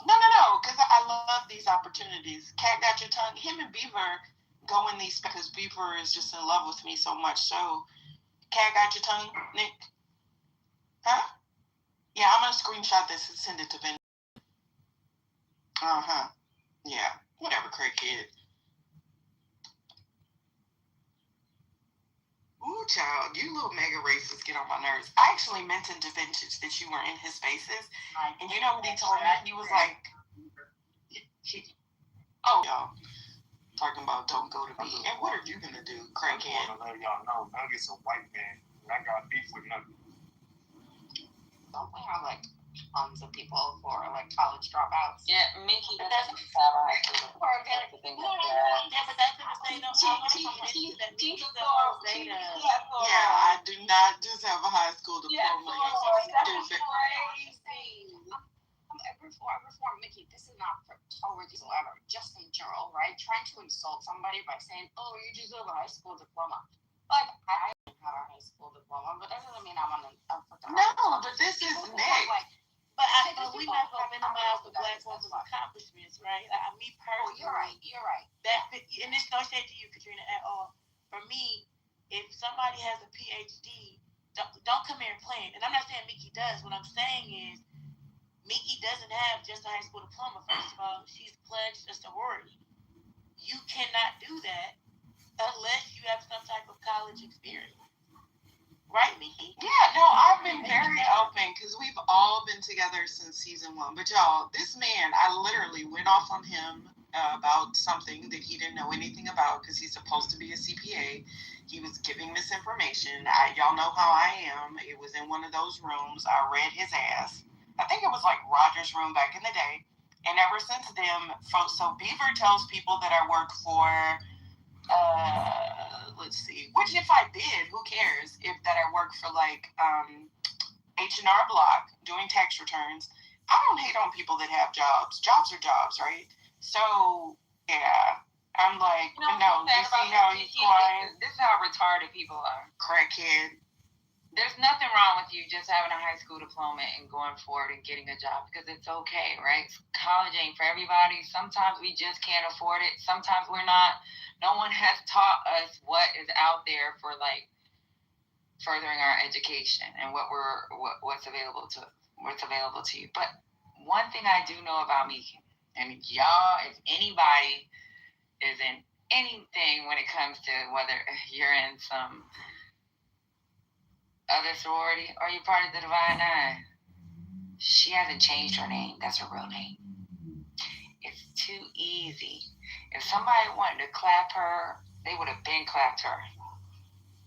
No, because I love these opportunities. Cat got your tongue. Him and Beaver go in these because Beaver is just in love with me so much. So, Cat got your tongue, Nick? Huh? Yeah, I'm going to screenshot this and send it to Ben. Uh-huh. Yeah. Whatever, crackhead. Ooh, child, you little mega racists get on my nerves. I actually mentioned to Vintage that you were in his spaces. And you know what he told me? He was like, oh, y'all. Talking about don't go to me. And what are you going to do, crackhead? I want to let y'all know, Nugget's a white man. I got beef with Nugget. Don't wear tons of people for like college dropouts. Yeah, Mickey doesn't have a high school diploma. That's the thing with that. Yeah, but that's in the state of Yeah, I do not just have a high school diploma. That's crazy. Before Mickey, this is not for whatsoever, just in general, right? Trying to insult somebody by saying, "Oh, you just have a high school diploma." Like, I don't have a high school diploma, but that doesn't mean I want to. No, but this is Nick. But we not gonna minimize the black woman's accomplishments, right? Like, me personally, you're right. That, and it's no shade to you, Katrina, at all. For me, if somebody has a PhD, don't come here and play it. And I'm not saying Mickey does. What I'm saying is, Mickey doesn't have just a high school diploma. First of all, she's pledged a sorority. You cannot do that unless you have some type of college experience. Right, Mickey? Yeah, no, I've been very open because we've all been together since season 1. But y'all, this man, I literally went off on him about something that he didn't know anything about because he's supposed to be a CPA. He was giving misinformation. Y'all know how I am. It was in one of those rooms. I read his ass. I think it was like Roger's room back in the day. And ever since then, folks, so Beaver tells people that I work for, let's see, which if I did, who cares? If that I work for like H&R Block doing tax returns. I don't hate on people that have jobs. Jobs are jobs, right? So, yeah. I'm like, you see how he's quiet? This is how retarded people are. Crackhead. There's nothing wrong with you just having a high school diploma and going forward and getting a job because it's okay, right? College ain't for everybody. Sometimes we just can't afford it. Sometimes we're not. No one has taught us what is out there for like furthering our education and what's available to you. But one thing I do know about me, and y'all, if anybody is in anything when it comes to whether you're in some other sorority or you're part of the Divine Nine, she hasn't changed her name. That's her real name. It's too easy. If somebody wanted to clap her, they would have been clapped her.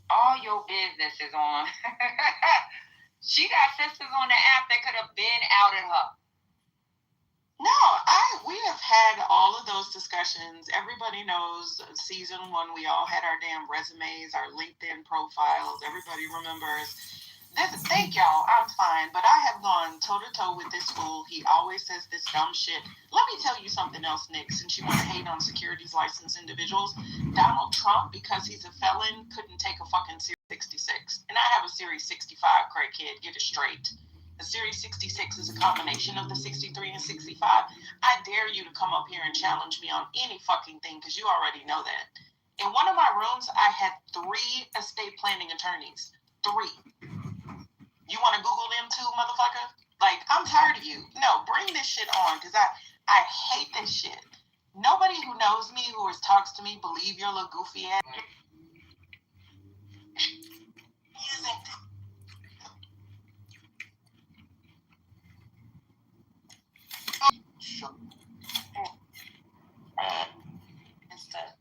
All your business is on. She got sisters on the app that could have been outed her. No, we have had all of those discussions. Everybody knows season 1, we all had our damn resumes, our LinkedIn profiles. Everybody remembers. Thank y'all, I'm fine. But I have gone toe-to-toe with this fool. He always says this dumb shit. Let me tell you something else, Nick, since you want to hate on securities licensed individuals. Donald Trump, because he's a felon, couldn't take a fucking Series 66. And I have a Series 65, crackhead. Get it straight. The Series 66 is a combination of the 63 and 65. I dare you to come up here and challenge me on any fucking thing because you already know that. In one of my rooms, I had 3 estate planning attorneys. 3. You want to Google them too, motherfucker? Like, I'm tired of you. No, bring this shit on because I hate this shit. Nobody who knows me, who talks to me, believe your little goofy ass. Instead.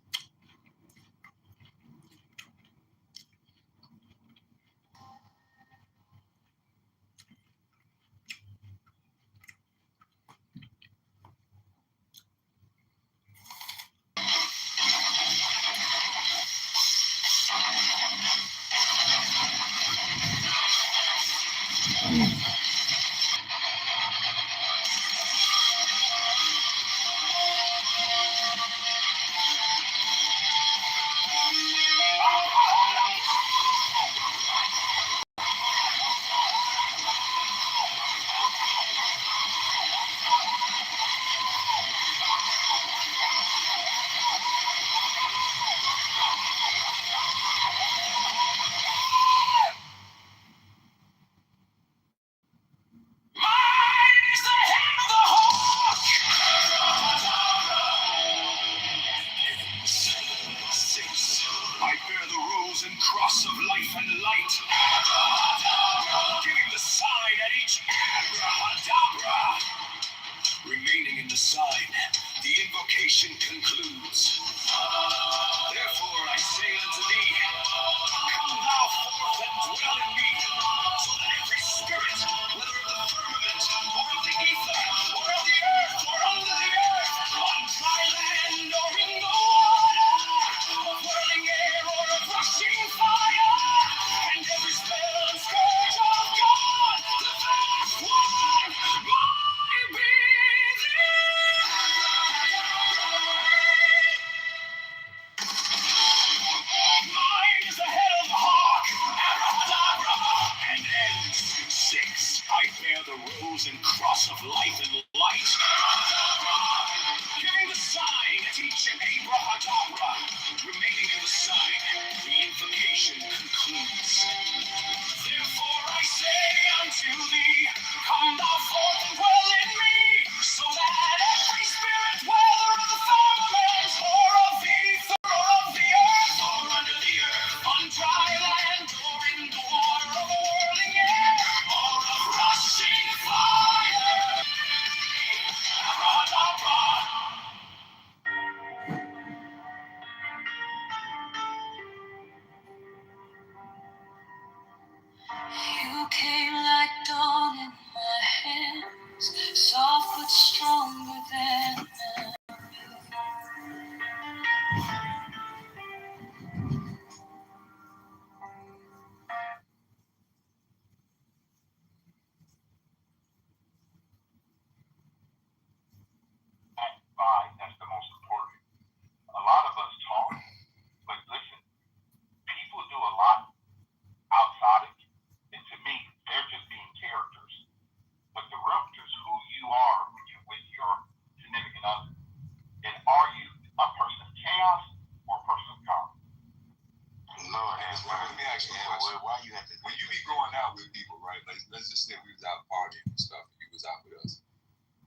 me ask you a question. Why you have to? When you be going out with people, right? Let's just say we was out partying and stuff, and you was out with us.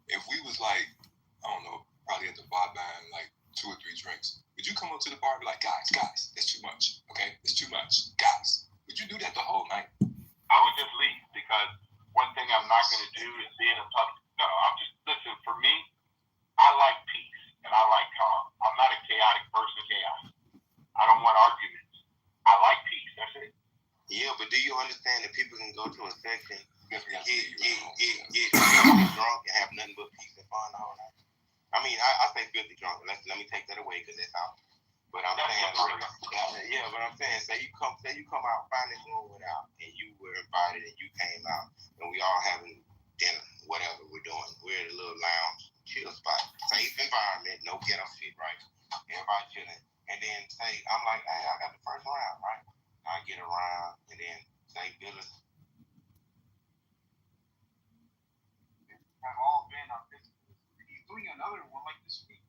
If we was like, I don't know, probably at the bar buying like 2 or 3 drinks, would you come up to the bar and be like, guys, that's too much, okay? It's too much, guys. Would you do that the whole night? I would just leave because one thing I'm not going to do is be in a public. No, I'm just, listen, for me, I like peace and I like calm. I'm not a chaotic person, chaos. I don't want arguments. I like peace, that's it. Yeah, but do you understand that people can go to a section, get drunk and have nothing but peace and fun the whole night? I mean, I say filthy drunk. Let me take that away because it's out. But I'm saying, yeah, but I'm saying, say you come out, find this room without, and you were invited, and you came out, and we all having dinner, whatever we're doing. We're at a little lounge, chill spot, safe environment, no ghetto shit, right? Everybody chilling, and then say, I'm like, hey, I got the first round, right? I get around, and then say, Billis. Have all been on this. He's doing another one like this week.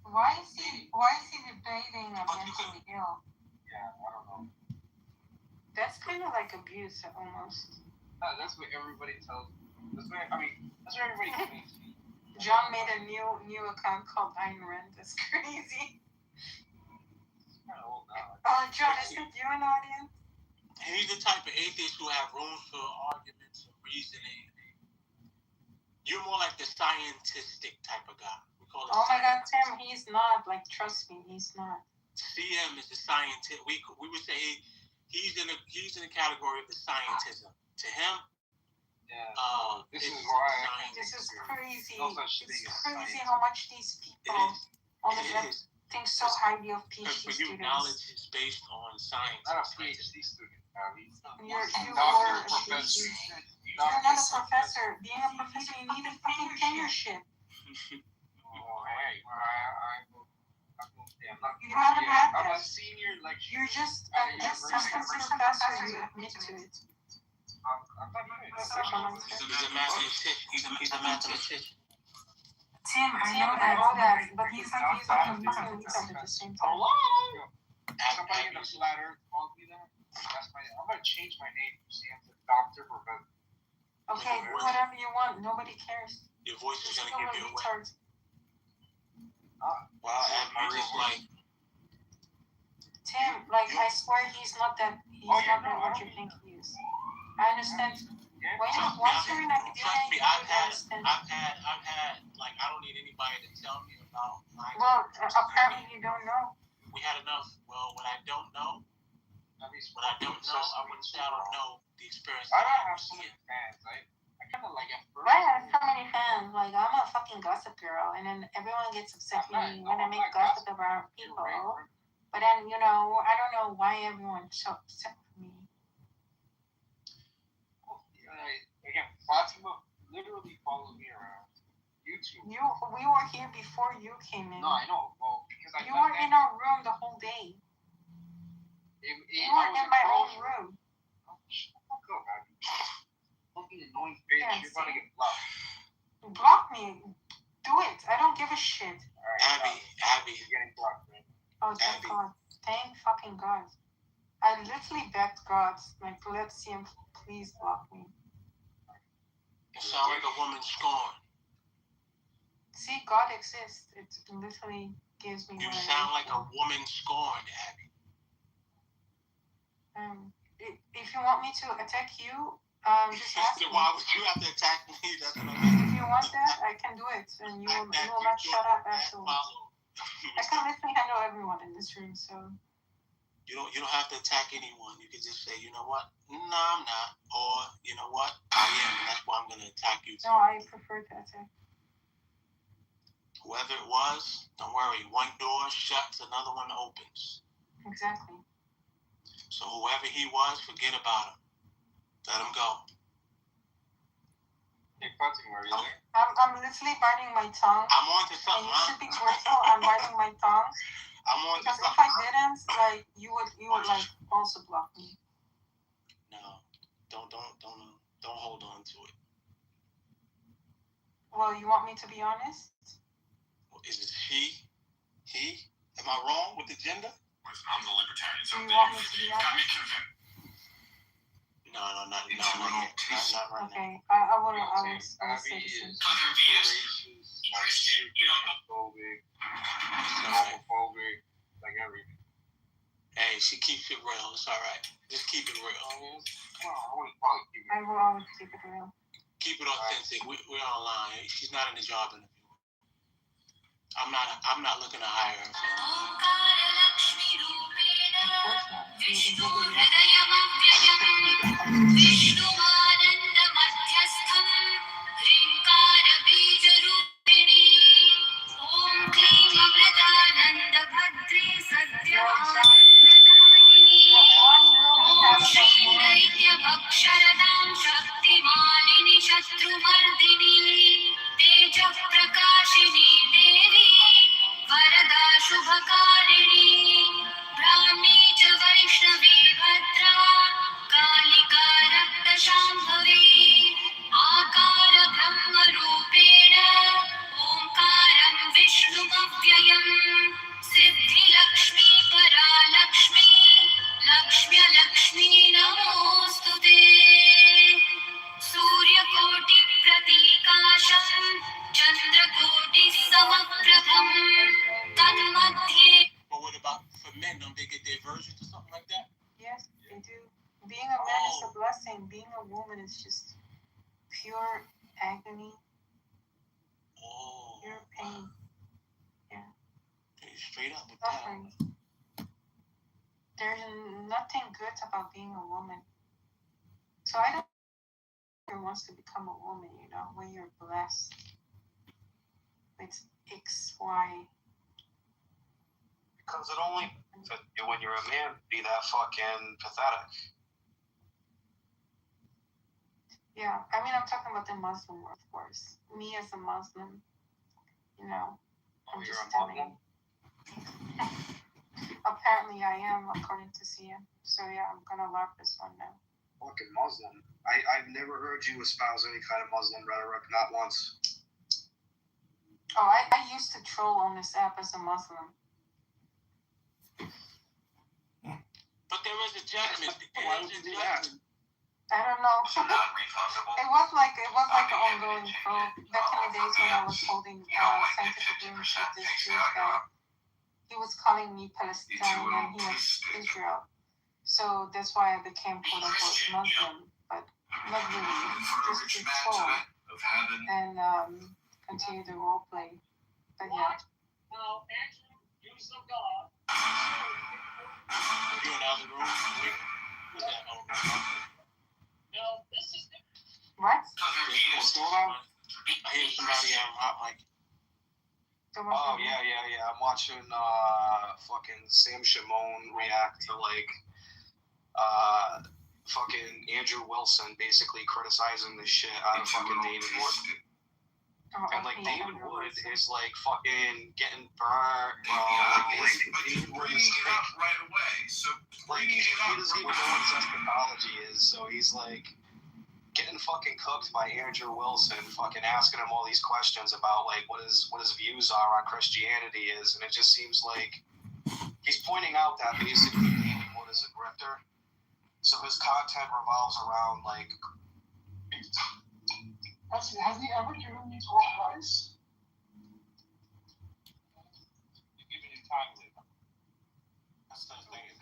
Why is he debating a mentally ill? Yeah, I don't know. That's kind of like abuse almost. That's what everybody tells me. That's what everybody thinks. John made a new account called Ayn Rand. That's crazy. It's kind of old now. John, is it you in the audience? He's the type of atheist who have room for arguments and reasoning. You're more like the scientistic type of guy. Oh my God, Tim, he's not. Like, trust me, he's not. CM is the scientist. We would say he's in the category of the scientism. To him, this is crazy. It's crazy how much these people on the web think so highly of PhD students. For you, students. knowledge is based on science. Not a PhD student. You're a professor. You're not a professor. Being a professor, you need a fucking tenureship. I'm a senior lecturer. You're just an assistant professor. You admit to it. He's a mathematician. Tim, I know that, but he's like a fucking retard at the same time. Somebody in the flat earth called me that. I'm gonna change my name from Sam to Dr. Professor. Okay, whatever you want. Nobody cares. Your voice is gonna give you away. Wow, I'm just like Tim, like I swear he's not that what you think he is. I understand. Once you're in academia, you understand. I've had like I don't need anybody to tell me about my. Well, apparently you don't know. We had enough. Well, what I don't know, I wouldn't say I don't know the experience. I don't have so many fans, right? I kind of like it. I have so many fans. Like, I'm a fucking gossip girl, and then everyone gets upset with me when I make gossip about people. But then, I don't know why everyone's so upset with me. Again, Fatima literally followed me around. YouTube. We were here before you came in. No, I know. Well, because you were in our room the whole day. You were in my own room. Oh, shut the fuck up, Abby. Fucking annoying bitch. Yeah, you're about to get blocked. Block me. Do it. I don't give a shit. Right, Abby. You're getting blocked, man. Oh, thank God. Thank fucking God. I literally begged God, like, let's see him, please block me. You sound like a woman scorned. See, God exists. It literally gives me. You sound like a woman scorned, Abby. If you want me to attack you, just ask me. Why would you have to attack me? That's what I mean. If you want that, I can do it, and you will not shut up afterwards. I can literally handle everyone in this room, so. You don't have to attack anyone. You can just say, you know what? No, I'm not. Or, you know what? I am, and that's why I'm going to attack you. No, I prefer to attack. Whoever it was, don't worry. One door shuts, another one opens. Exactly. So whoever he was, forget about him. Let him go. Hey, Fatima, are you there? I'm literally biting my tongue. I'm on to something, and you should be grateful I'm biting my tongue. I'm on because to if I didn't, like, you would like also block me. No, don't hold on to it. Well, you want me to be honest? Is it he? He? Am I wrong with the gender? because I'm the libertarian. So Do you want me to be got me honest? convinced. No, not right here. Okay, I would say the same. Other views. Christian, you don't know. Homophobic, like everything. Hey, she keeps it real. It's all right. Just keep it real. Well, I would probably keep it. I will always keep it real. Keep it authentic. We're online. She's not in the job interview. I'm not looking to hire her. शरदां शक्तिमालिनि शत्रुमर्दिनि तेजः प्रकाशिनी देवी वरदा शुभकारिणी ब्राह्मी च वैष्णवी भद्रा कालिका रक्तशाम्भवी आकार ब्रह्मरूपेण ओङ्कारं विष्णुमव्ययम् सिद्धिलक्ष्मी परालक्ष्मी लक्ष्म्यलक्ष्मी नमोऽस्तुते सूर्यकोटिप्रतीकाशं चन्द्रकोटिसमप्रभं तन्मध्ये. But what about for men? Don't they get their versions or something like that? Yes, they do. Being a man is a blessing. Being a woman is just pure agony, pure pain. Yeah. Straight up with that. Suffering. There's nothing good about being a woman. So I don't think wants to become a woman, you know, when you're blessed with XY. Because it only, when you're a man, be that fucking pathetic. Yeah, I mean, I'm talking about the Muslim world, of course. Me as a Muslim, you know, I'm just telling you. Apparently I am, according to CM. So yeah, I'm gonna LARP this one now. Fucking Muslim. I've never heard you espouse any kind of Muslim rhetoric, not once. Oh, I used to troll on this app as a Muslim. But there is a judgment. Why would you do that? I don't know. It was like an ongoing troll back in the days when I was holding scientific rooms with this Jewish guy. He was calling me Palestinian and he was Israel. So that's why I became quote unquote Muslim, but not really. Just to troll and continue the role play. But yeah. Now, Andrew, use of God. You in the other room? What's that? No, this is the... What? What's going on? I hear somebody hot mic. Oh, yeah. I'm watching fucking Sam Shimon react to, like, fucking Andrew Wilson basically criticizing the shit out of fucking David Wood. And, like, David Wood is, like, fucking getting burnt, bro. David Wood is, like, right away. So, like, he doesn't even know what eschatology is, so he's, like, getting fucking cooked by Andrew Wilson, fucking asking him all these questions about, like, what his views are on Christianity is, and it just seems like he's pointing out that basically David Wood is a grifter, so his content revolves around, like... Has he ever given you 12 rice? You're giving him time with him. That's the thing. That's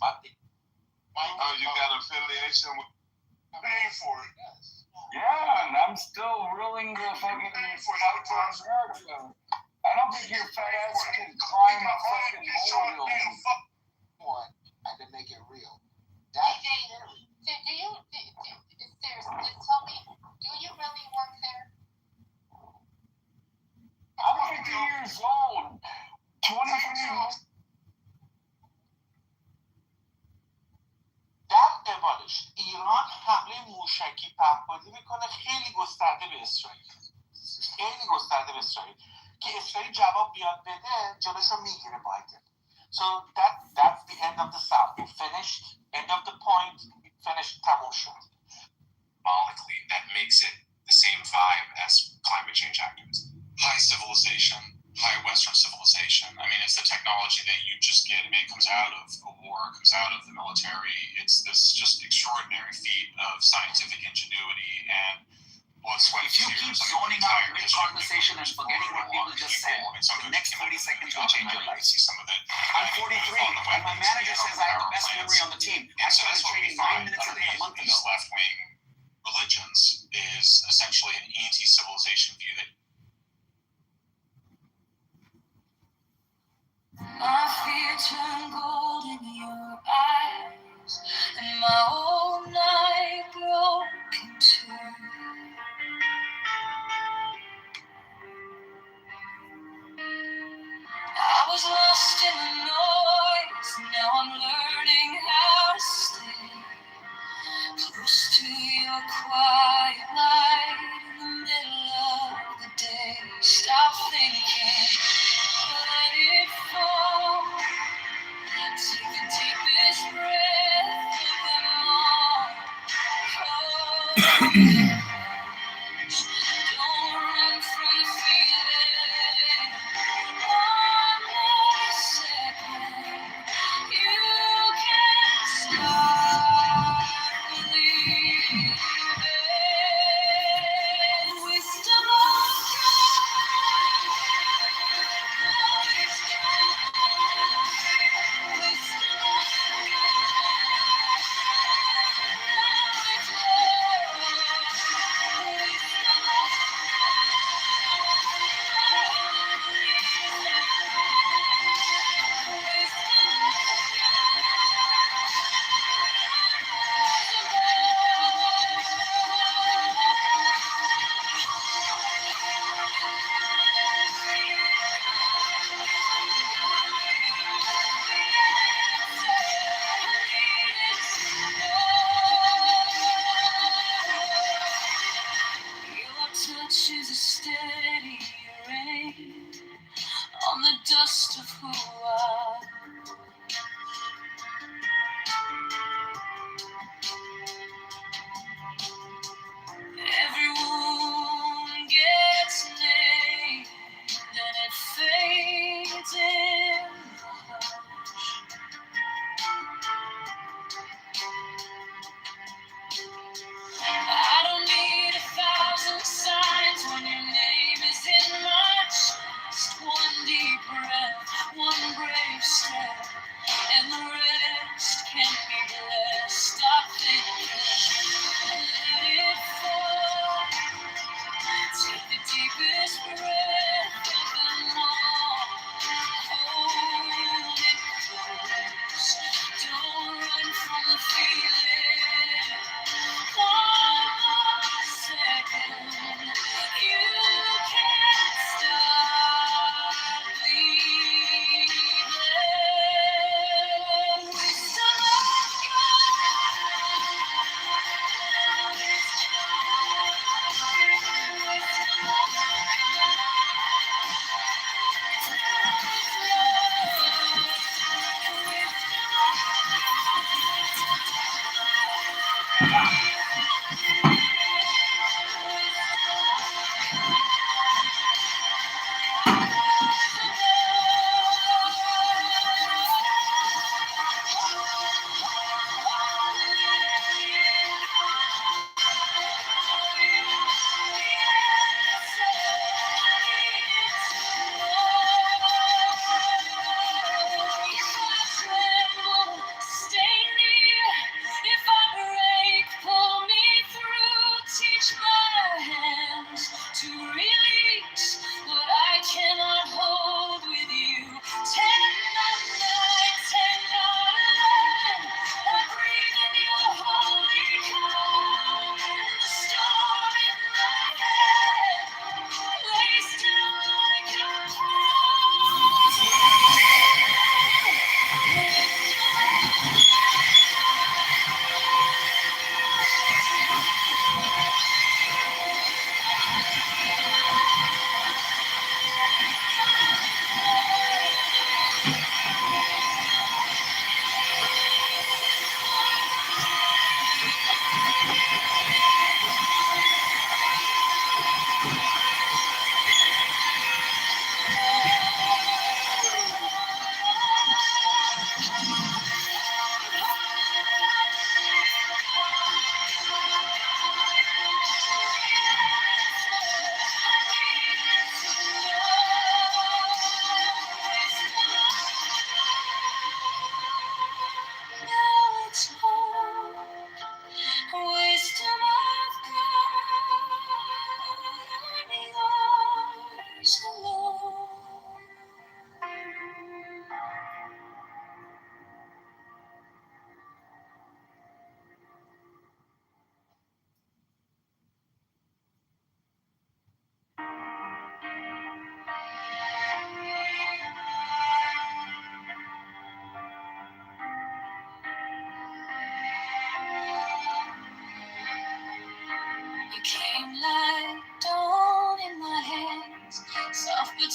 my thing. Oh, you got affiliation with paying for it. Yeah, and I'm still willing to fucking fight for America. I don't think your fat ass can climb a fucking molehill. I can make it real. That's Do you seriously, just tell me, do you really work there? I'm 50 years old. 23 در قبالش ایران حمله موشکی پهپادی میکنه خیلی گسترده به اسرائیل که اسرائیل جواب بیاد بده جلوش رو میگیره بایدن. So that's the end of the South. We finished, end of the point, finished, تموم شد. Symbolically, that makes it the same vibe as climate change activism. High civilization, high Western civilization. I mean, it's the technology that you just get. I mean, it comes out of a war, it comes out of the military. It's this just extraordinary feat of scientific ingenuity and blood, sweat, If you keep zoning out in conversation and forgetting what people just said, the next 30 seconds will change your life. See some of it. I'm 43, and my manager says I have the best memory on the team. I started training 9 minutes a day a month ago. These left-wing religions is essentially an anti-civilization view that My fear turned gold in your eyes, and my whole night broke in two. I was lost in the noise, now I'm learning how to stay close to your quiet light in the middle of the day. Stop thinking, let it fall. Take the deepest breath of them all. Don't run from the feeling. One more second, you can't stop believing. Wisdom of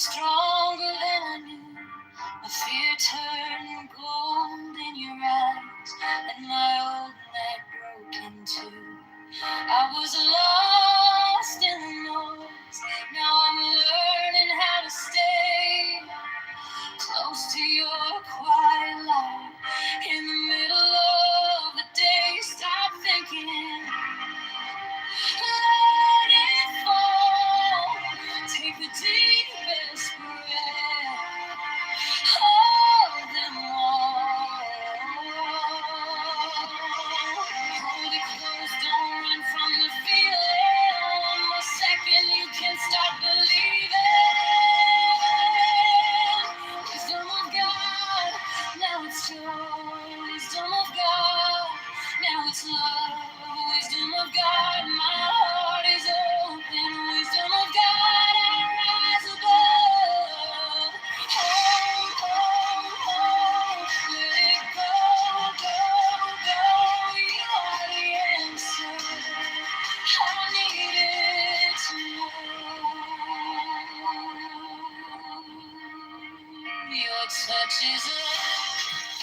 stronger than I knew. My fear turned gold in your eyes, and my old night broke in two. I was lost in the noise. Now I'm learning how to stay close to your quiet light. In the middle of the day, stop thinking. Let it fall. Take the deepest breath. Hold them all. Hold it close, don't run from the feeling. One more second, you can start believing. Wisdom of God, now it's joy. Wisdom of God, now it's love. Wisdom of God, my heart is open. Wisdom of God, I rise above. Hold, hold, hold. Let it go, go, go. You are the answer. I needed to know. Your touch is a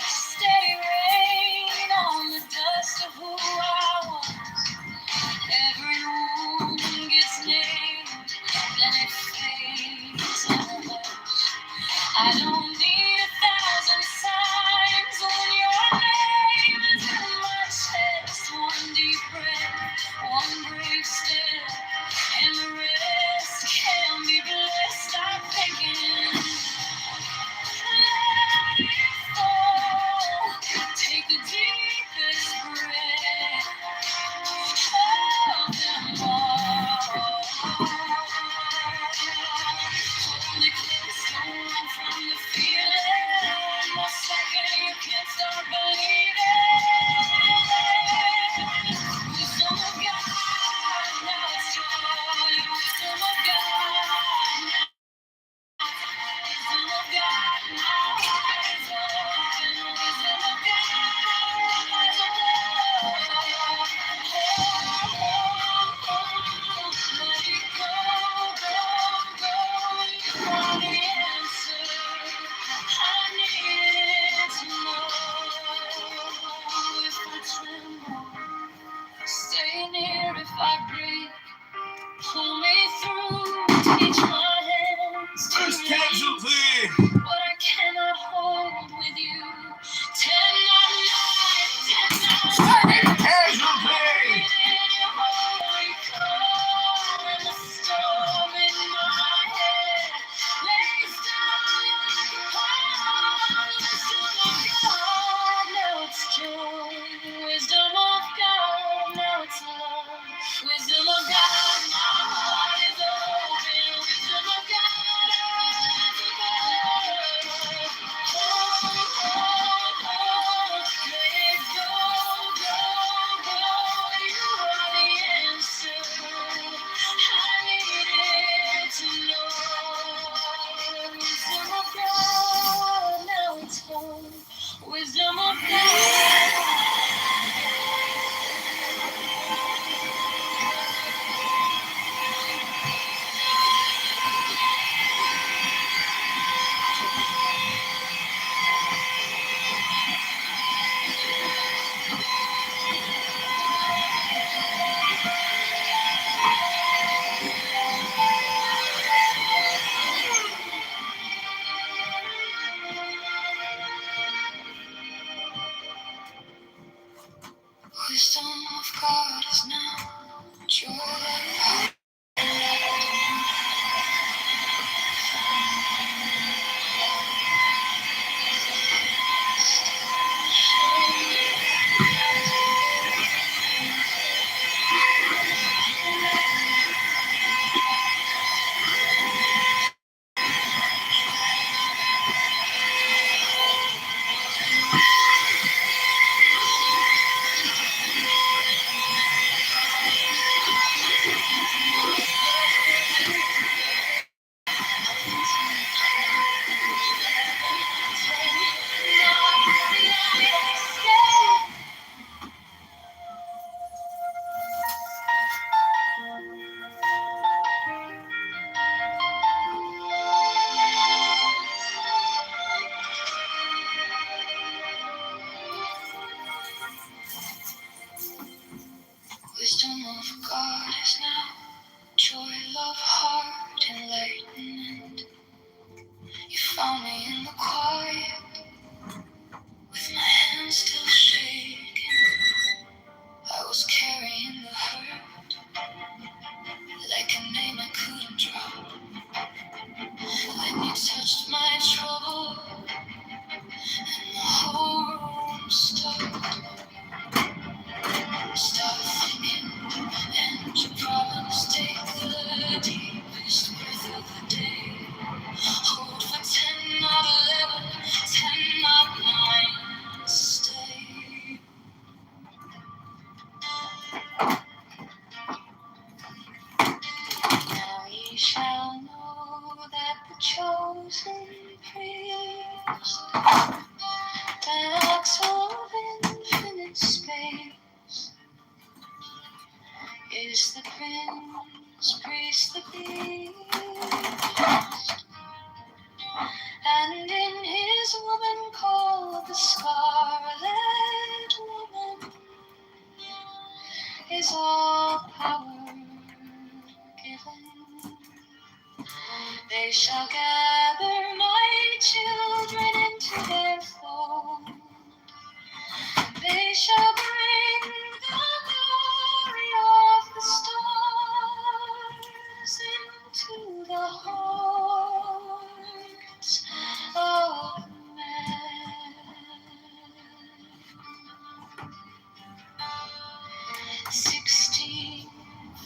steady rain on the dust of who I was. Every wound gets named, then it fades in a hush. I don't need 1,000 signs when your name is in my chest. One deep breath, one brave step, and the rest can be blessed. I'm thinking, let it fall. Take the deepest breath. Hold them all. Hold it close, don't run from the feeling. One more second, you can't stop believing. Wisdom of God, now it's joy. Wisdom of God. Wisdom of God, my heart is open. Wisdom of God, rise above. Let it go, go, go. You are the answer. I needed to know. If I tremble, stay near. If I breathe, pull me through. Teach my hands to First reach casualty. what I cannot hold with you. Tend not night, tend not Second casualty. in your holy calm and the storm in my head lays down like a pall. Wisdom of God, now it's joy. Wisdom of God, now it's love. Wisdom of God, my heart is open. Wisdom of God, I rise above. Oh, oh, oh, let it go, go, go. You are the answer. I needed to know. Wisdom of God, now it's home. Wisdom of God. Wisdom of God is now joy. hand still shaking. I was carrying the hurt like a name I couldn't drop. Then you touched my trouble, and the whole room stopped. Stop thinking, and you promised take the deepest breath of the day. Hold for 10, not 11, 10, not 9, stay. Now ye shall know that the chosen priest, acts of infinite space, is the prince, priest, the beast. And in his woman called the Scarlet Woman is all power given. They shall gather my children into their fold. They shall bring the glory of the stars into the hearts of men. 16,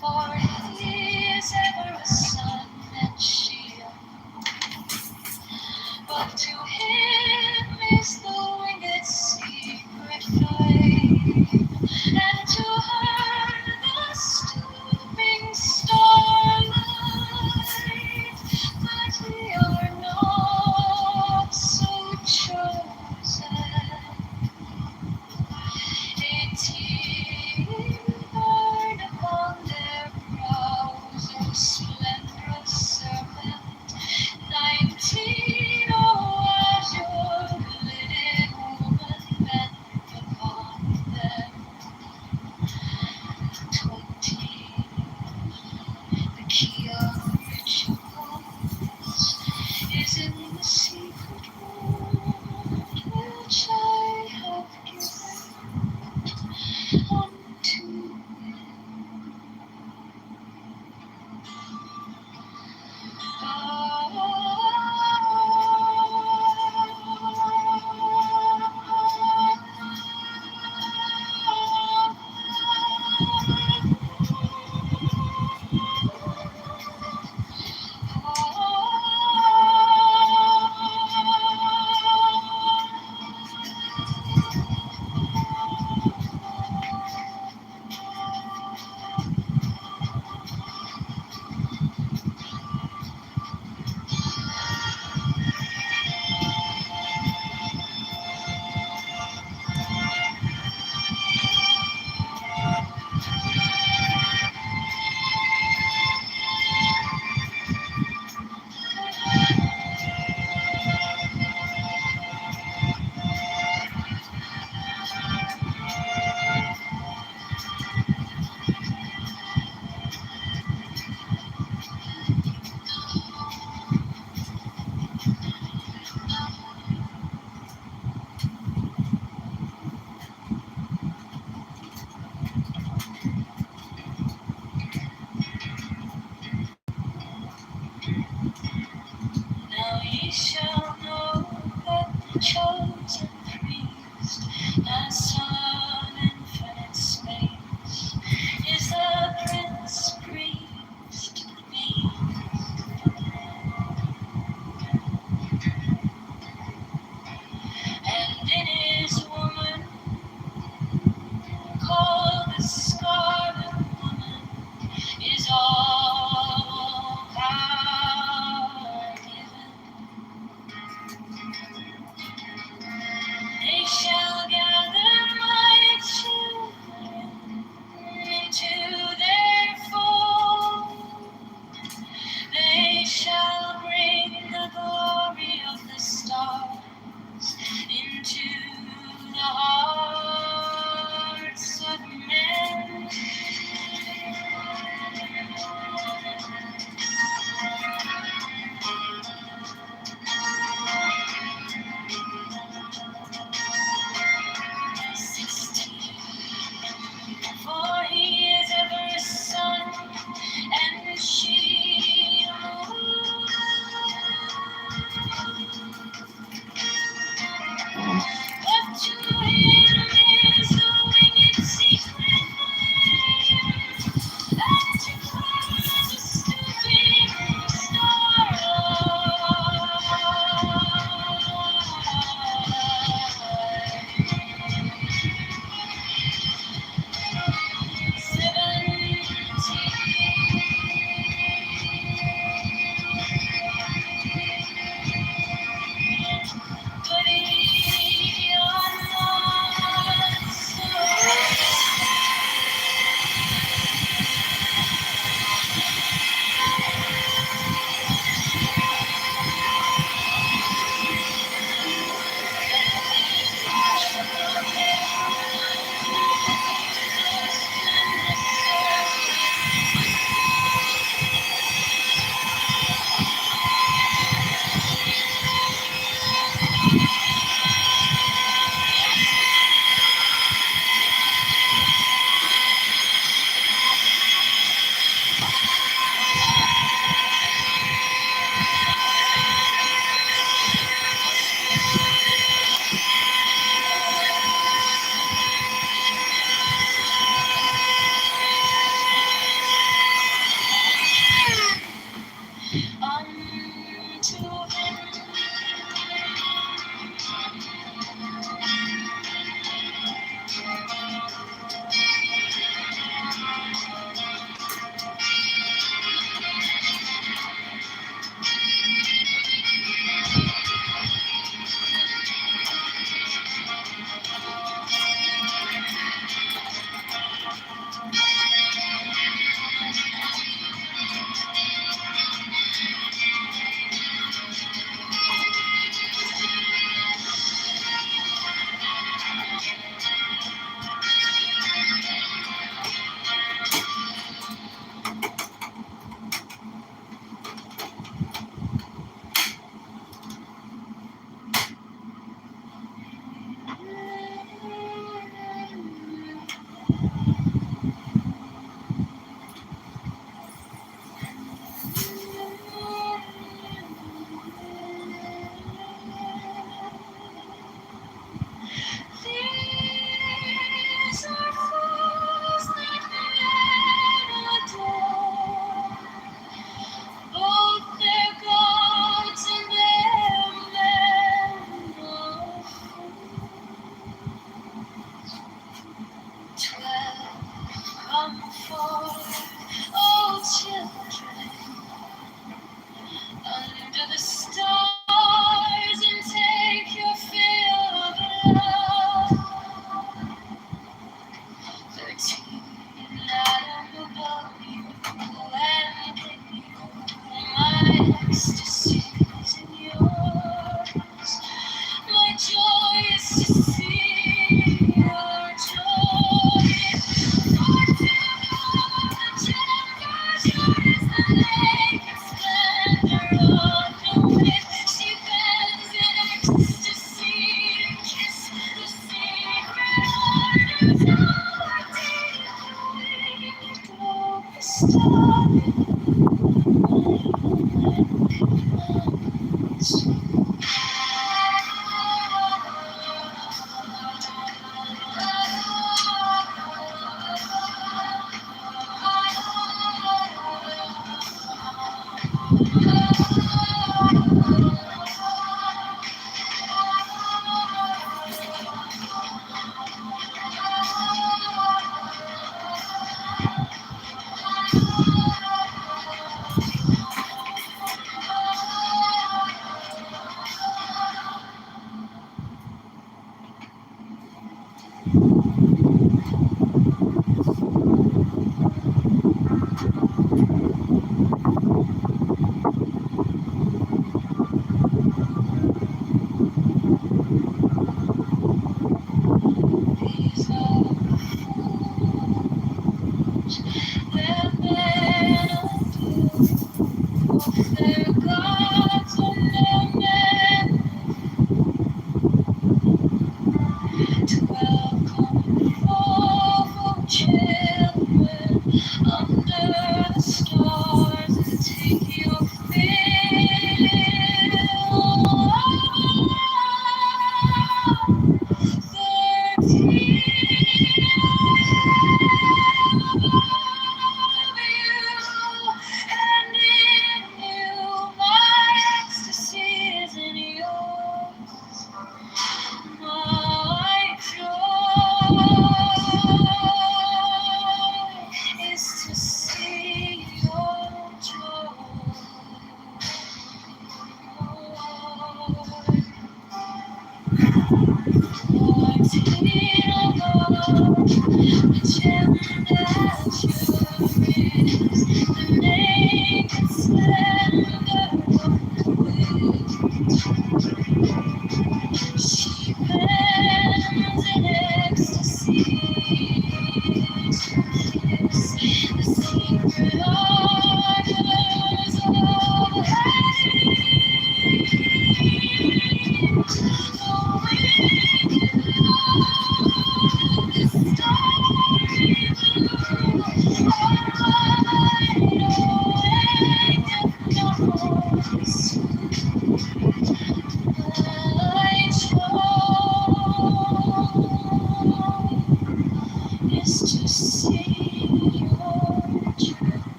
for he is ever a sun and shield. But to him is the winged secret flame, and to her the stooping starlight. But we are not so chosen. 18 born upon their brows, O splendorous serpent. 19, oh, as your lidded woman bent upon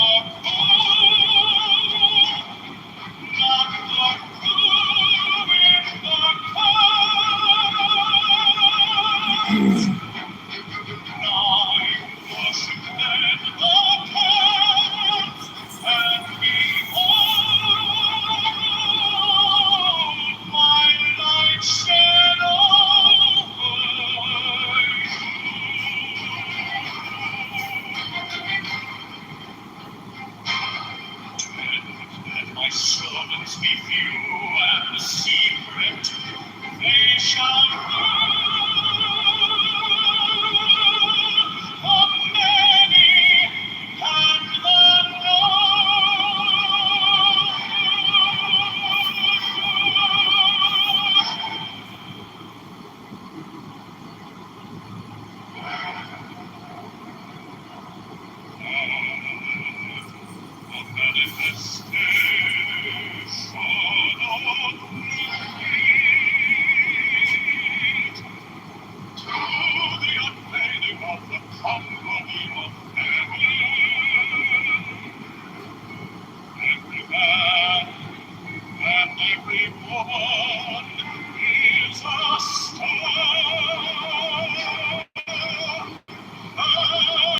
the